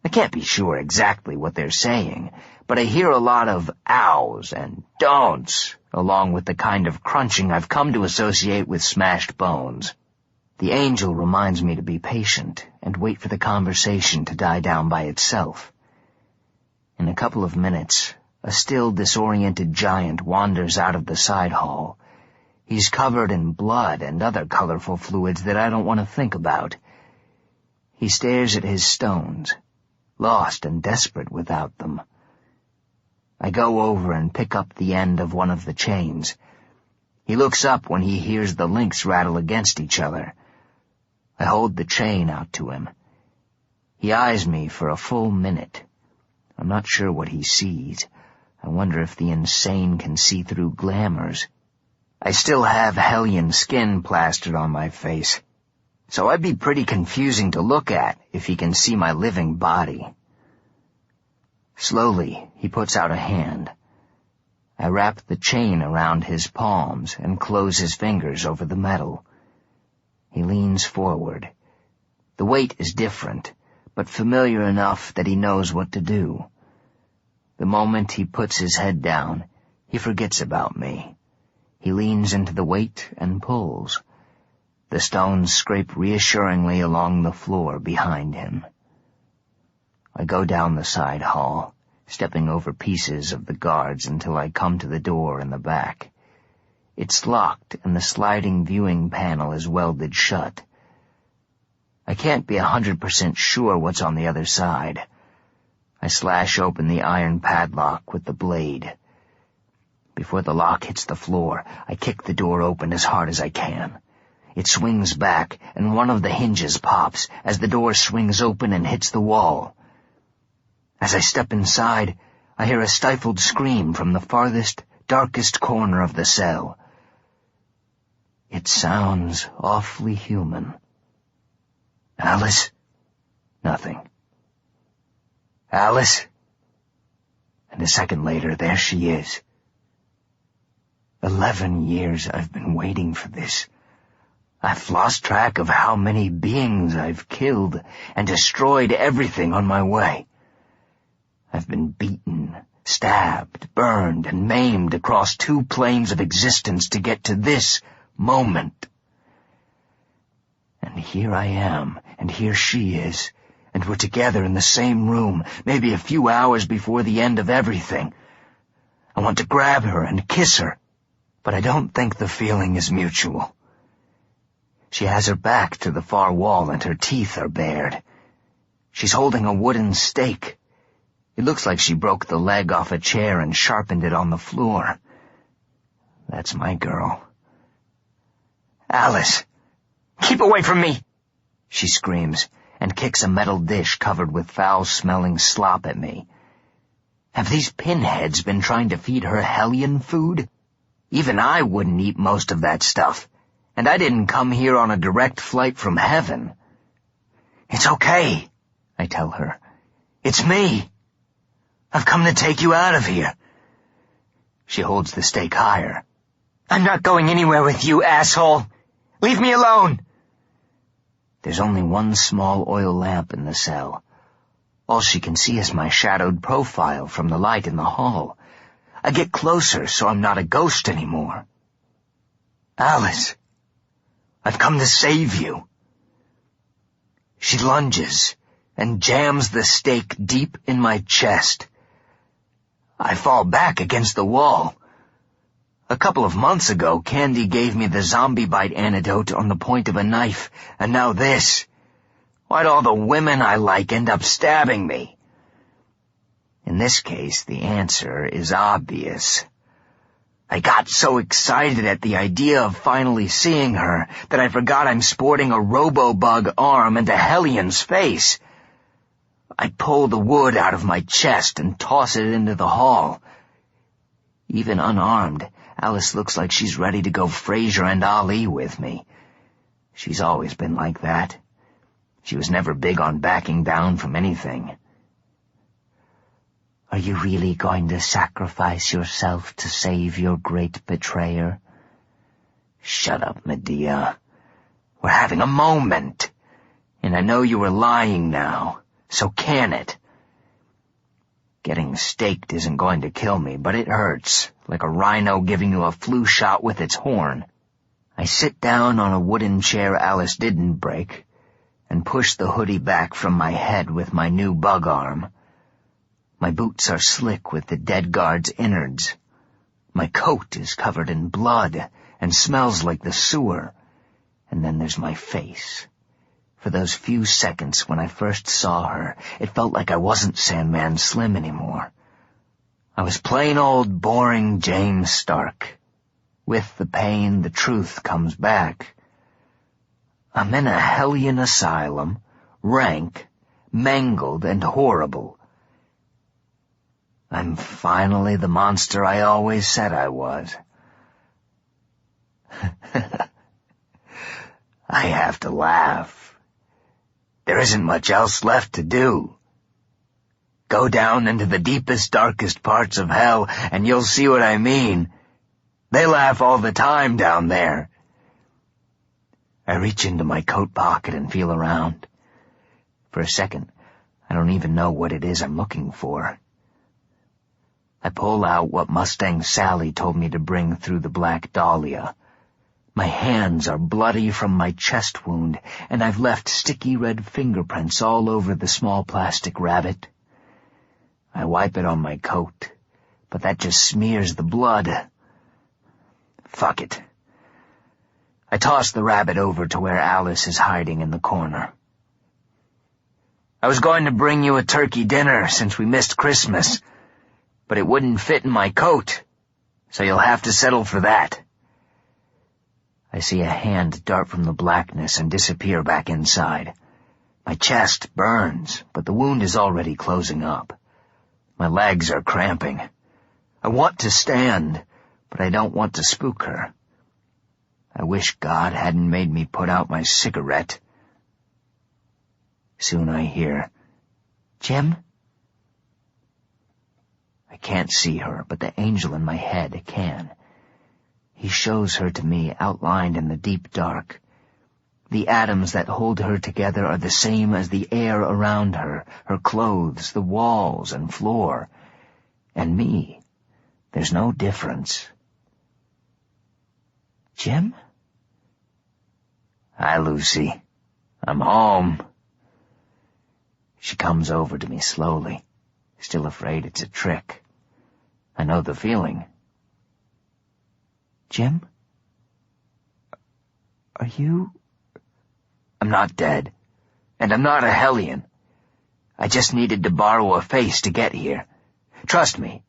I can't be sure exactly what they're saying, but I hear a lot of ows and don'ts, along with the kind of crunching I've come to associate with smashed bones. The angel reminds me to be patient and wait for the conversation to die down by itself. In a couple of minutes, a still disoriented giant wanders out of the side hall. He's covered in blood and other colorful fluids that I don't want to think about. He stares at his stones, lost and desperate without them. I go over and pick up the end of one of the chains. He looks up when he hears the links rattle against each other. I hold the chain out to him. He eyes me for a full minute. I'm not sure what he sees. I wonder if the insane can see through glamours. I still have hellion skin plastered on my face, so I'd be pretty confusing to look at if he can see my living body. Slowly, he puts out a hand. I wrap the chain around his palms and close his fingers over the metal. He leans forward. The weight is different, but familiar enough that he knows what to do. The moment he puts his head down, he forgets about me. He leans into the weight and pulls. The stones scrape reassuringly along the floor behind him. I go down the side hall, stepping over pieces of the guards until I come to the door in the back. It's locked and the sliding viewing panel is welded shut. I can't be 100% sure what's on the other side. I slash open the iron padlock with the blade. Before the lock hits the floor, I kick the door open as hard as I can. It swings back, and one of the hinges pops as the door swings open and hits the wall. As I step inside, I hear a stifled scream from the farthest, darkest corner of the cell. It sounds awfully human. Alice? Nothing. Alice? And a second later, there she is. 11 years I've been waiting for this. I've lost track of how many beings I've killed and destroyed everything on my way. I've been beaten, stabbed, burned, and maimed across 2 planes of existence to get to this moment. And here I am, and here she is, and we're together in the same room, maybe a few hours before the end of everything. I want to grab her and kiss her, but I don't think the feeling is mutual. She has her back to the far wall and her teeth are bared. She's holding a wooden stake. It looks like she broke the leg off a chair and sharpened it on the floor. That's my girl. Alice, keep away from me! She screams and kicks a metal dish covered with foul-smelling slop at me. Have these pinheads been trying to feed her hellion food? Even I wouldn't eat most of that stuff, and I didn't come here on a direct flight from heaven. It's okay, I tell her. It's me. I've come to take you out of here. She holds the stake higher. I'm not going anywhere with you, asshole. Leave me alone. There's only one small oil lamp in the cell. All she can see is my shadowed profile from the light in the hall. I get closer so I'm not a ghost anymore. Alice, I've come to save you. She lunges and jams the stake deep in my chest. I fall back against the wall. A couple of months ago, Candy gave me the zombie bite antidote on the point of a knife, and now this. Why'd all the women I like end up stabbing me? In this case, the answer is obvious. I got so excited at the idea of finally seeing her that I forgot I'm sporting a robo-bug arm and a hellion's face. I pull the wood out of my chest and toss it into the hall. Even unarmed, Alice looks like she's ready to go Fraser and Ali with me. She's always been like that. She was never big on backing down from anything. Are you really going to sacrifice yourself to save your great betrayer? Shut up, Medea. We're having a moment. And I know you were lying now, so can it? Getting staked isn't going to kill me, but it hurts, like a rhino giving you a flu shot with its horn. I sit down on a wooden chair Alice didn't break, and push the hoodie back from my head with my new bug arm. My boots are slick with the dead guard's innards. My coat is covered in blood and smells like the sewer. And then there's my face. For those few seconds when I first saw her, it felt like I wasn't Sandman Slim anymore. I was plain old boring James Stark. With the pain, the truth comes back. I'm in a hellion asylum, rank, mangled, and horrible. I'm finally the monster I always said I was. I have to laugh. There isn't much else left to do. Go down into the deepest, darkest parts of hell, and you'll see what I mean. They laugh all the time down there. I reach into my coat pocket and feel around. For a second, I don't even know what it is I'm looking for. I pull out what Mustang Sally told me to bring through the Black Dahlia. My hands are bloody from my chest wound, and I've left sticky red fingerprints all over the small plastic rabbit. I wipe it on my coat, but that just smears the blood. Fuck it. I toss the rabbit over to where Alice is hiding in the corner. I was going to bring you a turkey dinner since we missed Christmas, but it wouldn't fit in my coat, so you'll have to settle for that. I see a hand dart from the blackness and disappear back inside. My chest burns, but the wound is already closing up. My legs are cramping. I want to stand, but I don't want to spook her. I wish God hadn't made me put out my cigarette. Soon I hear, "Jim?" I can't see her, but the angel in my head can. He shows her to me outlined in the deep dark, The atoms that hold her together are the same as the air around her, her clothes, the walls and floor. And me, there's no difference. Jim? Hi, Lucy. I'm home. She comes over to me slowly, still afraid it's a trick. I know the feeling. Jim? Are you... I'm not dead, and I'm not a hellion. I just needed to borrow a face to get here. Trust me,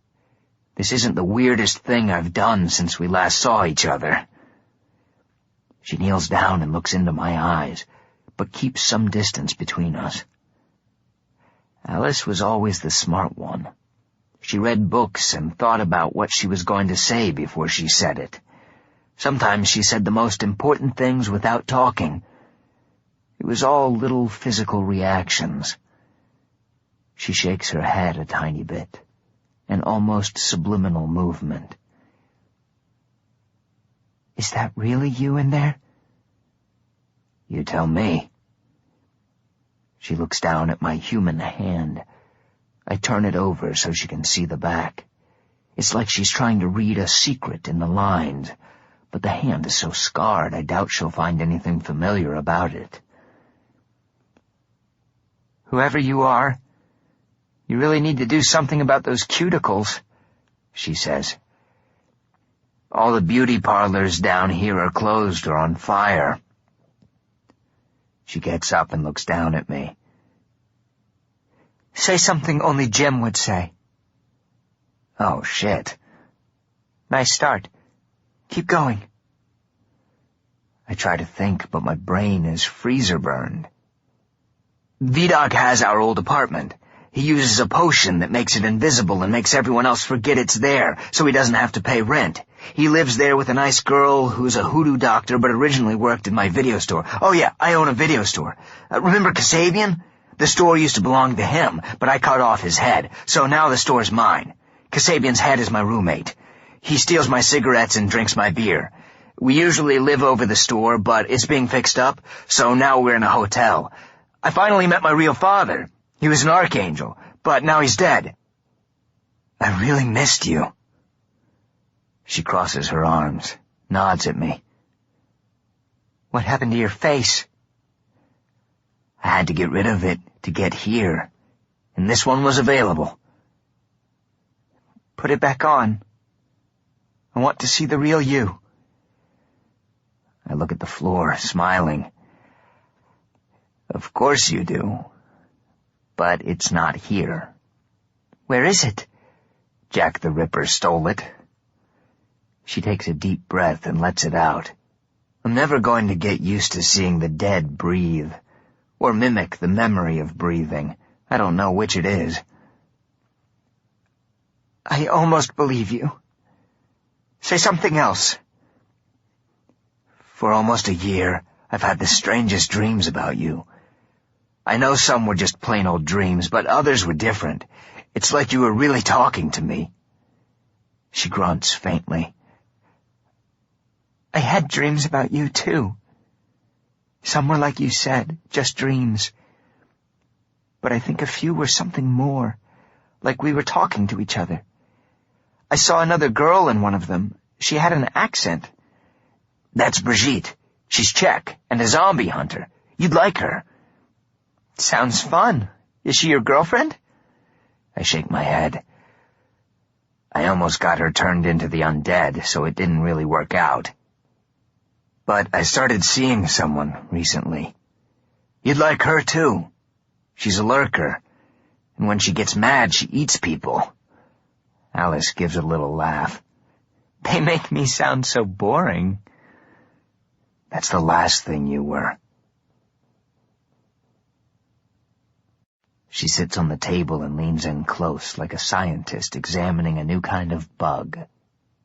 this isn't the weirdest thing I've done since we last saw each other. She kneels down and looks into my eyes, but keeps some distance between us. Alice was always the smart one. She read books and thought about what she was going to say before she said it. Sometimes she said the most important things without talking. It was all little physical reactions. She shakes her head a tiny bit, an almost subliminal movement. Is that really you in there? You tell me. She looks down at my human hand. I turn it over so she can see the back. It's like she's trying to read a secret in the lines, but the hand is so scarred I doubt she'll find anything familiar about it. Whoever you are, you really need to do something about those cuticles, she says. All the beauty parlors down here are closed or on fire. She gets up and looks down at me. Say something only Jim would say. Oh, shit. Nice start. Keep going. I try to think, but my brain is freezer burned. Vidocq has our old apartment. He uses a potion that makes it invisible and makes everyone else forget it's there, so he doesn't have to pay rent. He lives there with a nice girl who's a hoodoo doctor but originally worked in my video store. Oh yeah, I own a video store. Remember Kasabian? The store used to belong to him, but I cut off his head, so now the store's mine. Kasabian's head is my roommate. He steals my cigarettes and drinks my beer. We usually live over the store, but it's being fixed up, so now we're in a hotel. I finally met my real father. He was an archangel, but now he's dead. I really missed you. She crosses her arms, nods at me. What happened to your face? I had to get rid of it to get here, and this one was available. Put it back on. I want to see the real you. I look at the floor, smiling. Of course you do. But it's not here. Where is it? Jack the Ripper stole it. She takes a deep breath and lets it out. I'm never going to get used to seeing the dead breathe, or mimic the memory of breathing. I don't know which it is. I almost believe you. Say something else. For almost a year, I've had the strangest dreams about you. I know some were just plain old dreams, but others were different. It's like you were really talking to me. She grunts faintly. I had dreams about you, too. Some were like you said, just dreams. But I think a few were something more, like we were talking to each other. I saw another girl in one of them. She had an accent. That's Brigitte. She's Czech and a zombie hunter. You'd like her. Sounds fun. Is she your girlfriend? I shake my head. I almost got her turned into the undead, so it didn't really work out. But I started seeing someone recently. You'd like her too. She's a lurker, and when she gets mad, she eats people. Alice gives a little laugh. They make me sound so boring. That's the last thing you were. She sits on the table and leans in close, like a scientist examining a new kind of bug.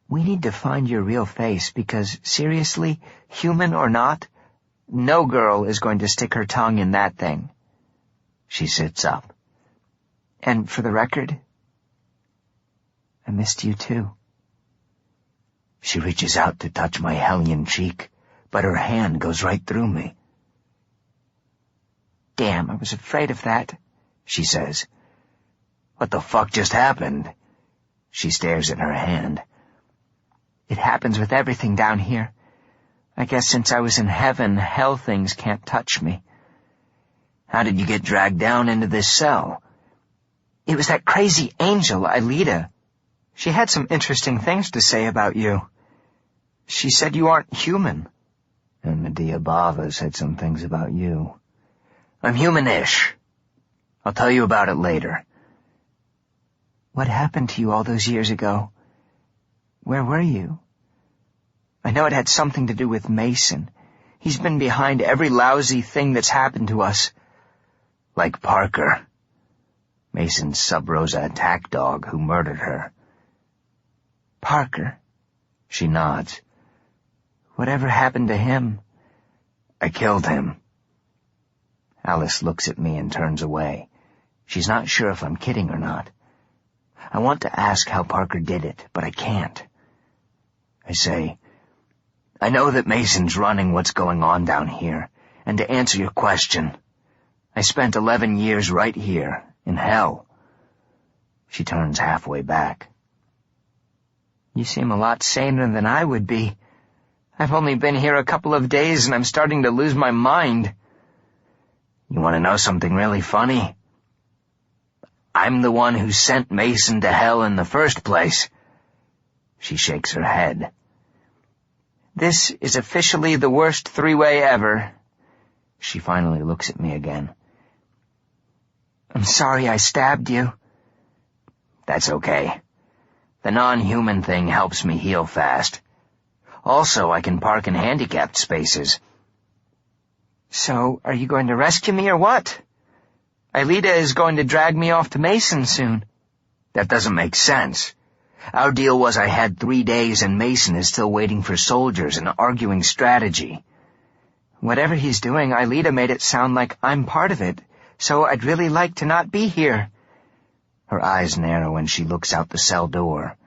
We need to find your real face because, seriously, human or not, no girl is going to stick her tongue in that thing. She sits up. And for the record, I missed you too. She reaches out to touch my hellion cheek, but her hand goes right through me. scam. I was afraid of that," she says. "What the fuck just happened?" She stares at her hand. "It happens with everything down here. I guess since I was in heaven, hell things can't touch me." "How did you get dragged down into this cell?" "It was that crazy angel, Aelita. She had some interesting things to say about you. She said you aren't human." "And Medea Bava said some things about you." "I'm human-ish. I'll tell you about it later." "What happened to you all those years ago? Where were you? I know it had something to do with Mason. He's been behind every lousy thing that's happened to us." "Like Parker, Mason's sub-Rosa attack dog who murdered her." "Parker?" She nods. "Whatever happened to him?" "I killed him." Alice looks at me and turns away. She's not sure if I'm kidding or not. I want to ask how Parker did it, but I can't. I say, "I know that Mason's running what's going on down here, and to answer your question, I spent 11 years right here, in hell." She turns halfway back. "You seem a lot saner than I would be. I've only been here a couple of days and I'm starting to lose my mind." "You want to know something really funny? I'm the one who sent Mason to hell in the first place." She shakes her head. "This is officially the worst three-way ever." She finally looks at me again. "I'm sorry I stabbed you." "That's okay. The non-human thing helps me heal fast. Also, I can park in handicapped spaces." "So, are you going to rescue me or what? Aelita is going to drag me off to Mason soon." "That doesn't make sense. Our deal was I had 3 days and Mason is still waiting for soldiers and arguing strategy." "Whatever he's doing, Aelita made it sound like I'm part of it, so I'd really like to not be here." Her eyes narrow and she looks out the cell door.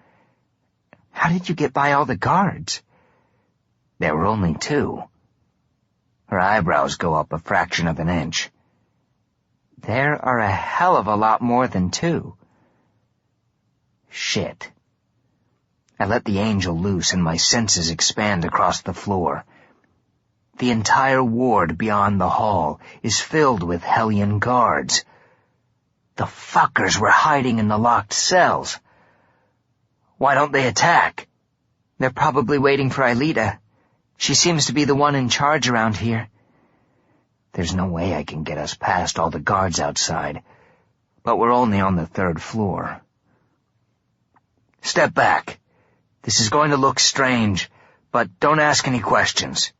"How did you get by all the guards?" "There were only 2. Her eyebrows go up a fraction of an inch. "There are a hell of a lot more than 2. Shit. I let the angel loose and my senses expand across the floor. The entire ward beyond the hall is filled with Hellion guards. The fuckers were hiding in the locked cells. Why don't they attack? "They're probably waiting for Aelita. She seems to be the one in charge around here." There's no way I can get us past all the guards outside, but we're only on the 3rd floor. "Step back. This is going to look strange, but don't ask any questions.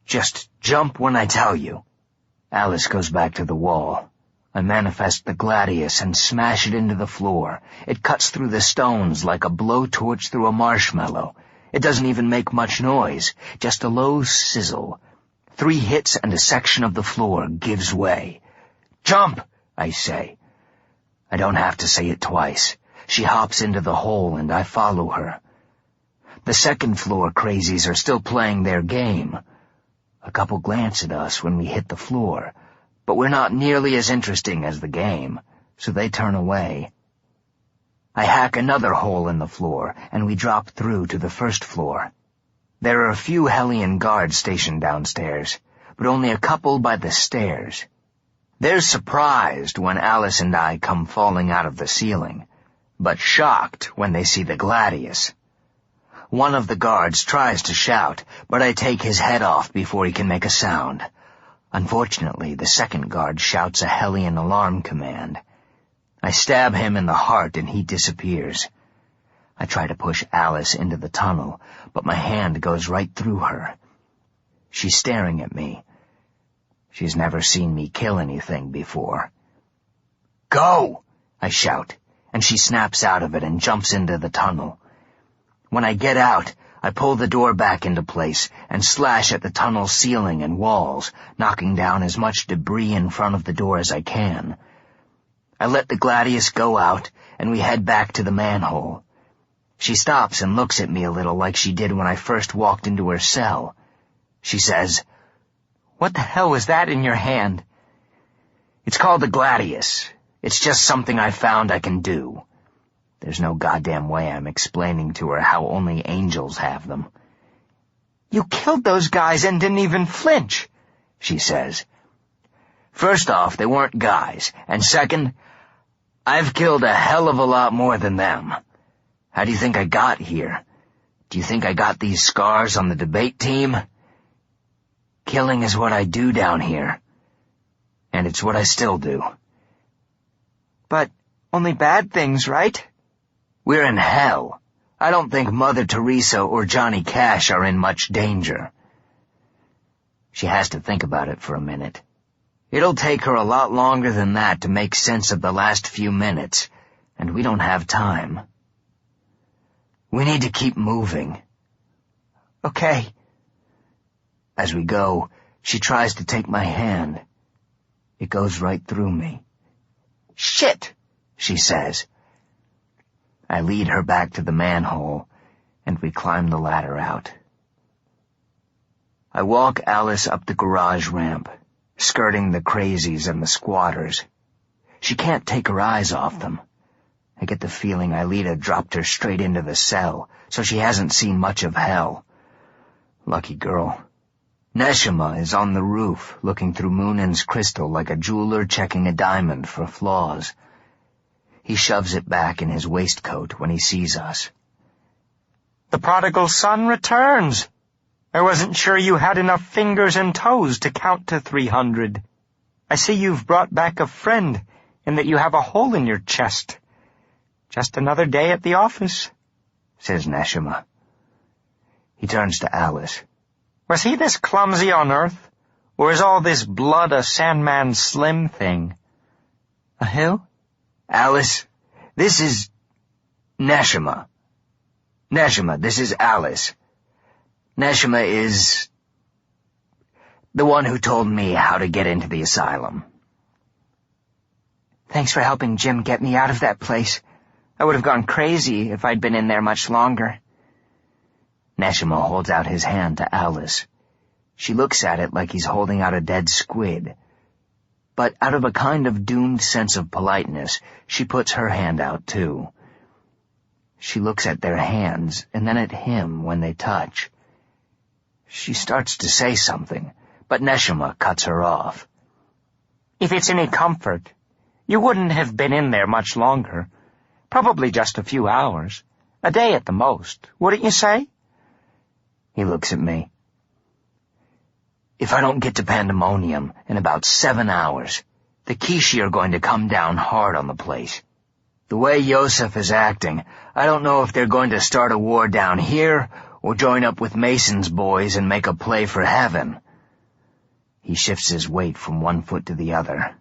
Just jump when I tell you." Alice goes back to the wall. I manifest the gladius and smash it into the floor. It cuts through the stones like a blowtorch through a marshmallow. It doesn't even make much noise, just a low sizzle. 3 hits and a section of the floor gives way. "Jump!" I say. I don't have to say it twice. She hops into the hole and I follow her. The 2nd floor crazies are still playing their game. A couple glance at us when we hit the floor, but we're not nearly as interesting as the game, so they turn away. I hack another hole in the floor, and we drop through to the 1st floor. There are a few Hellion guards stationed downstairs, but only a couple by the stairs. They're surprised when Alice and I come falling out of the ceiling, but shocked when they see the gladius. One of the guards tries to shout, but I take his head off before he can make a sound. Unfortunately, the 2nd guard shouts a Hellion alarm command. I stab him in the heart and he disappears. I try to push Alice into the tunnel, but my hand goes right through her. She's staring at me. She's never seen me kill anything before. "Go!" I shout, and she snaps out of it and jumps into the tunnel. When I get out, I pull the door back into place and slash at the tunnel ceiling and walls, knocking down as much debris in front of the door as I can. I let the gladius go out, and we head back to the manhole. She stops and looks at me a little like she did when I first walked into her cell. She says, "What the hell was that in your hand?" It's called the Gladius. It's just something I found I can do. There's no goddamn way I'm explaining to her how only angels have them. You killed those guys and didn't even flinch, she says. First off, they weren't guys, and second, I've killed a hell of a lot more than them. How do you think I got here? Do you think I got these scars on the debate team? Killing is what I do down here. And it's what I still do. But only bad things, right? We're in hell. I don't think Mother Teresa or Johnny Cash are in much danger. She has to think about it for a minute. It'll take her a lot longer than that to make sense of the last few minutes, and we don't have time. We need to keep moving. Okay. As we go, she tries to take my hand. It goes right through me. Shit, she says. I lead her back to the manhole, and we climb the ladder out. I walk Alice up the garage ramp, skirting the crazies and the squatters. She can't take her eyes off them. I get the feeling Aelita dropped her straight into the cell, so she hasn't seen much of hell. Lucky girl. Neshama is on the roof, looking through Moonan's crystal like a jeweler checking a diamond for flaws. He shoves it back in his waistcoat when he sees us. The prodigal son returns. I wasn't sure you had enough fingers and toes to count to 300. I see you've brought back a friend, and that you have a hole in your chest. Just another day at the office, says Neshama. He turns to Alice. Was he this clumsy on Earth, or is all this blood a Sandman Slim thing? A who? Alice, this is Neshama. Neshama, this is Alice. Neshama is the one who told me how to get into the asylum. Thanks for helping Jim get me out of that place. I would have gone crazy if I'd been in there much longer. Neshama holds out his hand to Alice. She looks at it like he's holding out a dead squid. But out of a kind of doomed sense of politeness, she puts her hand out too. She looks at their hands and then at him when they touch. She starts to say something, but Neshama cuts her off. If it's any comfort, you wouldn't have been in there much longer. Probably just a few hours. A day at the most, wouldn't you say? He looks at me. If I don't get to Pandemonium in about 7 hours, the Kissi are going to come down hard on the place. The way Yosef is acting, I don't know if they're going to start a war down here or join up with Mason's boys and make a play for heaven. He shifts his weight from one foot to the other.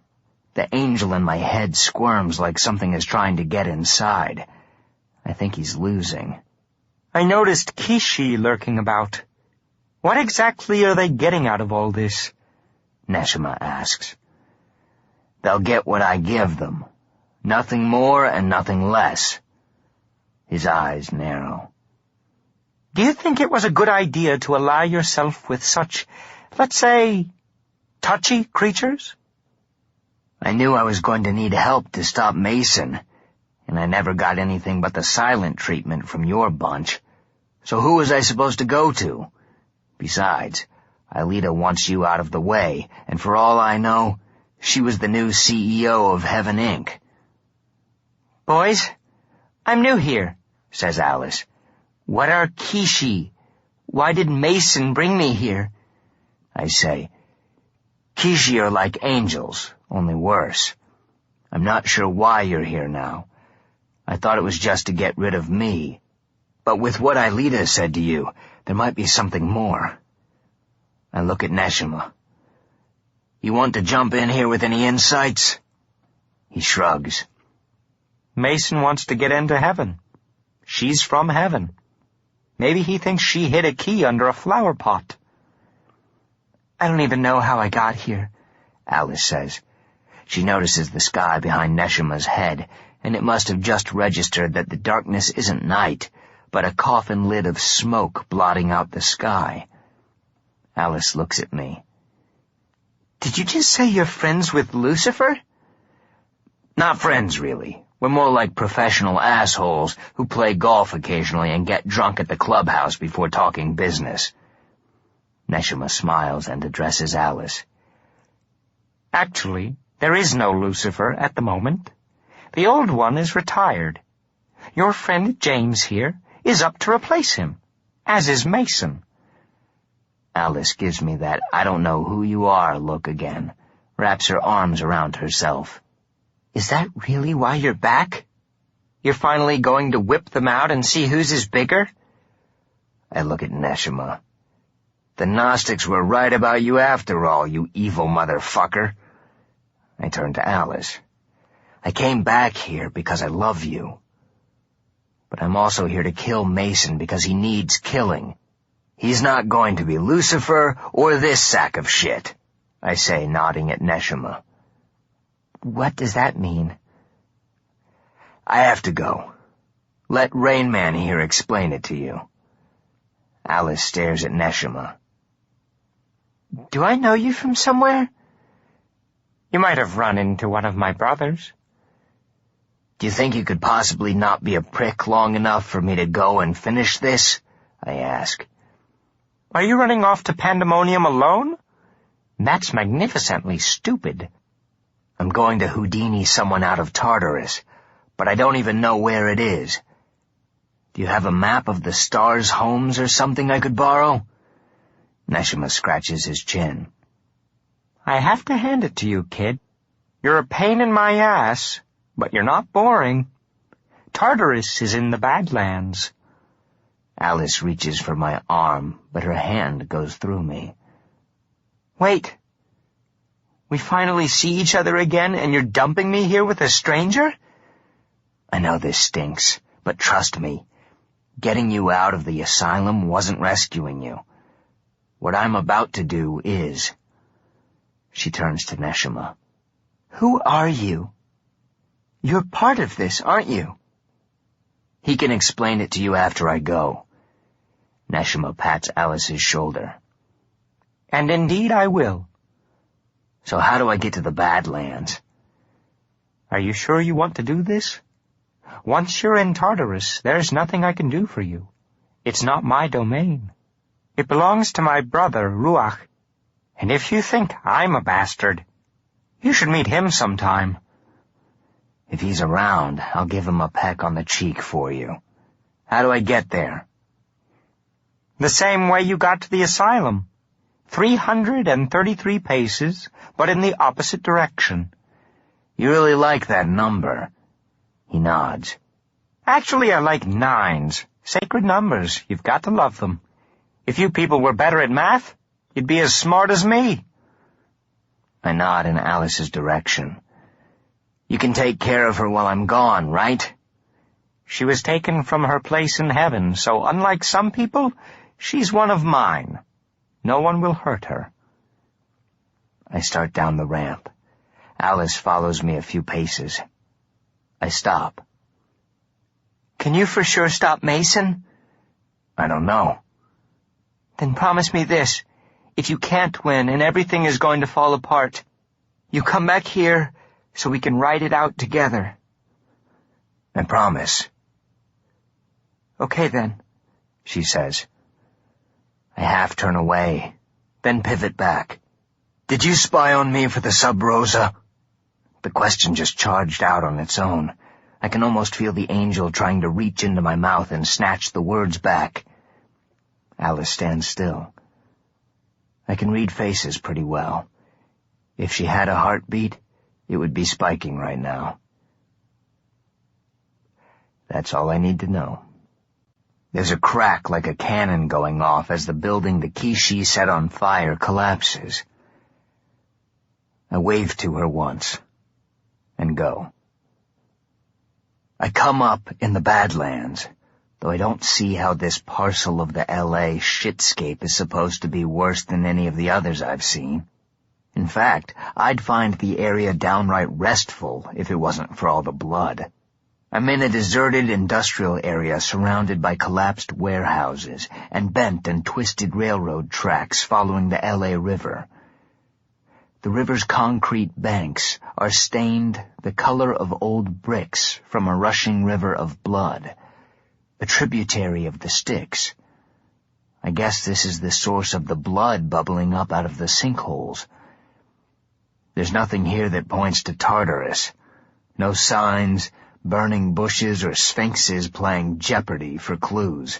The angel in my head squirms like something is trying to get inside. I think he's losing. I noticed Kissi lurking about. What exactly are they getting out of all this? Neshama asks. They'll get what I give them. Nothing more and nothing less. His eyes narrow. Do you think it was a good idea to ally yourself with such, let's say, touchy creatures? I knew I was going to need help to stop Mason, and I never got anything but the silent treatment from your bunch. So who was I supposed to go to? Besides, Aelita wants you out of the way, and for all I know, she was the new CEO of Heaven Inc. Boys, I'm new here, says Alice. What are Kissi? Why did Mason bring me here? I say, Kissi are like angels, only worse. I'm not sure why you're here now. I thought it was just to get rid of me. But with what Aelita said to you, there might be something more. I look at Neshama. You want to jump in here with any insights? He shrugs. Mason wants to get into heaven. She's from heaven. Maybe he thinks she hid a key under a flower pot. I don't even know how I got here, Alice says. She notices the sky behind Neshama's head, and it must have just registered that the darkness isn't night, but a coffin lid of smoke blotting out the sky. Alice looks at me. Did you just say you're friends with Lucifer? Not friends, really. We're more like professional assholes who play golf occasionally and get drunk at the clubhouse before talking business. Neshima smiles and addresses Alice. Actually, there is no Lucifer at the moment. The old one is retired. Your friend James here is up to replace him, as is Mason. Alice gives me that I-don't-know-who-you-are look again, wraps her arms around herself. Is that really why you're back? You're finally going to whip them out and see whose is bigger? I look at Neshima. The Gnostics were right about you after all, you evil motherfucker. I turn to Alice. I came back here because I love you. But I'm also here to kill Mason because he needs killing. He's not going to be Lucifer or this sack of shit, I say, nodding at Neshima. What does that mean? I have to go. Let Rain Man here explain it to you. Alice stares at Neshima. Do I know you from somewhere? You might have run into one of my brothers. Do you think you could possibly not be a prick long enough for me to go and finish this? I ask. Are you running off to Pandemonium alone? That's magnificently stupid. I'm going to Houdini someone out of Tartarus, but I don't even know where it is. Do you have a map of the stars' homes or something I could borrow? Neshima scratches his chin. I have to hand it to you, kid. You're a pain in my ass, but you're not boring. Tartarus is in the Badlands. Alice reaches for my arm, but her hand goes through me. Wait. We finally see each other again, and you're dumping me here with a stranger? I know this stinks, but trust me, getting you out of the asylum wasn't rescuing you. What I'm about to do is... She turns to Neshima. Who are you? You're part of this, aren't you? He can explain it to you after I go. Neshima pats Alice's shoulder. And indeed I will. So how do I get to the Badlands? Are you sure you want to do this? Once you're in Tartarus, there's nothing I can do for you. It's not my domain. It belongs to my brother, Ruach. And if you think I'm a bastard, you should meet him sometime. If he's around, I'll give him a peck on the cheek for you. How do I get there? The same way you got to the asylum. 333 paces, but in the opposite direction. You really like that number. He nods. Actually, I like 9s. Sacred numbers. You've got to love them. If you people were better at math, you'd be as smart as me. I nod in Alice's direction. You can take care of her while I'm gone, right? She was taken from her place in heaven, so unlike some people, she's one of mine. No one will hurt her. I start down the ramp. Alice follows me a few paces. I stop. Can you for sure stop Mason? I don't know. Then promise me this. If you can't win and everything is going to fall apart, you come back here so we can write it out together. I promise. Okay then, she says. I half turn away, then pivot back. Did you spy on me for the Sub Rosa? The question just charged out on its own. I can almost feel the angel trying to reach into my mouth and snatch the words back. Alice stands still. I can read faces pretty well. If she had a heartbeat, it would be spiking right now. That's all I need to know. There's a crack like a cannon going off as the building the Kissi set on fire collapses. I wave to her once, and go. I come up in the Badlands, though I don't see how this parcel of the L.A. shitscape is supposed to be worse than any of the others I've seen. In fact, I'd find the area downright restful if it wasn't for all the blood. I'm in a deserted industrial area surrounded by collapsed warehouses and bent and twisted railroad tracks following the L.A. River. The river's concrete banks are stained the color of old bricks from a rushing river of blood, a tributary of the Styx. I guess this is the source of the blood bubbling up out of the sinkholes. There's nothing here that points to Tartarus. No signs, burning bushes, or sphinxes playing Jeopardy for clues.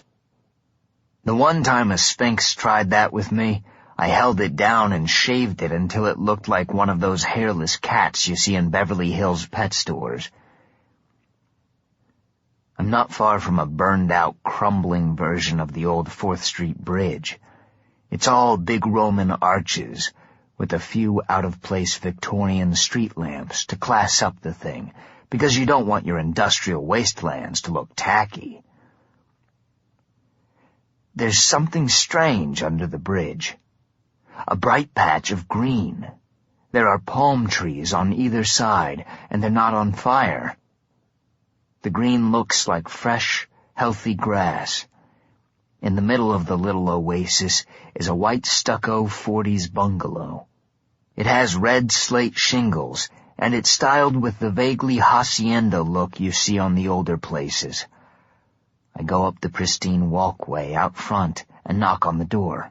The one time a sphinx tried that with me, I held it down and shaved it until it looked like one of those hairless cats you see in Beverly Hills pet stores. I'm not far from a burned-out, crumbling version of the old 4th Street Bridge. It's all big Roman arches, with a few out-of-place Victorian street lamps to class up the thing, because you don't want your industrial wastelands to look tacky. There's something strange under the bridge. A bright patch of green. There are palm trees on either side, and they're not on fire. The green looks like fresh, healthy grass. In the middle of the little oasis is a white stucco 40s bungalow. It has red slate shingles, and it's styled with the vaguely hacienda look you see on the older places. I go up the pristine walkway out front and knock on the door.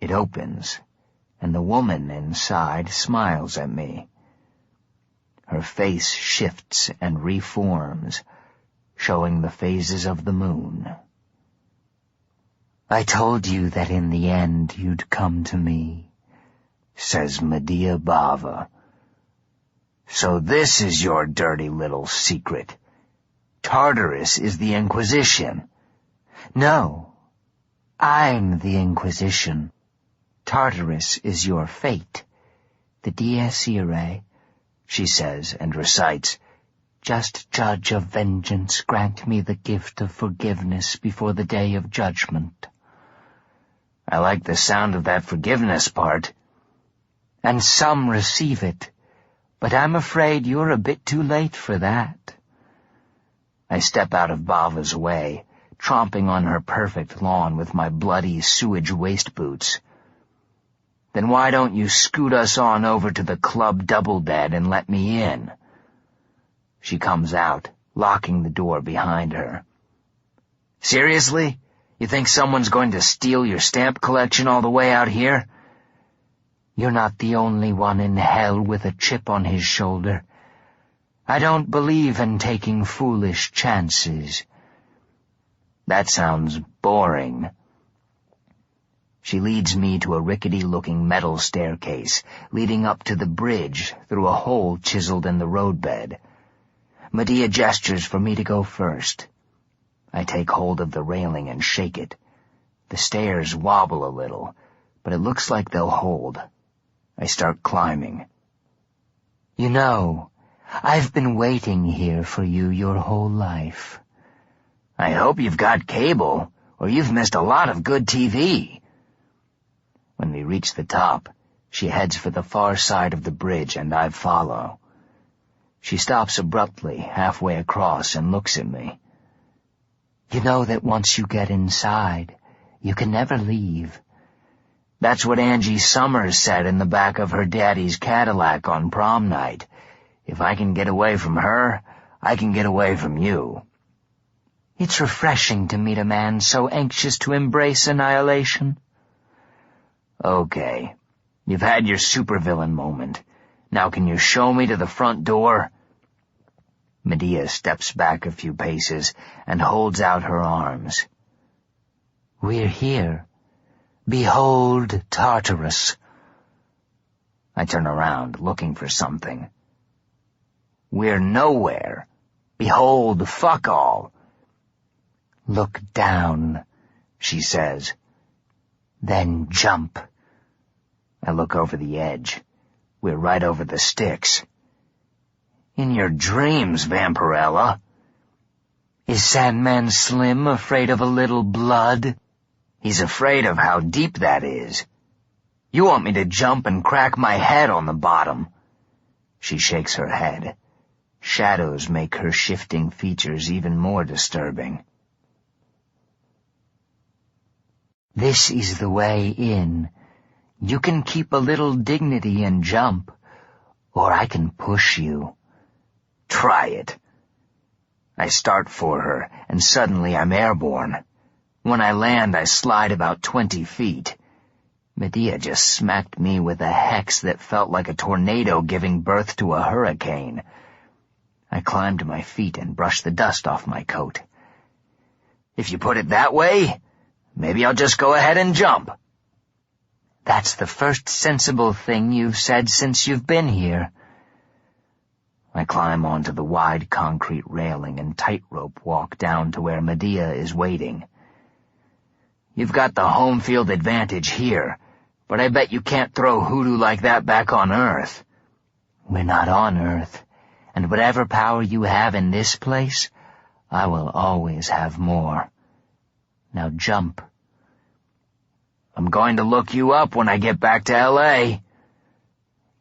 It opens, and the woman inside smiles at me. Her face shifts and reforms, showing the phases of the moon. "I told you that in the end you'd come to me," says Medea Bava. "So this is your dirty little secret. Tartarus is the Inquisition." "No, I'm the Inquisition. Tartarus is your fate, the dies irae," she says and recites, "Just judge of vengeance, grant me the gift of forgiveness before the day of judgment." I like the sound of that forgiveness part. "And some receive it, but I'm afraid you're a bit too late for that." I step out of Bava's way, tromping on her perfect lawn with my bloody sewage waste boots. "Then why don't you scoot us on over to the club double bed and let me in?" She comes out, locking the door behind her. "Seriously? You think someone's going to steal your stamp collection all the way out here?" "You're not the only one in hell with a chip on his shoulder. I don't believe in taking foolish chances." "That sounds boring." She leads me to a rickety-looking metal staircase leading up to the bridge through a hole chiseled in the roadbed. Medea gestures for me to go first. I take hold of the railing and shake it. The stairs wobble a little, but it looks like they'll hold. I start climbing. "You know, I've been waiting here for you your whole life." "I hope you've got cable, or you've missed a lot of good TV." When we reach the top, she heads for the far side of the bridge, and I follow. She stops abruptly halfway across and looks at me. "You know that once you get inside, you can never leave." That's what Angie Summers said in the back of her daddy's Cadillac on prom night. If I can get away from her, I can get away from you. It's refreshing to meet a man so anxious to embrace annihilation. Okay, you've had your supervillain moment. Now can you show me to the front door? Medea steps back a few paces and holds out her arms. We're here. Behold Tartarus. I turn around, looking for something. We're nowhere. Behold, fuck all. Look down, she says. Then jump. I look over the edge. We're right over the Styx. In your dreams, Vampirella. Is Sandman Slim afraid of a little blood? He's afraid of how deep that is. You want me to jump and crack my head on the bottom. She shakes her head. Shadows make her shifting features even more disturbing. This is the way in. You can keep a little dignity and jump, or I can push you. Try it. I start for her, and suddenly I'm airborne. When I land, I slide about 20 feet. Medea just smacked me with a hex that felt like a tornado giving birth to a hurricane. I climbed to my feet and brushed the dust off my coat. If you put it that way, maybe I'll just go ahead and jump. That's the first sensible thing you've said since you've been here. I climb onto the wide concrete railing and tightrope walk down to where Medea is waiting. You've got the home field advantage here, but I bet you can't throw hoodoo like that back on Earth. We're not on Earth, and whatever power you have in this place, I will always have more. Now jump. I'm going to look you up when I get back to L.A.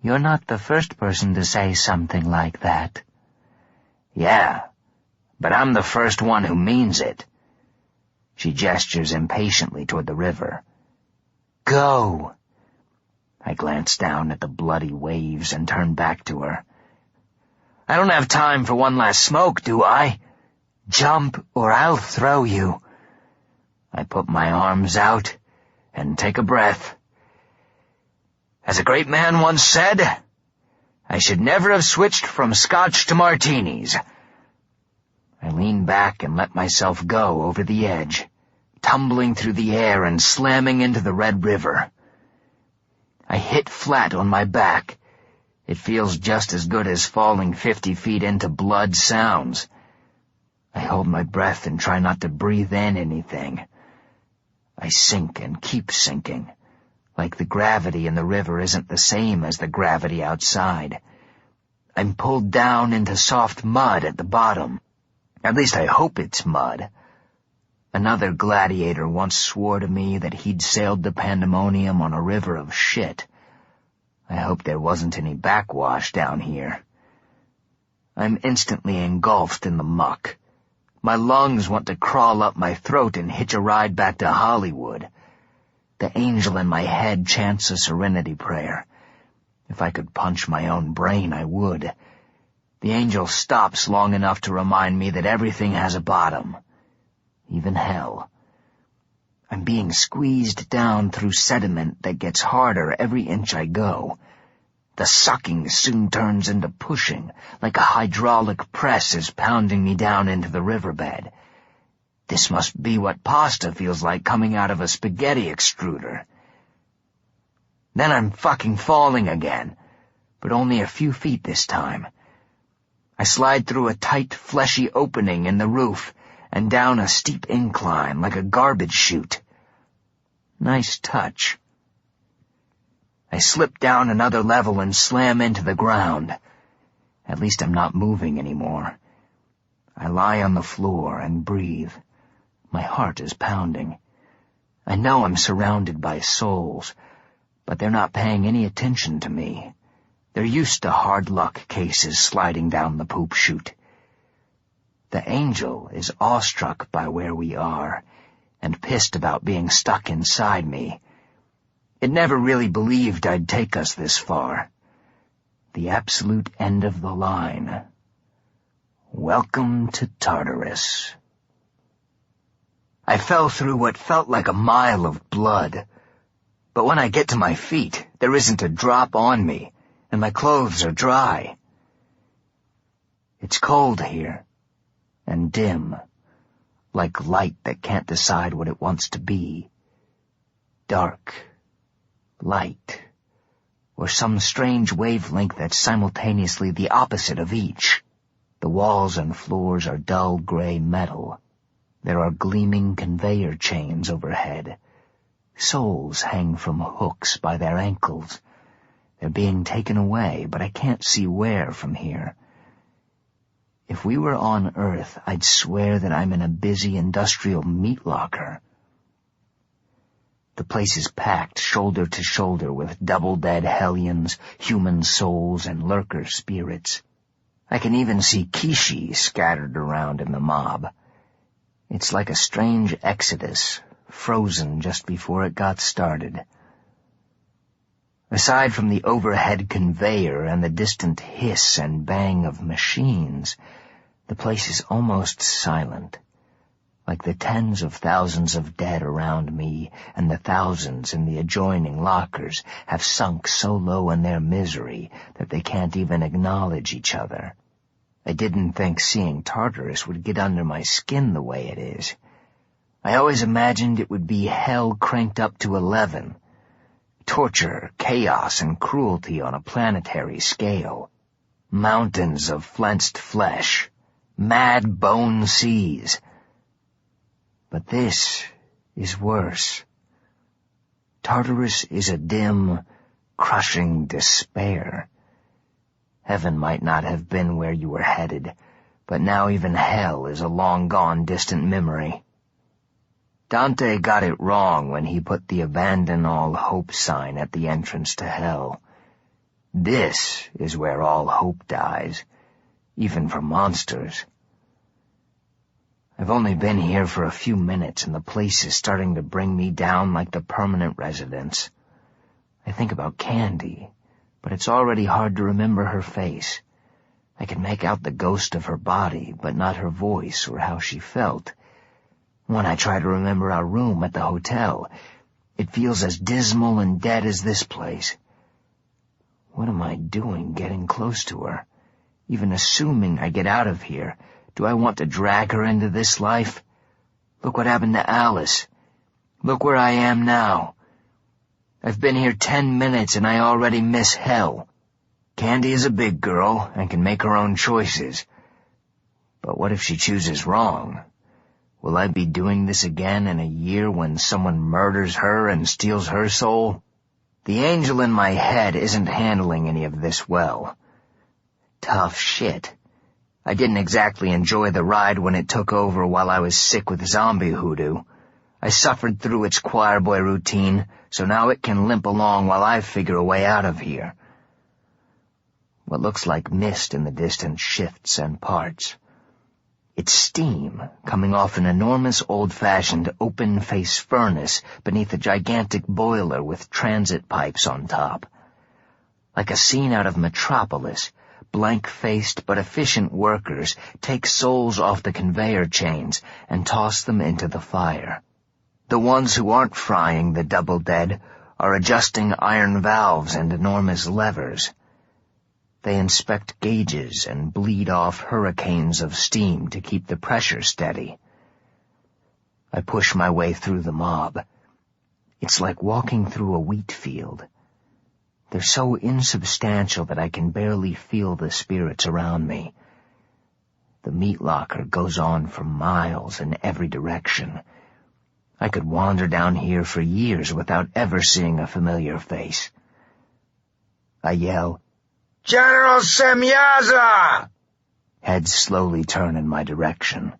You're not the first person to say something like that. Yeah, but I'm the first one who means it. She gestures impatiently toward the river. Go! I glance down at the bloody waves and turn back to her. I don't have time for one last smoke, do I? Jump, or I'll throw you. I put my arms out and take a breath. As a great man once said, I should never have switched from scotch to martinis. I lean back and let myself go over the edge, tumbling through the air and slamming into the Red River. I hit flat on my back. It feels just as good as falling 50 feet into blood sounds. I hold my breath and try not to breathe in anything. I sink and keep sinking, like the gravity in the river isn't the same as the gravity outside. I'm pulled down into soft mud at the bottom. At least I hope it's mud. Another gladiator once swore to me that he'd sailed the pandemonium on a river of shit. I hope there wasn't any backwash down here. I'm instantly engulfed in the muck. My lungs want to crawl up my throat and hitch a ride back to Hollywood. The angel in my head chants a serenity prayer. If I could punch my own brain, I would. The angel stops long enough to remind me that everything has a bottom. Even hell. I'm being squeezed down through sediment that gets harder every inch I go. The sucking soon turns into pushing, like a hydraulic press is pounding me down into the riverbed. This must be what pasta feels like coming out of a spaghetti extruder. Then I'm fucking falling again, but only a few feet this time. I slide through a tight, fleshy opening in the roof and down a steep incline like a garbage chute. Nice touch. I slip down another level and slam into the ground. At least I'm not moving anymore. I lie on the floor and breathe. My heart is pounding. I know I'm surrounded by souls, but they're not paying any attention to me. They're used to hard luck cases sliding down the poop chute. The angel is awestruck by where we are, and pissed about being stuck inside me. It never really believed I'd take us this far. The absolute end of the line. Welcome to Tartarus. I fell through what felt like a mile of blood, but when I get to my feet, there isn't a drop on me, and my clothes are dry. It's cold here, and dim, like light that can't decide what it wants to be. Dark, light, or some strange wavelength that's simultaneously the opposite of each. The walls and floors are dull gray metal. There are gleaming conveyor chains overhead. Souls hang from hooks by their ankles. They're being taken away, but I can't see where from here. If we were on Earth, I'd swear that I'm in a busy industrial meat locker. The place is packed shoulder to shoulder with double-dead hellions, human souls, and lurker spirits. I can even see Kissi scattered around in the mob. It's like a strange exodus, frozen just before it got started. Aside from the overhead conveyor and the distant hiss and bang of machines, the place is almost silent, like the tens of thousands of dead around me and the thousands in the adjoining lockers have sunk so low in their misery that they can't even acknowledge each other. I didn't think seeing Tartarus would get under my skin the way it is. I always imagined it would be hell cranked up to 11. Torture, chaos, and cruelty on a planetary scale. Mountains of flensed flesh. Mad bone seas. But this is worse. Tartarus is a dim, crushing despair. Heaven might not have been where you were headed, but now even hell is a long-gone distant memory. Dante got it wrong when he put the abandon all hope sign at the entrance to hell. This is where all hope dies, even for monsters. I've only been here for a few minutes and the place is starting to bring me down like the permanent residents. I think about Candy, but it's already hard to remember her face. I can make out the ghost of her body, but not her voice or how she felt. When I try to remember our room at the hotel, it feels as dismal and dead as this place. What am I doing getting close to her? Even assuming I get out of here, do I want to drag her into this life? Look what happened to Alice. Look where I am now. I've been here 10 minutes and I already miss hell. Candy is a big girl and can make her own choices. But what if she chooses wrong? Will I be doing this again in a year when someone murders her and steals her soul? The angel in my head isn't handling any of this well. Tough shit. I didn't exactly enjoy the ride when it took over while I was sick with zombie hoodoo. I suffered through its choir boy routine, so now it can limp along while I figure a way out of here. What looks like mist in the distance shifts and parts. It's steam coming off an enormous old-fashioned open-face furnace beneath a gigantic boiler with transit pipes on top. Like a scene out of Metropolis, blank-faced but efficient workers take souls off the conveyor chains and toss them into the fire. The ones who aren't frying the double dead are adjusting iron valves and enormous levers. They inspect gauges and bleed off hurricanes of steam to keep the pressure steady. I push my way through the mob. It's like walking through a wheat field. They're so insubstantial that I can barely feel the spirits around me. The meat locker goes on for miles in every direction. I could wander down here for years without ever seeing a familiar face. I yell, "General Semyaza!" Heads slowly turn in my direction.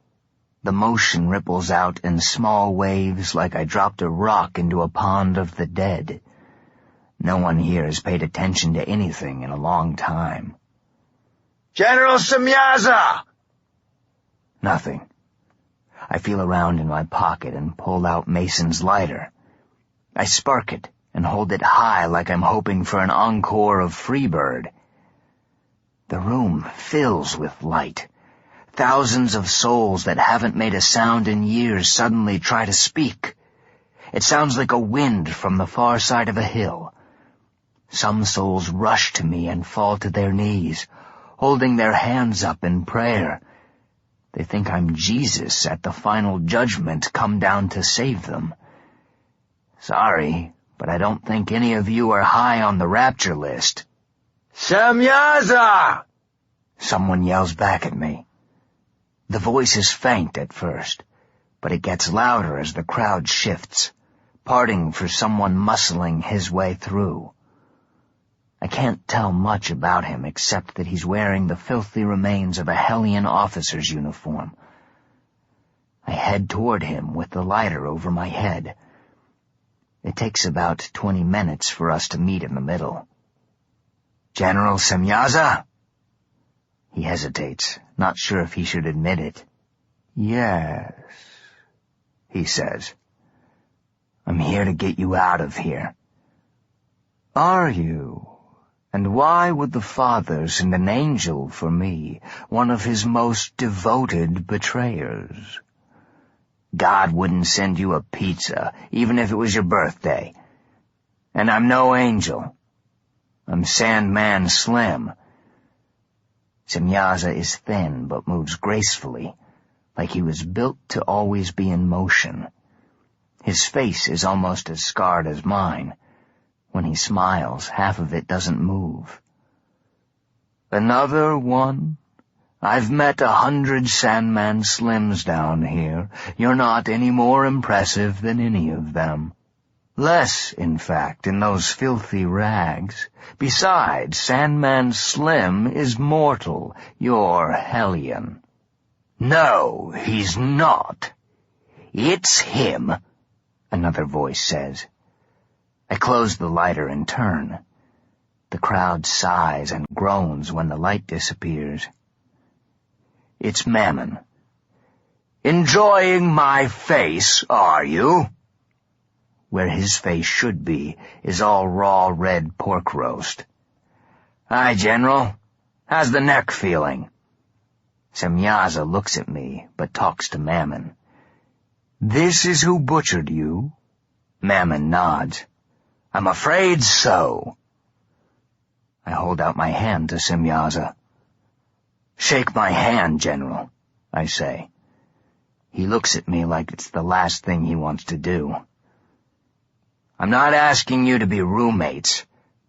The motion ripples out in small waves like I dropped a rock into a pond of the dead. No one here has paid attention to anything in a long time. "General Semyaza!" Nothing. I feel around in my pocket and pull out Mason's lighter. I spark it and hold it high like I'm hoping for an encore of Freebird. The room fills with light. Thousands of souls that haven't made a sound in years suddenly try to speak. It sounds like a wind from the far side of a hill. Some souls rush to me and fall to their knees, holding their hands up in prayer. They think I'm Jesus at the final judgment come down to save them. Sorry, but I don't think any of you are high on the rapture list. "Semyaza!" Someone yells back at me. The voice is faint at first, but it gets louder as the crowd shifts, parting for someone muscling his way through. I can't tell much about him except that he's wearing the filthy remains of a Hellion officer's uniform. I head toward him with the lighter over my head. It takes about 20 minutes for us to meet in the middle. "General Semyaza?" He hesitates, not sure if he should admit it. "Yes," he says. "I'm here to get you out of here." Are you? And why would the Father send an angel for me, one of his most devoted betrayers? God wouldn't send you a pizza, even if it was your birthday. And I'm no angel. I'm Sandman Slim. Semyaza is thin, but moves gracefully, like he was built to always be in motion. His face is almost as scarred as mine. When he smiles, half of it doesn't move. Another one? I've met 100 Sandman Slims down here. You're not any more impressive than any of them. Less, in fact, in those filthy rags. Besides, Sandman Slim is mortal. You're Hellion. No, he's not. It's him, another voice says. I close the lighter and turn. The crowd sighs and groans when the light disappears. It's Mammon. Enjoying my face, are you? Where his face should be is all raw red pork roast. Hi, General. How's the neck feeling? Semyaza looks at me, but talks to Mammon. This is who butchered you? Mammon nods. I'm afraid so. I hold out my hand to Semyaza. Shake my hand, General, I say. He looks at me like it's the last thing he wants to do. I'm not asking you to be roommates,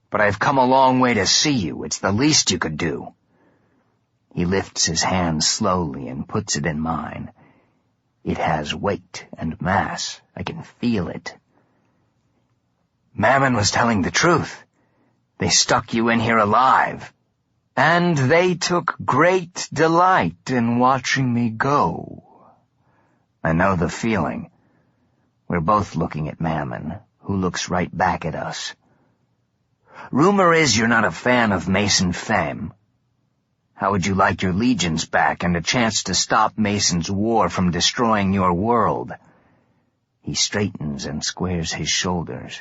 but I've come a long way to see you. It's the least you could do. He lifts his hand slowly and puts it in mine. It has weight and mass. I can feel it. Mammon was telling the truth. They stuck you in here alive. And they took great delight in watching me go. I know the feeling. We're both looking at Mammon, who looks right back at us. Rumor is you're not a fan of Mason Femme. How would you like your legions back and a chance to stop Mason's war from destroying your world? He straightens and squares his shoulders.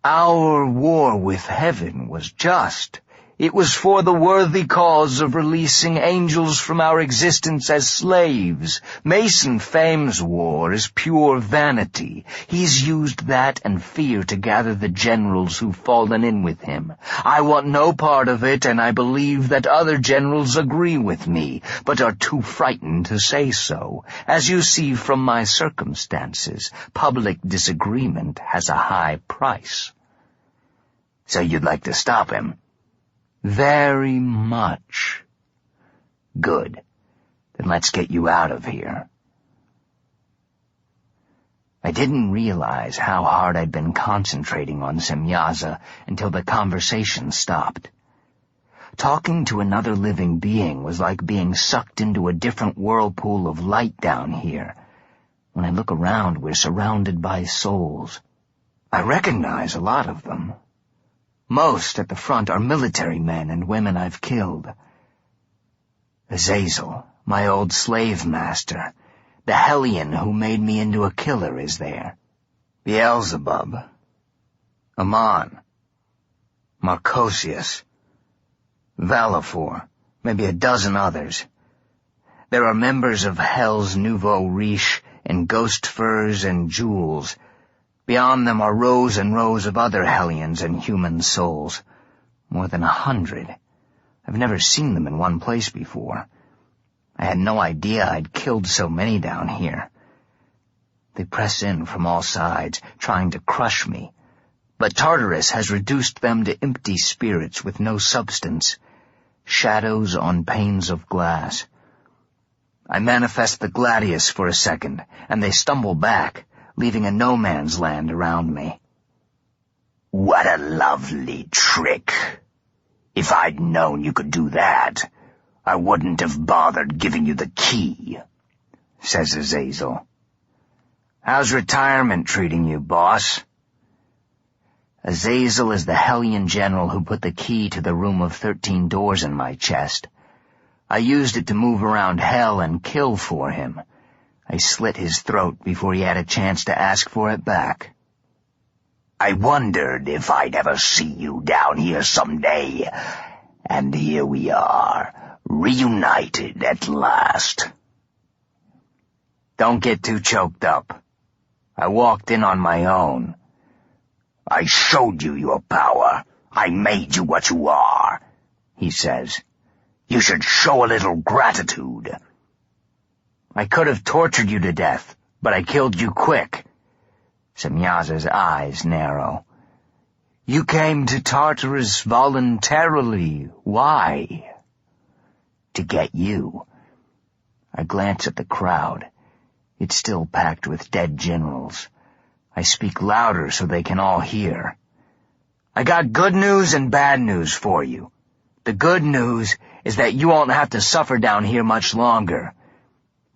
Our war with heaven was just. It was for the worthy cause of releasing angels from our existence as slaves. Mason Femme's war is pure vanity. He's used that and fear to gather the generals who've fallen in with him. I want no part of it, and I believe that other generals agree with me, but are too frightened to say so. As you see from my circumstances, public disagreement has a high price. So you'd like to stop him? Very much. Good. Then let's get you out of here. I didn't realize how hard I'd been concentrating on Semyaza until the conversation stopped. Talking to another living being was like being sucked into a different whirlpool of light down here. When I look around, we're surrounded by souls. I recognize a lot of them. Most at the front are military men and women I've killed. Azazel, my old slave master, the Hellion who made me into a killer, is there. Beelzebub, Amon, Marcosius, Valifor, maybe a dozen others. There are members of Hell's Nouveau Riche and Ghost Furs and Jewels. Beyond them are rows and rows of other Hellions and human souls. More than 100. I've never seen them in one place before. I had no idea I'd killed so many down here. They press in from all sides, trying to crush me. But Tartarus has reduced them to empty spirits with no substance. Shadows on panes of glass. I manifest the Gladius for a second, and they stumble back, leaving a no-man's land around me. What a lovely trick. If I'd known you could do that, I wouldn't have bothered giving you the key, says Azazel. How's retirement treating you, boss? Azazel is the Hellion general who put the key to the room of 13 doors in my chest. I used it to move around hell and kill for him. I slit his throat before he had a chance to ask for it back. I wondered if I'd ever see you down here someday, and here we are, reunited at last. Don't get too choked up. I walked in on my own. I showed you your power. I made you what you are, he says. You should show a little gratitude. I could have tortured you to death, but I killed you quick. Semyaza's eyes narrow. You came to Tartarus voluntarily. Why? To get you. I glance at the crowd. It's still packed with dead generals. I speak louder so they can all hear. I got good news and bad news for you. The good news is that you won't have to suffer down here much longer.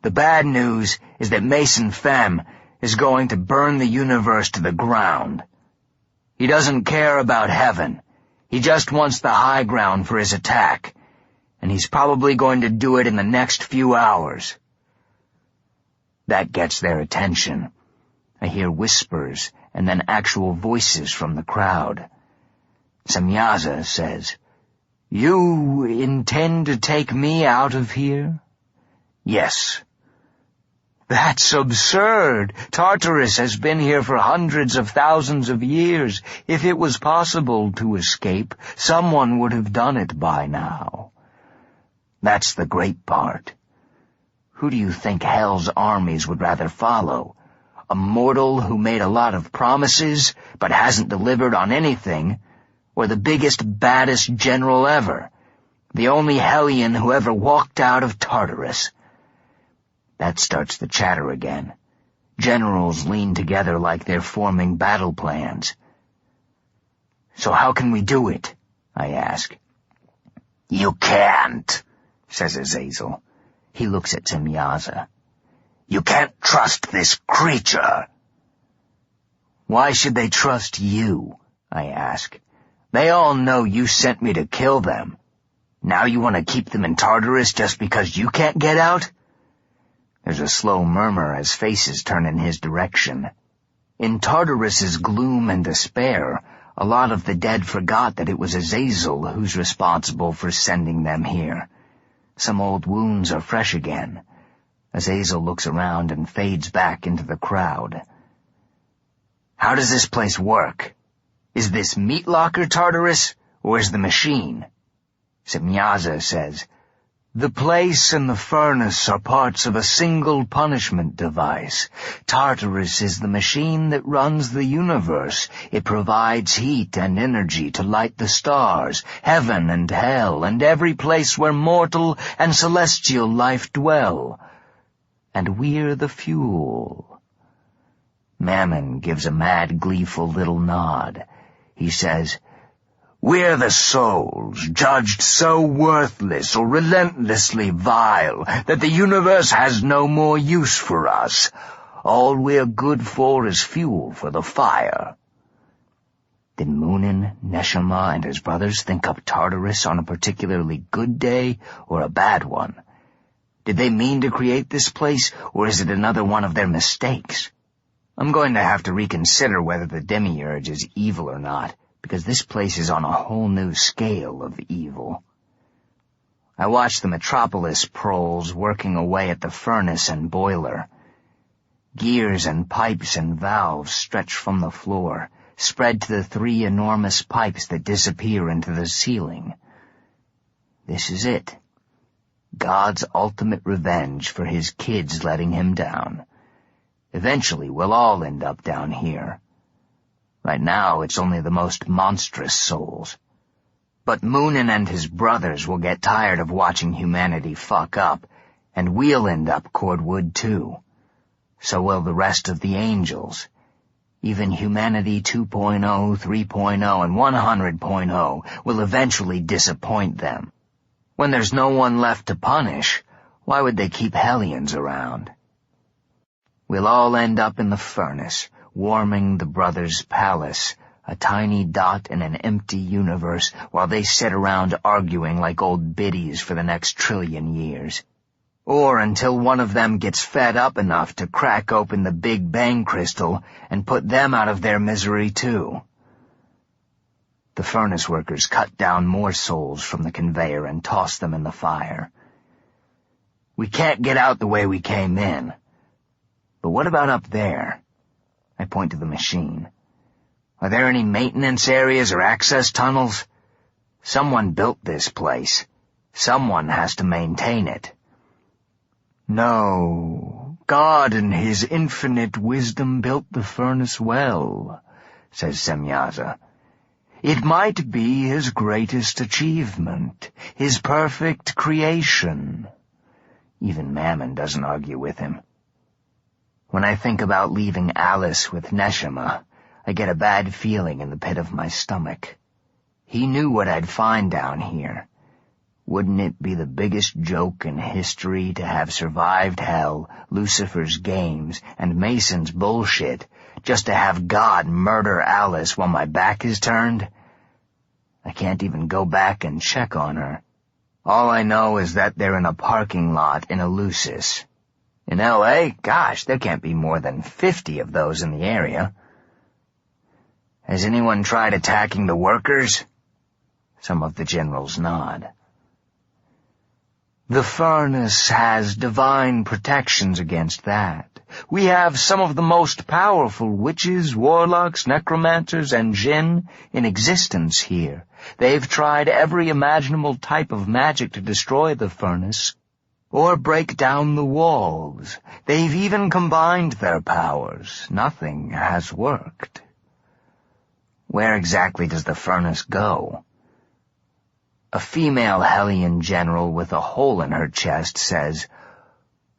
The bad news is that Mason Fem is going to burn the universe to the ground. He doesn't care about heaven. He just wants the high ground for his attack, and he's probably going to do it in the next few hours. That gets their attention. I hear whispers and then actual voices from the crowd. Semyaza says, You intend to take me out of here? Yes. That's absurd. Tartarus has been here for hundreds of thousands of years. If it was possible to escape, someone would have done it by now. That's the great part. Who do you think Hell's armies would rather follow? A mortal who made a lot of promises but hasn't delivered on anything? Or the biggest, baddest general ever? The only Hellion who ever walked out of Tartarus? That starts the chatter again. Generals lean together like they're forming battle plans. So how can we do it? I ask. You can't, says Azazel. He looks at Semyaza. You can't trust this creature. Why should they trust you? I ask. They all know you sent me to kill them. Now you want to keep them in Tartarus just because you can't get out? There's a slow murmur as faces turn in his direction. In Tartarus's gloom and despair, a lot of the dead forgot that it was Azazel who's responsible for sending them here. Some old wounds are fresh again. Azazel looks around and fades back into the crowd. How does this place work? Is this meat locker Tartarus, or is the machine? Semyaza says, The place and the furnace are parts of a single punishment device. Tartarus is the machine that runs the universe. It provides heat and energy to light the stars, heaven and hell, and every place where mortal and celestial life dwell. And we're the fuel. Mammon gives a mad, gleeful little nod. He says, We're the souls, judged so worthless or relentlessly vile that the universe has no more use for us. All we're good for is fuel for the fire. Did Moonin, Neshama, and his brothers think up Tartarus on a particularly good day or a bad one? Did they mean to create this place, or is it another one of their mistakes? I'm going to have to reconsider whether the Demiurge is evil or not, because this place is on a whole new scale of evil. I watch the Metropolis proles working away at the furnace and boiler. Gears and pipes and valves stretch from the floor, spread to the 3 enormous pipes that disappear into the ceiling. This is it. God's ultimate revenge for his kids letting him down. Eventually, we'll all end up down here. Right now, it's only the most monstrous souls. But Moonin and his brothers will get tired of watching humanity fuck up, and we'll end up Cordwood too. So will the rest of the angels. Even humanity 2.0, 3.0, and 100.0 will eventually disappoint them. When there's no one left to punish, why would they keep Hellions around? We'll all end up in the furnace, warming the brothers' palace, a tiny dot in an empty universe, while they sit around arguing like old biddies for the next 1,000,000,000 years. or until one of them gets fed up enough to crack open the Big Bang crystal and put them out of their misery too. The furnace workers cut down more souls from the conveyor and tossed them in the fire. We can't get out the way we came in. But what about up there? I point to the machine. Are there any maintenance areas or access tunnels? Someone built this place. Someone has to maintain it. No, God in his infinite wisdom built the furnace well, says Semyaza. It might be his greatest achievement, his perfect creation. Even Mammon doesn't argue with him. When I think about leaving Alice with Neshama, I get a bad feeling in the pit of my stomach. He knew what I'd find down here. Wouldn't it be the biggest joke in history to have survived hell, Lucifer's games, and Mason's bullshit, just to have God murder Alice while my back is turned? I can't even go back and check on her. All I know is that they're in a parking lot in Eleusis. In L.A., gosh, there can't be more than 50 of those in the area. Has anyone tried attacking the workers? Some of the generals nod. The furnace has divine protections against that. We have some of the most powerful witches, warlocks, necromancers, and jinn in existence here. They've tried every imaginable type of magic to destroy the furnace or break down the walls. They've even combined their powers. Nothing has worked. Where exactly does the furnace go? A female Hellion general with a hole in her chest says,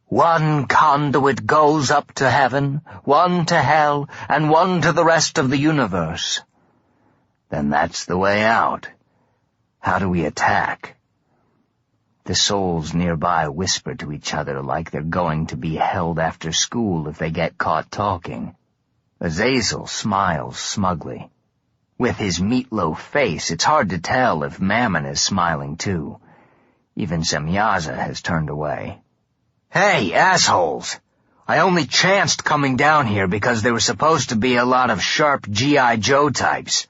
"One conduit goes up to heaven, one to hell, and one to the rest of the universe." Then that's the way out. How do we attack? The souls nearby whisper to each other like they're going to be held after school if they get caught talking. Azazel smiles smugly. With his meatloaf face, it's hard to tell if Mammon is smiling too. Even Semyaza has turned away. "Hey, assholes! I only chanced coming down here because there were supposed to be a lot of sharp G.I. Joe types.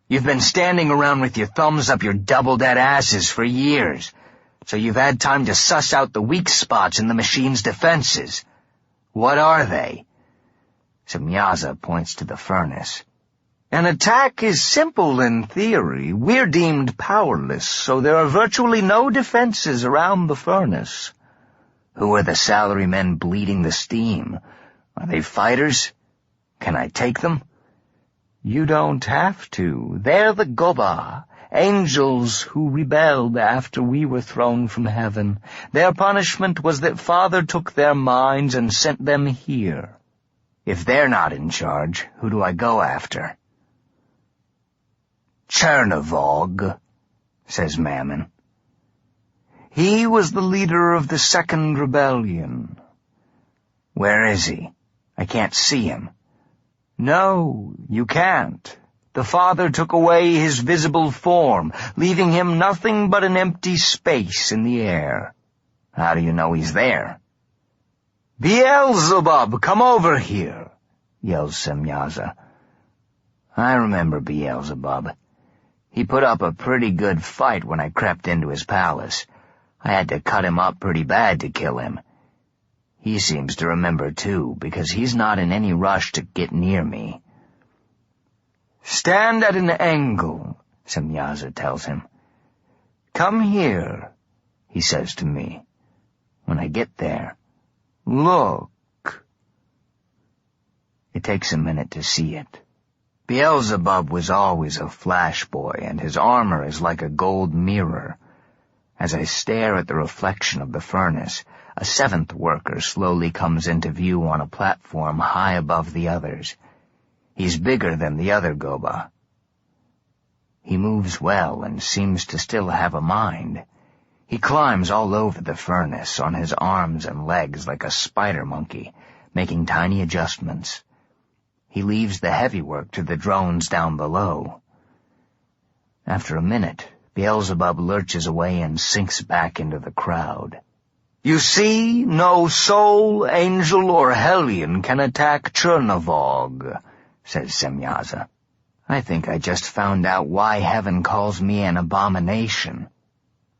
You've been standing around with your thumbs up your double-dead asses for years, so you've had time to suss out the weak spots in the machine's defenses. What are they?" Semyaza points to the furnace. An attack is simple in theory. We're deemed powerless, so there are virtually no defenses around the furnace. Who are the salarymen bleeding the steam? Are they fighters? Can I take them? You don't have to. They're the Goba, angels who rebelled after we were thrown from heaven. Their punishment was that Father took their minds and sent them here. If they're not in charge, who do I go after? Chernavog, says Mammon. He was the leader of the Second Rebellion. Where is he? I can't see him. No, you can't. The Father took away his visible form, leaving him nothing but an empty space in the air. How do you know he's there? "Beelzebub, come over here," yells Semyaza. I remember Beelzebub. He put up a pretty good fight when I crept into his palace. I had to cut him up pretty bad to kill him. He seems to remember too, because he's not in any rush to get near me. "Stand at an angle," Semyaza tells him. "Come here," he says to me. When I get there, "Look." It takes a minute to see it. Beelzebub was always a flash boy, and his armor is like a gold mirror. As I stare at the reflection of the furnace, a seventh worker slowly comes into view on a platform high above the others. He's bigger than the other Goba. He moves well and seems to still have a mind. He climbs all over the furnace on his arms and legs like a spider monkey, making tiny adjustments. He leaves the heavy work to the drones down below. After a minute, Beelzebub lurches away and sinks back into the crowd. You see, no soul, angel, or hellion can attack Chernavog, says Semyaza. I think I just found out why heaven calls me an abomination.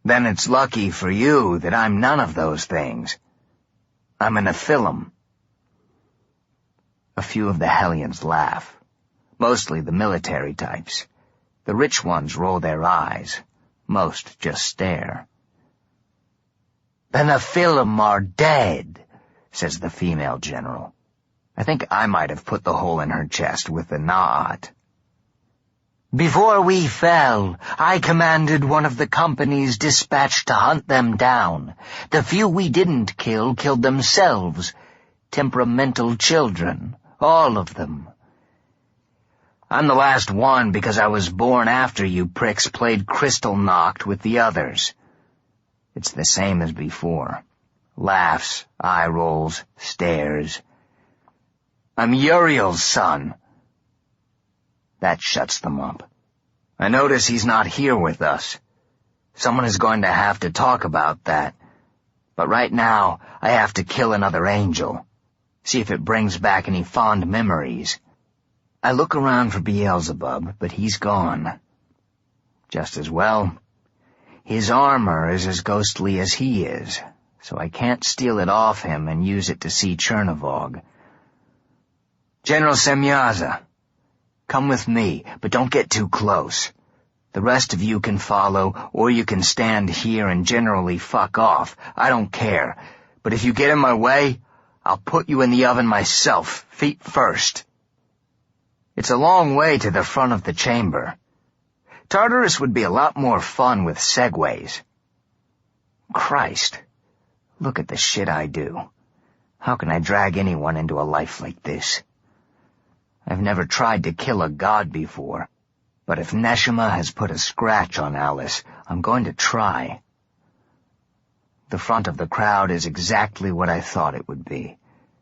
Then it's lucky for you that I'm none of those things. I'm a Nephilim. A few of the hellions laugh, mostly the military types. The rich ones roll their eyes. Most just stare. The Nephilim are dead, says the female general. I think I might have put the hole in her chest with the Na'at. Before we fell, I commanded one of the companies dispatched to hunt them down. The few we didn't kill killed themselves. Temperamental children, all of them. I'm the last one because I was born after you pricks played crystal knocked with the others. It's the same as before. Laughs, eye rolls, stares. I'm Uriel's son. That shuts them up. I notice he's not here with us. Someone is going to have to talk about that. But right now, I have to kill another angel. See if it brings back any fond memories. I look around for Beelzebub, but he's gone. Just as well. His armor is as ghostly as he is, so I can't steal it off him and use it to see Chernavog. General Semyaza, come with me, but don't get too close. The rest of you can follow, or you can stand here and generally fuck off. I don't care. But if you get in my way, I'll put you in the oven myself, feet first. It's a long way to the front of the chamber. Tartarus would be a lot more fun with segways. Christ, look at the shit I do. How can I drag anyone into a life like this? I've never tried to kill a god before, but if Neshama has put a scratch on Alice, I'm going to try. The front of the crowd is exactly what I thought it would be.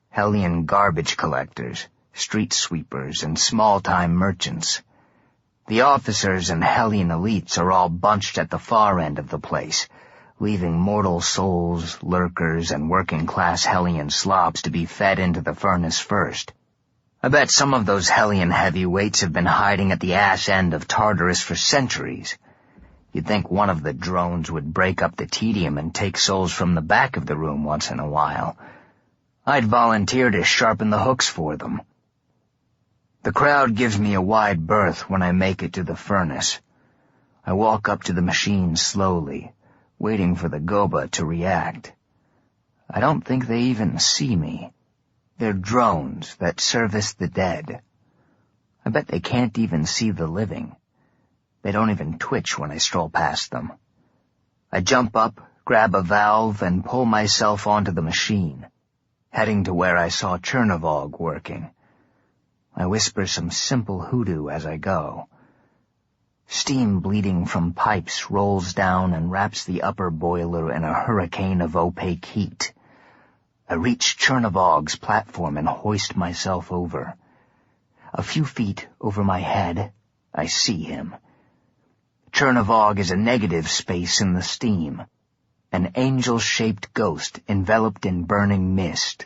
Hellion garbage collectors, street sweepers, and small-time merchants. The officers and Hellion elites are all bunched at the far end of the place, leaving mortal souls, lurkers, and working-class Hellion slobs to be fed into the furnace first. I bet some of those Hellion heavyweights have been hiding at the ass end of Tartarus for centuries. You'd think one of the drones would break up the tedium and take souls from the back of the room once in a while. I'd volunteer to sharpen the hooks for them. The crowd gives me a wide berth when I make it to the furnace. I walk up to the machine slowly, waiting for the Goba to react. I don't think they even see me. They're drones that service the dead. I bet they can't even see the living. They don't even twitch when I stroll past them. I jump up, grab a valve, and pull myself onto the machine, heading to where I saw Chernavog working. I whisper some simple hoodoo as I go. Steam bleeding from pipes rolls down and wraps the upper boiler in a hurricane of opaque heat. I reach Chernavog's platform and hoist myself over. A few feet over my head, I see him. Chernavog is a negative space in the steam, an angel-shaped ghost enveloped in burning mist.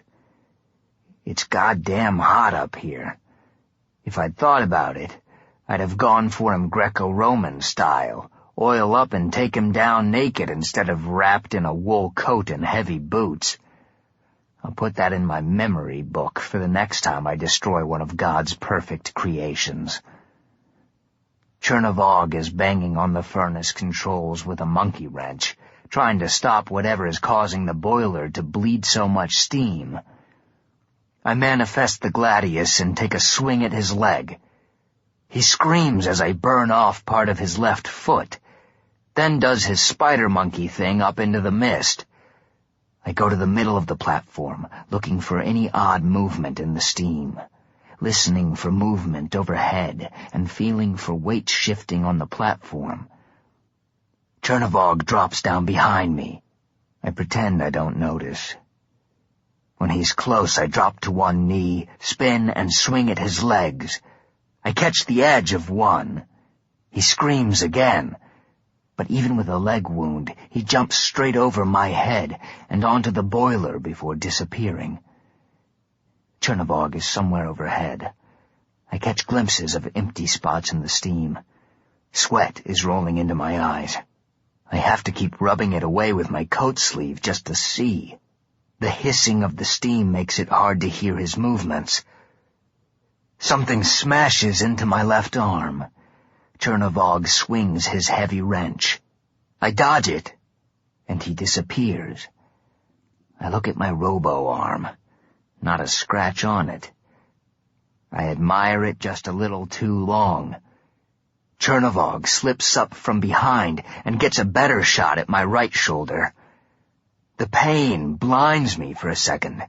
It's goddamn hot up here. If I'd thought about it, I'd have gone for him Greco-Roman style, oil up and take him down naked instead of wrapped in a wool coat and heavy boots. I'll put that in my memory book for the next time I destroy one of God's perfect creations. Chernavog is banging on the furnace controls with a monkey wrench, trying to stop whatever is causing the boiler to bleed so much steam. I manifest the gladius and take a swing at his leg. He screams as I burn off part of his left foot, then does his spider monkey thing up into the mist. I go to the middle of the platform, looking for any odd movement in the steam, listening for movement overhead and feeling for weight shifting on the platform. Chernavog drops down behind me. I pretend I don't notice. When he's close, I drop to one knee, spin, and swing at his legs. I catch the edge of one. He screams again, But even with a leg wound, he jumps straight over my head and onto the boiler before disappearing. Chernivog is somewhere overhead. I catch glimpses of empty spots in the steam. Sweat is rolling into my eyes. I have to keep rubbing it away with my coat sleeve just to see. The hissing of the steam makes it hard to hear his movements. Something smashes into my left arm. Chernivog swings his heavy wrench. I dodge it, and he disappears. I look at my robo-arm. Not a scratch on it. I admire it just a little too long. Chernivog slips up from behind and gets a better shot at my right shoulder. The pain blinds me for a second.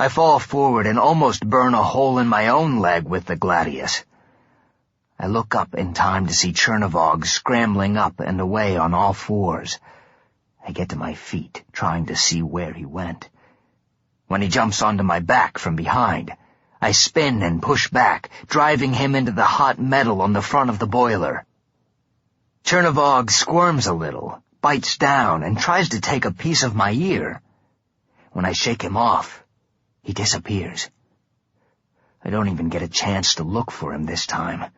I fall forward and almost burn a hole in my own leg with the gladius. I look up in time to see Chernivog scrambling up and away on all fours. I get to my feet, trying to see where he went. When he jumps onto my back from behind, I spin and push back, driving him into the hot metal on the front of the boiler. Chernivog squirms a little, bites down, and tries to take a piece of my ear. When I shake him off, he disappears. I don't even get a chance to look for him this time.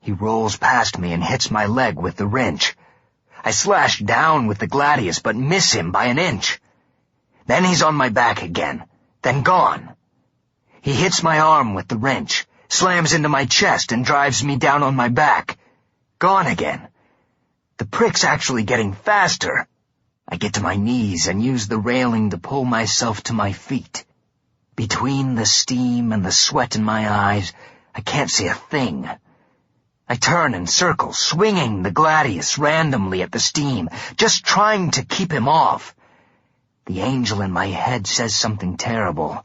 He rolls past me and hits my leg with the wrench. I slash down with the gladius, but miss him by an inch. Then he's on my back again, then gone. He hits my arm with the wrench, slams into my chest, and drives me down on my back. Gone again. The prick's actually getting faster. I get to my knees and use the railing to pull myself to my feet. Between the steam and the sweat in my eyes, I can't see a thing. I turn in circles, swinging the gladius randomly at the steam, just trying to keep him off. The angel in my head says something terrible,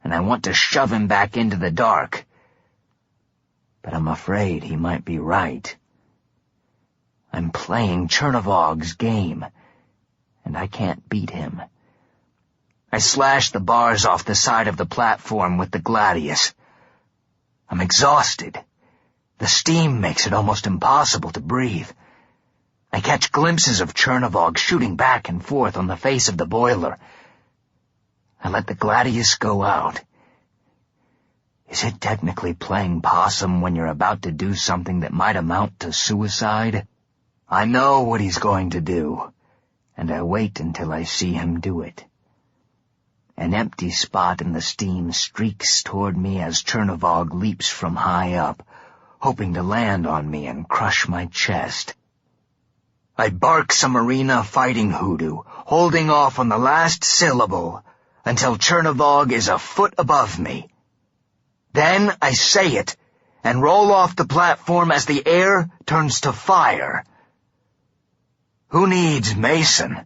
and I want to shove him back into the dark. But I'm afraid he might be right. I'm playing Chernivog's game, and I can't beat him. I slash the bars off the side of the platform with the gladius. I'm exhausted. The steam makes it almost impossible to breathe. I catch glimpses of Chernivog shooting back and forth on the face of the boiler. I let the gladius go out. Is it technically playing possum when you're about to do something that might amount to suicide? I know what he's going to do, and I wait until I see him do it. An empty spot in the steam streaks toward me as Chernivog leaps from high up, hoping to land on me and crush my chest. I bark some arena fighting hoodoo, holding off on the last syllable until Chernivog is a foot above me. Then I say it and roll off the platform as the air turns to fire. Who needs Mason?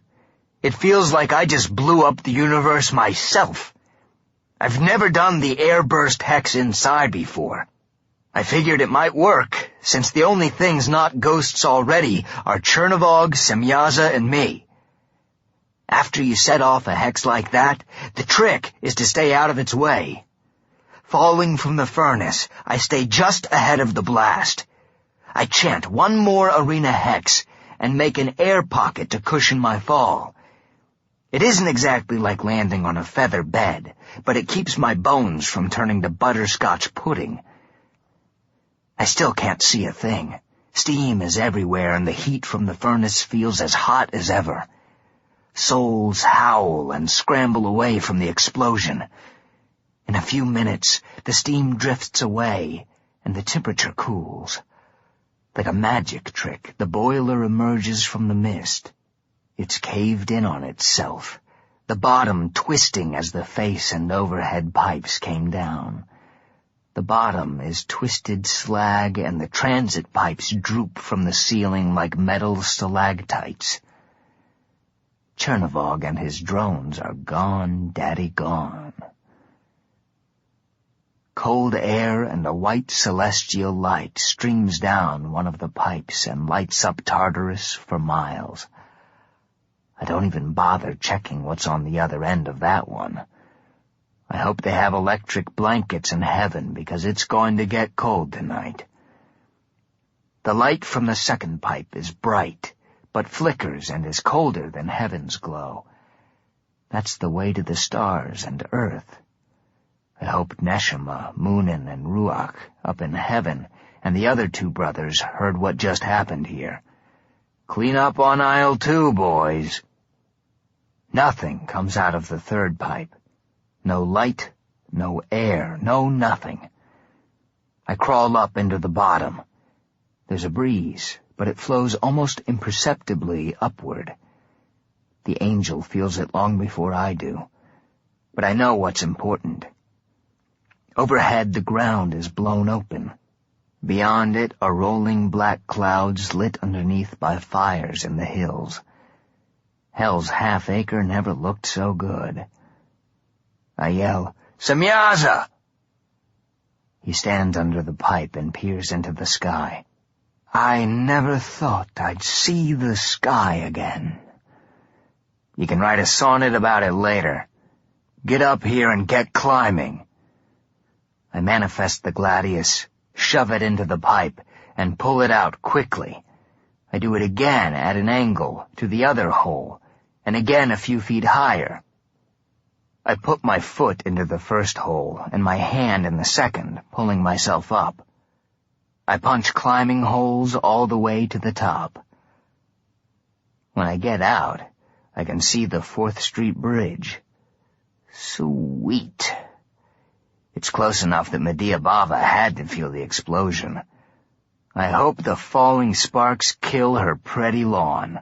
It feels like I just blew up the universe myself. I've never done the airburst hex inside before. I figured it might work, since the only things not ghosts already are Chernivog, Semyaza, and me. After you set off a hex like that, the trick is to stay out of its way. Falling from the furnace, I stay just ahead of the blast. I chant one more arena hex and make an air pocket to cushion my fall. It isn't exactly like landing on a feather bed, but it keeps my bones from turning to butterscotch pudding. I still can't see a thing. Steam is everywhere, and the heat from the furnace feels as hot as ever. Souls howl and scramble away from the explosion. In a few minutes, the steam drifts away, and the temperature cools. Like a magic trick, the boiler emerges from the mist. It's caved in on itself, the bottom twisting as the face and overhead pipes came down. The bottom is twisted slag, and the transit pipes droop from the ceiling like metal stalactites. Chernivog and his drones are gone, daddy, gone. Cold air and a white celestial light streams down one of the pipes and lights up Tartarus for miles. I don't even bother checking what's on the other end of that one. I hope they have electric blankets in heaven, because it's going to get cold tonight. The light from the second pipe is bright, but flickers and is colder than heaven's glow. That's the way to the stars and earth. I hope Neshama, Moonin, and Ruach up in heaven and the other 2 brothers heard what just happened here. Clean up on aisle 2, boys. Nothing comes out of the 3rd pipe. No light, no air, no nothing. I crawl up into the bottom. There's a breeze, but it flows almost imperceptibly upward. The angel feels it long before I do, but I know what's important. Overhead, the ground is blown open. Beyond it are rolling black clouds lit underneath by fires in the hills. Hell's half-acre never looked so good. I yell, "Semyaza!" He stands under the pipe and peers into the sky. I never thought I'd see the sky again. You can write a sonnet about it later. Get up here and get climbing. I manifest the gladius, shove it into the pipe, and pull it out quickly. I do it again at an angle to the other hole, and again a few feet higher. I put my foot into the first hole and my hand in the second, pulling myself up. I punch climbing holes all the way to the top. When I get out, I can see the 4th Street Bridge. Sweet. It's close enough that Medea Bava had to feel the explosion. I hope the falling sparks kill her pretty lawn.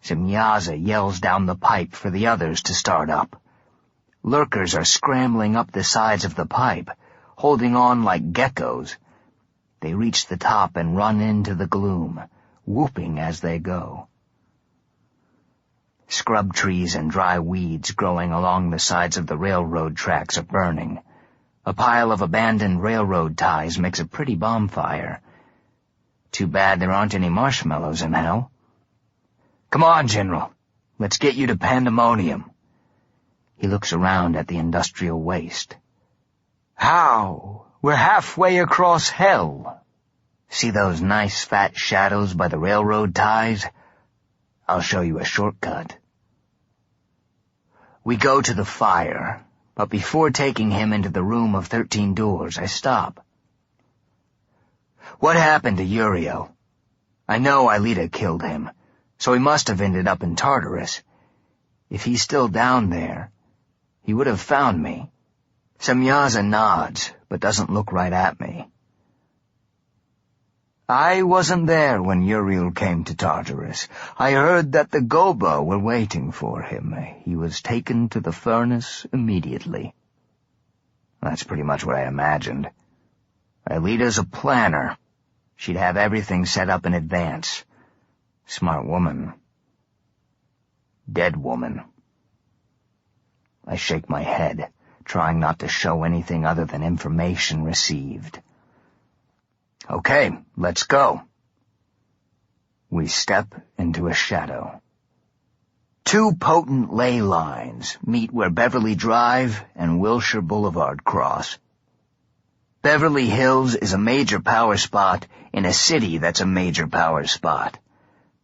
Semyaza yells down the pipe for the others to start up. Lurkers are scrambling up the sides of the pipe, holding on like geckos. They reach the top and run into the gloom, whooping as they go. Scrub trees and dry weeds growing along the sides of the railroad tracks are burning. A pile of abandoned railroad ties makes a pretty bonfire. Too bad there aren't any marshmallows in hell. Come on, General. Let's get you to Pandemonium. He looks around at the industrial waste. How? We're halfway across hell. See those nice fat shadows by the railroad ties? I'll show you a shortcut. We go to the fire, but before taking him into the room of 13 doors, I stop. What happened to Uriel? I know Aelita killed him, so he must have ended up in Tartarus. If he's still down there, he would have found me. Semyaza nods, but doesn't look right at me. I wasn't there when Uriel came to Tartarus. I heard that the Goba were waiting for him. He was taken to the furnace immediately. That's pretty much what I imagined. Aelita's a planner. She'd have everything set up in advance. Smart woman. Dead woman. I shake my head, trying not to show anything other than information received. Okay, let's go. We step into a shadow. 2 potent ley lines meet where Beverly Drive and Wilshire Boulevard cross. Beverly Hills is a major power spot in a city that's a major power spot.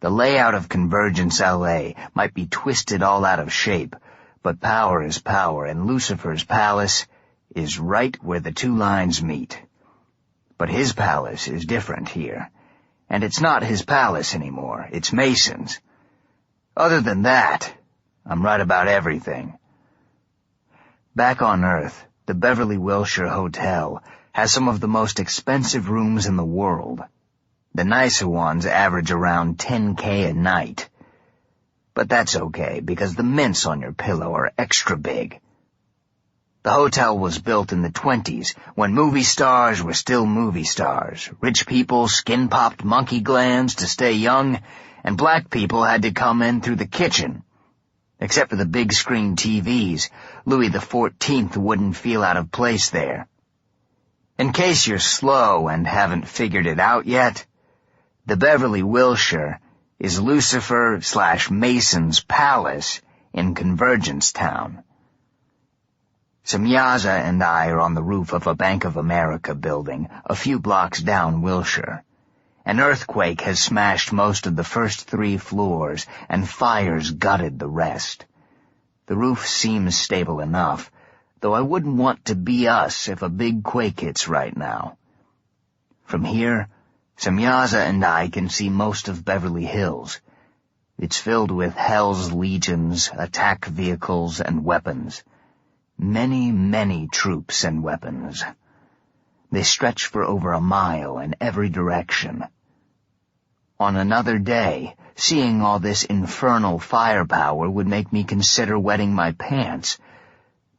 The layout of Convergence LA might be twisted all out of shape, but power is power, and Lucifer's palace is right where the 2 lines meet. But his palace is different here, and it's not his palace anymore, it's Mason's. Other than that, I'm right about everything. Back on Earth, the Beverly Wilshire Hotel has some of the most expensive rooms in the world. The nicer ones average around $10K a night. But that's okay, because the mints on your pillow are extra big. The hotel was built in the 1920s, when movie stars were still movie stars. Rich people skin-popped monkey glands to stay young, and black people had to come in through the kitchen. Except for the big-screen TVs, Louis XIV wouldn't feel out of place there. In case you're slow and haven't figured it out yet, the Beverly Wilshire is Lucifer/Mason's palace in Convergence Town. Semyaza and I are on the roof of a Bank of America building a few blocks down Wilshire, An earthquake has smashed most of the first 3 floors, and fires gutted the rest. The roof seems stable enough, though I wouldn't want to be us if a big quake hits right now. From here, Semyaza and I can see most of Beverly Hills. It's filled with Hell's legions, attack vehicles, and weapons. Many, many troops and weapons. They stretch for over a mile in every direction. On another day, seeing all this infernal firepower would make me consider wetting my pants.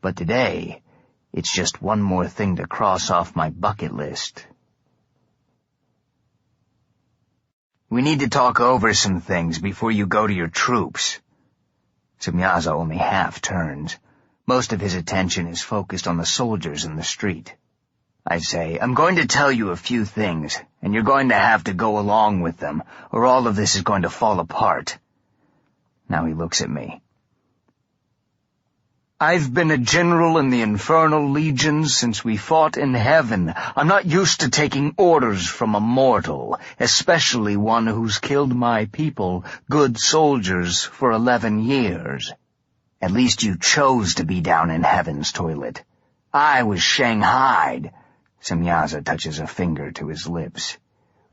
But today, it's just one more thing to cross off my bucket list. We need to talk over some things before you go to your troops. Semyaza only half turns. Most of his attention is focused on the soldiers in the street. I say, I'm going to tell you a few things, and you're going to have to go along with them, or all of this is going to fall apart. Now he looks at me. I've been a general in the Infernal Legions since we fought in heaven. I'm not used to taking orders from a mortal, especially one who's killed my people, good soldiers, for 11 years. At least you chose to be down in heaven's toilet. I was shanghaied. Semyaza touches a finger to his lips.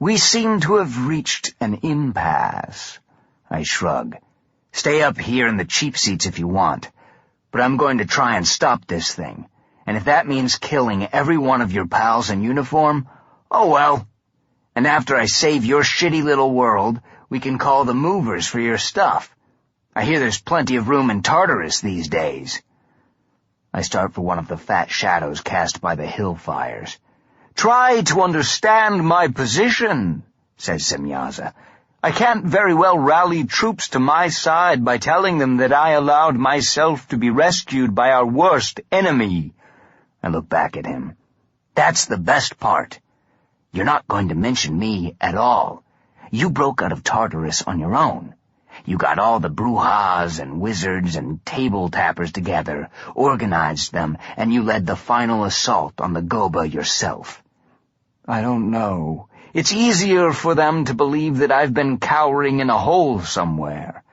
We seem to have reached an impasse. I shrug. Stay up here in the cheap seats if you want. But I'm going to try and stop this thing. And if that means killing every one of your pals in uniform, oh well. And after I save your shitty little world, we can call the movers for your stuff. I hear there's plenty of room in Tartarus these days. I start for one of the fat shadows cast by the hill fires. Try to understand my position, says Semyaza. I can't very well rally troops to my side by telling them that I allowed myself to be rescued by our worst enemy. I look back at him. That's the best part. You're not going to mention me at all. You broke out of Tartarus on your own. You got all the brujas and wizards and table tappers together, organized them, and you led the final assault on the Goba yourself. I don't know. It's easier for them to believe that I've been cowering in a hole somewhere.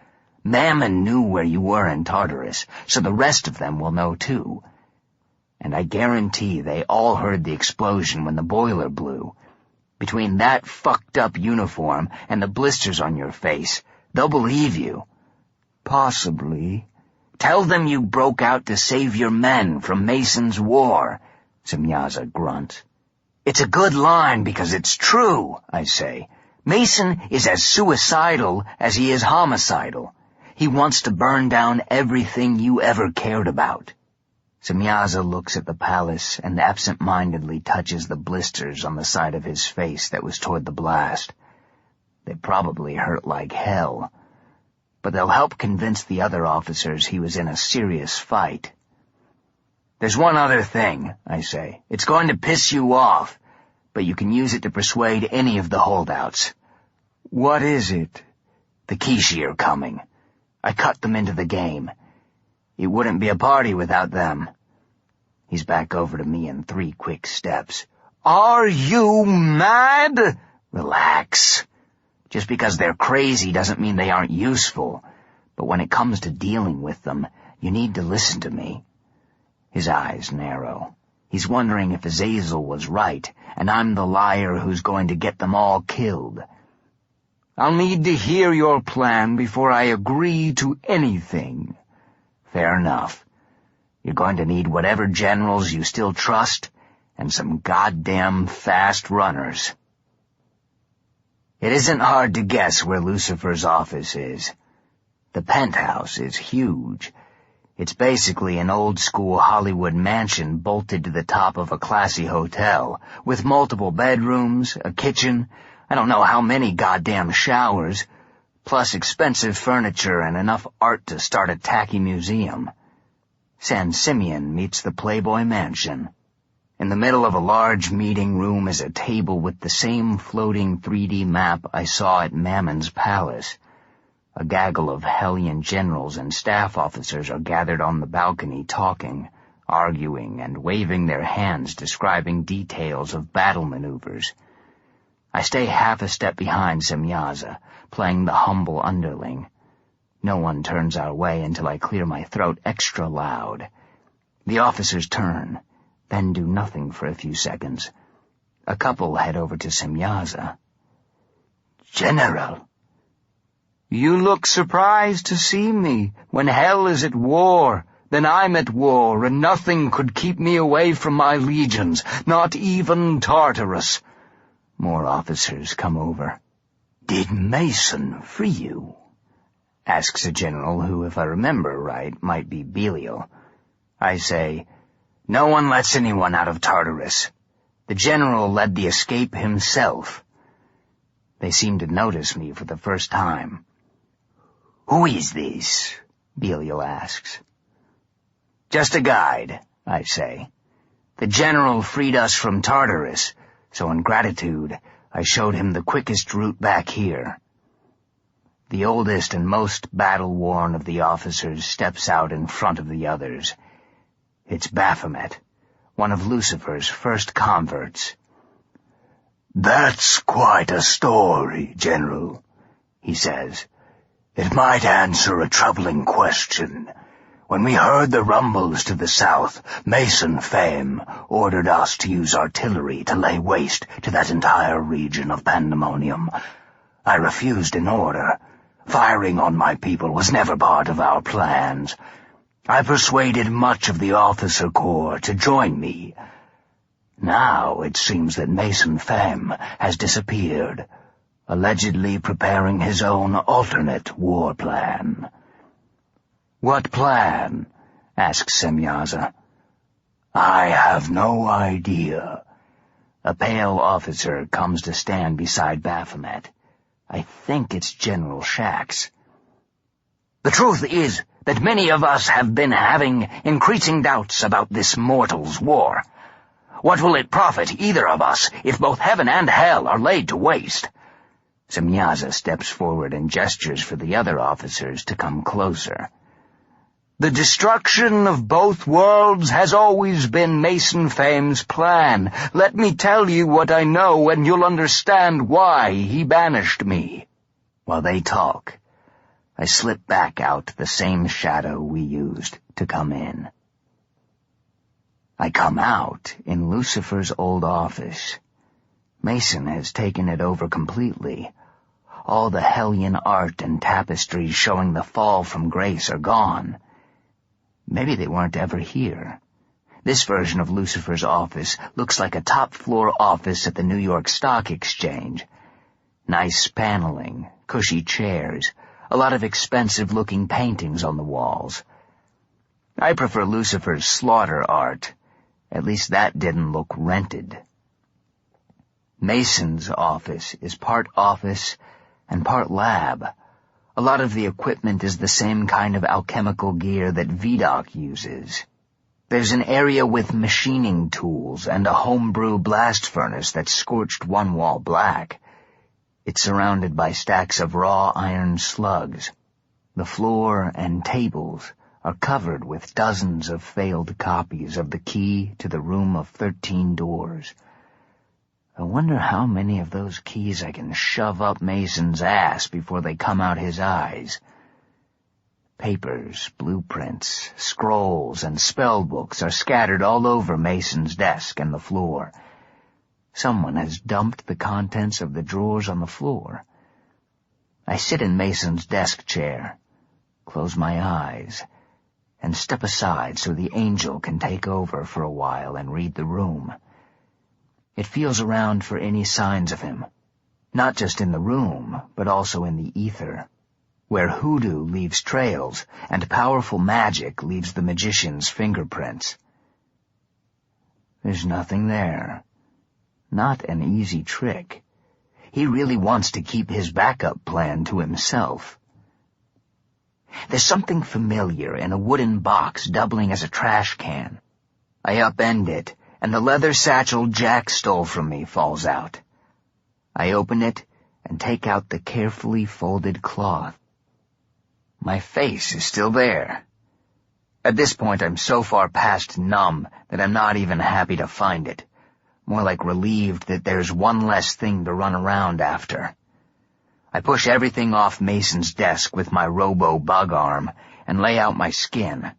Mammon knew where you were in Tartarus, so the rest of them will know too. And I guarantee they all heard the explosion when the boiler blew. Between that fucked up uniform and the blisters on your face, they'll believe you. Possibly. Tell them you broke out to save your men from Mason's war, Semyaza grunts. It's a good line because it's true, I say. Mason is as suicidal as he is homicidal. He wants to burn down everything you ever cared about. Semyaza looks at the palace and absent-mindedly touches the blisters on the side of his face that was toward the blast. They probably hurt like hell, but they'll help convince the other officers he was in a serious fight. There's one other thing, I say. It's going to piss you off, but you can use it to persuade any of the holdouts. What is it? The Kissi are coming. I cut them into the game. It wouldn't be a party without them. He's back over to me in 3 quick steps. Are you mad? Relax. Just because they're crazy doesn't mean they aren't useful. But when it comes to dealing with them, you need to listen to me. His eyes narrow. He's wondering if Azazel was right, and I'm the liar who's going to get them all killed. I'll need to hear your plan before I agree to anything. Fair enough. You're going to need whatever generals you still trust, and some goddamn fast runners. It isn't hard to guess where Lucifer's office is. The penthouse is huge. It's basically an old-school Hollywood mansion bolted to the top of a classy hotel, with multiple bedrooms, a kitchen, I don't know how many goddamn showers, plus expensive furniture and enough art to start a tacky museum. San Simeon meets the Playboy Mansion. In the middle of a large meeting room is a table with the same floating 3D map I saw at Mammon's palace. A gaggle of Hellion generals and staff officers are gathered on the balcony talking, arguing, and waving their hands describing details of battle maneuvers. I stay half a step behind Semyaza, playing the humble underling. No one turns our way until I clear my throat extra loud. The officers turn, then do nothing for a few seconds. A couple head over to Semyaza. "General." "You look surprised to see me. When hell is at war, then I'm at war, and nothing could keep me away from my legions, not even Tartarus." More officers come over. "Did Mason free you?" Asks a general who, if I remember right, might be Belial. I say, "No one lets anyone out of Tartarus. The general led the escape himself." They seem to notice me for the first time. "Who is this?" Belial asks. "Just a guide," I say. "The general freed us from Tartarus, so in gratitude I showed him the quickest route back here." The oldest and most battle-worn of the officers steps out in front of the others. It's Baphomet, one of Lucifer's first converts. "That's quite a story, General," he says. "It might answer a troubling question. When we heard the rumbles to the south, Mason Fame ordered us to use artillery to lay waste to that entire region of pandemonium. I refused an order. Firing on my people was never part of our plans. I persuaded much of the officer corps to join me. Now it seems that Mason Fame has disappeared, allegedly preparing his own alternate war plan." "What plan?" asks Semyaza. "I have no idea." A pale officer comes to stand beside Baphomet. I think it's General Shax. "The truth is that many of us have been having increasing doubts about this mortal's war. What will it profit either of us if both heaven and hell are laid to waste?" Semyaza steps forward and gestures for the other officers to come closer. "The destruction of both worlds has always been Mason Fame's plan. Let me tell you what I know, and you'll understand why he banished me." While they talk, I slip back out the same shadow we used to come in. I come out in Lucifer's old office. Mason has taken it over completely. All the hellion art and tapestries showing the fall from grace are gone. Maybe they weren't ever here. This version of Lucifer's office looks like a top-floor office at the New York Stock Exchange. Nice paneling, cushy chairs, a lot of expensive-looking paintings on the walls. I prefer Lucifer's slaughter art. At least that didn't look rented. Mason's office is part office and part lab. A lot of the equipment is the same kind of alchemical gear that Vidocq uses. There's an area with machining tools and a homebrew blast furnace that's scorched one wall black. It's surrounded by stacks of raw iron slugs. The floor and tables are covered with dozens of failed copies of the key to the room of 13 doors. I wonder how many of those keys I can shove up Mason's ass before they come out his eyes. Papers, blueprints, scrolls, and spell books are scattered all over Mason's desk and the floor. Someone has dumped the contents of the drawers on the floor. I sit in Mason's desk chair, close my eyes, and step aside so the angel can take over for a while and read the room. It feels around for any signs of him, not just in the room, but also in the ether, where hoodoo leaves trails and powerful magic leaves the magician's fingerprints. There's nothing there. Not an easy trick. He really wants to keep his backup plan to himself. There's something familiar in a wooden box doubling as a trash can. I upend it, and the leather satchel Jack stole from me falls out. I open it and take out the carefully folded cloth. My face is still there. At this point, I'm so far past numb that I'm not even happy to find it. more like relieved that there's one less thing to run around after. I push everything off Mason's desk with my robo-bug arm and lay out my skin.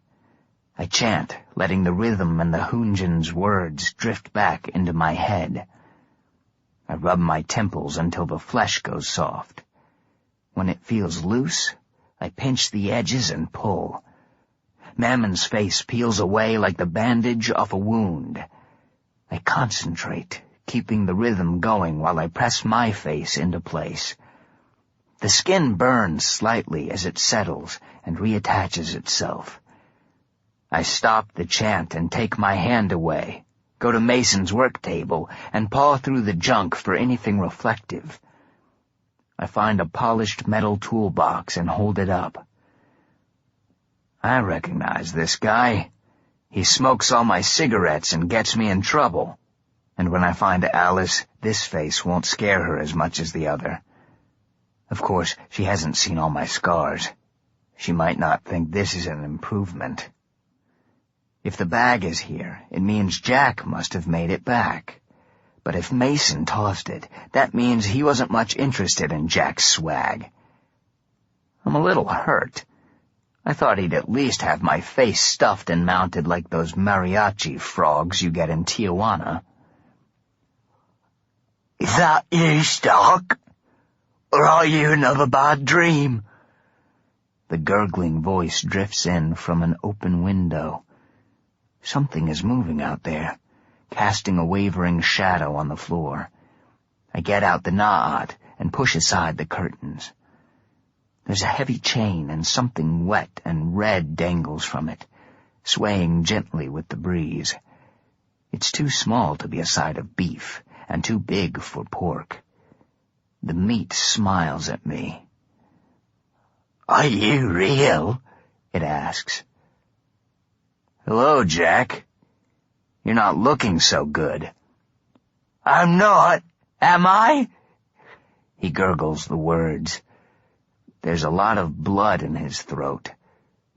I chant, letting the rhythm and the Hunjin's words drift back into my head. I rub my temples until the flesh goes soft. When it feels loose, I pinch the edges and pull. Mammon's face peels away like the bandage off a wound. I concentrate, keeping the rhythm going while I press my face into place. The skin burns slightly as it settles and reattaches itself. I stop the chant and take my hand away, go to Mason's work table, and paw through the junk for anything reflective. I find a polished metal toolbox and hold it up. I recognize this guy. He smokes all my cigarettes and gets me in trouble. And when I find Alice, this face won't scare her as much as the other. Of course, she hasn't seen all my scars. She might not think this is an improvement. If the bag is here, it means Jack must have made it back. But if Mason tossed it, that means he wasn't much interested in Jack's swag. I'm a little hurt. I thought he'd at least have my face stuffed and mounted like those mariachi frogs you get in Tijuana. Is that you, Stark? Or are you another bad dream? The gurgling voice drifts in from an open window. Something is moving out there, casting a wavering shadow on the floor. I get out the na'at and push aside the curtains. There's a heavy chain and something wet and red dangles from it, swaying gently with the breeze. It's too small to be a side of beef and too big for pork. The meat smiles at me. Are you real? It asks. Hello, Jack. You're not looking so good. I'm not, am I? He gurgles the words. There's a lot of blood in his throat.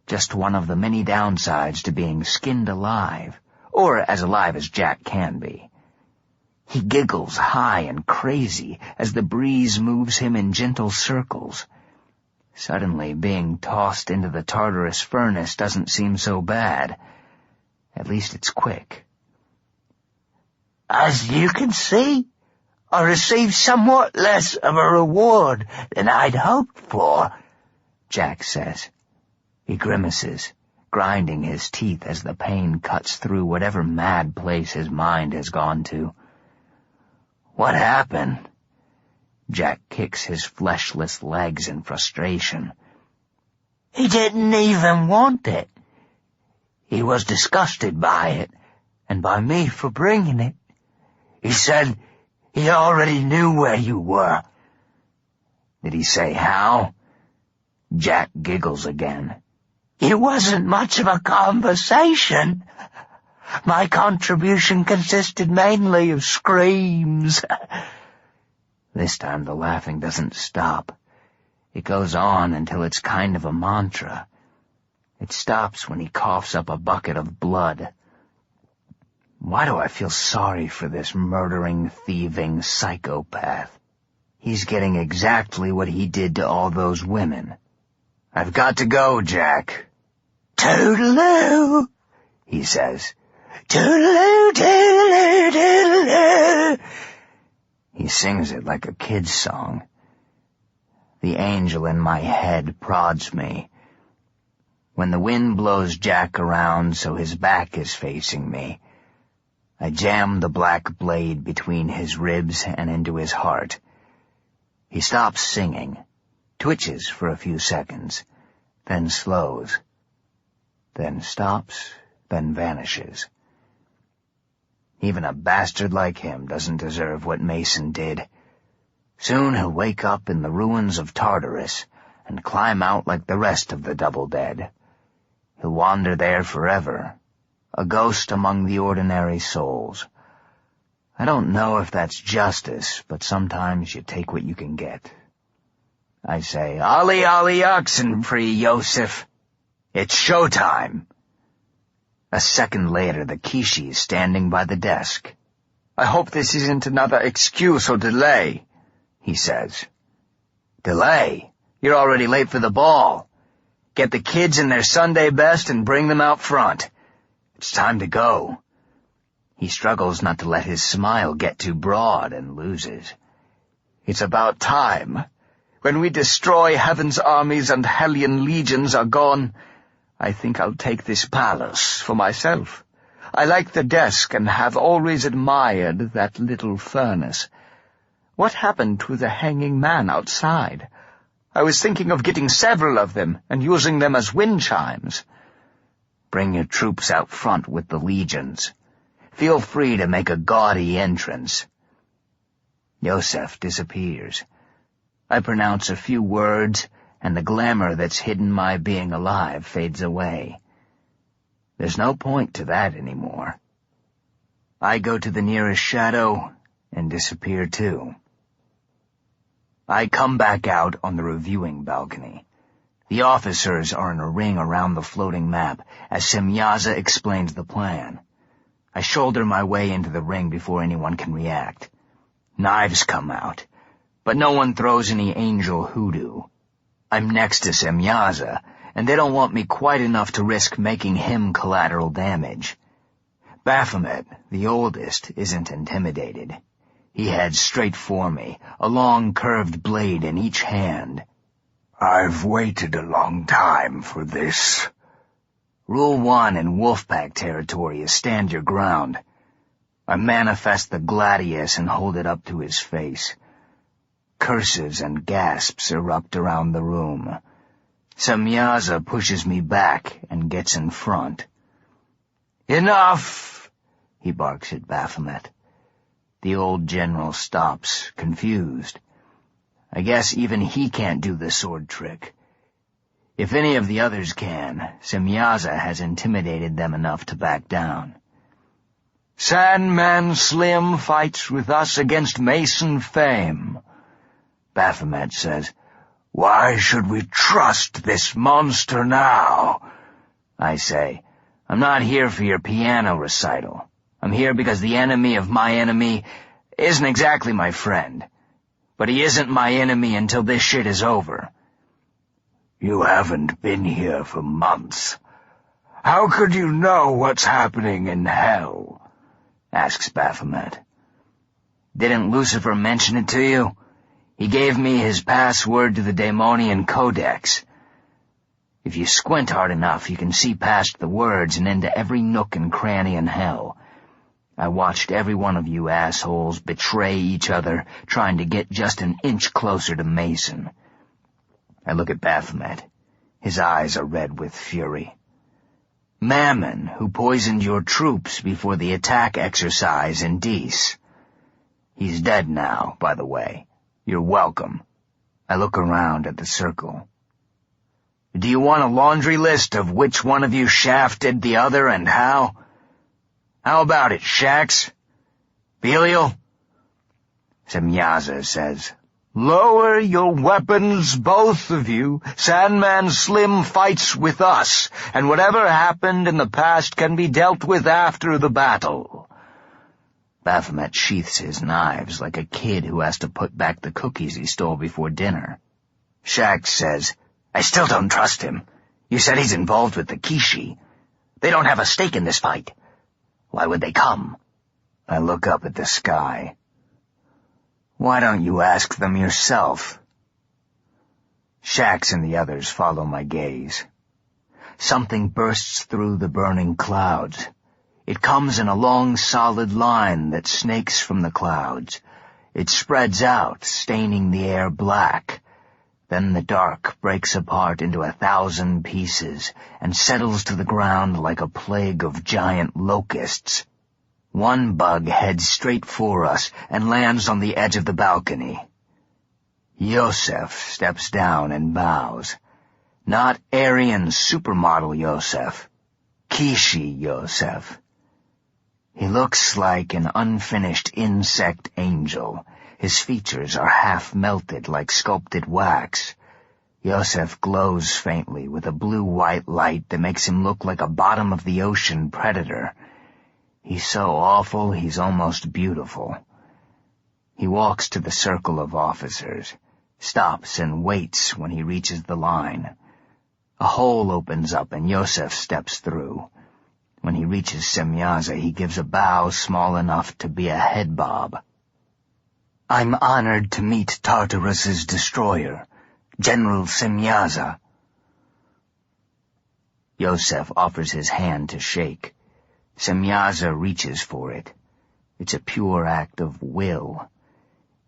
Just one of the many downsides to being skinned alive, or as alive as Jack can be. He giggles high and crazy as the breeze moves him in gentle circles. Suddenly, being tossed into the Tartarus furnace doesn't seem so bad. At least it's quick. As you can see, I received somewhat less of a reward than I'd hoped for, Jack says. He grimaces, grinding his teeth as the pain cuts through whatever mad place his mind has gone to. What happened? Jack kicks his fleshless legs in frustration. He didn't even want it. He was disgusted by it, and by me for bringing it. He said he already knew where you were. Did he say how? Jack giggles again. It wasn't much of a conversation. My contribution consisted mainly of screams. This time the laughing doesn't stop. It goes on until it's kind of a mantra. It stops when he coughs up a bucket of blood. Why do I feel sorry for this murdering, thieving psychopath? He's getting exactly what he did to all those women. I've got to go, Jack. Toodaloo, he says. Toodaloo, toodaloo, toodaloo. He sings it like a kid's song. The angel in my head prods me. When the wind blows Jack around so his back is facing me, I jam the black blade between his ribs and into his heart. He stops singing, twitches for a few seconds, then slows, then stops, then vanishes. Even a bastard like him doesn't deserve what Mason did. Soon he'll wake up in the ruins of Tartarus and climb out like the rest of the double dead. He'll wander there forever, a ghost among the ordinary souls. I don't know if that's justice, but sometimes you take what you can get. I say, "Ollie, ollie, oxen free, Yosef. It's showtime." A second later, the Kissi is standing by the desk. I hope this isn't another excuse or delay, he says. Delay? You're already late for the ball. Get the kids in their Sunday best and bring them out front. It's time to go. He struggles not to let his smile get too broad and loses. It's about time. When we destroy heaven's armies and hellion legions are gone, I think I'll take this palace for myself. I like the desk and have always admired that little furnace. What happened to the hanging man outside? I was thinking of getting several of them and using them as wind chimes. Bring your troops out front with the legions. Feel free to make a gaudy entrance. Yosef disappears. I pronounce a few words, and the glamour that's hidden my being alive fades away. There's no point to that anymore. I go to the nearest shadow and disappear too. I come back out on the reviewing balcony. The officers are in a ring around the floating map as Semyaza explains the plan. I shoulder my way into the ring before anyone can react. Knives come out, but no one throws any angel hoodoo. I'm next to Semyaza, and they don't want me quite enough to risk making him collateral damage. Baphomet, the oldest, isn't intimidated. He heads straight for me, a long curved blade in each hand. I've waited a long time for this. Rule 1 in Wolfpack territory is stand your ground. I manifest the gladius and hold it up to his face. Curses and gasps erupt around the room. Semyaza pushes me back and gets in front. Enough, he barks at Baphomet. The old general stops, confused. I guess even he can't do the sword trick. If any of the others can, Semyaza has intimidated them enough to back down. Sandman Slim fights with us against Mason fame, Baphomet says. Why should we trust this monster now? I say, I'm not here for your piano recital. I'm here because the enemy of my enemy isn't exactly my friend. But he isn't my enemy until this shit is over. You haven't been here for months. How could you know what's happening in hell? Asks Baphomet. Didn't Lucifer mention it to you? He gave me his password to the Daemonian Codex. If you squint hard enough, you can see past the words and into every nook and cranny in hell. I watched every one of you assholes betray each other, trying to get just an inch closer to Mason. I look at Baphomet. His eyes are red with fury. Mammon, who poisoned your troops before the attack exercise in Dees. He's dead now, by the way. You're welcome. I look around at the circle. Do you want a laundry list of which one of you shafted the other and how? How about it, Shax? Belial? Semyaza says, Lower your weapons, both of you. Sandman Slim fights with us, and whatever happened in the past can be dealt with after the battle. Baphomet sheaths his knives like a kid who has to put back the cookies he stole before dinner. Shax says, I still don't trust him. You said he's involved with the Kissi. They don't have a stake in this fight. Why would they come? I look up at the sky. Why don't you ask them yourself? Shax and the others follow my gaze. Something bursts through the burning clouds. It comes in a long, solid line that snakes from the clouds. It spreads out, staining the air black. Then the dark breaks apart into 1,000 pieces and settles to the ground like a plague of giant locusts. One bug heads straight for us and lands on the edge of the balcony. Yosef steps down and bows. Not Aryan supermodel Yosef. Kissi Yosef. He looks like an unfinished insect angel. His features are half melted like sculpted wax. Yosef glows faintly with a blue-white light that makes him look like a bottom-of-the-ocean predator. He's so awful, he's almost beautiful. He walks to the circle of officers, stops and waits when he reaches the line. A hole opens up and Yosef steps through. When he reaches Semyaza, he gives a bow small enough to be a head bob. "I'm honored to meet Tartarus's destroyer, General Semyaza." Yosef offers his hand to shake. Semyaza reaches for it. It's a pure act of will.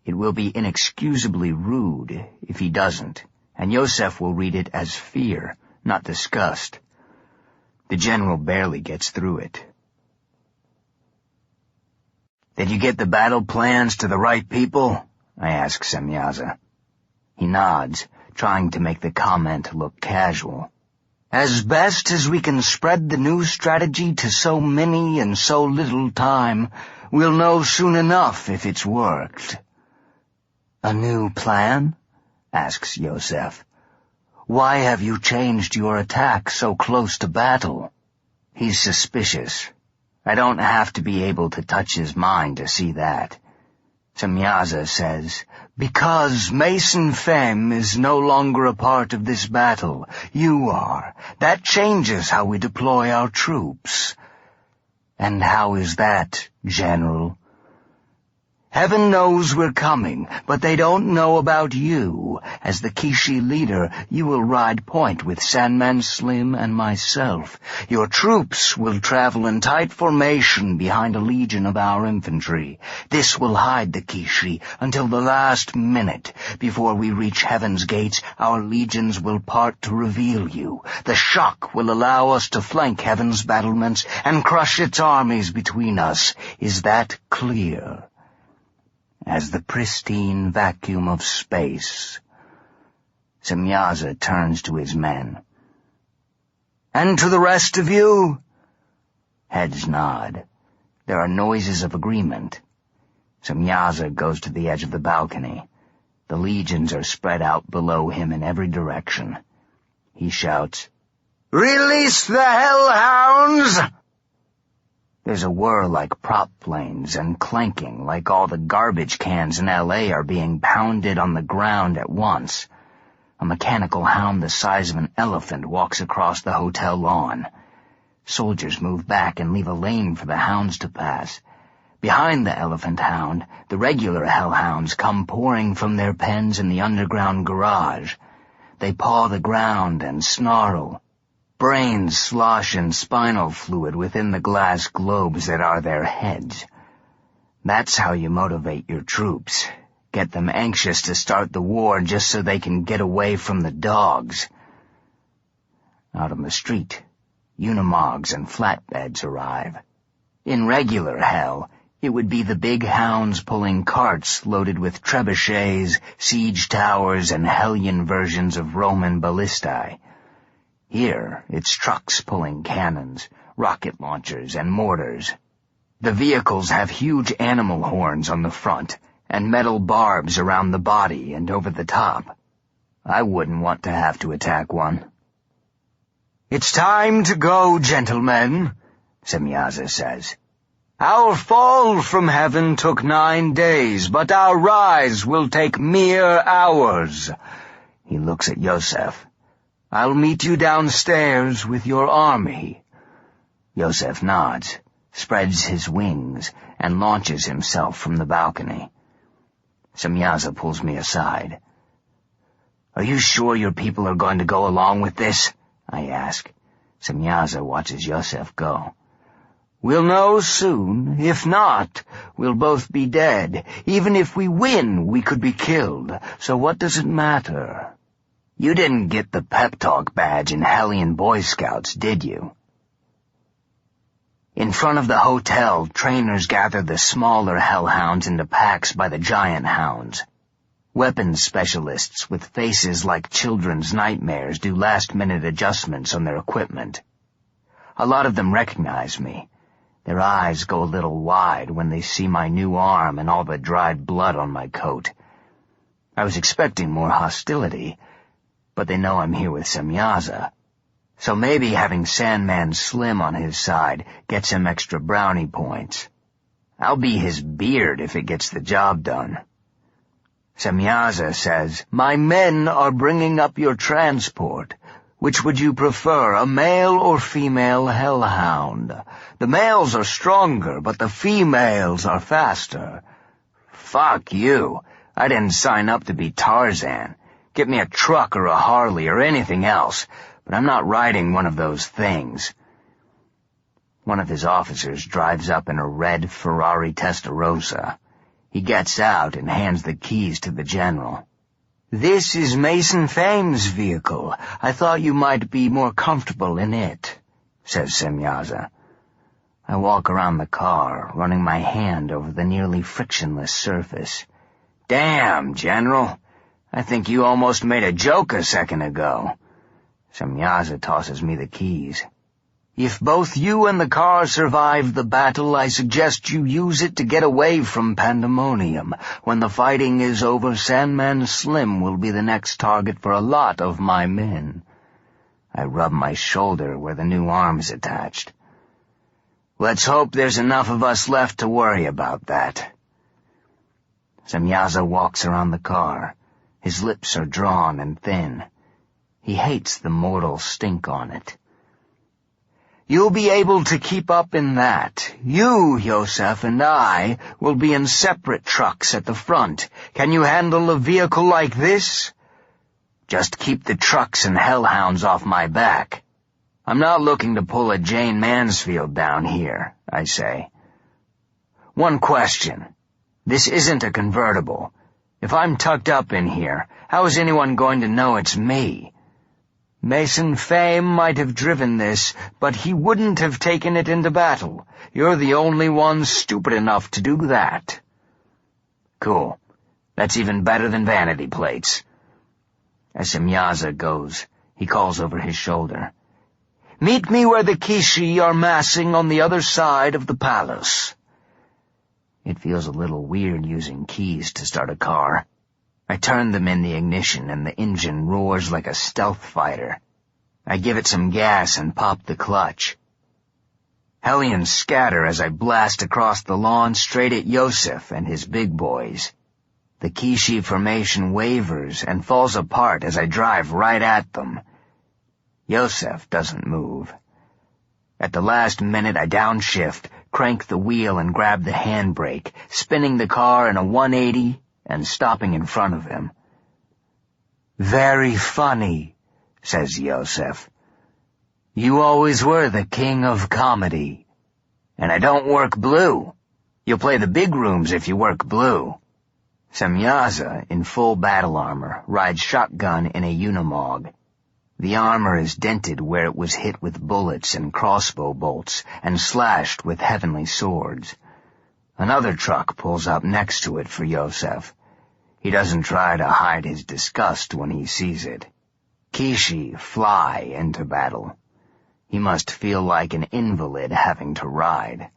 It will be inexcusably rude if he doesn't, and Yosef will read it as fear, not disgust. The general barely gets through it. "Did you get the battle plans to the right people?" I ask Semyaza. He nods, trying to make the comment look casual. "As best as we can spread the new strategy to so many in so little time, we'll know soon enough if it's worked." "A new plan?" asks Yosef. "Why have you changed your attack so close to battle?" He's suspicious. I don't have to be able to touch his mind to see that. Semyaza says, "Because Mason Femme is no longer a part of this battle. You are. That changes how we deploy our troops." "And how is that, General?" "Heaven knows we're coming, but they don't know about you. As the Kissi leader, you will ride point with Sandman Slim and myself. Your troops will travel in tight formation behind a legion of our infantry. This will hide the Kissi until the last minute. Before we reach Heaven's gates, our legions will part to reveal you. The shock will allow us to flank Heaven's battlements and crush its armies between us. Is that clear?" As the pristine vacuum of space. Semyaza turns to his men. "And to the rest of you?" Heads nod. There are noises of agreement. Semyaza goes to the edge of the balcony. The legions are spread out below him in every direction. He shouts, "Release the hellhounds!" There's a whir like prop planes and clanking like all the garbage cans in L.A. are being pounded on the ground at once. A mechanical hound the size of an elephant walks across the hotel lawn. Soldiers move back and leave a lane for the hounds to pass. Behind the elephant hound, the regular hellhounds come pouring from their pens in the underground garage. They paw the ground and snarl. Brains slosh in spinal fluid within the glass globes that are their heads. That's how you motivate your troops. Get them anxious to start the war just so they can get away from the dogs. Out on the street, Unimogs and flatbeds arrive. In regular hell, it would be the big hounds pulling carts loaded with trebuchets, siege towers, and hellion versions of Roman ballistae. Here, it's trucks pulling cannons, rocket launchers, and mortars. The vehicles have huge animal horns on the front and metal barbs around the body and over the top. I wouldn't want to have to attack one. "It's time to go, gentlemen," Semyaza says. "Our fall from heaven took 9 days, but our rise will take mere hours." He looks at Yosef. "I'll meet you downstairs with your army." Yosef nods, spreads his wings, and launches himself from the balcony. Semyaza pulls me aside. "Are you sure your people are going to go along with this?" I ask. Semyaza watches Yosef go. "We'll know soon. If not, we'll both be dead. Even if we win, we could be killed. So what does it matter?" "You didn't get the pep talk badge in Hellion Boy Scouts, did you?" In front of the hotel, trainers gather the smaller hellhounds into packs by the giant hounds. Weapons specialists with faces like children's nightmares do last-minute adjustments on their equipment. A lot of them recognize me. Their eyes go a little wide when they see my new arm and all the dried blood on my coat. I was expecting more hostility, but they know I'm here with Semyaza. So maybe having Sandman Slim on his side gets him extra brownie points. I'll be his beard if it gets the job done. Semyaza says, "My men are bringing up your transport. Which would you prefer, a male or female hellhound? The males are stronger, but the females are faster." "Fuck you. I didn't sign up to be Tarzan. Get me a truck or a Harley or anything else, but I'm not riding one of those things." One of his officers drives up in a red Ferrari Testarossa. He gets out and hands the keys to the general. "This is Mason Fame's vehicle. I thought you might be more comfortable in it," says Semyaza. I walk around the car, running my hand over the nearly frictionless surface. "Damn, General. I think you almost made a joke a second ago." Semyaza tosses me the keys. "If both you and the car survive the battle, I suggest you use it to get away from Pandemonium. When the fighting is over, Sandman Slim will be the next target for a lot of my men." I rub my shoulder where the new arm's attached. "Let's hope there's enough of us left to worry about that." Semyaza walks around the car. His lips are drawn and thin. He hates the mortal stink on it. "You'll be able to keep up in that. You, Yosef, and I will be in separate trucks at the front. Can you handle a vehicle like this?" "Just keep the trucks and hellhounds off my back. I'm not looking to pull a Jane Mansfield down here," I say. "One question. This isn't a convertible. If I'm tucked up in here, how is anyone going to know it's me?" "Mason Fame might have driven this, but he wouldn't have taken it into battle. You're the only one stupid enough to do that." "Cool. That's even better than vanity plates." As Semyaza goes, he calls over his shoulder, "Meet me where the Kissi are massing on the other side of the palace." It feels a little weird using keys to start a car. I turn them in the ignition and the engine roars like a stealth fighter. I give it some gas and pop the clutch. Hellions scatter as I blast across the lawn straight at Yosef and his big boys. The Kissi formation wavers and falls apart as I drive right at them. Yosef doesn't move. At the last minute I downshift, crank the wheel and grab the handbrake, spinning the car in a 180 and stopping in front of him. "Very funny," says Yosef. "You always were the king of comedy." "And I don't work blue. You'll play the big rooms if you work blue." Semyaza, in full battle armor, rides shotgun in a Unimog. The armor is dented where it was hit with bullets and crossbow bolts and slashed with heavenly swords. Another truck pulls up next to it for Yosef. He doesn't try to hide his disgust when he sees it. Kissi fly into battle. He must feel like an invalid having to ride.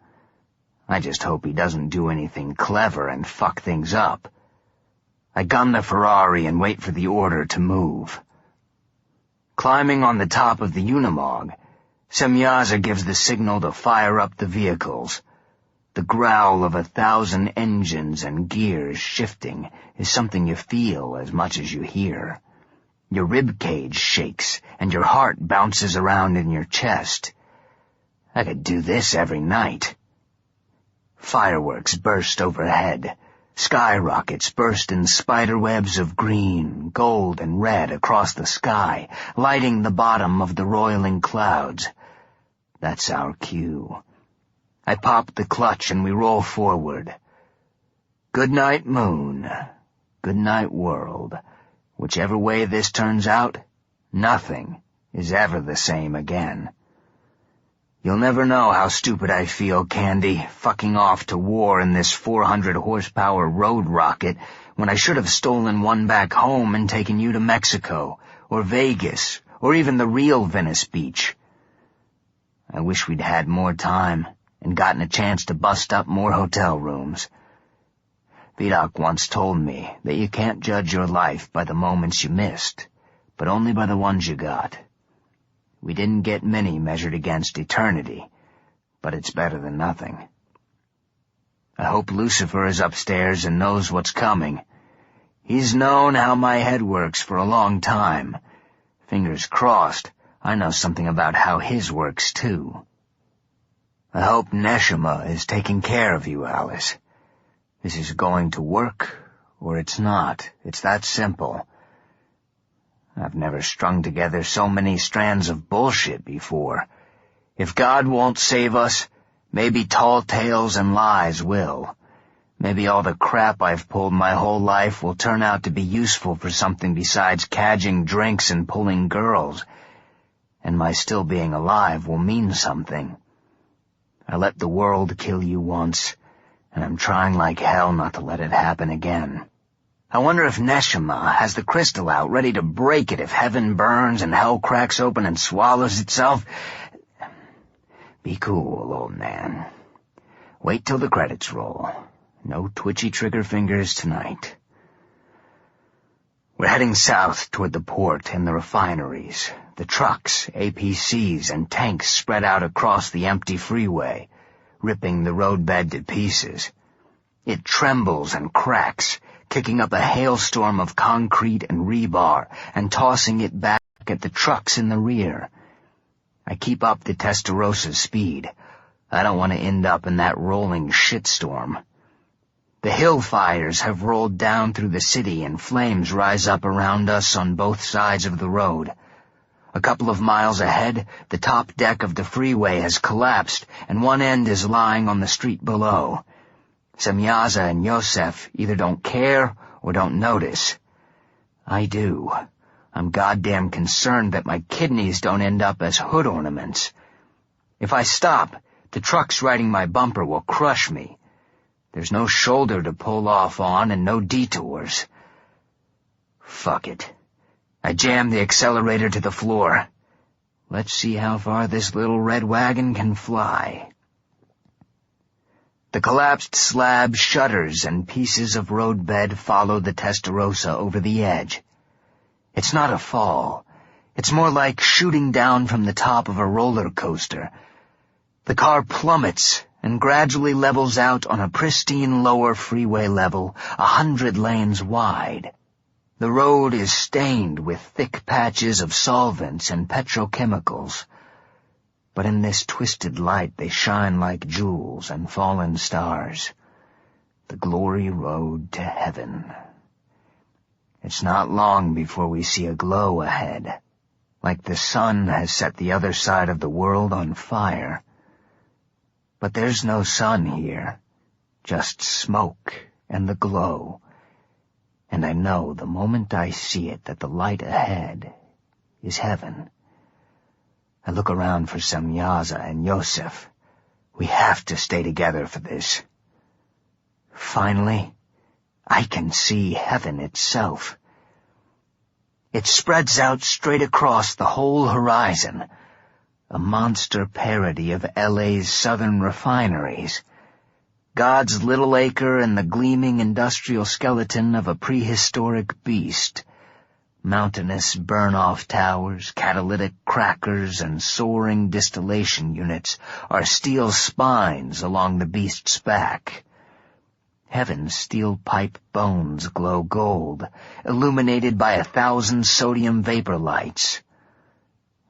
I just hope he doesn't do anything clever and fuck things up. I gun the Ferrari and wait for the order to move. Climbing on the top of the Unimog, Semyaza gives the signal to fire up the vehicles. The growl of 1,000 engines and gears shifting is something you feel as much as you hear. Your rib cage shakes and your heart bounces around in your chest. I could do this every night. Fireworks burst overhead. Skyrockets burst in spiderwebs of green, gold, and red across the sky, lighting the bottom of the roiling clouds. That's our cue. I pop the clutch and we roll forward. Good night, moon. Good night, world. Whichever way this turns out, nothing is ever the same again. You'll never know how stupid I feel, Candy, fucking off to war in this 400-horsepower road rocket when I should have stolen one back home and taken you to Mexico, or Vegas, or even the real Venice Beach. I wish we'd had more time and gotten a chance to bust up more hotel rooms. Vidocq once told me that you can't judge your life by the moments you missed, but only by the ones you got. We didn't get many measured against eternity, but it's better than nothing. I hope Lucifer is upstairs and knows what's coming. He's known how my head works for a long time. Fingers crossed, I know something about how his works too. I hope Neshama is taking care of you, Alice. This is going to work, or it's not. It's that simple. I've never strung together so many strands of bullshit before. If God won't save us, maybe tall tales and lies will. Maybe all the crap I've pulled my whole life will turn out to be useful for something besides cadging drinks and pulling girls. And my still being alive will mean something. I let the world kill you once, and I'm trying like hell not to let it happen again. I wonder if Neshama has the crystal out ready to break it if heaven burns and hell cracks open and swallows itself. Be cool, old man. Wait till the credits roll. No twitchy trigger fingers tonight. We're heading south toward the port and the refineries. The trucks, APCs, and tanks spread out across the empty freeway, ripping the roadbed to pieces. It trembles and cracks, kicking up a hailstorm of concrete and rebar and tossing it back at the trucks in the rear. I keep up the Testarosa's speed. I don't want to end up in that rolling shitstorm. The hill fires have rolled down through the city and flames rise up around us on both sides of the road. A couple of miles ahead, the top deck of the freeway has collapsed and one end is lying on the street below. Semyaza and Yosef either don't care or don't notice. I do. I'm goddamn concerned that my kidneys don't end up as hood ornaments. If I stop, the trucks riding my bumper will crush me. There's no shoulder to pull off on and no detours. Fuck it. I jam the accelerator to the floor. Let's see how far this little red wagon can fly. The collapsed slab shudders and pieces of roadbed follow the Testarossa over the edge. It's not a fall. It's more like shooting down from the top of a roller coaster. The car plummets and gradually levels out on a pristine lower freeway level, 100 lanes wide. The road is stained with thick patches of solvents and petrochemicals, but in this twisted light they shine like jewels and fallen stars. The glory road to heaven. It's not long before we see a glow ahead, like the sun has set the other side of the world on fire. But there's no sun here, just smoke and the glow. And I know the moment I see it that the light ahead is heaven. I look around for Semyaza and Yosef. We have to stay together for this. Finally, I can see heaven itself. It spreads out straight across the whole horizon, a monster parody of LA's southern refineries. God's little acre and the gleaming industrial skeleton of a prehistoric beast. Mountainous burn-off towers, catalytic crackers, and soaring distillation units are steel spines along the beast's back. Heaven's steel pipe bones glow gold, illuminated by 1,000 sodium vapor lights.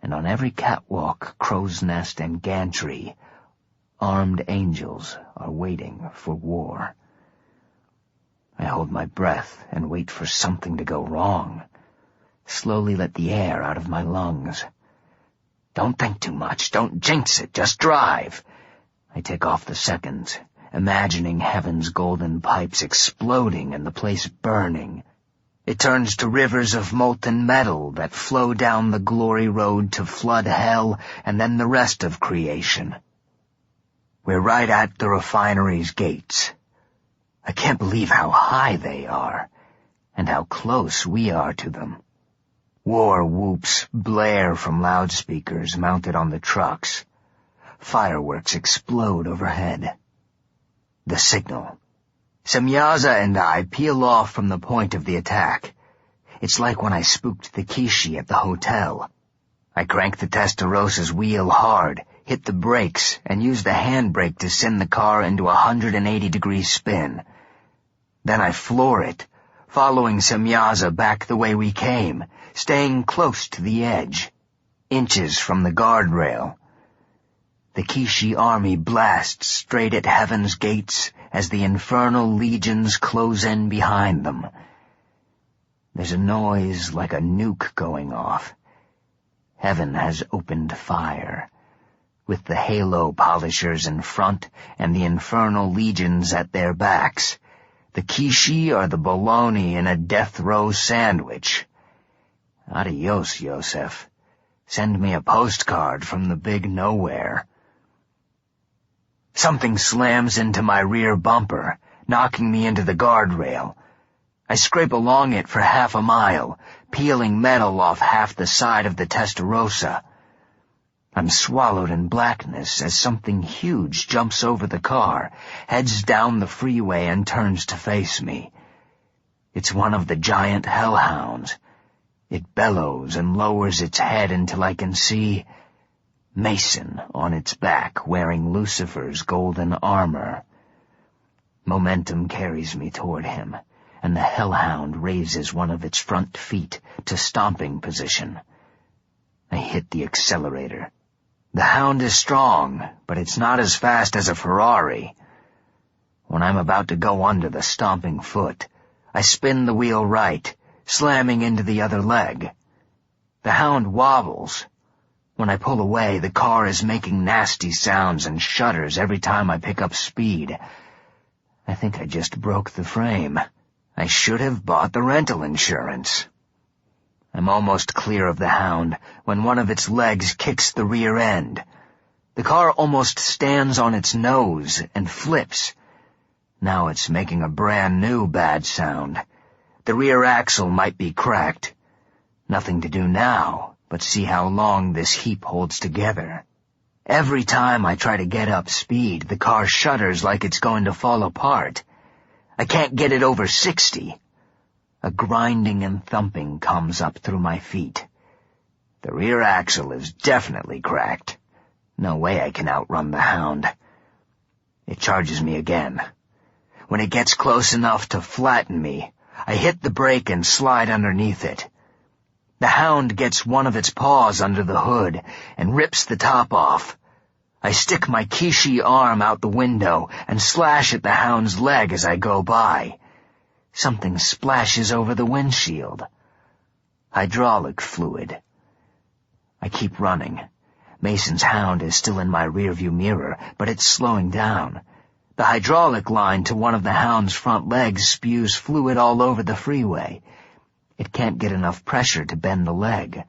And on every catwalk, crow's nest, and gantry, armed angels are waiting for war. I hold my breath and wait for something to go wrong. Slowly let the air out of my lungs. Don't think too much, don't jinx it, just drive. I take off the seconds, imagining heaven's golden pipes exploding and the place burning. It turns to rivers of molten metal that flow down the glory road to flood hell and then the rest of creation. We're right at the refinery's gates. I can't believe how high they are, and how close we are to them. War whoops blare from loudspeakers mounted on the trucks. Fireworks explode overhead. The signal. Semyaza and I peel off from the point of the attack. It's like when I spooked the Kissi at the hotel. I crank the Testarosa's wheel hard, hit the brakes, and use the handbrake to send the car into a 180-degree spin. Then I floor it, following Semyaza back the way we came, staying close to the edge, inches from the guardrail. The Kissi army blasts straight at heaven's gates as the infernal legions close in behind them. There's a noise like a nuke going off. Heaven has opened fire, with the halo polishers in front and the infernal legions at their backs. The Kissi are the bologna in a death row sandwich. Adios, Yosef. Send me a postcard from the big nowhere. Something slams into my rear bumper, knocking me into the guardrail. I scrape along it for half a mile, peeling metal off half the side of the Testarossa. I'm swallowed in blackness as something huge jumps over the car, heads down the freeway and turns to face me. It's one of the giant hellhounds. It bellows and lowers its head until I can see Mason on its back wearing Lucifer's golden armor. Momentum carries me toward him, and the hellhound raises one of its front feet to stomping position. I hit the accelerator. The hound is strong, but it's not as fast as a Ferrari. When I'm about to go under the stomping foot, I spin the wheel right, slamming into the other leg. The hound wobbles. When I pull away, the car is making nasty sounds and shudders every time I pick up speed. I think I just broke the frame. I should have bought the rental insurance. I'm almost clear of the hound when one of its legs kicks the rear end. The car almost stands on its nose and flips. Now it's making a brand new bad sound. The rear axle might be cracked. Nothing to do now but see how long this heap holds together. Every time I try to get up speed, the car shudders like it's going to fall apart. I can't get it over 60. A grinding and thumping comes up through my feet. The rear axle is definitely cracked. No way I can outrun the hound. It charges me again. When it gets close enough to flatten me, I hit the brake and slide underneath it. The hound gets one of its paws under the hood and rips the top off. I stick my Kissi arm out the window and slash at the hound's leg as I go by. Something splashes over the windshield. Hydraulic fluid. I keep running. Mason's hound is still in my rearview mirror, but it's slowing down. The hydraulic line to one of the hound's front legs spews fluid all over the freeway. It can't get enough pressure to bend the leg.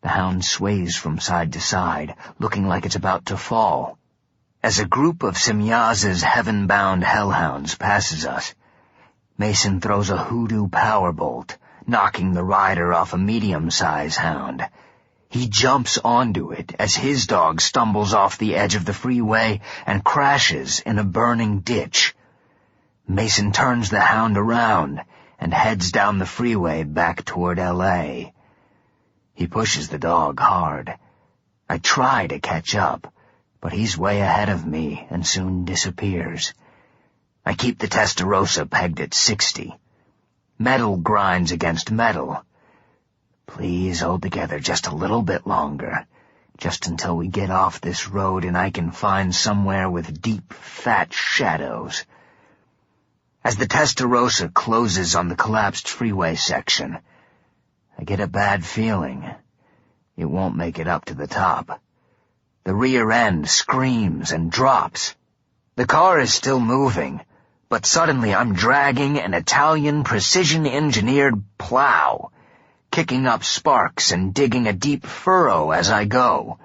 The hound sways from side to side, looking like it's about to fall. As a group of Semyaza's heaven-bound hellhounds passes us, Mason throws a hoodoo power bolt, knocking the rider off a medium-sized hound. He jumps onto it as his dog stumbles off the edge of the freeway and crashes in a burning ditch. Mason turns the hound around and heads down the freeway back toward L.A. He pushes the dog hard. I try to catch up, but he's way ahead of me and soon disappears. I keep the Testarossa pegged at 60. Metal grinds against metal. Please hold together just a little bit longer, just until we get off this road and I can find somewhere with deep, fat shadows. As the Testarossa closes on the collapsed freeway section, I get a bad feeling. It won't make it up to the top. The rear end screams and drops. The car is still moving, but suddenly I'm dragging an Italian precision-engineered plow, kicking up sparks and digging a deep furrow as I go.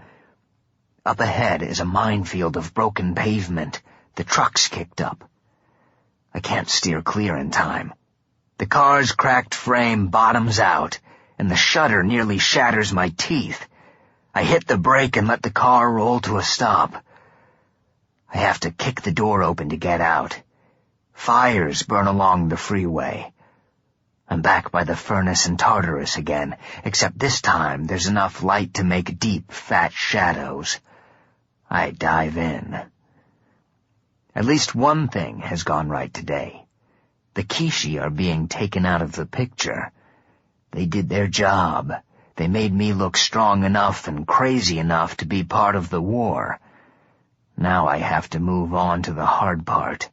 Up ahead is a minefield of broken pavement. The truck's kicked up. I can't steer clear in time. The car's cracked frame bottoms out, and the shudder nearly shatters my teeth. I hit the brake and let the car roll to a stop. I have to kick the door open to get out. Fires burn along the freeway. I'm back by the furnace in Tartarus again, except this time there's enough light to make deep, fat shadows. I dive in. At least one thing has gone right today. The Kissi are being taken out of the picture. They did their job. They made me look strong enough and crazy enough to be part of the war. Now I have to move on to the hard part.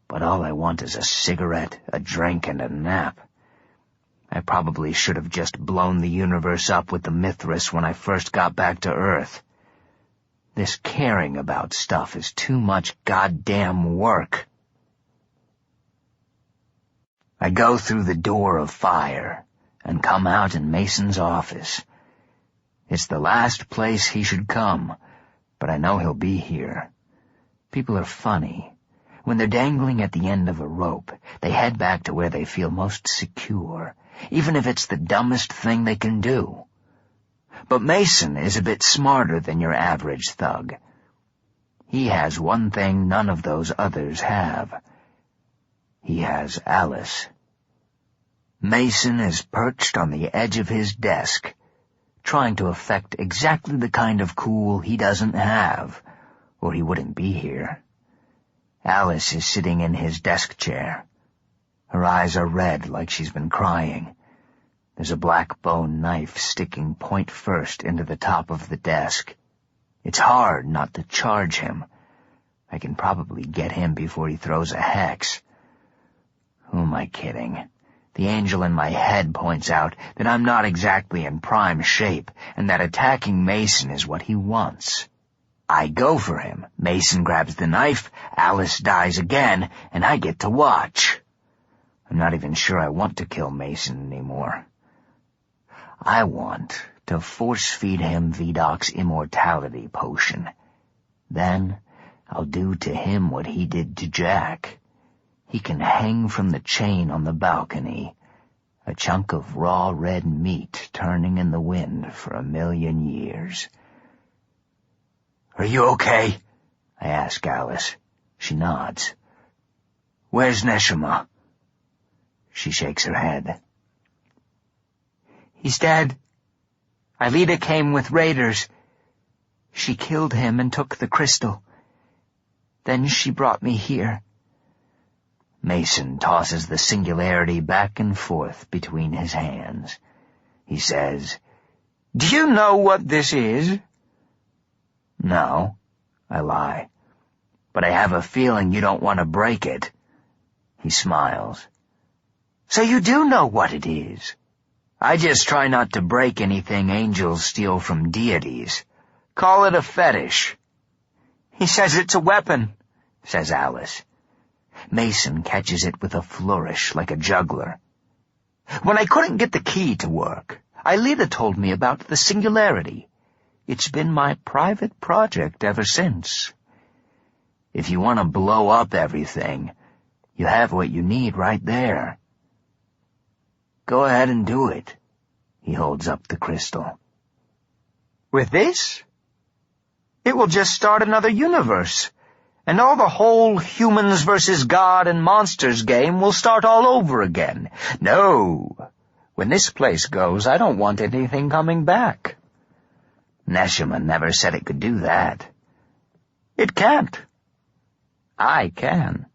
But all I want is a cigarette, a drink, and a nap. I probably should have just blown the universe up with the Mithras when I first got back to Earth. This caring about stuff is too much goddamn work. I go through the door of fire and come out in Mason's office. It's the last place he should come, but I know he'll be here. People are funny. When they're dangling at the end of a rope, they head back to where they feel most secure, even if it's the dumbest thing they can do. But Mason is a bit smarter than your average thug. He has one thing none of those others have. He has Alice. Mason is perched on the edge of his desk, trying to affect exactly the kind of cool he doesn't have, or he wouldn't be here. Alice is sitting in his desk chair. Her eyes are red like she's been crying. There's a black bone knife sticking point first into the top of the desk. It's hard not to charge him. I can probably get him before he throws a hex. Who am I kidding? The angel in my head points out that I'm not exactly in prime shape and that attacking Mason is what he wants. I go for him. Mason grabs the knife, Alice dies again, and I get to watch. I'm not even sure I want to kill Mason anymore. I want to force-feed him Vidoc's immortality potion. Then I'll do to him what he did to Jack. He can hang from the chain on the balcony, a chunk of raw red meat turning in the wind for 1,000,000 years. "Are you okay?" I ask Alice. She nods. "Where's Neshama?" She shakes her head. "He's dead. Aelita came with raiders. She killed him and took the crystal. Then she brought me here." Mason tosses the singularity back and forth between his hands. He says, "Do you know what this is?" "No," I lie. "But I have a feeling you don't want to break it." He smiles. "So you do know what it is?" "I just try not to break anything angels steal from deities. Call it a fetish." "He says it's a weapon," says Alice. Mason catches it with a flourish like a juggler. "When I couldn't get the key to work, Aelita told me about the singularity. It's been my private project ever since. If you want to blow up everything, you have what you need right there. Go ahead and do it." He holds up the crystal. "With this? It will just start another universe, and all the whole humans versus God and monsters game will start all over again. No, when this place goes, I don't want anything coming back." "Neshama never said it could do that." "It can't. I can.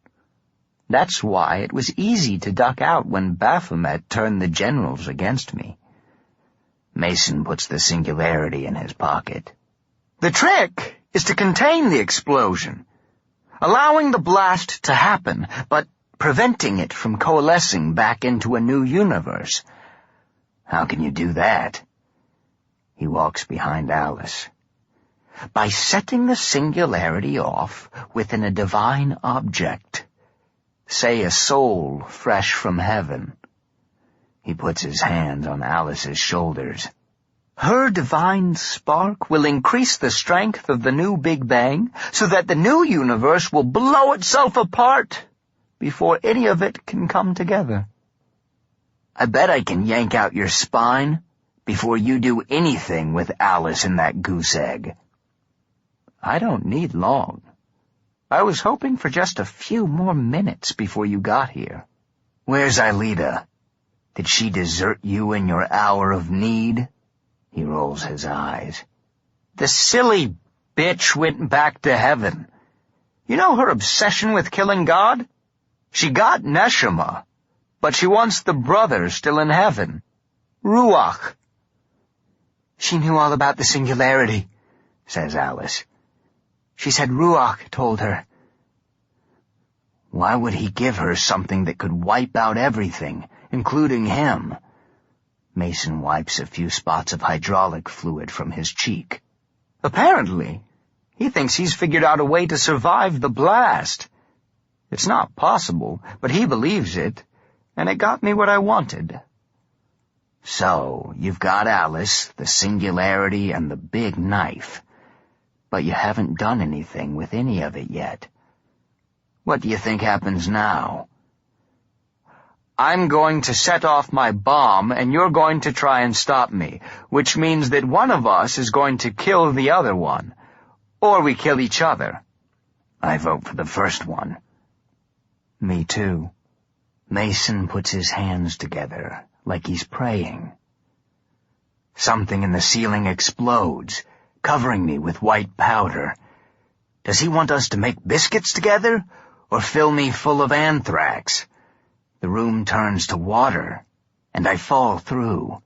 That's why it was easy to duck out when Baphomet turned the generals against me." Mason puts the singularity in his pocket. "The trick is to contain the explosion, allowing the blast to happen, but preventing it from coalescing back into a new universe." "How can you do that?" He walks behind Alice. "By setting the singularity off within a divine object. Say a soul fresh from heaven." He puts his hands on Alice's shoulders. "Her divine spark will increase the strength of the new Big Bang so that the new universe will blow itself apart before any of it can come together. I bet I can yank out your spine before you do anything with Alice in that goose egg." "I don't need long. I was hoping for just a few more minutes before you got here." "Where's Aelita?" Did she desert you in your hour of need?" He rolls his eyes. "The silly bitch went back to heaven. You know her obsession with killing God? She got Neshama, but she wants the brother still in heaven. Ruach." "She knew all about the singularity," says Alice. "She said Ruach told her." Why would he give her something that could wipe out everything, including him? Mason wipes a few spots of hydraulic fluid from his cheek. "Apparently, he thinks he's figured out a way to survive the blast. It's not possible, but he believes it, and it got me what I wanted." "So, you've got Alice, the singularity, and the big knife. But you haven't done anything with any of it yet. What do you think happens now?" "I'm going to set off my bomb, and you're going to try and stop me, which means that one of us is going to kill the other one. Or we kill each other." "I vote for the first one." "Me too." Mason puts his hands together, like he's praying. Something in the ceiling explodes, covering me with white powder. Does he want us to make biscuits together, or fill me full of anthrax? The room turns to water, and I fall through.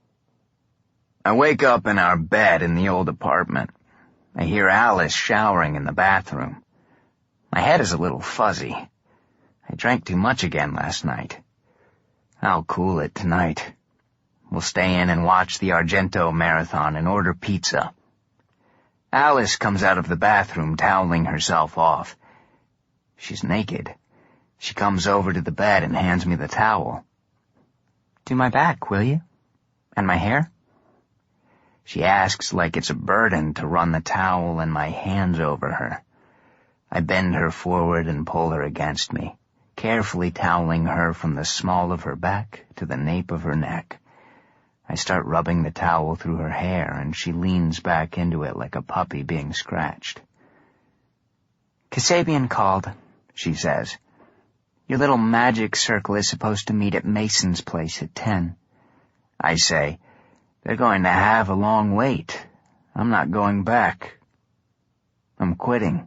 I wake up in our bed in the old apartment. I hear Alice showering in the bathroom. My head is a little fuzzy. I drank too much again last night. I'll cool it tonight. We'll stay in and watch the Argento marathon and order pizza. Alice comes out of the bathroom toweling herself off. She's naked. She comes over to the bed and hands me the towel. "Do my back, will you? And my hair?" She asks like it's a burden to run the towel and my hands over her. I bend her forward and pull her against me, carefully toweling her from the small of her back to the nape of her neck. I start rubbing the towel through her hair, and she leans back into it like a puppy being scratched. "Kasabian called," she says. "Your little magic circle is supposed to meet at Mason's place at 10. I say, "They're going to have a long wait. I'm not going back. I'm quitting."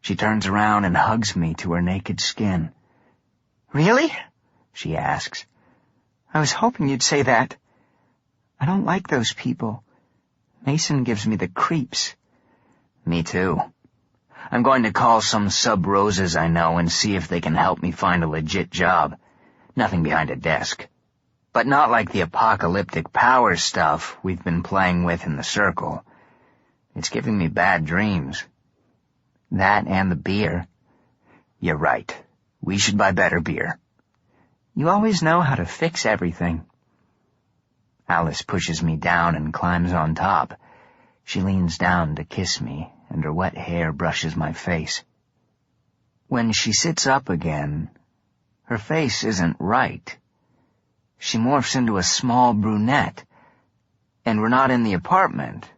She turns around and hugs me to her naked skin. "Really?" she asks. "I was hoping you'd say that. I don't like those people. Mason gives me the creeps." Me too. I'm going to call some sub-roses I know and see if they can help me find a legit job. Nothing behind a desk. But not like the apocalyptic power stuff we've been playing with in the circle. It's giving me bad dreams. That and the beer. You're right. We should buy better beer. You always know how to fix everything." Alice pushes me down and climbs on top. She leans down to kiss me, and her wet hair brushes my face. When she sits up again, her face isn't right. She morphs into a small brunette, and we're not in the apartment.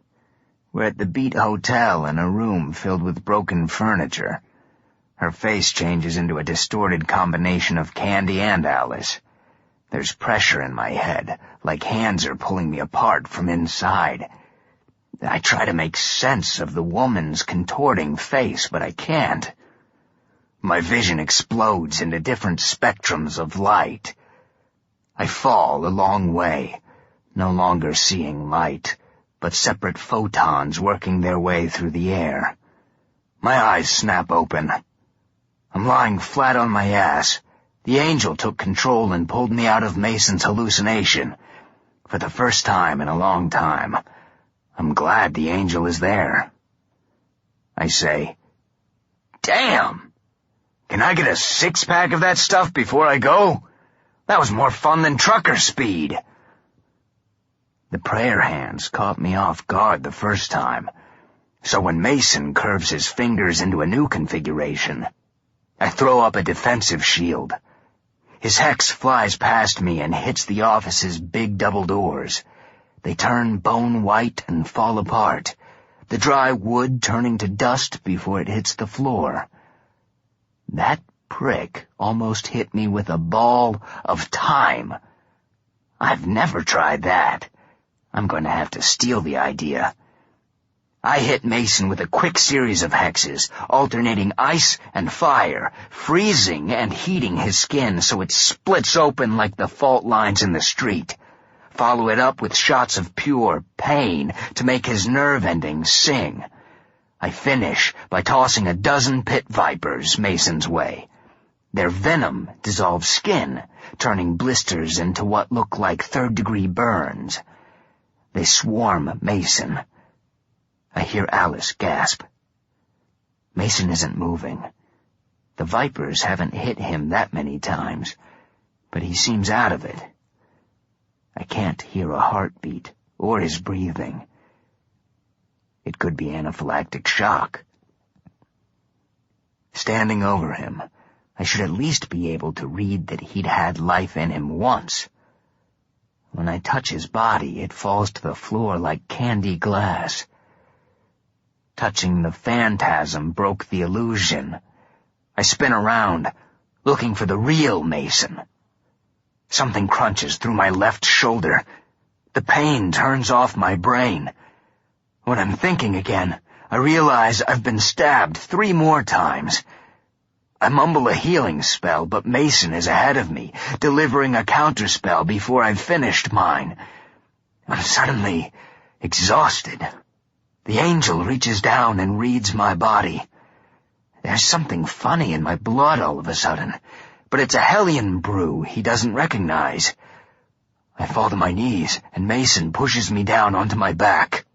We're at the Beat Hotel in a room filled with broken furniture. Her face changes into a distorted combination of Candy and Alice. There's pressure in my head, like hands are pulling me apart from inside. I try to make sense of the woman's contorting face, but I can't. My vision explodes into different spectrums of light. I fall a long way, no longer seeing light, but separate photons working their way through the air. My eyes snap open. I'm lying flat on my ass. The angel took control and pulled me out of Mason's hallucination. For the first time in a long time, I'm glad the angel is there. I say, "Damn! Can I get a 6-pack of that stuff before I go? That was more fun than trucker speed." The prayer hands caught me off guard the first time, so when Mason curves his fingers into a new configuration, I throw up a defensive shield. His hex flies past me and hits the office's big double doors. They turn bone white and fall apart, the dry wood turning to dust before it hits the floor. That prick almost hit me with a ball of time, I've never tried that. I'm going to have to steal the idea. I hit Mason with a quick series of hexes, alternating ice and fire, freezing and heating his skin so it splits open like the fault lines in the street. Follow it up with shots of pure pain to make his nerve endings sing. I finish by tossing a dozen pit vipers Mason's way. Their venom dissolves skin, turning blisters into what look like third-degree burns. They swarm Mason. I hear Alice gasp. Mason isn't moving. The vipers haven't hit him that many times, but he seems out of it. I can't hear a heartbeat or his breathing. It could be anaphylactic shock. Standing over him, I should at least be able to read that he'd had life in him once. When I touch his body, it falls to the floor like candy glass. Touching the phantasm broke the illusion. I spin around, looking for the real Mason. Something crunches through my left shoulder. The pain turns off my brain. When I'm thinking again, I realize I've been stabbed 3 more times. I mumble a healing spell, but Mason is ahead of me, delivering a counterspell before I've finished mine. I'm suddenly exhausted. The angel reaches down and reads my body. There's something funny in my blood all of a sudden, but it's a Hellion brew he doesn't recognize. I fall to my knees, and Mason pushes me down onto my back.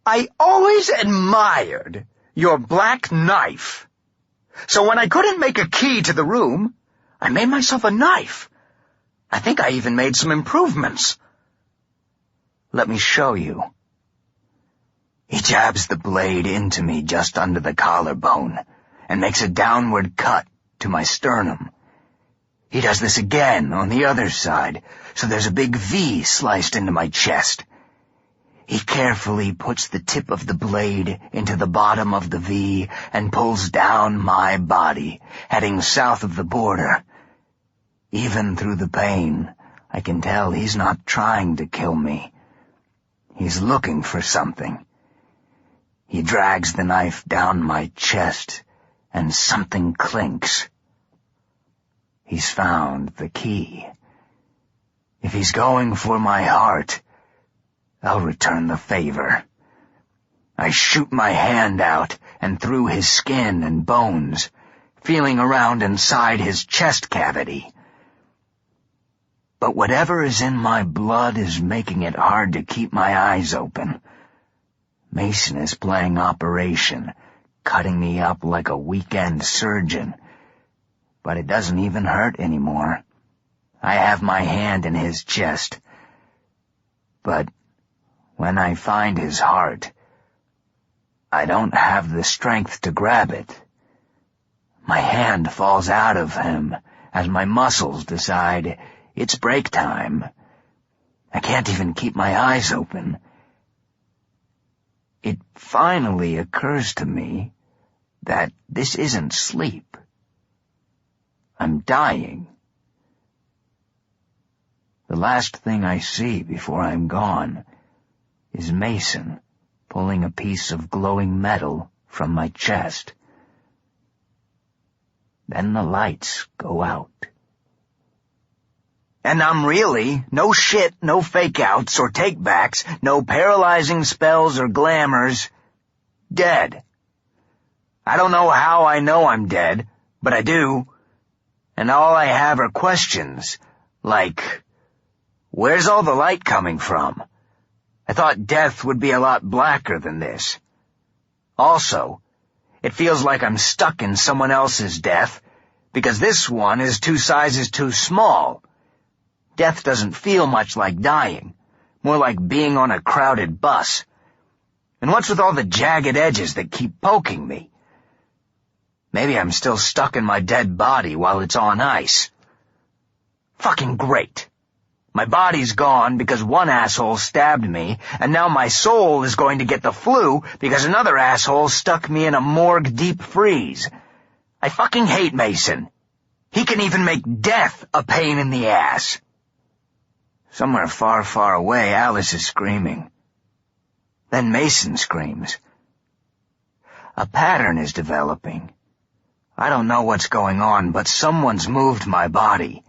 I always admired your black knife. So when I couldn't make a key to the room, I made myself a knife. I think I even made some improvements. Let me show you. He jabs the blade into me just under the collarbone and makes a downward cut to my sternum. He does this again on the other side, so there's a big V sliced into my chest. He carefully puts the tip of the blade into the bottom of the V and pulls down my body, heading south of the border. Even through the pain, I can tell he's not trying to kill me. He's looking for something. He drags the knife down my chest, and something clinks. He's found the key. If he's going for my heart, I'll return the favor. I shoot my hand out and through his skin and bones, feeling around inside his chest cavity. But whatever is in my blood is making it hard to keep my eyes open. Mason is playing Operation, cutting me up like a weekend surgeon. But it doesn't even hurt anymore. I have my hand in his chest. But when I find his heart, I don't have the strength to grab it. My hand falls out of him as my muscles decide it's break time. I can't even keep my eyes open. It finally occurs to me that this isn't sleep. I'm dying. The last thing I see before I'm gone is Mason pulling a piece of glowing metal from my chest. Then the lights go out. And I'm really, no shit, no fake-outs or take-backs, no paralyzing spells or glamours, dead. I don't know how I know I'm dead, but I do. And all I have are questions, like, where's all the light coming from? I thought death would be a lot blacker than this. Also, it feels like I'm stuck in someone else's death, because this one is 2 sizes too small. Death doesn't feel much like dying, more like being on a crowded bus. And what's with all the jagged edges that keep poking me? Maybe I'm still stuck in my dead body while it's on ice. Fucking great. My body's gone because one asshole stabbed me, and now my soul is going to get the flu because another asshole stuck me in a morgue deep freeze. I fucking hate Mason. He can even make death a pain in the ass. Somewhere far, far away, Alice is screaming. Then Mason screams. A pattern is developing. I don't know what's going on, but someone's moved my body.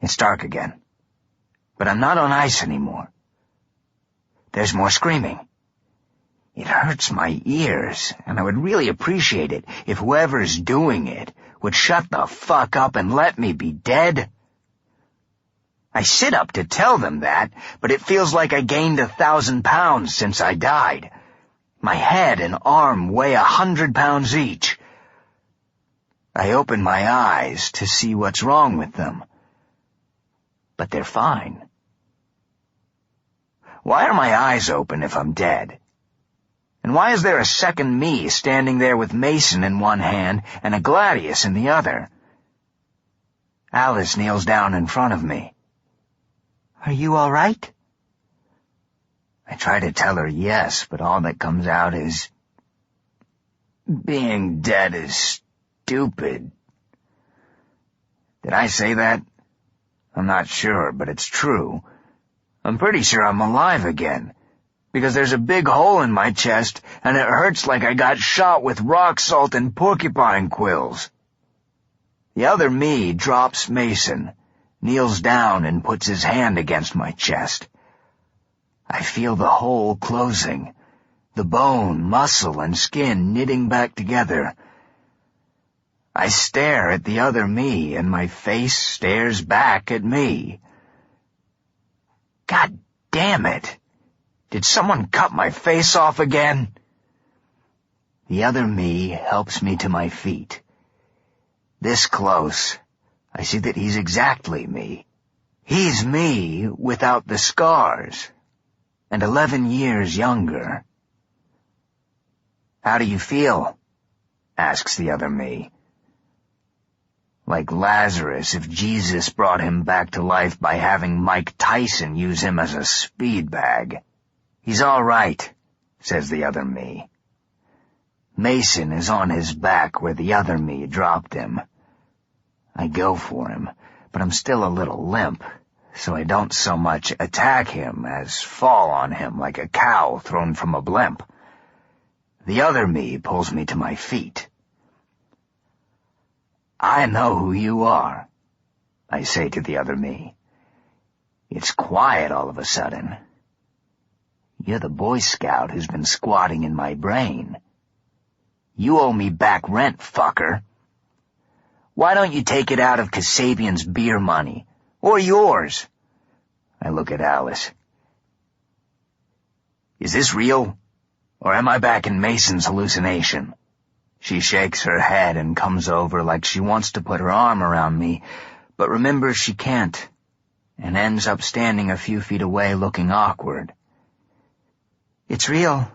It's dark again, but I'm not on ice anymore. There's more screaming. It hurts my ears, and I would really appreciate it if whoever's doing it would shut the fuck up and let me be dead. I sit up to tell them that, but it feels like I gained 1,000 pounds since I died. My head and arm weigh 100 pounds each. I open my eyes to see what's wrong with them, but they're fine. Why are my eyes open if I'm dead? And why is there a second me standing there with Mason in one hand and a gladius in the other? Alice kneels down in front of me. Are you all right? I try to tell her yes, but all that comes out is, being dead is stupid. Did I say that? I'm not sure, but it's true. I'm pretty sure I'm alive again, because there's a big hole in my chest, and it hurts like I got shot with rock salt and porcupine quills. The other me drops Mason, kneels down, and puts his hand against my chest. I feel the hole closing, the bone, muscle, and skin knitting back together. I stare at the other me, and my face stares back at me. God damn it! Did someone cut my face off again? The other me helps me to my feet. This close, I see that he's exactly me. He's me without the scars, and 11 years younger. How do you feel? Asks the other me. Like Lazarus if Jesus brought him back to life by having Mike Tyson use him as a speed bag. He's all right, says the other me. Mason is on his back where the other me dropped him. I go for him, but I'm still a little limp, so I don't so much attack him as fall on him like a cow thrown from a blimp. The other me pulls me to my feet. I know who you are, I say to the other me. It's quiet all of a sudden. You're the Boy Scout who's been squatting in my brain. You owe me back rent, fucker. Why don't you take it out of Kasabian's beer money? Or yours? I look at Alice. Is this real? Or am I back in Mason's hallucination? She shakes her head and comes over like she wants to put her arm around me, but remembers she can't, and ends up standing a few feet away looking awkward. It's real.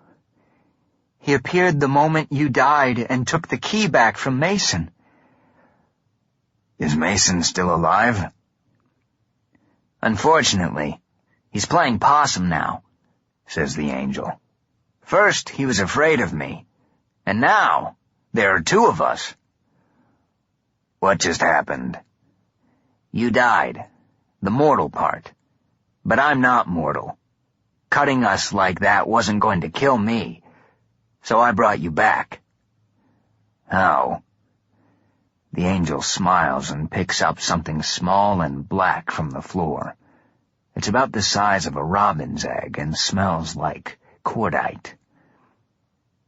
He appeared the moment you died and took the key back from Mason. Is Mason still alive? Unfortunately, he's playing possum now, says the angel. First, he was afraid of me, and now there are two of us. What just happened? You died, the mortal part, but I'm not mortal. Cutting us like that wasn't going to kill me, so I brought you back. How? The angel smiles and picks up something small and black from the floor. It's about the size of a robin's egg and smells like cordite.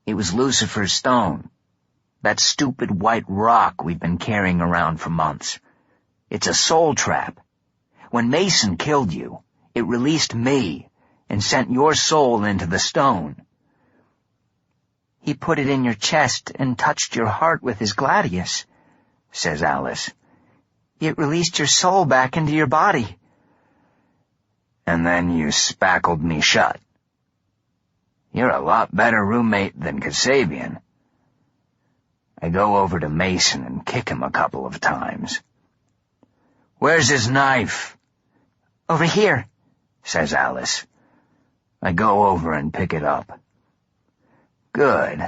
It was Lucifer's stone, that stupid white rock we've been carrying around for months. It's a soul trap. When Mason killed you, it released me and sent your soul into the stone. He put it in your chest and touched your heart with his gladius, says Alice. It released your soul back into your body. And then you spackled me shut. You're a lot better roommate than Kasabian. I go over to Mason and kick him a couple of times. Where's his knife? Over here, says Alice. I go over and pick it up. Good.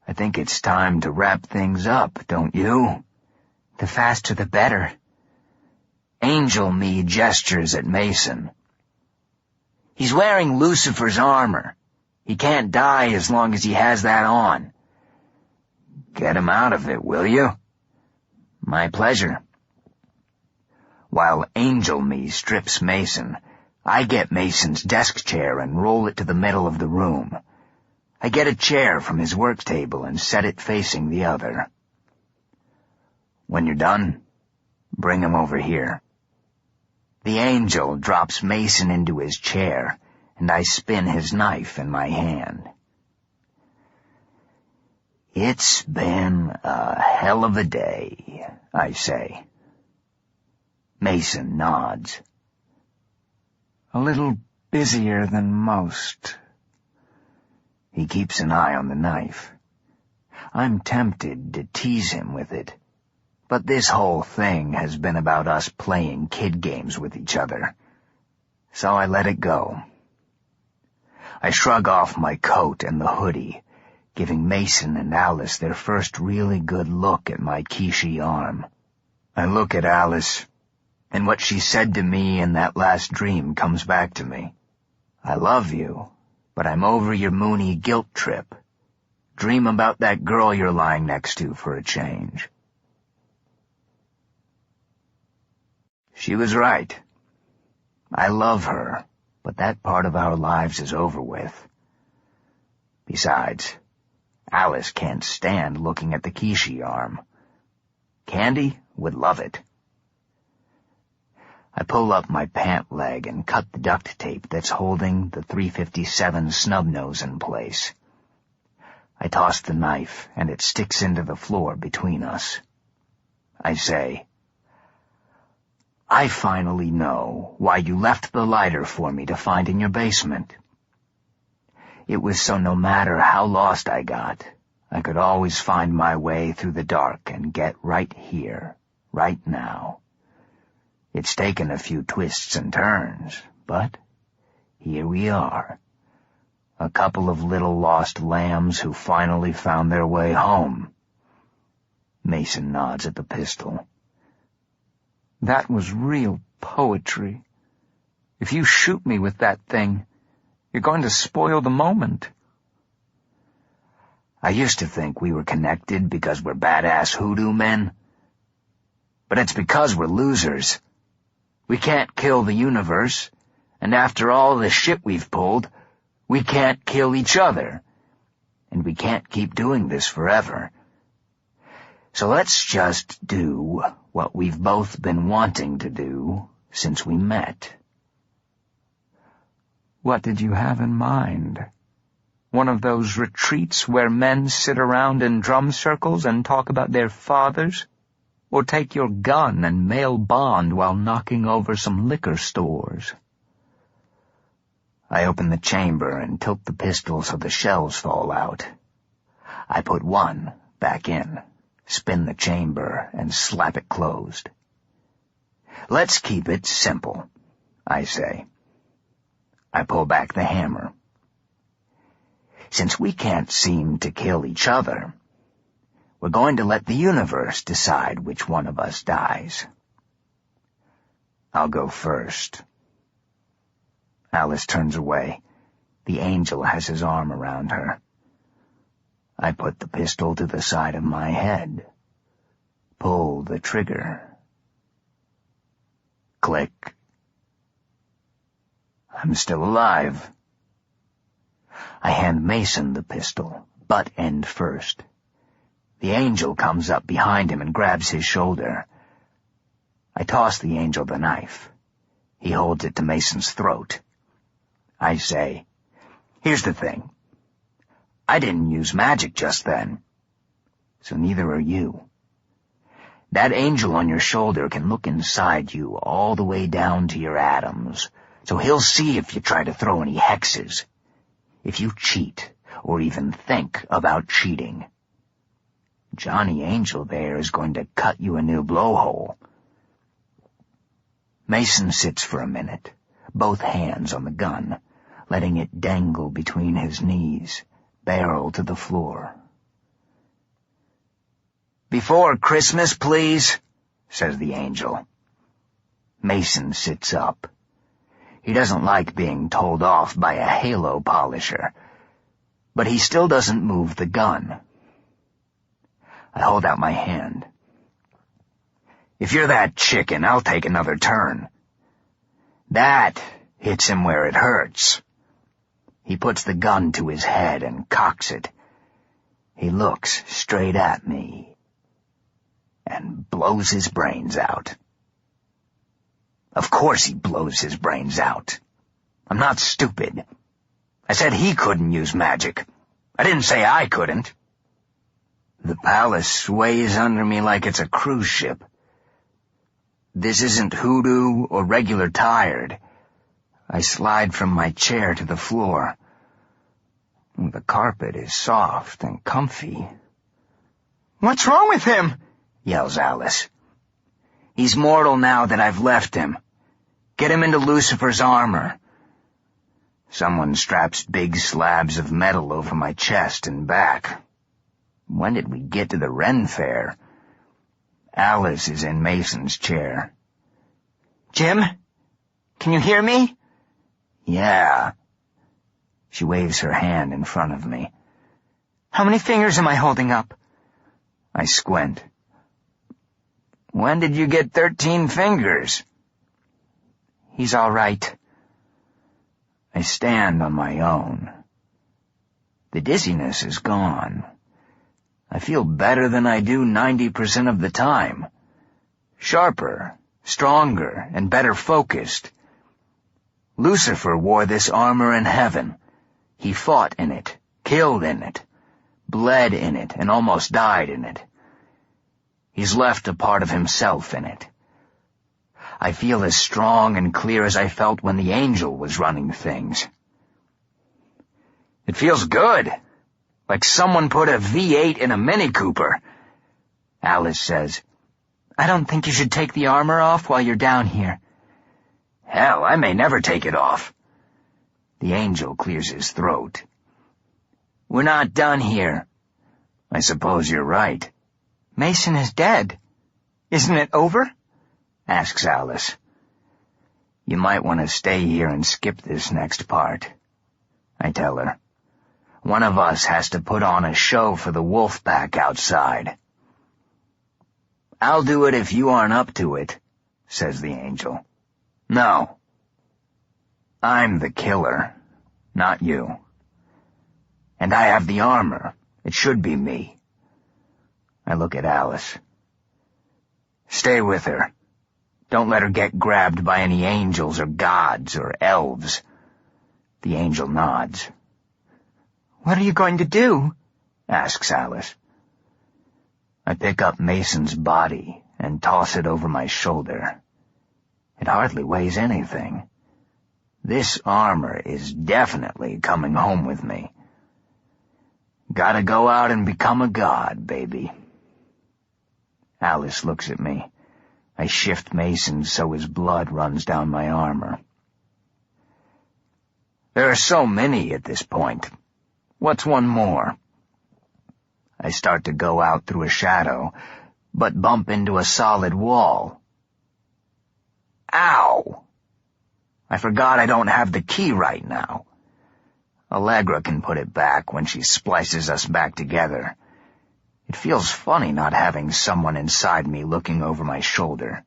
I think it's time to wrap things up, don't you? The faster the better. Angel me gestures at Mason. He's wearing Lucifer's armor. He can't die as long as he has that on. Get him out of it, will you? My pleasure. While Angel me strips Mason, I get Mason's desk chair and roll it to the middle of the room. I get a chair from his work table and set it facing the other. When you're done, bring him over here. The Angel drops Mason into his chair, and I spin his knife in my hand. It's been a hell of a day, I say. Mason nods. A little busier than most. He keeps an eye on the knife. I'm tempted to tease him with it, but this whole thing has been about us playing kid games with each other, so I let it go. I shrug off my coat and the hoodie, giving Mason and Alice their first really good look at my Kissi arm. I look at Alice, and what she said to me in that last dream comes back to me. I love you, but I'm over your moony guilt trip. Dream about that girl you're lying next to for a change. She was right. I love her, but that part of our lives is over with. Besides, Alice can't stand looking at the Kissi arm. Candy would love it. I pull up my pant leg and cut the duct tape that's holding the .357 snub nose in place. I toss the knife, and it sticks into the floor between us. I say, I finally know why you left the lighter for me to find in your basement. It was so no matter how lost I got, I could always find my way through the dark and get right here, right now. It's taken a few twists and turns, but here we are. A couple of little lost lambs who finally found their way home. Mason nods at the pistol. That was real poetry. If you shoot me with that thing, you're going to spoil the moment. I used to think we were connected because we're badass hoodoo men. But it's because we're losers. We can't kill the universe, and after all the shit we've pulled, we can't kill each other. And we can't keep doing this forever. So let's just do what we've both been wanting to do since we met. What did you have in mind? One of those retreats where men sit around in drum circles and talk about their fathers? Or take your gun and mail bond while knocking over some liquor stores? I open the chamber and tilt the pistol so the shells fall out. I put one back in, spin the chamber, and slap it closed. Let's keep it simple, I say. I pull back the hammer. Since we can't seem to kill each other, we're going to let the universe decide which one of us dies. I'll go first. Alice turns away. The Angel has his arm around her. I put the pistol to the side of my head. Pull the trigger. Click. I'm still alive. I hand Mason the pistol, butt end first. The Angel comes up behind him and grabs his shoulder. I toss the Angel the knife. He holds it to Mason's throat. I say, here's the thing. I didn't use magic just then, so neither are you. That Angel on your shoulder can look inside you all the way down to your atoms, so he'll see if you try to throw any hexes, if you cheat or even think about cheating. Johnny Angel there is going to cut you a new blowhole. Mason sits for a minute, both hands on the gun, letting it dangle between his knees, barrel to the floor. "Before Christmas, please," says the Angel. Mason sits up. He doesn't like being told off by a halo polisher, but he still doesn't move the gun. I hold out my hand. If you're that chicken, I'll take another turn. That hits him where it hurts. He puts the gun to his head and cocks it. He looks straight at me and blows his brains out. Of course he blows his brains out. I'm not stupid. I said he couldn't use magic. I didn't say I couldn't. The palace sways under me like it's a cruise ship. This isn't hoodoo or regular tired. I slide from my chair to the floor. The carpet is soft and comfy. What's wrong with him? Yells Alice. He's mortal now that I've left him. Get him into Lucifer's armor. Someone straps big slabs of metal over my chest and back. When did we get to the Ren Fair? Alice is in Mason's chair. Jim? Can you hear me? Yeah. She waves her hand in front of me. How many fingers am I holding up? I squint. When did you get 13 fingers? He's all right. I stand on my own. The dizziness is gone. I feel better than I do 90% of the time. Sharper, stronger, and better focused. Lucifer wore this armor in heaven. He fought in it, killed in it, bled in it, and almost died in it. He's left a part of himself in it. I feel as strong and clear as I felt when the angel was running things. It feels good, like someone put a V8 in a Mini Cooper. Alice says, I don't think you should take the armor off while you're down here. Hell, I may never take it off. The angel clears his throat. We're not done here. I suppose you're right. Mason is dead. Isn't it over? Asks Alice. You might want to stay here and skip this next part. I tell her. One of us has to put on a show for the wolf pack outside. I'll do it if you aren't up to it, says the angel. No. I'm the killer, not you. And I have the armor. It should be me. I look at Alice. Stay with her. Don't let her get grabbed by any angels or gods or elves. The angel nods. What are you going to do? Asks Alice. I pick up Mason's body and toss it over my shoulder. It hardly weighs anything. This armor is definitely coming home with me. Gotta go out and become a god, baby. Alice looks at me. I shift Mason so his blood runs down my armor. There are so many at this point. What's one more? I start to go out through a shadow, but bump into a solid wall. Ow! I forgot I don't have the key right now. Allegra can put it back when she splices us back together. It feels funny not having someone inside me looking over my shoulder.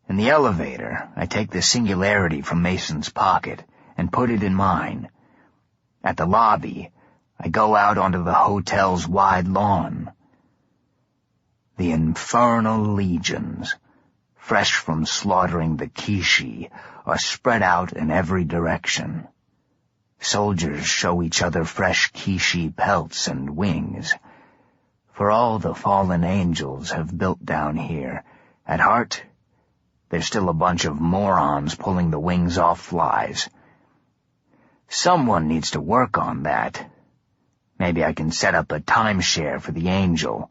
In the elevator, I take the singularity from Mason's pocket and put it in mine. At the lobby, I go out onto the hotel's wide lawn. The infernal legions, fresh from slaughtering the Kissi, are spread out in every direction. Soldiers show each other fresh Kissi pelts and wings. For all the fallen angels have built down here, at heart, there's still a bunch of morons pulling the wings off flies. Someone needs to work on that. Maybe I can set up a timeshare for the angel.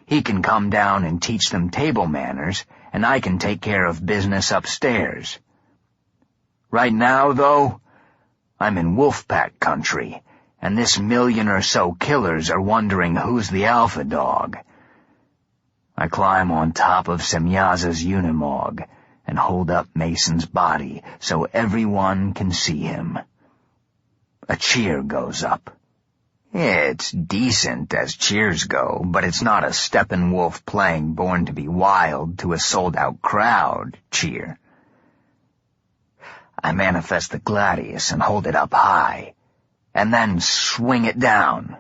He can come down and teach them table manners, and I can take care of business upstairs. Right now, though, I'm in Wolfpack country, and this 1,000,000 or so killers are wondering who's the alpha dog. I climb on top of Semyaza's unimog and hold up Mason's body so everyone can see him. A cheer goes up. It's decent as cheers go, but it's not a Steppenwolf playing Born to be Wild to a sold-out crowd cheer. I manifest the gladius and hold it up high, and then swing it down.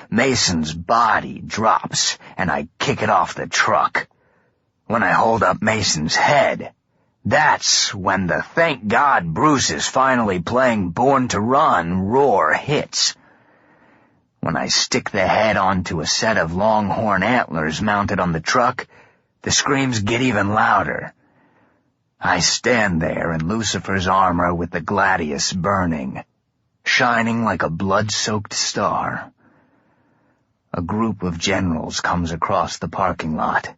Mason's body drops, and I kick it off the truck. When I hold up Mason's head, that's when the "Thank God Bruce is finally playing Born to Run" roar hits. When I stick the head onto a set of longhorn antlers mounted on the truck, the screams get even louder. I stand there in Lucifer's armor with the gladius burning, shining like a blood-soaked star. A group of generals comes across the parking lot.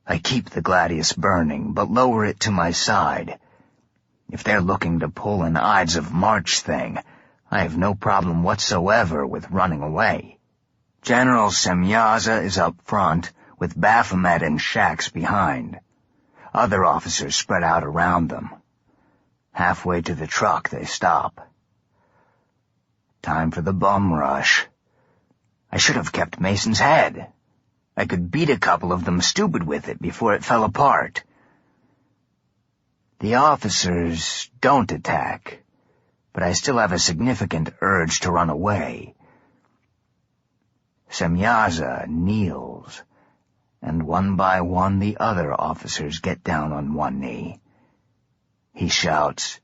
I keep the gladius burning, but lower it to my side. If they're looking to pull an Ides of March thing, I have no problem whatsoever with running away. General Semyaza is up front, with Baphomet and Shax behind. Other officers spread out around them. Halfway to the truck, they stop. Time for the bum rush. I should have kept Mason's head. I could beat a couple of them stupid with it before it fell apart. The officers don't attack, but I still have a significant urge to run away. Semyaza kneels, and one by one the other officers get down on one knee. He shouts,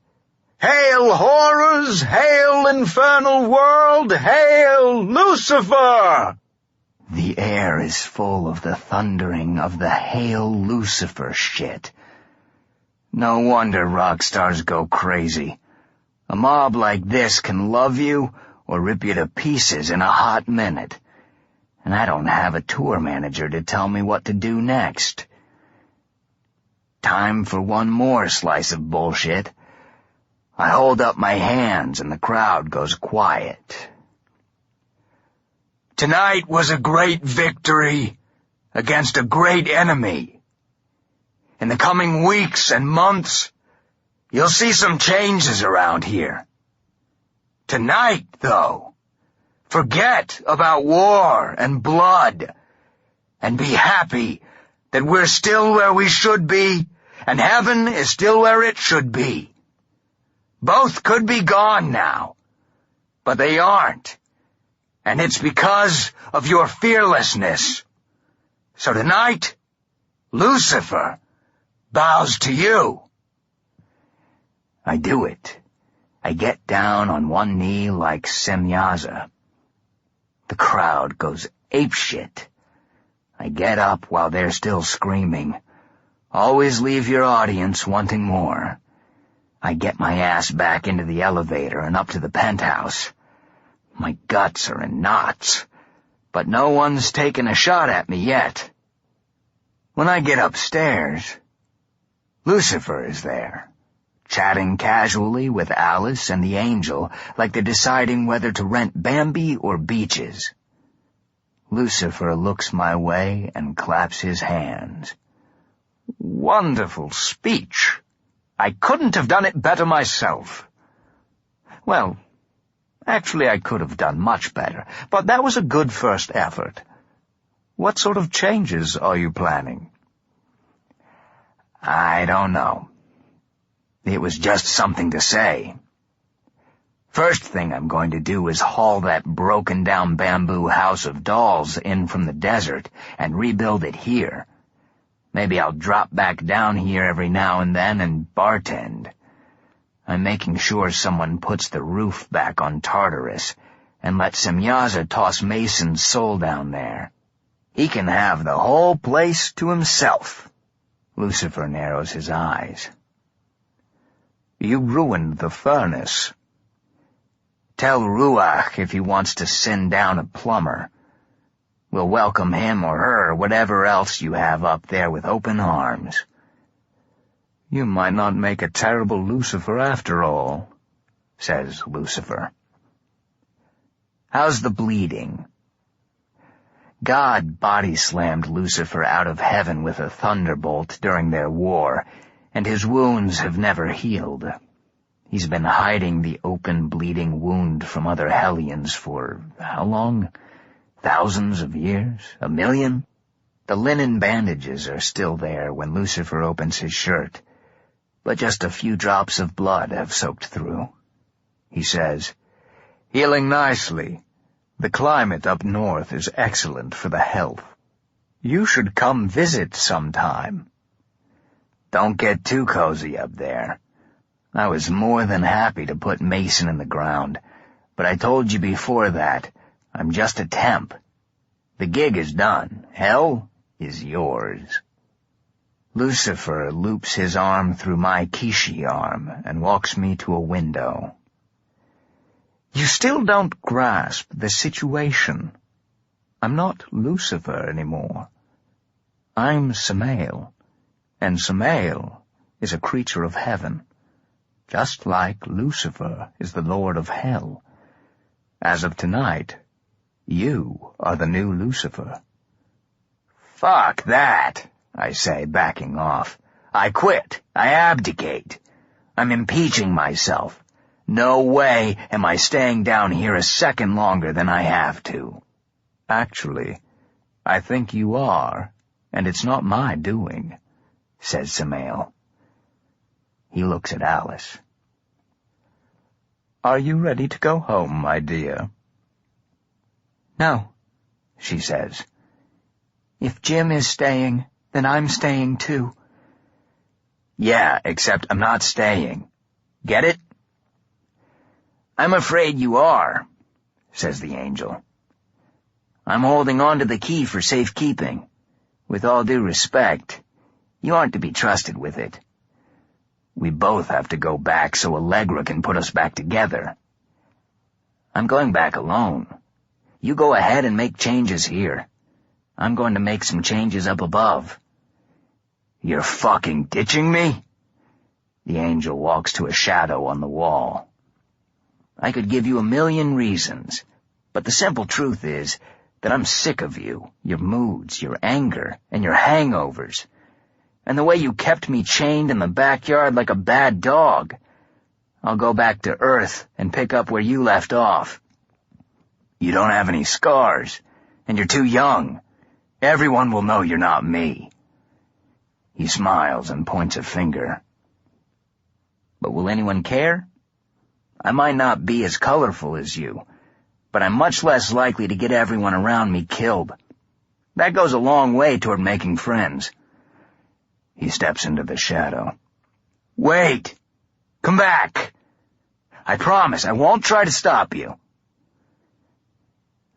"Hail, horrors! Hail, infernal world! Hail, Lucifer!" The air is full of the thundering of the Hail Lucifer shit. No wonder rock stars go crazy. A mob like this can love you or rip you to pieces in a hot minute. And I don't have a tour manager to tell me what to do next. Time for one more slice of bullshit. I hold up my hands and the crowd goes quiet. Tonight was a great victory against a great enemy. In the coming weeks and months, you'll see some changes around here. Tonight, though, forget about war and blood and be happy that we're still where we should be and heaven is still where it should be. Both could be gone now, but they aren't, and it's because of your fearlessness. So tonight, Lucifer bows to you. I do it. I get down on one knee like Semyaza. The crowd goes apeshit. I get up while they're still screaming. Always leave your audience wanting more. I get my ass back into the elevator and up to the penthouse. My guts are in knots, but no one's taken a shot at me yet. When I get upstairs, Lucifer is there, chatting casually with Alice and the angel like they're deciding whether to rent Bambi or Beaches. Lucifer looks my way and claps his hands. Wonderful speech. I couldn't have done it better myself. Well, actually I could have done much better, but that was a good first effort. What sort of changes are you planning? I don't know. It was just something to say. First thing I'm going to do is haul that broken-down bamboo house of dolls in from the desert and rebuild it here. Maybe I'll drop back down here every now and then and bartend. I'm making sure someone puts the roof back on Tartarus and let Semyaza toss Mason's soul down there. He can have the whole place to himself. Lucifer narrows his eyes. You ruined the furnace. Tell Ruach if he wants to send down a plumber. We'll welcome him or her, whatever else you have up there, with open arms. You might not make a terrible Lucifer after all, says Lucifer. How's the bleeding? God body-slammed Lucifer out of heaven with a thunderbolt during their war, and his wounds have never healed. He's been hiding the open, bleeding wound from other Hellions for how long? Thousands of years? 1,000,000? The linen bandages are still there when Lucifer opens his shirt, but just a few drops of blood have soaked through. He says, "Healing nicely. The climate up north is excellent for the health. You should come visit sometime." Don't get too cozy up there. I was more than happy to put Mason in the ground, but I told you before that I'm just a temp. The gig is done. Hell is yours. Lucifer loops his arm through my Kissi arm and walks me to a window. "You still don't grasp the situation. I'm not Lucifer anymore. I'm Samael, and Samael is a creature of heaven, just like Lucifer is the Lord of Hell. As of tonight, you are the new Lucifer." "Fuck that," I say, backing off. "I quit. I abdicate. I'm impeaching myself. No way am I staying down here a second longer than I have to." "Actually, I think you are, and it's not my doing," says Samael. He looks at Alice. "Are you ready to go home, my dear?" "No," she says. "If Jim is staying, then I'm staying too." "Yeah, except I'm not staying. Get it?" "I'm afraid you are," says the angel. "I'm holding on to the key for safekeeping. With all due respect, you aren't to be trusted with it. We both have to go back so Allegra can put us back together. I'm going back alone. You go ahead and make changes here. I'm going to make some changes up above." "You're fucking ditching me?" The angel walks to a shadow on the wall. "I could give you 1,000,000 reasons, but the simple truth is that I'm sick of you, your moods, your anger, and your hangovers, and the way you kept me chained in the backyard like a bad dog. I'll go back to Earth and pick up where you left off." "You don't have any scars, and you're too young. Everyone will know you're not me." He smiles and points a finger. "But will anyone care? I might not be as colorful as you, but I'm much less likely to get everyone around me killed. That goes a long way toward making friends." He steps into the shadow. "Wait! Come back! I promise I won't try to stop you."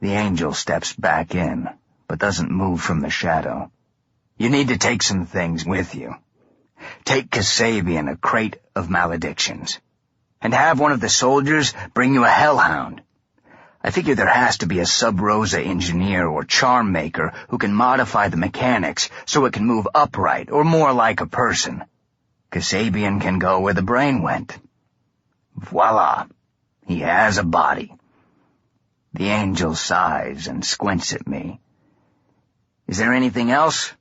The angel steps back in, but doesn't move from the shadow. "You need to take some things with you. Take Kasabian a crate of maledictions, and have one of the soldiers bring you a hellhound. I figure there has to be a sub-Rosa engineer or charm maker who can modify the mechanics so it can move upright or more like a person. Kasabian can go where the brain went. Voila! He has a body." The angel sighs and squints at me. "Is there anything else?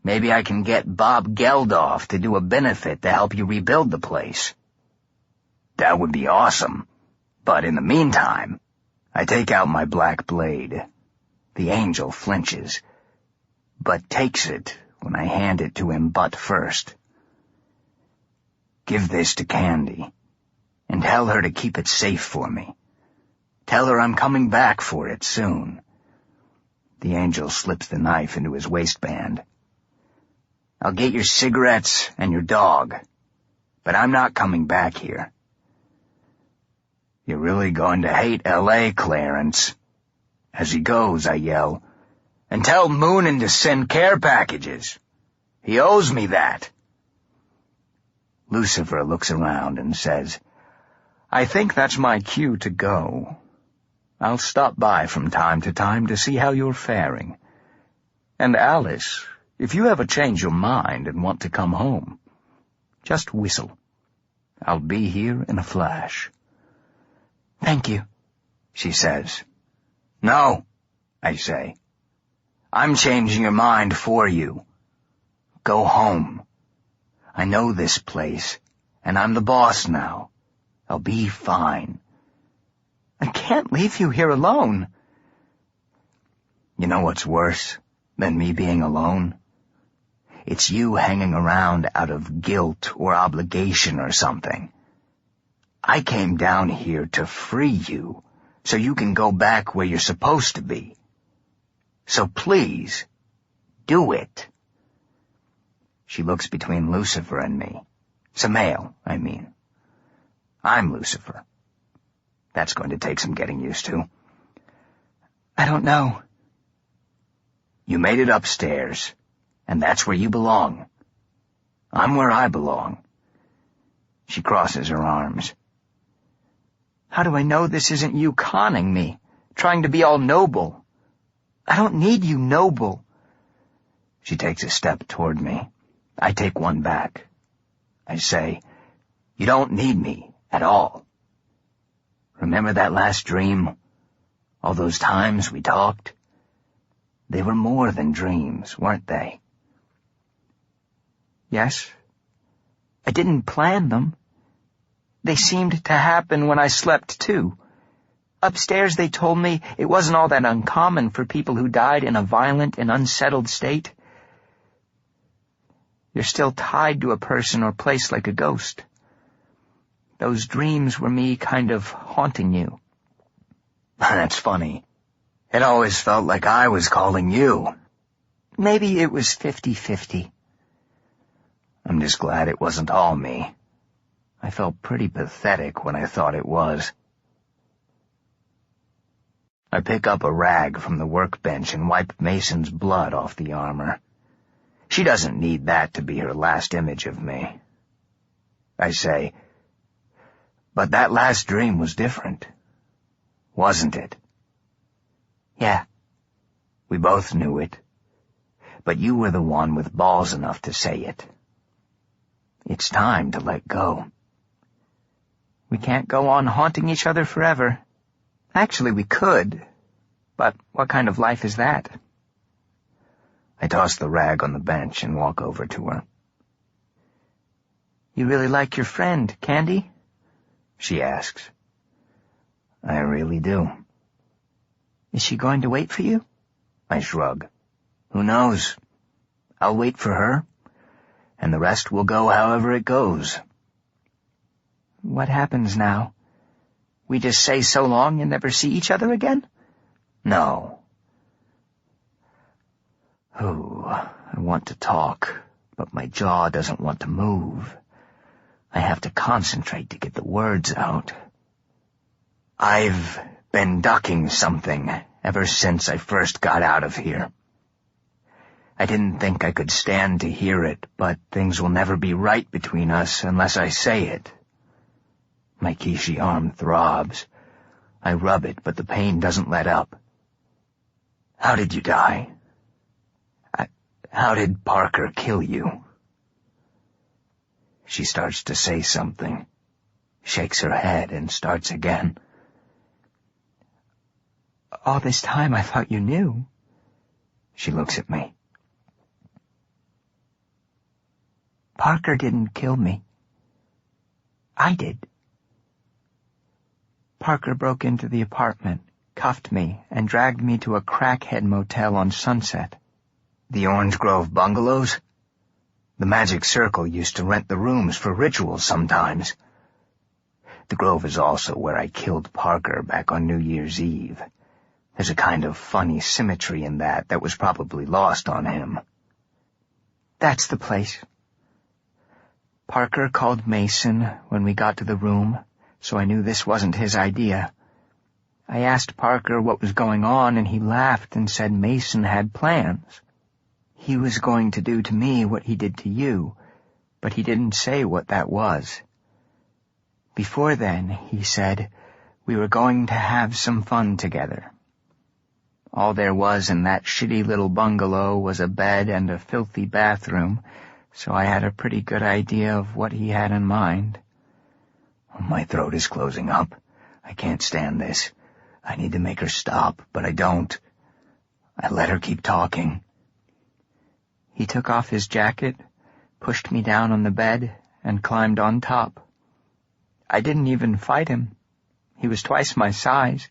Maybe I can get Bob Geldof to do a benefit to help you rebuild the place." "That would be awesome. But in the meantime," I take out my black blade. The angel flinches, but takes it when I hand it to him butt first. "Give this to Candy, and tell her to keep it safe for me. Tell her I'm coming back for it soon." The angel slips the knife into his waistband. "I'll get your cigarettes and your dog, but I'm not coming back here." "You're really going to hate L.A., Clarence." As he goes, I yell, "And tell Moonin to send care packages. He owes me that." Lucifer looks around and says, "I think that's my cue to go. I'll stop by from time to time to see how you're faring. And Alice, if you ever change your mind and want to come home, just whistle. I'll be here in a flash." "Thank you," she says. "No," I say. I'm changing your mind for you. Go home. I know this place, and I'm the boss now. I'll be fine. I can't leave you here alone. You know what's worse than me being alone? It's you hanging around out of guilt or obligation or something. I came down here to free you, so you can go back where you're supposed to be. So please, do it. She looks between Lucifer and me. Samael, I mean. I'm Lucifer. That's going to take some getting used to. I don't know. You made it upstairs, and that's where you belong. I'm where I belong. She crosses her arms. How do I know this isn't you conning me, trying to be all noble? I don't need you noble. She takes a step toward me. I take one back. I say, you don't need me at all. Remember that last dream? All those times we talked? They were more than dreams, weren't they? Yes. I didn't plan them. They seemed to happen when I slept, too. Upstairs they told me it wasn't all that uncommon for people who died in a violent and unsettled state. You're still tied to a person or place like a ghost. Those dreams were me kind of haunting you. That's funny. It always felt like I was calling you. Maybe it was 50-50. I'm just glad it wasn't all me. I felt pretty pathetic when I thought it was. I pick up a rag from the workbench and wipe Mason's blood off the armor. She doesn't need that to be her last image of me. I say, but that last dream was different, wasn't it? Yeah. We both knew it, but you were the one with balls enough to say it. It's time to let go. We can't go on haunting each other forever. Actually, we could, but what kind of life is that? I toss the rag on the bench and walk over to her. You really like your friend, Candy? She asks. I really do. Is she going to wait for you? I shrug. Who knows? I'll wait for her, and the rest will go however it goes. What happens now? We just say so long and never see each other again? No. Oh, I want to talk, but my jaw doesn't want to move. I have to concentrate to get the words out. I've been ducking something ever since I first got out of here. I didn't think I could stand to hear it, but things will never be right between us unless I say it. My Kissi arm throbs. I rub it, but the pain doesn't let up. How did you die? How did Parker kill you? She starts to say something, shakes her head, and starts again. All this time I thought you knew. She looks at me. Parker didn't kill me. I did. Parker broke into the apartment, cuffed me, and dragged me to a crackhead motel on Sunset. The Orange Grove bungalows? The Magic Circle used to rent the rooms for rituals sometimes. The Grove is also where I killed Parker back on New Year's Eve. There's a kind of funny symmetry in that was probably lost on him. That's the place. Parker called Mason when we got to the room, so I knew this wasn't his idea. I asked Parker what was going on, and he laughed and said Mason had plans. He was going to do to me what he did to you, but he didn't say what that was. Before then, he said, we were going to have some fun together. All there was in that shitty little bungalow was a bed and a filthy bathroom, so I had a pretty good idea of what he had in mind. My throat is closing up. I can't stand this. I need to make her stop, but I don't. I let her keep talking. He took off his jacket, pushed me down on the bed, and climbed on top. I didn't even fight him. He was twice my size.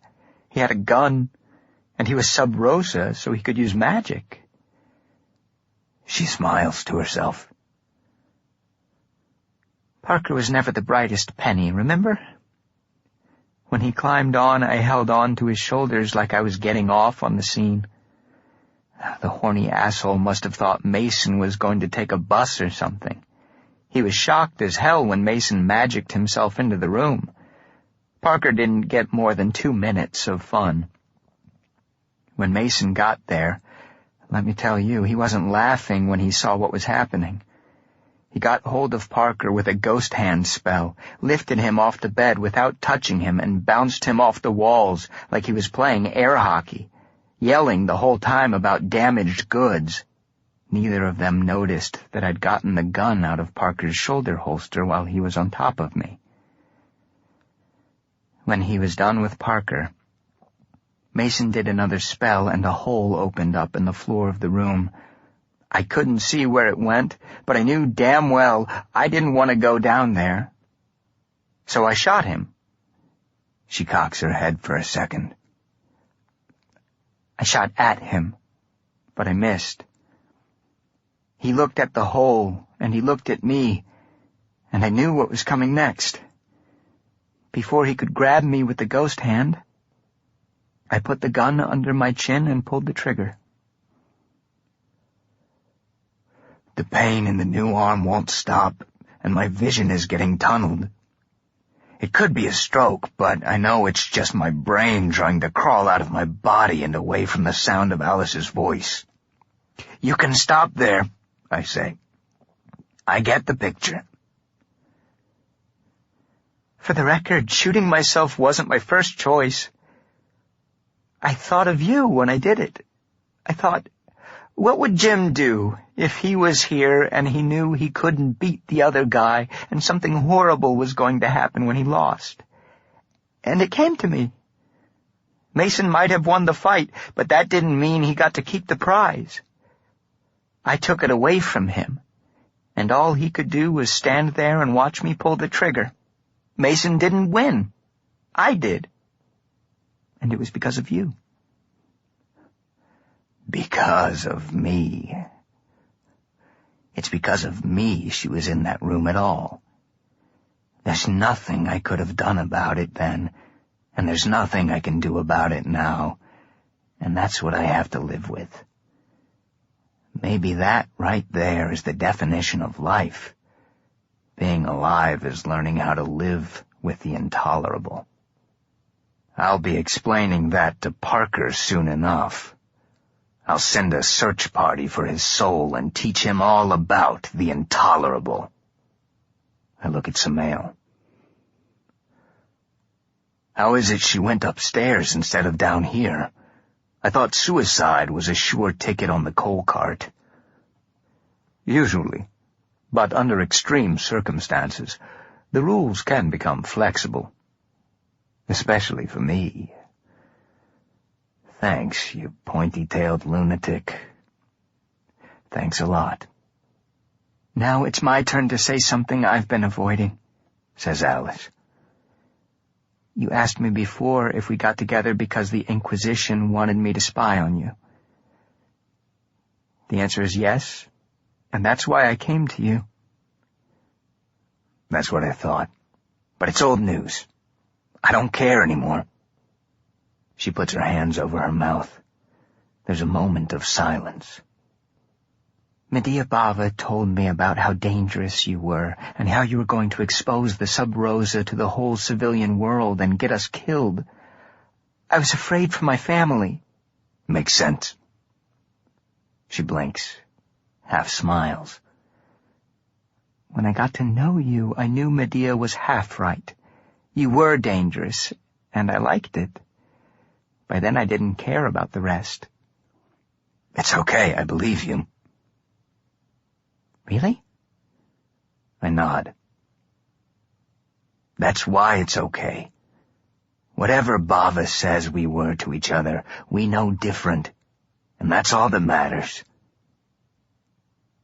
He had a gun, and he was sub rosa, so he could use magic. She smiles to herself. Parker was never the brightest penny, remember? When he climbed on, I held on to his shoulders like I was getting off on the scene. The horny asshole must have thought Mason was going to take a bus or something. He was shocked as hell when Mason magicked himself into the room. Parker didn't get more than 2 minutes of fun. When Mason got there, let me tell you, he wasn't laughing when he saw what was happening. He got hold of Parker with a ghost hand spell, lifted him off the bed without touching him, and bounced him off the walls like he was playing air hockey, yelling the whole time about damaged goods. Neither of them noticed that I'd gotten the gun out of Parker's shoulder holster while he was on top of me. When he was done with Parker, Mason did another spell and a hole opened up in the floor of the room. I couldn't see where it went, but I knew damn well I didn't want to go down there. So I shot him. She cocks her head for a second. I shot at him, but I missed. He looked at the hole, and he looked at me, and I knew what was coming next. Before he could grab me with the ghost hand, I put the gun under my chin and pulled the trigger. The pain in the new arm won't stop, and my vision is getting tunneled. It could be a stroke, but I know it's just my brain trying to crawl out of my body and away from the sound of Alice's voice. You can stop there, I say. I get the picture. For the record, shooting myself wasn't my first choice. I thought of you when I did it. I thought, what would Jim do if he was here and he knew he couldn't beat the other guy and something horrible was going to happen when he lost? And it came to me. Mason might have won the fight, but that didn't mean he got to keep the prize. I took it away from him, and all he could do was stand there and watch me pull the trigger. Mason didn't win. I did. And it was because of you. Because of me. It's because of me she was in that room at all. There's nothing I could have done about it then, and there's nothing I can do about it now, and that's what I have to live with. Maybe that right there is the definition of life. Being alive is learning how to live with the intolerable. I'll be explaining that to Parker soon enough. I'll send a search party for his soul and teach him all about the intolerable. I look at Samael. How is it she went upstairs instead of down here? I thought suicide was a sure ticket on the coal cart. Usually, but under extreme circumstances, the rules can become flexible. Especially for me. Thanks, you pointy-tailed lunatic. Thanks a lot. Now it's my turn to say something I've been avoiding, says Alice. You asked me before if we got together because the Inquisition wanted me to spy on you. The answer is yes, and that's why I came to you. That's what I thought. But it's old news. I don't care anymore. She puts her hands over her mouth. There's a moment of silence. Medea Bava told me about how dangerous you were and how you were going to expose the Sub Rosa to the whole civilian world and get us killed. I was afraid for my family. Makes sense. She blinks, half smiles. When I got to know you, I knew Medea was half right. You were dangerous, and I liked it. By then I didn't care about the rest. It's okay, I believe you. Really? I nod. That's why it's okay. Whatever Bava says we were to each other, we know different. And that's all that matters.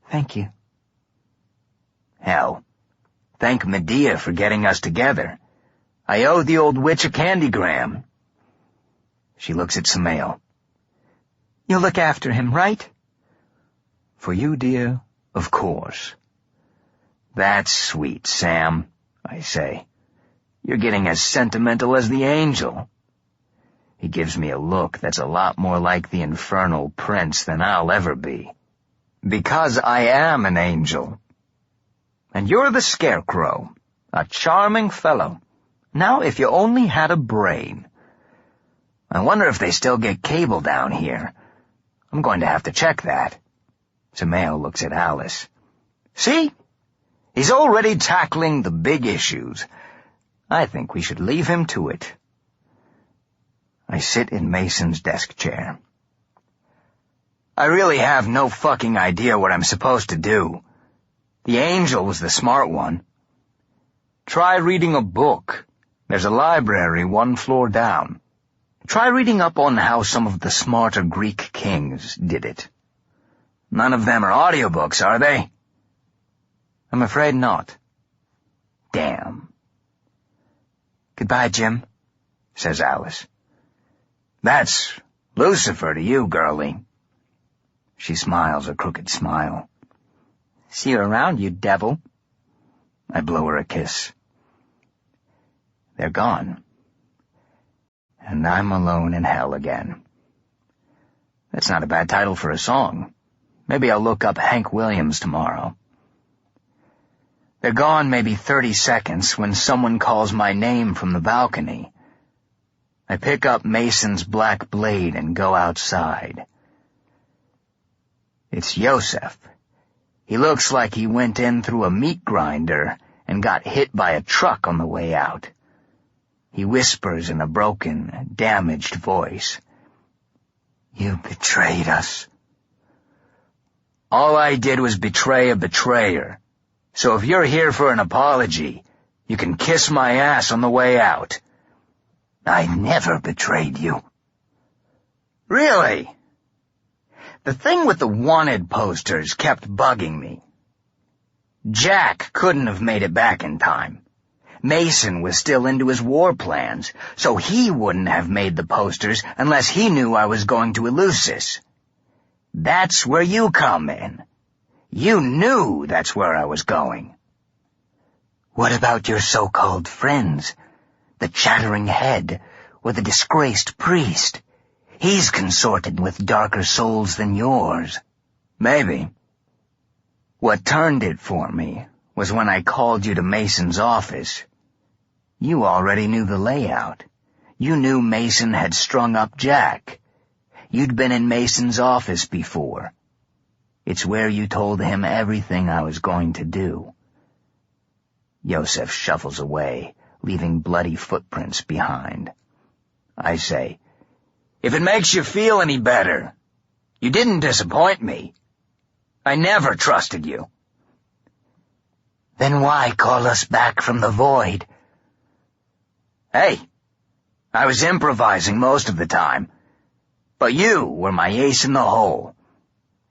Thank you. Hell, thank Medea for getting us together. I owe the old witch a candygram. She looks at Samael. You'll look after him, right? For you, dear, of course. That's sweet, Sam, I say. You're getting as sentimental as the angel. He gives me a look that's a lot more like the infernal prince than I'll ever be. Because I am an angel. And you're the scarecrow, a charming fellow. Now, if you only had a brain. I wonder if they still get cable down here. I'm going to have to check that. Samael looks at Alice. See? He's already tackling the big issues. I think we should leave him to it. I sit in Mason's desk chair. I really have no fucking idea what I'm supposed to do. The angel was the smart one. Try reading a book. There's a library 1 floor down. Try reading up on how some of the smarter Greek kings did it. None of them are audiobooks, are they? I'm afraid not. Damn. Goodbye, Jim, says Alice. That's Lucifer to you, girlie. She smiles a crooked smile. See you around, you devil. I blow her a kiss. They're gone. And I'm alone in hell again. That's not a bad title for a song. Maybe I'll look up Hank Williams tomorrow. They're gone maybe 30 seconds when someone calls my name from the balcony. I pick up Mason's black blade and go outside. It's Yosef. He looks like he went in through a meat grinder and got hit by a truck on the way out. He whispers in a broken, damaged voice. You betrayed us. All I did was betray a betrayer. So if you're here for an apology, you can kiss my ass on the way out. I never betrayed you. Really? The thing with the wanted posters kept bugging me. Jack couldn't have made it back in time. Mason was still into his war plans, so he wouldn't have made the posters unless he knew I was going to Eleusis. That's where you come in. You knew that's where I was going. What about your so-called friends? The chattering head, or the disgraced priest? He's consorted with darker souls than yours. Maybe. What turned it for me was when I called you to Mason's office. You already knew the layout. You knew Mason had strung up Jack. You'd been in Mason's office before. It's where you told him everything I was going to do. Yosef shuffles away, leaving bloody footprints behind. I say, if it makes you feel any better, you didn't disappoint me. I never trusted you. Then why call us back from the void? Hey, I was improvising most of the time, but you were my ace in the hole.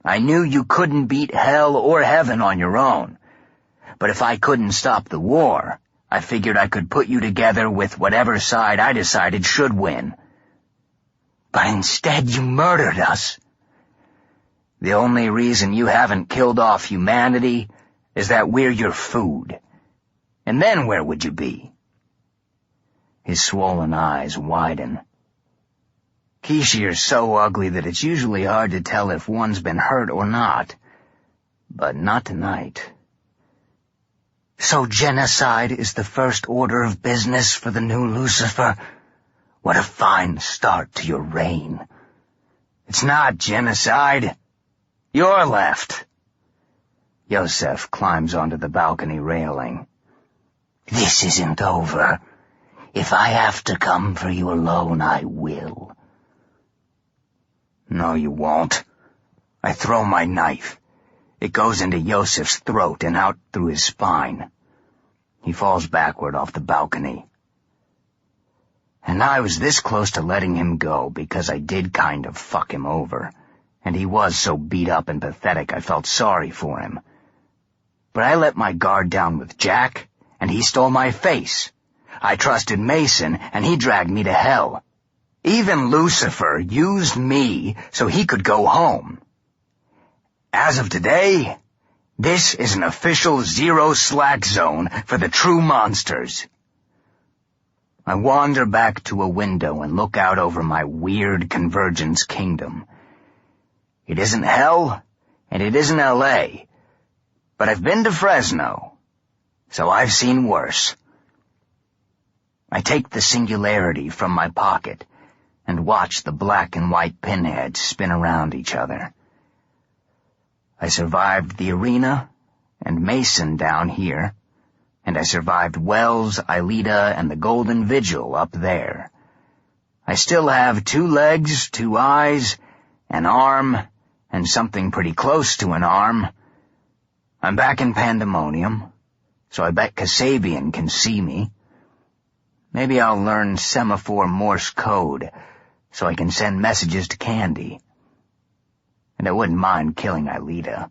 I knew you couldn't beat hell or heaven on your own, but if I couldn't stop the war, I figured I could put you together with whatever side I decided should win. But instead you murdered us. The only reason you haven't killed off humanity is that we're your food. And then where would you be? His swollen eyes widen. Kissi are so ugly that it's usually hard to tell if one's been hurt or not. But not tonight. So genocide is the first order of business for the new Lucifer? What a fine start to your reign. It's not genocide. You're left. Yosef climbs onto the balcony railing. This isn't over. If I have to come for you alone, I will. No, you won't. I throw my knife. It goes into Yosef's throat and out through his spine. He falls backward off the balcony. And I was this close to letting him go because I did kind of fuck him over, and he was so beat up and pathetic I felt sorry for him. But I let my guard down with Jack, and he stole my face. I trusted Mason, and he dragged me to hell. Even Lucifer used me so he could go home. As of today, this is an official zero-slack zone for the true monsters. I wander back to a window and look out over my weird convergence kingdom. It isn't hell, and it isn't L.A., but I've been to Fresno, so I've seen worse. I take the singularity from my pocket and watch the black and white pinheads spin around each other. I survived the arena and Mason down here, and I survived Wells, Aelita, and the Golden Vigil up there. I still have 2 legs, 2 eyes, an arm, and something pretty close to an arm. I'm back in Pandemonium, so I bet Kasabian can see me. Maybe I'll learn semaphore Morse code so I can send messages to Candy. And I wouldn't mind killing Aelita.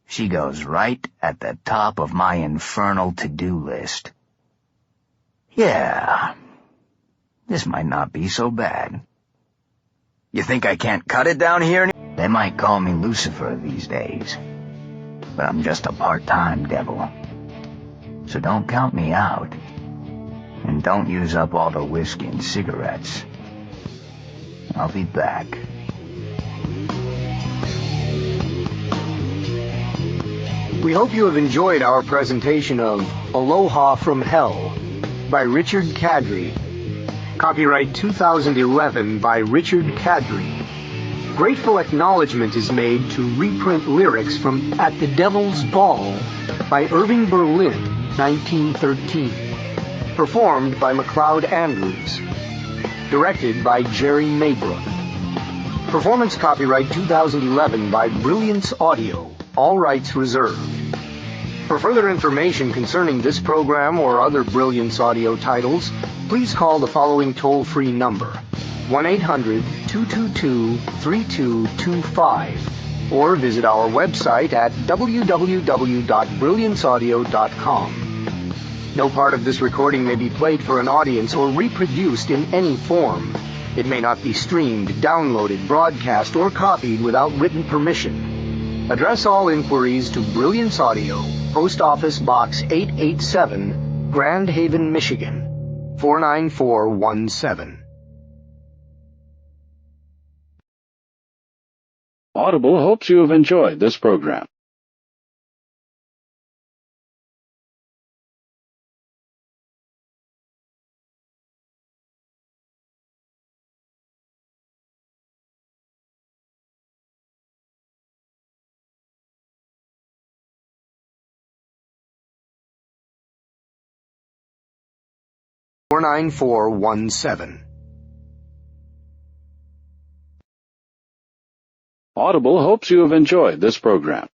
She goes right at the top of my infernal to-do list. Yeah, this might not be so bad. You think I can't cut it down here? They might call me Lucifer these days, but I'm just a part-time devil. So don't count me out, and don't use up all the whiskey and cigarettes. I'll be back. We hope you have enjoyed our presentation of Aloha from Hell by Richard Kadrey. Copyright 2011 by Richard Kadrey. Grateful acknowledgement is made to reprint lyrics from At the Devil's Ball by Irving Berlin, 1913. Performed by MacLeod Andrews. Directed by Jerry Maybrook. Performance copyright 2011 by Brilliance Audio. All rights reserved. For further information concerning this program or other Brilliance Audio titles, please call the following toll-free number, 1-800-222-3225, or visit our website at www.brillianceaudio.com. No part of this recording may be played for an audience or reproduced in any form. It may not be streamed, downloaded, broadcast, or copied without written permission. Address all inquiries to Brilliance Audio, Post Office Box 887, Grand Haven, Michigan, 49417. Audible hopes you have enjoyed this program. Audible hopes you have enjoyed this program.